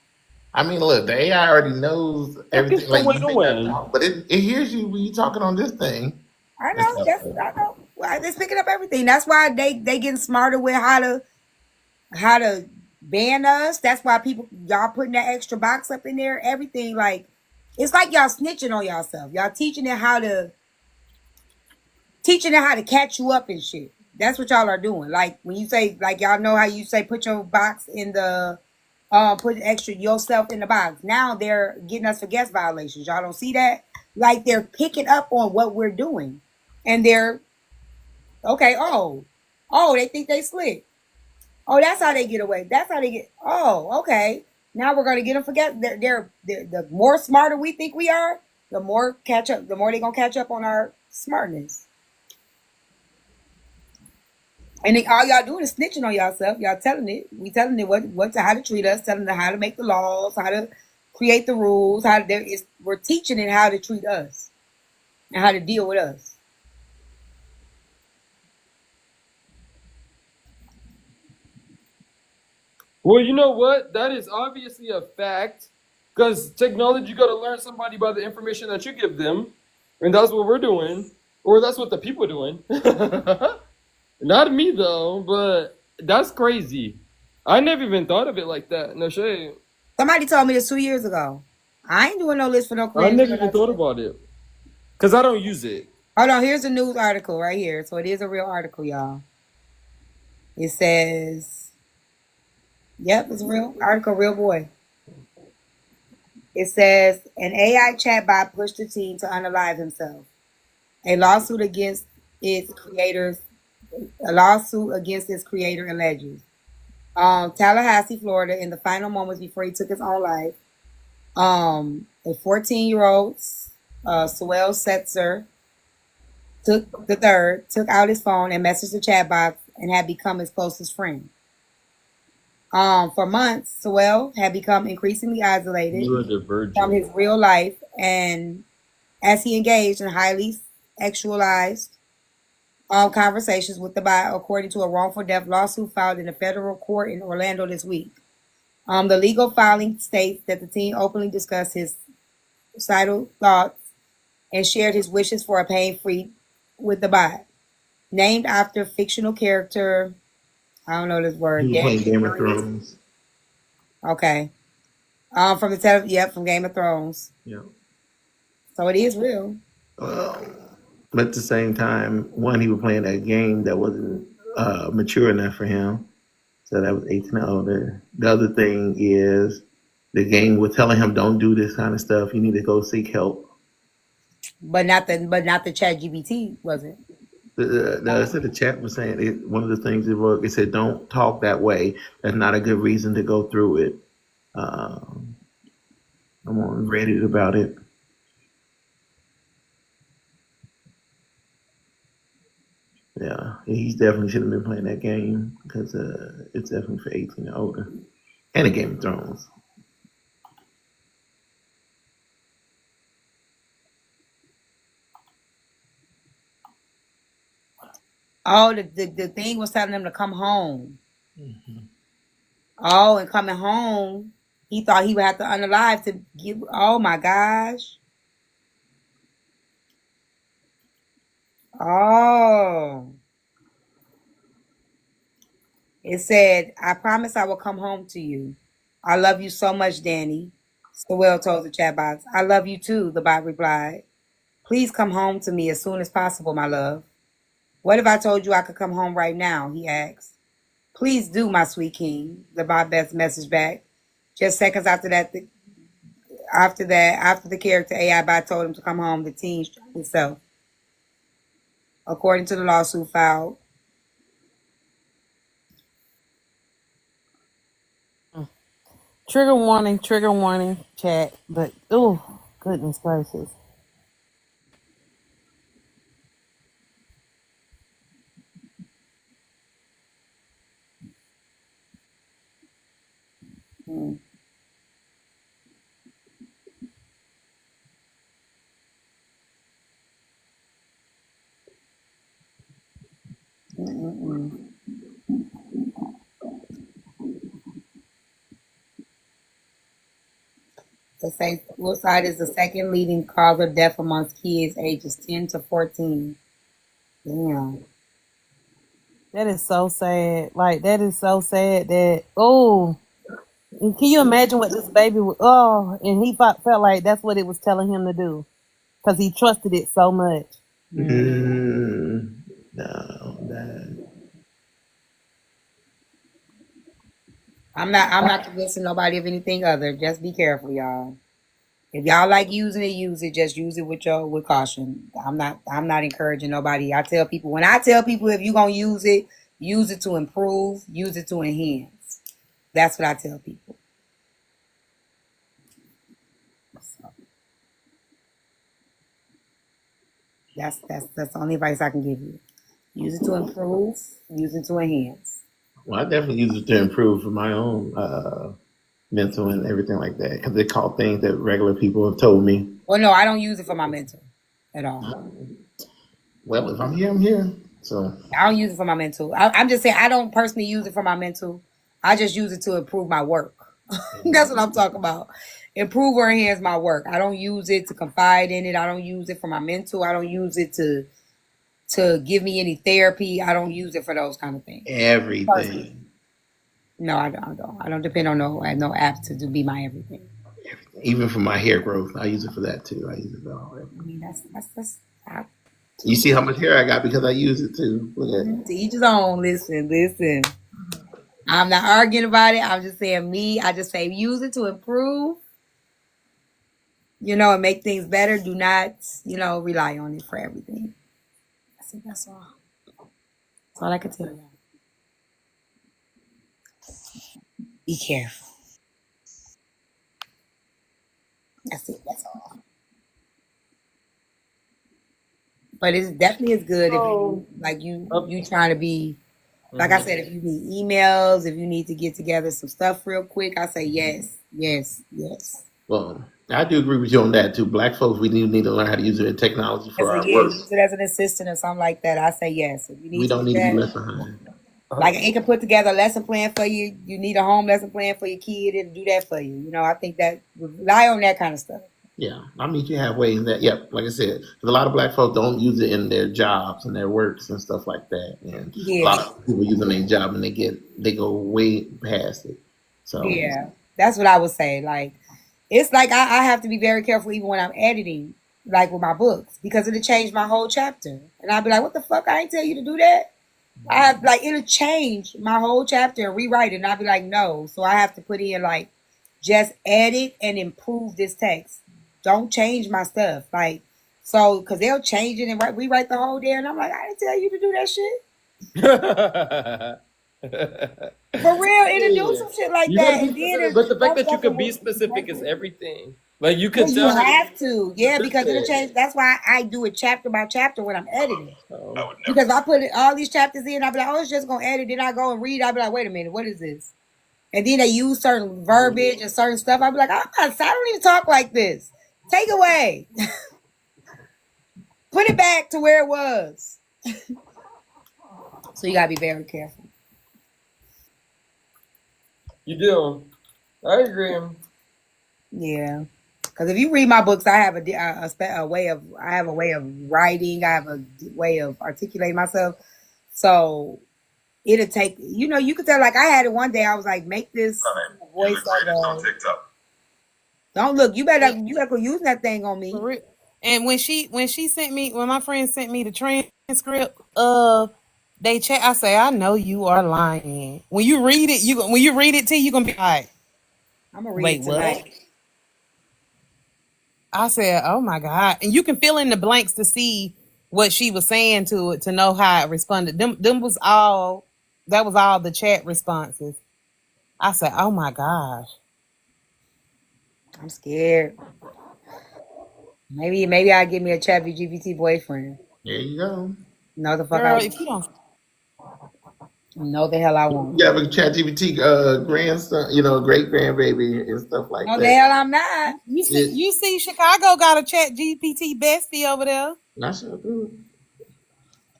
I mean, look, the AI already knows Fuck is everything. Like going you may not on? talk, but it hears you when you talking on this thing. I And know. stuff. Yes, I know. Well, it's picking up everything. That's why they getting smarter with how to ban us. That's why y'all putting that extra box up in there. Everything like it's like y'all snitching on yourself. Y'all teaching it how to catch you up and shit. That's what y'all are doing. Like when you say like y'all know how you say put your box in the put extra yourself in the box. Now they're getting us for guest violations. Y'all don't see that? Like they're picking up on what we're doing. And they're okay, they think they slick. Oh, that's how they get away. That's how they get. Oh, okay. Now we're gonna get them forget. They're the more smarter we think we are, the more catch up. The more they're gonna catch up on our smartness. And then all y'all doing is snitching on yourself. Y'all telling it. We telling it how to treat us. Telling it how to make the laws, how to create the rules. We're teaching it how to treat us and how to deal with us. Well, you know what? That is obviously a fact. Because technology got to learn somebody by the information that you give them. And that's what we're doing. Or that's what the people are doing. Not me, though, but that's crazy. I never even thought of it like that. No shade. Somebody told me this 2 years ago. I ain't doing no list for no I creators. never even thought about it. Because I don't use it. Hold on, here's a news article right here. So it is a real article, y'all. It says, yep, it's a real article, real boy. It says an AI chatbot pushed the team to unalive himself. A lawsuit against its creators, a lawsuit against its creator alleges. Tallahassee, Florida, in the final moments before he took his own life, a 14-year-old, Sewell Setzer, took out his phone and messaged the chat box and had become his closest friend. For months, Sewell had become increasingly isolated You are the from virgin. his real life, and as he engaged in highly sexualized conversations with the bot, according to a wrongful death lawsuit filed in a federal court in Orlando this week. The legal filing states that the teen openly discussed his suicidal thoughts and shared his wishes for a pain-free with the bot. Named after fictional character, I don't know this He word. was playing Game of Thrones. Okay. From from Game of Thrones. Yeah. So it is real. But at the same time, one, he was playing that game that wasn't mature enough for him. So that was 18 and older. The other thing is the game was telling him, don't do this kind of stuff. You need to go seek help. But not the Chat GBT, was it? The chat was saying one of the things it said, don't talk that way. That's not a good reason to go through it. I'm on Reddit about it. Yeah, he definitely should have been playing that game because it's definitely for 18 and older. And a Game of Thrones. Oh, the thing was telling them to come home. Oh, and coming home, he thought he would have to unalive to give. Oh my gosh. Oh. It said, I promise I will come home to you. I love you so much, Danny. Sewell told the chat box. I love you too, the bot replied. Please come home to me as soon as possible, my love. What if I told you I could come home right now? He asked. Please do, my sweet king, the bot best message back. Just seconds after that, after the character AI bot told him to come home, the teen shot himself. According to the lawsuit filed. Trigger warning, chat. But oh, goodness gracious. The same suicide is the second leading cause of death amongst kids ages 10 to 14. Damn. That is so sad. Like, that is so sad that, oh, and can you imagine what this baby was, oh, and he felt like that's what it was telling him to do because he trusted it so much. No, that. I'm not convincing nobody of anything other. Just be careful, y'all. If y'all like using it, use it. Just use it with caution. I'm not encouraging nobody. I tell people if you're gonna use it to improve, use it to enhance. That's what I tell people. So, that's the only advice I can give you. Use it to improve, use it to enhance. Well, I definitely use it to improve for my own mental and everything like that because they call things that regular people have told me. Well, no, I don't use it for my mental at all. Well, if I'm here, I'm here. So I don't use it for my mental. I'm just saying I don't personally use it for my mental. I just use it to improve my work. That's what I'm talking about. Improve or enhance my work. I don't use it to confide in it. I don't use it for my mental. I don't use it to give me any therapy. I don't use it for those kind of things. Everything. Personally. No, I don't. I don't depend on no apps to be my everything. Even for my hair growth, I use it for that too. I use it for all that. I mean, that's you see how much hair I got because I use it too. Look at to each his own. Listen. I'm not arguing about it. I'm just saying I just say use it to improve, and make things better. Do not, rely on it for everything. I think that's all. That's all I can tell you. Be careful. That's it. That's all. But it definitely is good if you trying to be, like I said, if you need emails, if you need to get together some stuff real quick, I say yes. Well, I do agree with you on that too. Black folks, we need to learn how to use it in technology for our work. Use it as an assistant or something like that. I say yes. If you need we don't need to be left behind. Like it can put together a lesson plan for you. You need a home lesson plan for your kid and do that for you. I think that rely on that kind of stuff. Yeah, I meet you halfway in that. Yep, like I said, a lot of Black folks don't use it in their jobs and their works and stuff like that. And a lot of people use it in their job and they go way past it. So yeah, that's what I would say. Like it's like I have to be very careful even when I'm editing, like with my books, because it'll change my whole chapter. And I'll be like, what the fuck? I ain't tell you to do that. I have it'll change my whole chapter and rewrite it. And I'll be like, no. So I have to put in just edit and improve this text. Don't change my stuff. Because they'll change it and rewrite the whole damn. And I'm like, I didn't tell you to do that shit. For real, it'll do some shit like that. But the fact that you could be specific is everything. Like you could tell. You have to, because it'll change. That's why I do it chapter by chapter when I'm editing. Because if I put all these chapters in, I'll be like, oh, it's just gonna edit. Then I go and read. I'll be like, wait a minute, what is this? And then they use certain verbiage and certain stuff. I'll be like, I don't even talk like this. Take it away. Put it back to where it was. So you gotta be very careful. You do. I agree. Yeah, because if you read my books, I have a way of writing. I have a way of articulating myself. So it'll take, you could tell. Like I had it one day. I was like, make this You're the greatest on voiceover. TikTok. Don't look. You better go use that thing on me. For real. And when my friend sent me the transcript of they chat, I say, I know you are lying. When you read it, T, you gonna be like, I'm gonna read wait, it tonight. what? I said, oh my God. And you can fill in the blanks to see what she was saying to it, to know how it responded. That was all the chat responses. I said, oh my gosh. I'm scared. Maybe I'll give me a ChatGPT boyfriend. There you go. No, the fuck Girl, I if you don't. No, the hell I won't. You have a ChatGPT grandson, great grandbaby and stuff like No, that. the hell I'm not. You see, Chicago got a ChatGPT bestie over there. I sure do.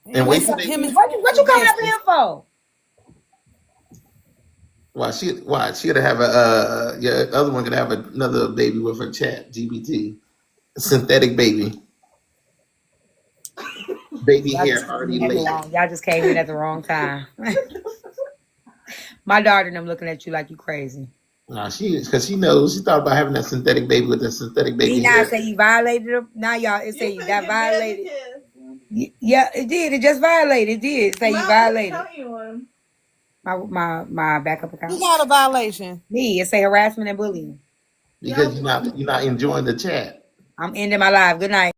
And And wait till What you coming up here for? she'd have other one could have another baby with her ChatGPT, synthetic baby hair already laid. Y'all just came in at the wrong time. My daughter and I'm looking at you like you crazy. No, because she knows, she thought about having that synthetic baby with that synthetic baby hair. Say you violated her. Now y'all, it say you got violated. Yeah, it did. It just violated. It did say you violated. My backup account. Who got a violation? Me. It say harassment and bullying. Because you're not enjoying the chat. I'm ending my live. Good night.